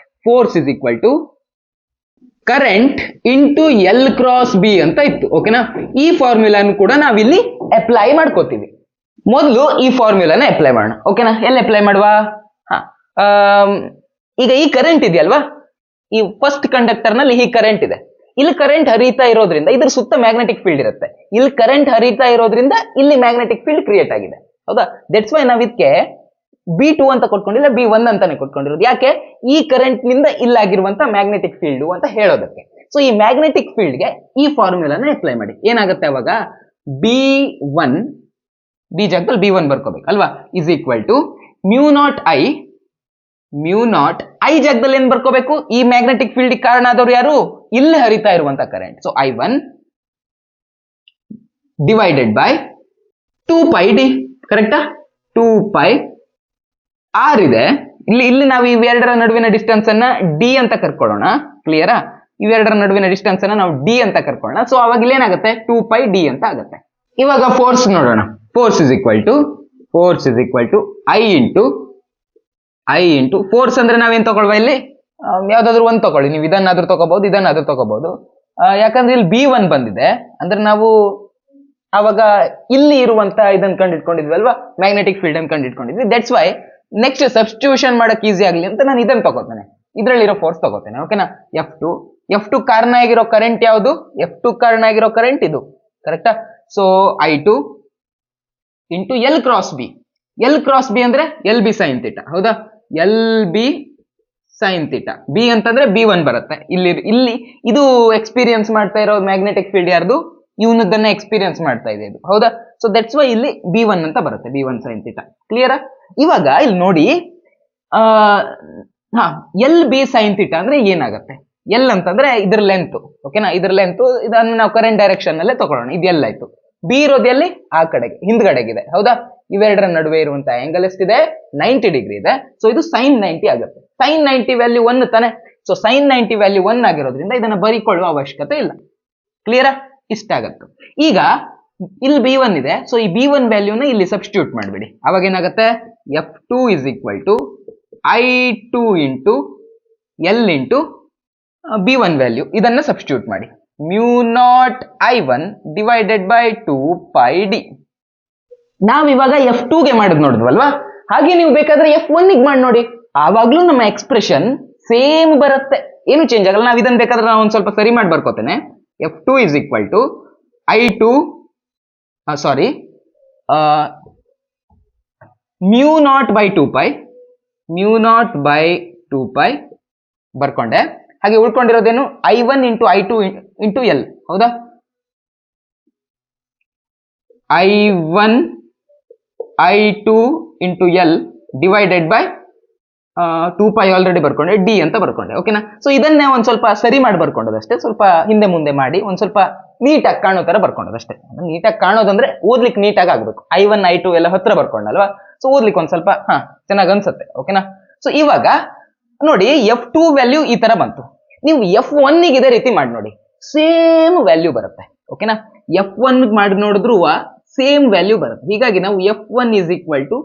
force is equal to current into L cross B ಅಂತ ಇತ್ತು, ಓಕೆನಾ? ಈ ಫಾರ್ಮುಲಾನು ಕೂಡ ನಾವಿಲ್ಲಿ ಅಪ್ಲೈ ಮಾಡ್ಕೋತೀವಿ. ಮೊದಲು ಈ ಫಾರ್ಮುಲಾನ ಅಪ್ಲೈ ಮಾಡೋಣ, ಓಕೆನಾ? ಎಲ್ಲಿ ಅಪ್ಲೈ ಮಾಡುವ? ಈಗ ಈ ಕರೆಂಟ್ ಇದೆಯಲ್ವಾ, ಈ ಫಸ್ಟ್ ಕಂಡಕ್ಟರ್ ನಲ್ಲಿ ಈ ಕರೆಂಟ್ ಇದೆ. ಇಲ್ಲಿ ಕರೆಂಟ್ ಹರಿತಾ ಇರೋದ್ರಿಂದ ಇದ್ರ ಸುತ್ತ ಮ್ಯಾಗ್ನೆಟಿಕ್ ಫೀಲ್ಡ್ ಇರುತ್ತೆ. ಇಲ್ಲಿ ಕರೆಂಟ್ ಹರಿತಾ ಇರೋದ್ರಿಂದ ಇಲ್ಲಿ ಮ್ಯಾಗ್ನೆಟಿಕ್ ಫೀಲ್ಡ್ ಕ್ರಿಯೇಟ್ ಆಗಿದೆ, ಹೌದಾ? ದಟ್ಸ್ ವೈ ನಾವ್ ಇದಕ್ಕೆ B2 ಅಂತ ಕೊಟ್ಕೊಂಡಿಲ್ಲ, B1 ಅಂತಾನೆ ಕೊಟ್ಕೊಂಡಿರೋದು. ಯಾಕೆ? ಈ ಕರೆಂಟ್ ನಿಂದ ಇಲ್ಲಾಗಿರುವಂತ ಮ್ಯಾಗ್ನೆಟಿಕ್ ಫೀಲ್ಡ್ ಅಂತ ಹೇಳೋದಕ್ಕೆ. ಸೊ ಈ ಮ್ಯಾಗ್ನೆಟಿಕ್ ಫೀಲ್ಡ್ ಗೆ ಈ ಫಾರ್ಮುಲಾನ ಅಪ್ಲೈ ಮಾಡಿ. ಏನಾಗುತ್ತೆ ಅವಾಗ? B1 B ಜಾಗದಲ್ಲಿ B1 ಬರ್ಕೋಬೇಕು ಅಲ್ವಾ, ಇಸ್ ಈಕ್ವಲ್ ಟು μ0I ಜಾಗದಲ್ಲಿ ಏನ್ ಬರ್ಕೋಬೇಕು? ಈ ಮ್ಯಾಗ್ನೆಟಿಕ್ ಫೀಲ್ಡ್ ಕಾರಣ ಆದವ್ರು ಯಾರು? ಇಲ್ಲಿ ಹರಿತಾ ಇರುವಂತ current. So I1 divided by 2πd, ಕರೆಕ್ಟಾ? 2πr ಇದೆ. ಇಲ್ಲಿ ನಾವು ಇವೆರಡರ ನಡುವಿನ ಡಿಸ್ಟೆನ್ಸ್ ಅನ್ನ D ಅಂತ ಕರ್ಕೊಳ್ಳೋಣ. ಕ್ಲಿಯರಾ? ಇವೆರಡರ ನಡುವಿನ ಡಿಸ್ಟೆನ್ಸ್ ಅನ್ನ ನಾವು D ಅಂತ ಕರ್ಕೊಳ್ಳೋಣ. ಸೊ ಅವಾಗ ಇಲ್ಲಿ ಏನಾಗುತ್ತೆ? 2πd ಅಂತ ಆಗುತ್ತೆ. ಇವಾಗ ಫೋರ್ಸ್ ನೋಡೋಣ. Force is equal to force is equal to I into force ಅಂದ್ರೆ ನಾವೇನ್ ತಗೊಳ್ವಾ ಇಲ್ಲಿ ಯಾವ್ದಾದ್ರು ಒಂದ್ ತಗೊಳ್ಳಿ, ನೀವು ಇದನ್ನಾದ್ರೂ ತಗೋಬಹುದು, ಇದನ್ನಾದ್ರೂ ತಗೋಬಹುದು. ಯಾಕಂದ್ರೆ ಇಲ್ಲಿ B1 ಬಂದಿದೆ ಅಂದ್ರೆ ನಾವು ಅವಾಗ ಇಲ್ಲಿ ಇರುವಂತ ಇದನ್ನ ಕಂಡಿಟ್ಕೊಂಡಿದ್ವಿ ಅಲ್ವಾ, ಮ್ಯಾಗ್ನೆಟಿಕ್ ಫೀಲ್ಡ್ ಅನ್ನು ಕಂಡಿಟ್ಕೊಂಡಿದ್ವಿ. ದಟ್ಸ್ ವೈ ನೆಕ್ಸ್ಟ್ ಸಬ್ಸ್ಟಿಟ್ಯೂಷನ್ ಮಾಡಕ್ ಈಸಿ ಆಗ್ಲಿ ಅಂತ ನಾನು ಇದನ್ನ ತಗೋತೇನೆ, ಇದ್ರಲ್ಲಿರೋ ಫೋರ್ಸ್ ತಗೋತೇನೆ. ಓಕೆನಾ, F2 ಕಾರಣ ಆಗಿರೋ ಕರೆಂಟ್ ಯಾವುದು, F2 ಕಾರಣ ಆಗಿರೋ ಕರೆಂಟ್ ಇದು, ಕರೆಕ್ಟಾ? So I2 into L cross B ಅಂದ್ರೆ LB ಸೈನ್ ಥೀಟಾ, ಹೌದಾ? LB ಸೈನ್ ಥೀಟಾ, ಬಿ ಅಂತಂದ್ರೆ B1 ಬರುತ್ತೆ. ಇಲ್ಲಿ ಇದು ಎಕ್ಸ್ಪೀರಿಯನ್ಸ್ ಮಾಡ್ತಾ ಇರೋ ಮ್ಯಾಗ್ನೆಟಿಕ್ ಫೀಲ್ಡ್ ಯಾರ್ದು, ಇವನದನ್ನ ಎಕ್ಸ್ಪೀರಿಯನ್ಸ್ ಮಾಡ್ತಾ ಇದೆ ಇದು, ಹೌದಾ? ಸೊ ದಟ್ಸ್ ವೈ ಇಲ್ಲಿ B1 ಅಂತ ಬರುತ್ತೆ, B1 ಸೈನ್ ಥೀಟಾ. ಕ್ಲಿಯರಾ? ಇವಾಗ ಇಲ್ಲಿ ನೋಡಿ, LB ಸೈನ್ ಥೀಟಾ ಅಂದ್ರೆ ಏನಾಗುತ್ತೆ? ಎಲ್ ಅಂತಂದ್ರೆ ಇದ್ರ ಲೆಂತ್, ಓಕೆನಾ? ಇದ್ರ ಲೆಂತ್, ಇದನ್ನು ನಾವು ಕರೆಂಟ್ ಡೈರೆಕ್ಷನ್ ಅಲ್ಲೇ ತಗೊಳ್ಳೋಣ. ಇದು ಎಲ್ ಆಯ್ತು. ಬಿ ಇರೋದು ಎಲ್ಲಿ? ಆ ಕಡೆಗೆ, ಹಿಂದ್ಗಡೆಗಿದೆ, ಹೌದಾ? ಇವೆರಡರ ನಡುವೆ ಇರುವಂತಹ ಆಂಗಲ್ ಎಷ್ಟಿದೆ? 90 ಡಿಗ್ರಿ ಇದೆ. ಸೊ ಇದು ಸೈನ್ 90 ಆಗುತ್ತೆ. ಸೈನ್ 90 ವ್ಯಾಲ್ಯೂ 1 ತಾನೆ. ಸೊ ಸೈನ್ 90 ವ್ಯಾಲ್ಯೂ 1 ಆಗಿರೋದ್ರಿಂದ ಇದನ್ನ ಬರೀಕೊಳ್ಳುವ ಅವಶ್ಯಕತೆ ಇಲ್ಲ. ಕ್ಲಿಯರಾ? ಇಷ್ಟ ಆಗತ್ತೆ. ಈಗ ಇಲ್ಲಿ B1 ಇದೆ, ಸೊ ಈ B1 ವ್ಯಾಲ್ಯೂನ ಇಲ್ಲಿ ಸಬ್ಸ್ಟಿಟ್ಯೂಟ್ ಮಾಡ್ಬಿಡಿ. ಅವಾಗ ಏನಾಗುತ್ತೆ? F2 is equal to I2 into L into B1 value, ಇದನ್ನ ಸಬ್ಸ್ಟಿಟ್ಯೂಟ್ ಮಾಡಿ. μ0 I1 ಡಿವೈಡೆಡ್ ಬೈ 2πd. ನಾವಿವಾಗ F2 ಗೆ ಮಾಡಿದ್ ನೋಡಿದ್ವಲ್ವಾ, ಹಾಗೆ ನೀವು ಬೇಕಾದ್ರೆ F1 ಗೆ ಮಾಡಿ ನೋಡಿ, ಆವಾಗ್ಲೂ ನಮ್ಮ ಎಕ್ಸ್ಪ್ರೆಷನ್ ಸೇಮ್ ಬರುತ್ತೆ, ಏನು ಚೇಂಜ್ ಆಗಲ್ಲ. ನಾವು ಇದನ್ನ ಬೇಕಾದ್ರೆ ನಾವು ಒಂದ್ ಸ್ವಲ್ಪ ಸರಿ ಮಾಡಿ ಬರ್ಕೋತೇನೆ. F2 is equal to I2 μ0 by 2π ಬರ್ಕೊಂಡೆ. ಹಾಗೆ ಉಳ್ಕೊಂಡಿರೋದೇನು? I1 into I2 into L, ಹೌದಾ? I1 I2 into L divided by 2π already ಬರ್ಕೊಂಡೆ, ಡಿ ಅಂತ ಬರ್ಕೊಂಡೆ. ಓಕೆನಾ? ಸೊ ಇದನ್ನೇ ಒಂದ್ ಸ್ವಲ್ಪ ಸರಿ ಮಾಡಿ ಬರ್ಕೊಂಡದಷ್ಟೇ, ಸ್ವಲ್ಪ ಹಿಂದೆ ಮುಂದೆ ಮಾಡಿ ಒಂದ್ ಸ್ವಲ್ಪ ನೀಟಾಗಿ ಕಾಣೋ ತರ ಬರ್ಕೊಂಡದಷ್ಟೇ. ನೀಟಾಗಿ ಕಾಣೋದಂದ್ರೆ ಓದ್ಲಿಕ್ಕೆ ನೀಟಾಗಿ ಆಗ್ಬೇಕು. I1 I2 ಎಲ್ಲ ಹತ್ರ ಬರ್ಕೊಂಡಲ್ವಾ, ಸೊ ಓದ್ಲಿಕ್ಕೆ ಒಂದ್ ಸ್ವಲ್ಪ ಚೆನ್ನಾಗಿ ಅನ್ಸುತ್ತೆ. ಓಕೆನಾ? ಸೊ ಇವಾಗ ನೋಡಿ, F2 ವ್ಯಾಲ್ಯೂ ಈ ತರ ಬಂತು. ನೀವು F1 ಗೆ ಇದೇ ರೀತಿ ಮಾಡಿ ನೋಡಿ, ಸೇಮ್ ವ್ಯಾಲ್ಯೂ ಬರುತ್ತೆ. ಓಕೆನಾ? F1 ಮಾಡಿ ನೋಡಿದ್ರು ಸೇಮ್ ವ್ಯಾಲ್ಯೂ ಬರುತ್ತೆ. ಹೀಗಾಗಿ ನಾವು F1 is equal to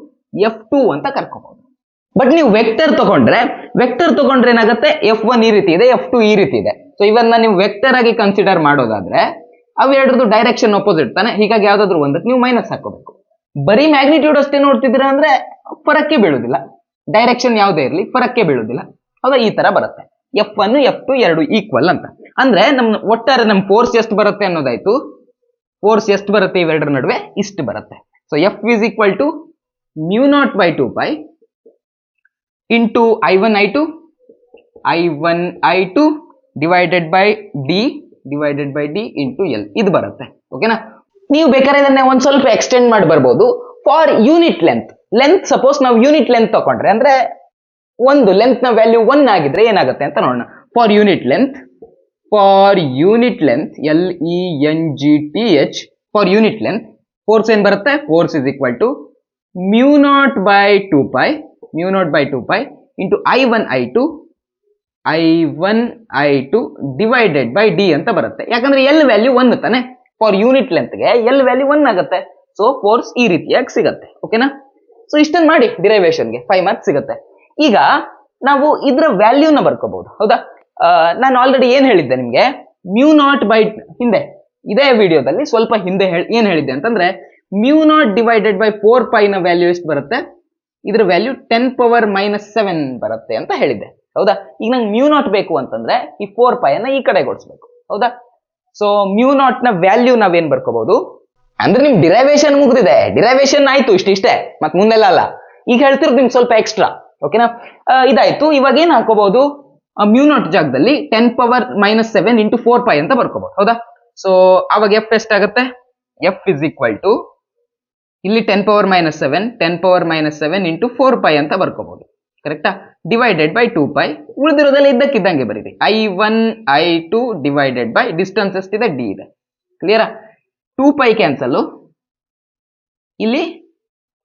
F2 ಅಂತ ಕರ್ಕೋಬಹುದು. ಬಟ್ ನೀವು ವೆಕ್ಟರ್ ತಗೊಂಡ್ರೆ ಏನಾಗುತ್ತೆ? F1 ಈ ರೀತಿ ಇದೆ, F2 ಈ ರೀತಿ ಇದೆ. ಸೊ ಇವನ್ನ ನೀವು ವೆಕ್ಟರ್ ಆಗಿ ಕನ್ಸಿಡರ್ ಮಾಡೋದಾದ್ರೆ ಅವೆರಡರದ್ದು ಡೈರೆಕ್ಷನ್ ಅಪೋಸಿಟ್ ತಾನೆ. ಹೀಗಾಗಿ ಯಾವ್ದಾದ್ರು ಒಂದಕ್ಕೆ ನೀವು ಮೈನಸ್ ಹಾಕೋಬೇಕು. ಬರೀ ಮ್ಯಾಗ್ನಿಟ್ಯೂಡ್ ಅಷ್ಟೇ ನೋಡ್ತಿದ್ದೀರಾ ಅಂದ್ರೆ ಫರಕ್ಕೆ ಬೀಳುದಿಲ್ಲ, ಡೈರೆಕ್ಷನ್ ಯಾವುದೇ ಇರಲಿ ಫರಕ್ಕೆ ಬೀಳುದಿಲ್ಲ, ಹೌದಾ? ಈ ತರ ಬರುತ್ತೆ. F1 F2 ಎರಡು ಈಕ್ವಲ್ ಅಂತ ಅಂದ್ರೆ ಒಟ್ಟಾರೆ ನಮ್ ಫೋರ್ಸ್ ಎಷ್ಟು ಬರುತ್ತೆ ಅನ್ನೋದಾಯ್ತು. ಫೋರ್ಸ್ ಎಷ್ಟು ಬರುತ್ತೆ ಇವೆರಡರ ನಡುವೆ? ಇಷ್ಟು ಬರುತ್ತೆ. So F is equal to μ0 by 2π into I1 I2 divided by D into L, ಇದು ಬರುತ್ತೆ. ಓಕೆನಾ? ನೀವು ಬೇಕಾದ್ರೆ ಇದನ್ನೇ ಒಂದ್ ಸ್ವಲ್ಪ ಎಕ್ಸ್ಟೆಂಡ್ ಮಾಡಿ ಬರ್ಬೋದು. ಫಾರ್ ಯೂನಿಟ್ ಲೆಂತ್ ಸಪೋಸ್ ನಾವು ಯೂನಿಟ್ ಲೆಂತ್ ತಗೊಂಡ್ರೆ ಅಂದ್ರೆ ಒಂದು ಲೆಂತ್ ನ ವ್ಯಾಲ್ಯೂ 1 ಆಗಿದ್ರೆ ಏನಾಗುತ್ತೆ ಅಂತ ನೋಡೋಣ. For unit length LENGTH, for unit length force ಏನ್ ಬರುತ್ತೆ? Force is equal to μ0 by 2π into I1 I2 divided by D ಅಂತ ಬರುತ್ತೆ. ಯಾಕಂದ್ರೆ ಎಲ್ ವ್ಯಾಲ್ಯೂ 1 ತಾನೆ. ಫಾರ್ ಯೂನಿಟ್ ಲೆಂತ್ಗೆ ಎಲ್ ವ್ಯಾಲ್ಯೂ 1 ಆಗುತ್ತೆ. ಸೊ ಫೋರ್ಸ್ ಈ ರೀತಿಯಾಗಿ ಸಿಗುತ್ತೆ. ಓಕೆನಾ? ಸೊ ಇಷ್ಟನ್ನು ಮಾಡಿ ಡಿರೈವೇಶನ್ಗೆ 5 ಮಾರ್ಕ್ಸ್ ಸಿಗುತ್ತೆ. ಈಗ ನಾವು ಇದ್ರ ವ್ಯಾಲ್ಯೂನ ಬರ್ಕೋಬಹುದು, ಹೌದಾ? ನಾನು ಆಲ್ರೆಡಿ ಏನ್ ಹೇಳಿದ್ದೆ ನಿಮ್ಗೆ, μ0 ಬೈ, ಹಿಂದೆ ಇದೇ ವಿಡಿಯೋದಲ್ಲಿ ಸ್ವಲ್ಪ ಹಿಂದೆ ಏನ್ ಹೇಳಿದ್ದೆ ಅಂತಂದ್ರೆ μ0 ಡಿವೈಡೆಡ್ ಬೈ 4π ನ ವ್ಯಾಲ್ಯೂ ಎಷ್ಟು ಬರುತ್ತೆ? ಇದ್ರ ವ್ಯಾಲ್ಯೂ 10⁻⁷ ಬರುತ್ತೆ ಅಂತ ಹೇಳಿದ್ದೆ, ಹೌದಾ? ಈಗ ನಂಗೆ μ0 ಬೇಕು ಅಂತಂದ್ರೆ ಈ 4π ಅನ್ನ ಈ ಕಡೆ ಕೊಡಿಸ್ಬೇಕು, ಹೌದಾ? ಸೊ μ0 ನ ವ್ಯಾಲ್ಯೂ ನಾವೇನ್ ಬರ್ಕೋಬಹುದು ಅಂದ್ರೆ ನಿಮ್ ಡಿರೈವೇಶನ್ ಮುಗ್ದಿದೆ, ಡಿರೈವೇಶನ್ ಆಯ್ತು ಇಷ್ಟೇ, ಮತ್ ಮುಂದೆಲ್ಲ ಅಲ್ಲ. ಈಗ ಹೇಳ್ತಿರೋದು ನಿಮ್ಗೆ ಸ್ವಲ್ಪ ಎಕ್ಸ್ಟ್ರಾ. ಓಕೆನಾ? ಇದಾಯ್ತು. ಇವಾಗ ಏನ್ ಹಾಕೋಬಹುದು? μ0 ಜಾಗದಲ್ಲಿ 10⁻⁷ ಇಂಟು 4π ಅಂತ ಬರ್ಕೋಬಹುದು, ಹೌದಾ? ಸೊ ಅವಾಗ ಎಫ್ ಎಷ್ಟಾಗುತ್ತೆ? ಎಫ್ ಇಸ್ ಈಕ್ವಲ್ ಟು ಇಲ್ಲಿ 10⁻⁷ ಇಂಟು 4π ಅಂತ ಬರ್ಕೋಬಹುದು, ಕರೆಕ್ಟಾ? Divided by 2π. ಉಳಿದಿರೋದೆಲ್ಲ ಇದ್ದಕ್ಕಿದ್ದಂಗೆ ಬರೀರಿ. I1 I2 divided by distance ಎಷ್ಟಿದೆ? ಡಿ ಇದೆ. ಕ್ಲಿಯರಾ? 2π ಕ್ಯಾನ್ಸಲ್, ಇಲ್ಲಿ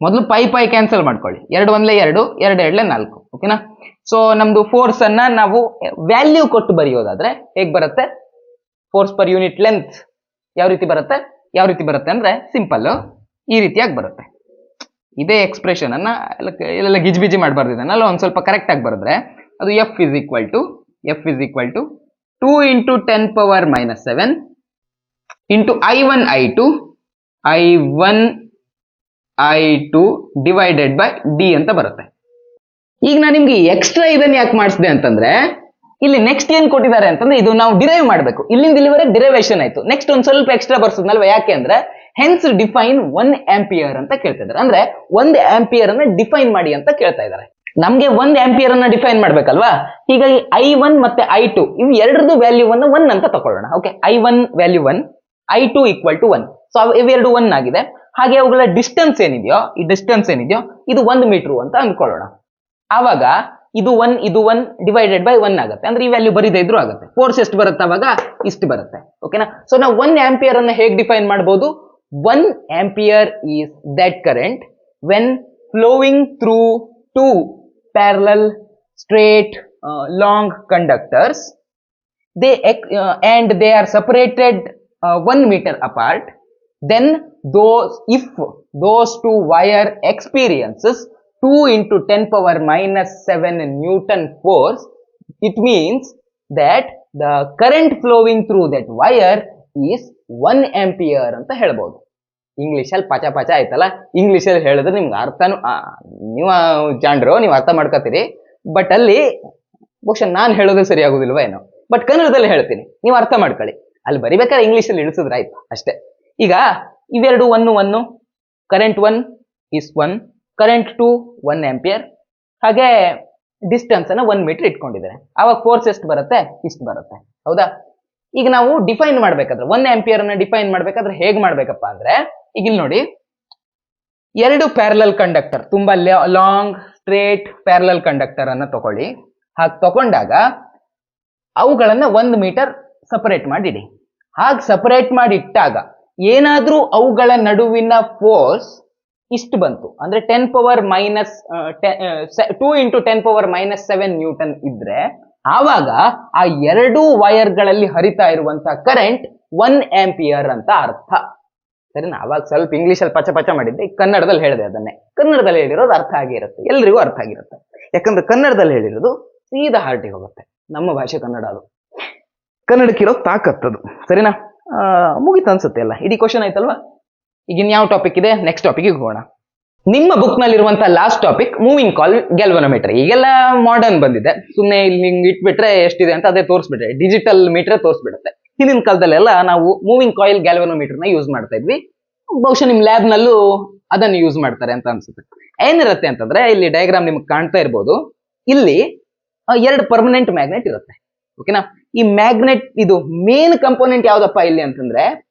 ಮೊದಲು ಪೈ ಕ್ಯಾನ್ಸಲ್ ಮಾಡ್ಕೊಳ್ಳಿ. 2 1 2, 2 2 4. ಓಕೆನಾ? ಸೊ ನಮ್ದು ಫೋರ್ಸ್ ಅನ್ನ ನಾವು ವ್ಯಾಲ್ಯೂ ಕೊಟ್ಟು ಬರೆಯೋದಾದ್ರೆ ಹೇಗ್ ಬರುತ್ತೆ? ಫೋರ್ಸ್ ಪರ್ ಯೂನಿಟ್ ಲೆಂತ್ ಯಾವ ರೀತಿ ಬರುತ್ತೆ ಅಂದ್ರೆ ಸಿಂಪಲ್ ಈ ರೀತಿಯಾಗಿ ಬರುತ್ತೆ. ಇದೇ ಎಕ್ಸ್ಪ್ರೆಷನ್ ಅನ್ನ ಎಲ್ಲ ಗಿಜ್ಬಿಜಿ ಮಾಡಬಾರ್ದು, ಇದನ್ನೆಲ್ಲ ಒಂದ್ ಸ್ವಲ್ಪ ಕರೆಕ್ಟ್ ಆಗಿ ಬರೆದ್ರೆ ಅದು F is equal to 2 into 10⁻⁻7 into I1 I2 divided by D ಅಂತ ಬರುತ್ತೆ. ಈಗ ನಾನು ನಿಮ್ಗೆ ಎಕ್ಸ್ಟ್ರಾ ಇದನ್ನ ಯಾಕೆ ಮಾಡಿಸಿದೆ ಅಂತಂದ್ರೆ, ಇಲ್ಲಿ ನೆಕ್ಸ್ಟ್ ಏನ್ ಕೊಟ್ಟಿದ್ದಾರೆ ಅಂತಂದ್ರೆ ಇದು ನಾವು ಡಿರೈವ್ ಮಾಡಬೇಕು. ಇಲ್ಲಿಂದ ಇಲ್ಲಿವರೆಗೆ ಡಿರೈವೇಶನ್ ಆಯ್ತು. ನೆಕ್ಸ್ಟ್ ಒಂದ್ ಸ್ವಲ್ಪ ಎಕ್ಸ್ಟ್ರಾ ಬರ್ಸದ್ನಲ್ವಾ, ಯಾಕೆ ಅಂದ್ರೆ ಹೆನ್ಸ್ ಡಿಫೈನ್ 1 ಆಂಪಿಯರ್ ಅಂತ ಕೇಳ್ತಾ ಇದ್ದಾರೆ. ಅಂದ್ರೆ 1 ಆಂಪಿಯರ್ ಅನ್ನ ಡಿಫೈನ್ ಮಾಡಿ ಅಂತ ಕೇಳ್ತಾ ಇದ್ದಾರೆ. ನಮ್ಗೆ 1 ಆಂಪಿಯರ್ ಅನ್ನ ಡಿಫೈನ್ ಮಾಡ್ಬೇಕಲ್ವಾ. ಹೀಗಾಗಿ I1 ಮತ್ತೆ I2 ಇವು ಎರಡರದು ವ್ಯಾಲ್ಯೂವನ್ನು 1 ಅಂತ ತಕೊಳ್ಳೋಣ. Okay, I1 value 1, I2 equal to 1. So ಇವೆರಡು 1 ಆಗಿದೆ. ಹಾಗೆ ಅವುಗಳ ಡಿಸ್ಟೆನ್ಸ್ ಏನಿದೆಯೋ, ಇದು 1 ಮೀಟರ್ ಅಂತ ಅಂದ್ಕೊಳ್ಳೋಣ. ಆವಾಗ ಇದು 1 ಡಿವೈಡೆಡ್ ಬೈ 1 ಆಗುತ್ತೆ. ಅಂದ್ರೆ ಈ ವ್ಯಾಲ್ಯೂ ಬರೀದೇ ಇದ್ರೂ ಆಗುತ್ತೆ. ಫೋರ್ಸ್ ಎಷ್ಟು ಬರುತ್ತೆ ಅವಾಗ, ಇಷ್ಟು ಬರುತ್ತೆ. ಓಕೆನಾ. ಸೊ ನಾವು 1 ಆಂಪಿಯರ್ ಅನ್ನ ಹೇಗೆ ಡಿಫೈನ್ ಮಾಡಬಹುದು? 1 ampere is that current when flowing through 2 parallel straight long conductors, and they are separated 1 meter apart, then if those 2 wire experiences 2 into 10⁻⁻7 Newton force, it means that the current flowing through that wire is 1 ampere ಅಂತ ಹೇಳ್ಬೋದು. ಇಂಗ್ಲಿಷಲ್ಲಿ ಪಚ ಆಯ್ತಲ್ಲ. ಇಂಗ್ಲಿಷಲ್ಲಿ ಹೇಳಿದ್ರೆ ನಿಮ್ಗೆ ಅರ್ಥನು, ನೀವು ಜಾಂಡ್ರು, ನೀವು ಅರ್ಥ ಮಾಡ್ಕೋತೀರಿ. ಬಟ್ ಅಲ್ಲಿ ಬಹುಶಃ ನಾನು ಹೇಳೋದು ಸರಿ ಆಗುದಿಲ್ವ ಏನೋ. ಬಟ್ ಕನ್ನಡದಲ್ಲಿ ಹೇಳ್ತೀನಿ, ನೀವು ಅರ್ಥ ಮಾಡ್ಕೊಳ್ಳಿ. ಅಲ್ಲಿ ಬರಿಬೇಕಾದ್ರೆ ಇಂಗ್ಲಿಷಲ್ಲಿ ಇಳಿಸಿದ್ರೆ ಆಯ್ತು ಅಷ್ಟೇ. ಈಗ ಇವೆರಡು 1 ಕರೆಂಟ್ 1 is 1, ಕರೆಂಟ್ 2 1 ಆಂಪಿಯರ್. ಹಾಗೆ ಡಿಸ್ಟೆನ್ಸ್ ಅನ್ನ 1 ಮೀಟರ್ ಇಟ್ಕೊಂಡಿದ್ದಾರೆ. ಆವಾಗ ಫೋರ್ಸ್ ಎಷ್ಟು ಬರುತ್ತೆ? ಇಷ್ಟು ಬರುತ್ತೆ. ಹೌದಾ? ಈಗ ನಾವು ಡಿಫೈನ್ ಮಾಡ್ಬೇಕಾದ್ರೆ 1 ಆಂಪಿಯರ್ ಅನ್ನ ಡಿಫೈನ್ ಮಾಡ್ಬೇಕಾದ್ರೆ ಹೇಗ್ ಮಾಡ್ಬೇಕಪ್ಪ ಅಂದ್ರೆ, ಈಗ ಇಲ್ಲಿ ನೋಡಿ, ಎರಡು ಪ್ಯಾರಲಲ್ ಕಂಡಕ್ಟರ್, ತುಂಬಾ ಲಾಂಗ್ ಸ್ಟ್ರೇಟ್ ಪ್ಯಾರಲಲ್ ಕಂಡಕ್ಟರ್ ಅನ್ನ ತಗೊಳ್ಳಿ. ಹಾಗೆ ತಗೊಂಡಾಗ ಅವುಗಳನ್ನ 1 ಮೀಟರ್ ಸಪರೇಟ್ ಮಾಡಿಡಿ. ಹಾಗೆ ಸಪರೇಟ್ ಮಾಡಿ ಇಟ್ಟಾಗ ಏನಾದ್ರೂ ಅವುಗಳ ನಡುವಿನ ಫೋರ್ಸ್ ಇಷ್ಟು ಬಂತು ಅಂದ್ರೆ 2 into 10⁻⁻7 ನ್ಯೂಟನ್ ಇದ್ರೆ, ಆವಾಗ ಆ ಎರಡು ವೈರ್ಗಳಲ್ಲಿ ಹರಿತಾ ಇರುವಂತಹ ಕರೆಂಟ್ 1 ಆಂಪಿಯರ್ ಅಂತ ಅರ್ಥ. ಸರಿನಾ? ಅವಾಗ ಸ್ವಲ್ಪ ಇಂಗ್ಲಿಷಲ್ಲಿ ಪಚ ಮಾಡಿದ್ದೆ, ಕನ್ನಡದಲ್ಲಿ ಹೇಳಿದೆ. ಅದನ್ನೇ ಕನ್ನಡದಲ್ಲಿ ಹೇಳಿರೋದು ಅರ್ಥ ಆಗಿರುತ್ತೆ, ಎಲ್ರಿಗೂ ಅರ್ಥ ಆಗಿರುತ್ತೆ. ಯಾಕಂದ್ರೆ ಕನ್ನಡದಲ್ಲಿ ಹೇಳಿರೋದು ಸೀದಾ ಹಾರ್ಟಿಗೆ ಹೋಗುತ್ತೆ. ನಮ್ಮ ಭಾಷೆ ಕನ್ನಡ, ಅದು ಕನ್ನಡಕ್ಕಿರೋ ತಾಕತ್ತದು. ಸರಿನಾ? ಮುಗಿತು ಅನ್ಸುತ್ತೆ ಎಲ್ಲ. ಇಡೀ ಕ್ವಶನ್ ಆಯ್ತಲ್ವಾ? ಈಗ ಇನ್ಯಾವ ಟಾಪಿಕ್ ಇದೆ? ನೆಕ್ಸ್ಟ್ ಟಾಪಿಕ್ಗೆ ಹೋಗೋಣ. ನಿಮ್ಮ ಬುಕ್ ನಲ್ಲಿ ಇರುವಂತಹ last topic moving coil galvanometer. ಈಗೆಲ್ಲ ಮಾಡರ್ನ್ ಬಂದಿದೆ, ಸುಮ್ಮನೆ ಇಲ್ಲಿ ಹಿಂಗ್ ಇಟ್ಬಿಟ್ರೆ ಎಷ್ಟಿದೆ ಅಂತ ಅದೇ ತೋರಿಸ್ಬಿಟ್ರೆ ಡಿಜಿಟಲ್ ಮೀಟರ್ ತೋರಿಸ್ಬಿಡುತ್ತೆ. ಹಿಂದಿನ ಕಾಲದಲ್ಲೆಲ್ಲ ನಾವು ಮೂವಿಂಗ್ ಕಾಯಿಲ್ ಗ್ಯಾಲ್ವನೋಮೀಟರ್ ನ ಯೂಸ್ ಮಾಡ್ತಾ ಇದ್ವಿ. ಬಹುಶಃ ನಿಮ್ ಲ್ಯಾಬ್ ನಲ್ಲೂ ಅದನ್ನು ಯೂಸ್ ಮಾಡ್ತಾರೆ ಅಂತ ಅನ್ಸುತ್ತೆ. ಏನಿರುತ್ತೆ ಅಂತಂದ್ರೆ, ಇಲ್ಲಿ ಡಯಾಗ್ರಾಮ್ ನಿಮ್ಗೆ ಕಾಣ್ತಾ ಇರ್ಬೋದು. ಇಲ್ಲಿ 2 ಪರ್ಮನೆಂಟ್ ಮ್ಯಾಗ್ನೆಟ್ ಇರುತ್ತೆ. ಓಕೆನಾ? ಈ ಮ್ಯಾಗ್ನೆಟ್ ಇದು ಮೇನ್ ಕಂಪೋನೆಂಟ್ ಯಾವ್ದಪ್ಪ ಇಲ್ಲಿ ಅಂತಂದ್ರೆ,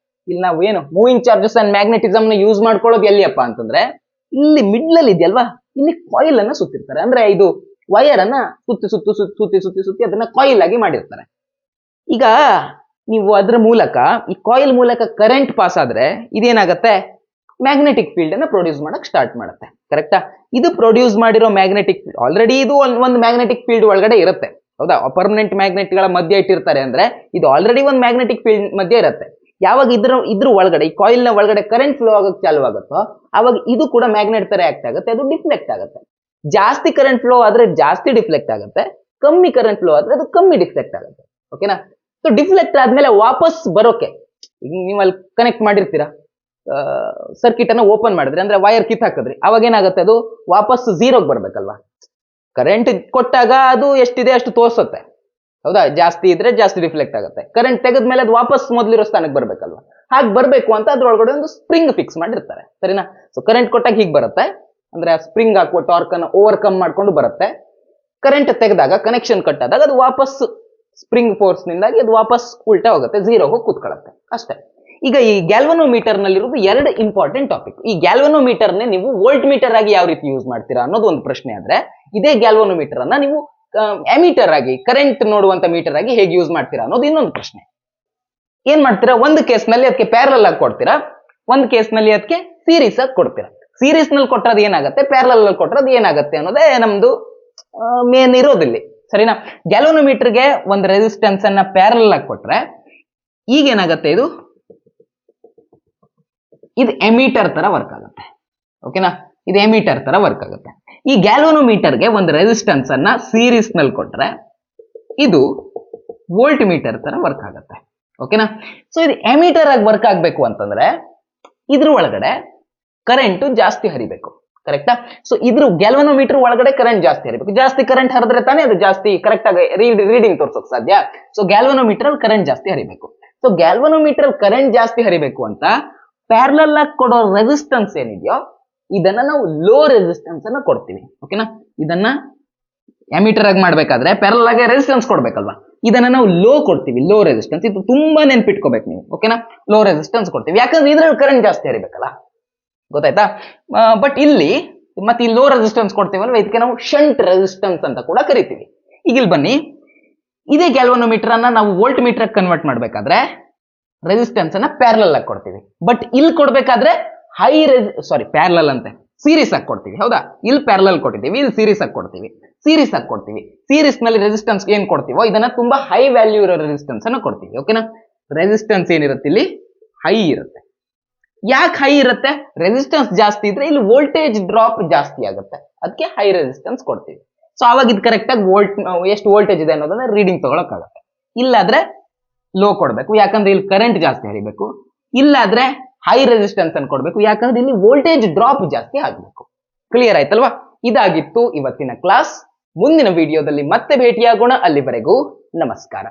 ಇಲ್ಲಿ ನಾವು ಏನು ಮೂವಿಂಗ್ ಚಾರ್ಜಸ್ ಅಂಡ್ ಮ್ಯಾಗ್ನೆಟಿಸಮ್ ನ ಯೂಸ್ ಮಾಡ್ಕೊಳ್ಳೋದು ಎಲ್ಲಿಯಪ್ಪ ಅಂತಂದ್ರೆ, ಇಲ್ಲಿ ಮಿಡ್ಲ್ ಅಲ್ಲಿ ಇದೆಯಲ್ವಾ, ಇಲ್ಲಿ ಕಾಯಿಲ್ ಅನ್ನ ಸುತ್ತಿರ್ತಾರೆ. ಅಂದ್ರೆ ಇದು ವೈರ್ ಅನ್ನ ಸುತ್ತಿ ಅದನ್ನ ಕಾಯಿಲ್ ಆಗಿ ಮಾಡಿರ್ತಾರೆ. ಈಗ ನೀವು ಅದರ ಮೂಲಕ, ಈ ಕಾಯಿಲ್ ಮೂಲಕ ಕರೆಂಟ್ ಪಾಸ್ ಆದ್ರೆ ಇದೇನಾಗತ್ತೆ? ಮ್ಯಾಗ್ನೆಟಿಕ್ ಫೀಲ್ಡ್ ಅನ್ನ ಪ್ರೊಡ್ಯೂಸ್ ಮಾಡಕ್ ಸ್ಟಾರ್ಟ್ ಮಾಡುತ್ತೆ. ಕರೆಕ್ಟಾ? ಇದು ಪ್ರೊಡ್ಯೂಸ್ ಮಾಡಿರೋ ಮ್ಯಾಗ್ನೆಟಿಕ್ ಫೀಲ್ಡ್ ಆಲ್ರೆಡಿ ಇದು ಒಂದು ಮ್ಯಾಗ್ನೆಟಿಕ್ ಫೀಲ್ಡ್ ಒಳಗಡೆ ಇರುತ್ತೆ. ಹೌದಾ? ಪರ್ಮನೆಂಟ್ ಮ್ಯಾಗ್ನೆಟ್ ಗಳ ಮಧ್ಯೆ ಇಟ್ಟಿರ್ತಾರೆ ಅಂದ್ರೆ ಇದು ಆಲ್ರೆಡಿ ಒಂದು ಮ್ಯಾಗ್ನೆಟಿಕ್ ಫೀಲ್ಡ್ ಮಧ್ಯೆ ಇರುತ್ತೆ. ಯಾವಾಗ ಇದ್ರ ಒಳಗಡೆ, ಈ ಕಾಯಿಲ್ ನ ಒಳಗಡೆ ಕರೆಂಟ್ ಫ್ಲೋ ಆಗಕ್ಕೆ ಚಾಲು ಆಗುತ್ತೋ ಅವಾಗ ಇದು ಕೂಡ ಮ್ಯಾಗ್ನೆಟ್ ತರ ಆಕ್ಟ್ ಆಗುತ್ತೆ, ಅದು ಡಿಫ್ಲೆಕ್ಟ್ ಆಗುತ್ತೆ. ಜಾಸ್ತಿ ಕರೆಂಟ್ ಫ್ಲೋ ಆದ್ರೆ ಜಾಸ್ತಿ ಡಿಫ್ಲೆಕ್ಟ್ ಆಗುತ್ತೆ, ಕಮ್ಮಿ ಕರೆಂಟ್ ಫ್ಲೋ ಆದ್ರೆ ಅದು ಕಮ್ಮಿ ಡಿಫ್ಲೆಕ್ಟ್ ಆಗುತ್ತೆ. ಓಕೆನಾ? ಸೊ ಡಿಫ್ಲೆಕ್ಟ್ ಆದ್ಮೇಲೆ ವಾಪಸ್ ಬರೋಕೆ, ಈಗ ನೀವು ಅಲ್ಲಿ ಕನೆಕ್ಟ್ ಮಾಡಿರ್ತೀರಾ, ಸರ್ಕಿಟ್ ಅನ್ನ ಓಪನ್ ಮಾಡಿದ್ರಿ ಅಂದ್ರೆ ವೈರ್ ಕಿತ್ ಹಾಕಿದ್ರಿ, ಅವಾಗ ಏನಾಗುತ್ತೆ? ಅದು ವಾಪಸ್ ಝೀರೋಗೆ ಬರ್ಬೇಕಲ್ವಾ? ಕರೆಂಟ್ ಕೊಟ್ಟಾಗ ಅದು ಎಷ್ಟಿದೆ ಅಷ್ಟು ತೋರಿಸುತ್ತೆ. ಹೌದಾ? ಜಾಸ್ತಿ ಇದ್ರೆ ಜಾಸ್ತಿ ರಿಫ್ಲೆಕ್ಟ್ ಆಗುತ್ತೆ. ಕರೆಂಟ್ ತೆಗೆದ್ಮೇಲೆ ಅದು ವಾಪಸ್ ಮೊದಲಿರೋ ಸ್ಥಾನಕ್ಕೆ ಬರ್ಬೇಕಲ್ವಾ? ಹಾಗೆ ಬರ್ಬೇಕು ಅಂತ ಅದ್ರೊಳಗಡೆ ಒಂದು ಸ್ಪ್ರಿಂಗ್ ಫಿಕ್ಸ್ ಮಾಡಿರ್ತಾರೆ. ಸರಿನಾ? ಸೊ ಕರೆಂಟ್ ಕೊಟ್ಟಾಗ ಹೀಗೆ ಬರುತ್ತೆ, ಅಂದ್ರೆ ಆ ಸ್ಪ್ರಿಂಗ್ ಹಾಕುವ ಟಾರ್ಕ್ ಅನ್ನು ಓವರ್ಕಮ್ ಮಾಡ್ಕೊಂಡು ಬರುತ್ತೆ. ಕರೆಂಟ್ ತೆಗೆದಾಗ, ಕನೆಕ್ಷನ್ ಕಟ್ ಆದಾಗ ಅದು ವಾಪಸ್ ಸ್ಪ್ರಿಂಗ್ ಫೋರ್ಸ್ ನಿಂದಾಗಿ ಅದು ವಾಪಸ್ ಉಲ್ಟಾ ಹೋಗುತ್ತೆ, ಝೀರೋ ಹೋಗಿ ಕೂತ್ಕೊಳ್ಳುತ್ತೆ ಅಷ್ಟೇ. ಈಗ ಈ ಗ್ಯಾಲ್ವನೋಮೀಟರ್ ನಲ್ಲಿರೋದು 2 ಇಂಪಾರ್ಟೆಂಟ್ ಟಾಪಿಕ್. ಈ ಗ್ಯಾಲ್ವನೋಮೀಟರ್ ನೇ ನೀವು ವೋಲ್ಟ್ ಮೀಟರ್ ಆಗಿ ಯಾವ ರೀತಿ ಯೂಸ್ ಮಾಡ್ತೀರಾ ಅನ್ನೋದು ಒಂದು ಪ್ರಶ್ನೆ. ಆದ್ರೆ ಇದೇ ಗ್ಯಾಲ್ವನೋಮೀಟರ್ ಅನ್ನ ನೀವು ಎಮೀಟರ್ ಆಗಿ, ಕರೆಂಟ್ ನೋಡುವಂತ ಮೀಟರ್ ಆಗಿ ಹೇಗೆ ಯೂಸ್ ಮಾಡ್ತೀರಾ ಅನ್ನೋದು ಇನ್ನೊಂದು ಪ್ರಶ್ನೆ. ಏನ್ ಮಾಡ್ತೀರಾ? ಒಂದು ಕೇಸ್ ನಲ್ಲಿ ಅದಕ್ಕೆ ಪ್ಯಾರಲಲ್ ಆಗಿ ಕೊಡ್ತೀರಾ, ಒಂದು ಕೇಸ್ ನಲ್ಲಿ ಅದಕ್ಕೆ ಸೀರೀಸ್ ಆಗಿ ಕೊಡ್ತೀರಾ. ಸೀರೀಸ್ ನಲ್ಲಿ ಕೊಟ್ಟರೆ ಏನಾಗುತ್ತೆ, ಪ್ಯಾರಲಲ್ ಅಲ್ಲಿ ಕೊಟ್ಟರೆ ಏನಾಗುತ್ತೆ ಅನ್ನೋದೇ ನಮ್ದು ಮೇನ್ ಇರೋದಿಲ್ಲಿ. ಸರಿನಾ? ಗ್ಯಾಲ್ವನೋಮೀಟರ್ಗೆ ಒಂದು ರೆಸಿಸ್ಟೆನ್ಸ್ ಅನ್ನ ಪ್ಯಾರಲಲ್ ಆಗಿ ಕೊಟ್ರೆ ಈಗ ಏನಾಗುತ್ತೆ? ಇದು ಎಮೀಟರ್ ತರ ವರ್ಕ್ ಆಗುತ್ತೆ. ಓಕೆನಾ? ಇದು ಎಮೀಟರ್ ತರ ವರ್ಕ್ ಆಗುತ್ತೆ. ಈ ಗ್ಯಾಲ್ವನೋಮೀಟರ್ಗೆ ಒಂದು ರೆಸಿಸ್ಟೆನ್ಸ್ ಅನ್ನ ಸೀರೀಸ್ ನಲ್ಲಿ ಕೊಟ್ರೆ ಇದು ವೋಲ್ಟ್ ಮೀಟರ್ ತರ ವರ್ಕ್ ಆಗುತ್ತೆ. ಓಕೆನಾ? ಸೊ ಇದು ಎಮೀಟರ್ ಆಗಿ ವರ್ಕ್ ಆಗ್ಬೇಕು ಅಂತಂದ್ರೆ ಇದ್ರ ಒಳಗಡೆ ಕರೆಂಟ್ ಜಾಸ್ತಿ ಹರಿಬೇಕು. ಕರೆಕ್ಟಾ? ಸೊ ಇದ್ರ ಗ್ಯಾಲ್ವನೋಮೀಟರ್ ಒಳಗಡೆ ಕರೆಂಟ್ ಜಾಸ್ತಿ ಹರಿಬೇಕು. ಜಾಸ್ತಿ ಕರೆಂಟ್ ಹರಿದ್ರೆ ತಾನೇ ಅದು ಜಾಸ್ತಿ ಕರೆಕ್ಟ್ ಆಗಿ ರೀಡಿಂಗ್ ತೋರ್ಸೋಕ್ ಸಾಧ್ಯ. ಸೊ ಗ್ಯಾಲ್ವನೋಮೀಟರ್ ಅಲ್ಲಿ ಕರೆಂಟ್ ಜಾಸ್ತಿ ಹರಿಬೇಕು. ಸೊ ಗ್ಯಾಲ್ವನೋಮೀಟರ್ ಅಲ್ಲಿ ಕರೆಂಟ್ ಜಾಸ್ತಿ ಹರಿಬೇಕು ಅಂತ ಪ್ಯಾರಲಲ್ ಆಗಿ ಕೊಡೋ ರೆಸಿಸ್ಟೆನ್ಸ್ ಏನಿದೆಯೋ ಇದನ್ನ ನಾವು ಲೋ ರೆಸಿಸ್ಟೆನ್ಸ್ ಅನ್ನ ಕೊಡ್ತೀವಿ. ಓಕೆನಾ? ಇದನ್ನ ಎಮೀಟರ್ ಆಗಿ ಮಾಡ್ಬೇಕಾದ್ರೆ ಪ್ಯಾರಲಲ್ ಆಗಿ ರೆಸಿಸ್ಟೆನ್ಸ್ ಕೊಡ್ಬೇಕಲ್ವಾ, ಇದನ್ನ ನಾವು ಲೋ ಕೊಡ್ತೀವಿ, ಲೋ ರೆಸಿಸ್ಟೆನ್ಸ್. ಇದು ತುಂಬಾ ನೆನ್ಪಿಟ್ಕೋಬೇಕು ನೀವು. ಓಕೆನಾ? ಲೋ ರೆಸಿಸ್ಟೆನ್ಸ್ ಕೊಡ್ತೀವಿ, ಯಾಕಂದ್ರೆ ಇದ್ರಲ್ಲಿ ಕರೆಂಟ್ ಜಾಸ್ತಿ ಹರಿಬೇಕಲ್ಲ. ಗೊತ್ತಾಯ್ತಾ? ಬಟ್ ಇಲ್ಲಿ ಮತ್ತೆ ಈ ಲೋ ರೆಸಿಸ್ಟೆನ್ಸ್ ಕೊಡ್ತೀವಲ್ವ, ಇದಕ್ಕೆ ನಾವು ಶಂಟ್ ರೆಸಿಸ್ಟೆನ್ಸ್ ಅಂತ ಕೂಡ ಕರಿತೀವಿ. ಈಗ ಇಲ್ಲಿ ಬನ್ನಿ, ಇದೇ ಗ್ಯಾಲ್ವನೋಮೀಟರ್ ಅನ್ನ ನಾವು ವೋಲ್ಟ್ ಮೀಟರ್ ಕನ್ವರ್ಟ್ ಮಾಡ್ಬೇಕಾದ್ರೆ ರೆಸಿಸ್ಟೆನ್ಸ್ ಅನ್ನ ಪ್ಯಾರಲಲ್ ಆಗಿ ಕೊಡ್ತೀವಿ. ಬಟ್ ಇಲ್ಲಿ ಕೊಡ್ಬೇಕಾದ್ರೆ ಪ್ಯಾರಲಲ್ ಅಂತೆ ಸೀರೀಸ್ ಆಗಿ ಕೊಡ್ತೀವಿ. ಹೌದಾ? ಇಲ್ಲಿ ಪ್ಯಾರಲಲ್ ಕೊಟ್ಟಿದ್ದೀವಿ, ಇಲ್ಲಿ ಸೀರೀಸ್ ಆಗಿ ಕೊಡ್ತೀವಿ. ಸೀರೀಸ್ ನಲ್ಲಿ ರೆಸಿಸ್ಟೆನ್ಸ್ ಏನ್ ಕೊಡ್ತೀವೋ ಇದನ್ನ ತುಂಬಾ ಹೈ ವ್ಯಾಲ್ಯೂ ಇರೋ ರೆಸಿಸ್ಟೆನ್ಸ್ ಅನ್ನ ಕೊಡ್ತೀವಿ. ಓಕೆನಾ? ರೆಸಿಸ್ಟೆನ್ಸ್ ಏನಿರುತ್ತೆ ಇಲ್ಲಿ ಹೈ ಇರುತ್ತೆ. ಯಾಕೆ ಹೈ ಇರುತ್ತೆ? ರೆಸಿಸ್ಟೆನ್ಸ್ ಜಾಸ್ತಿ ಇದ್ರೆ ಇಲ್ಲಿ ವೋಲ್ಟೇಜ್ ಡ್ರಾಪ್ ಜಾಸ್ತಿ ಆಗುತ್ತೆ, ಅದಕ್ಕೆ ಹೈ ರೆಸಿಸ್ಟೆನ್ಸ್ ಕೊಡ್ತೀವಿ. ಸೊ ಅವಾಗ ಇದು ಕರೆಕ್ಟ್ ಆಗಿ ಎಷ್ಟು ವೋಲ್ಟೇಜ್ ಇದೆ ಅನ್ನೋದನ್ನ ರೀಡಿಂಗ್ ತಗೊಳಕ್ಕಾಗತ್ತೆ. ಇಲ್ಲಾದ್ರೆ ಲೋ ಕೊಡ್ಬೇಕು, ಯಾಕಂದ್ರೆ ಇಲ್ಲಿ ಕರೆಂಟ್ ಜಾಸ್ತಿ ಹರಿಬೇಕು. ಇಲ್ಲಾದ್ರೆ ಹೈ ರೆಸಿಸ್ಟೆನ್ಸ್ ಅನ್ನು ಕೊಡ್ಬೇಕು, ಯಾಕಂದ್ರೆ ಇಲ್ಲಿ ವೋಲ್ಟೇಜ್ ಡ್ರಾಪ್ ಜಾಸ್ತಿ ಆಗಬೇಕು. ಕ್ಲಿಯರ್ ಆಯ್ತಲ್ವಾ? ಇದಾಗಿತ್ತು ಇವತ್ತಿನ ಕ್ಲಾಸ್. ಮುಂದಿನ ವಿಡಿಯೋದಲ್ಲಿ ಮತ್ತೆ ಭೇಟಿಯಾಗೋಣ. ಅಲ್ಲಿವರೆಗೂ ನಮಸ್ಕಾರ.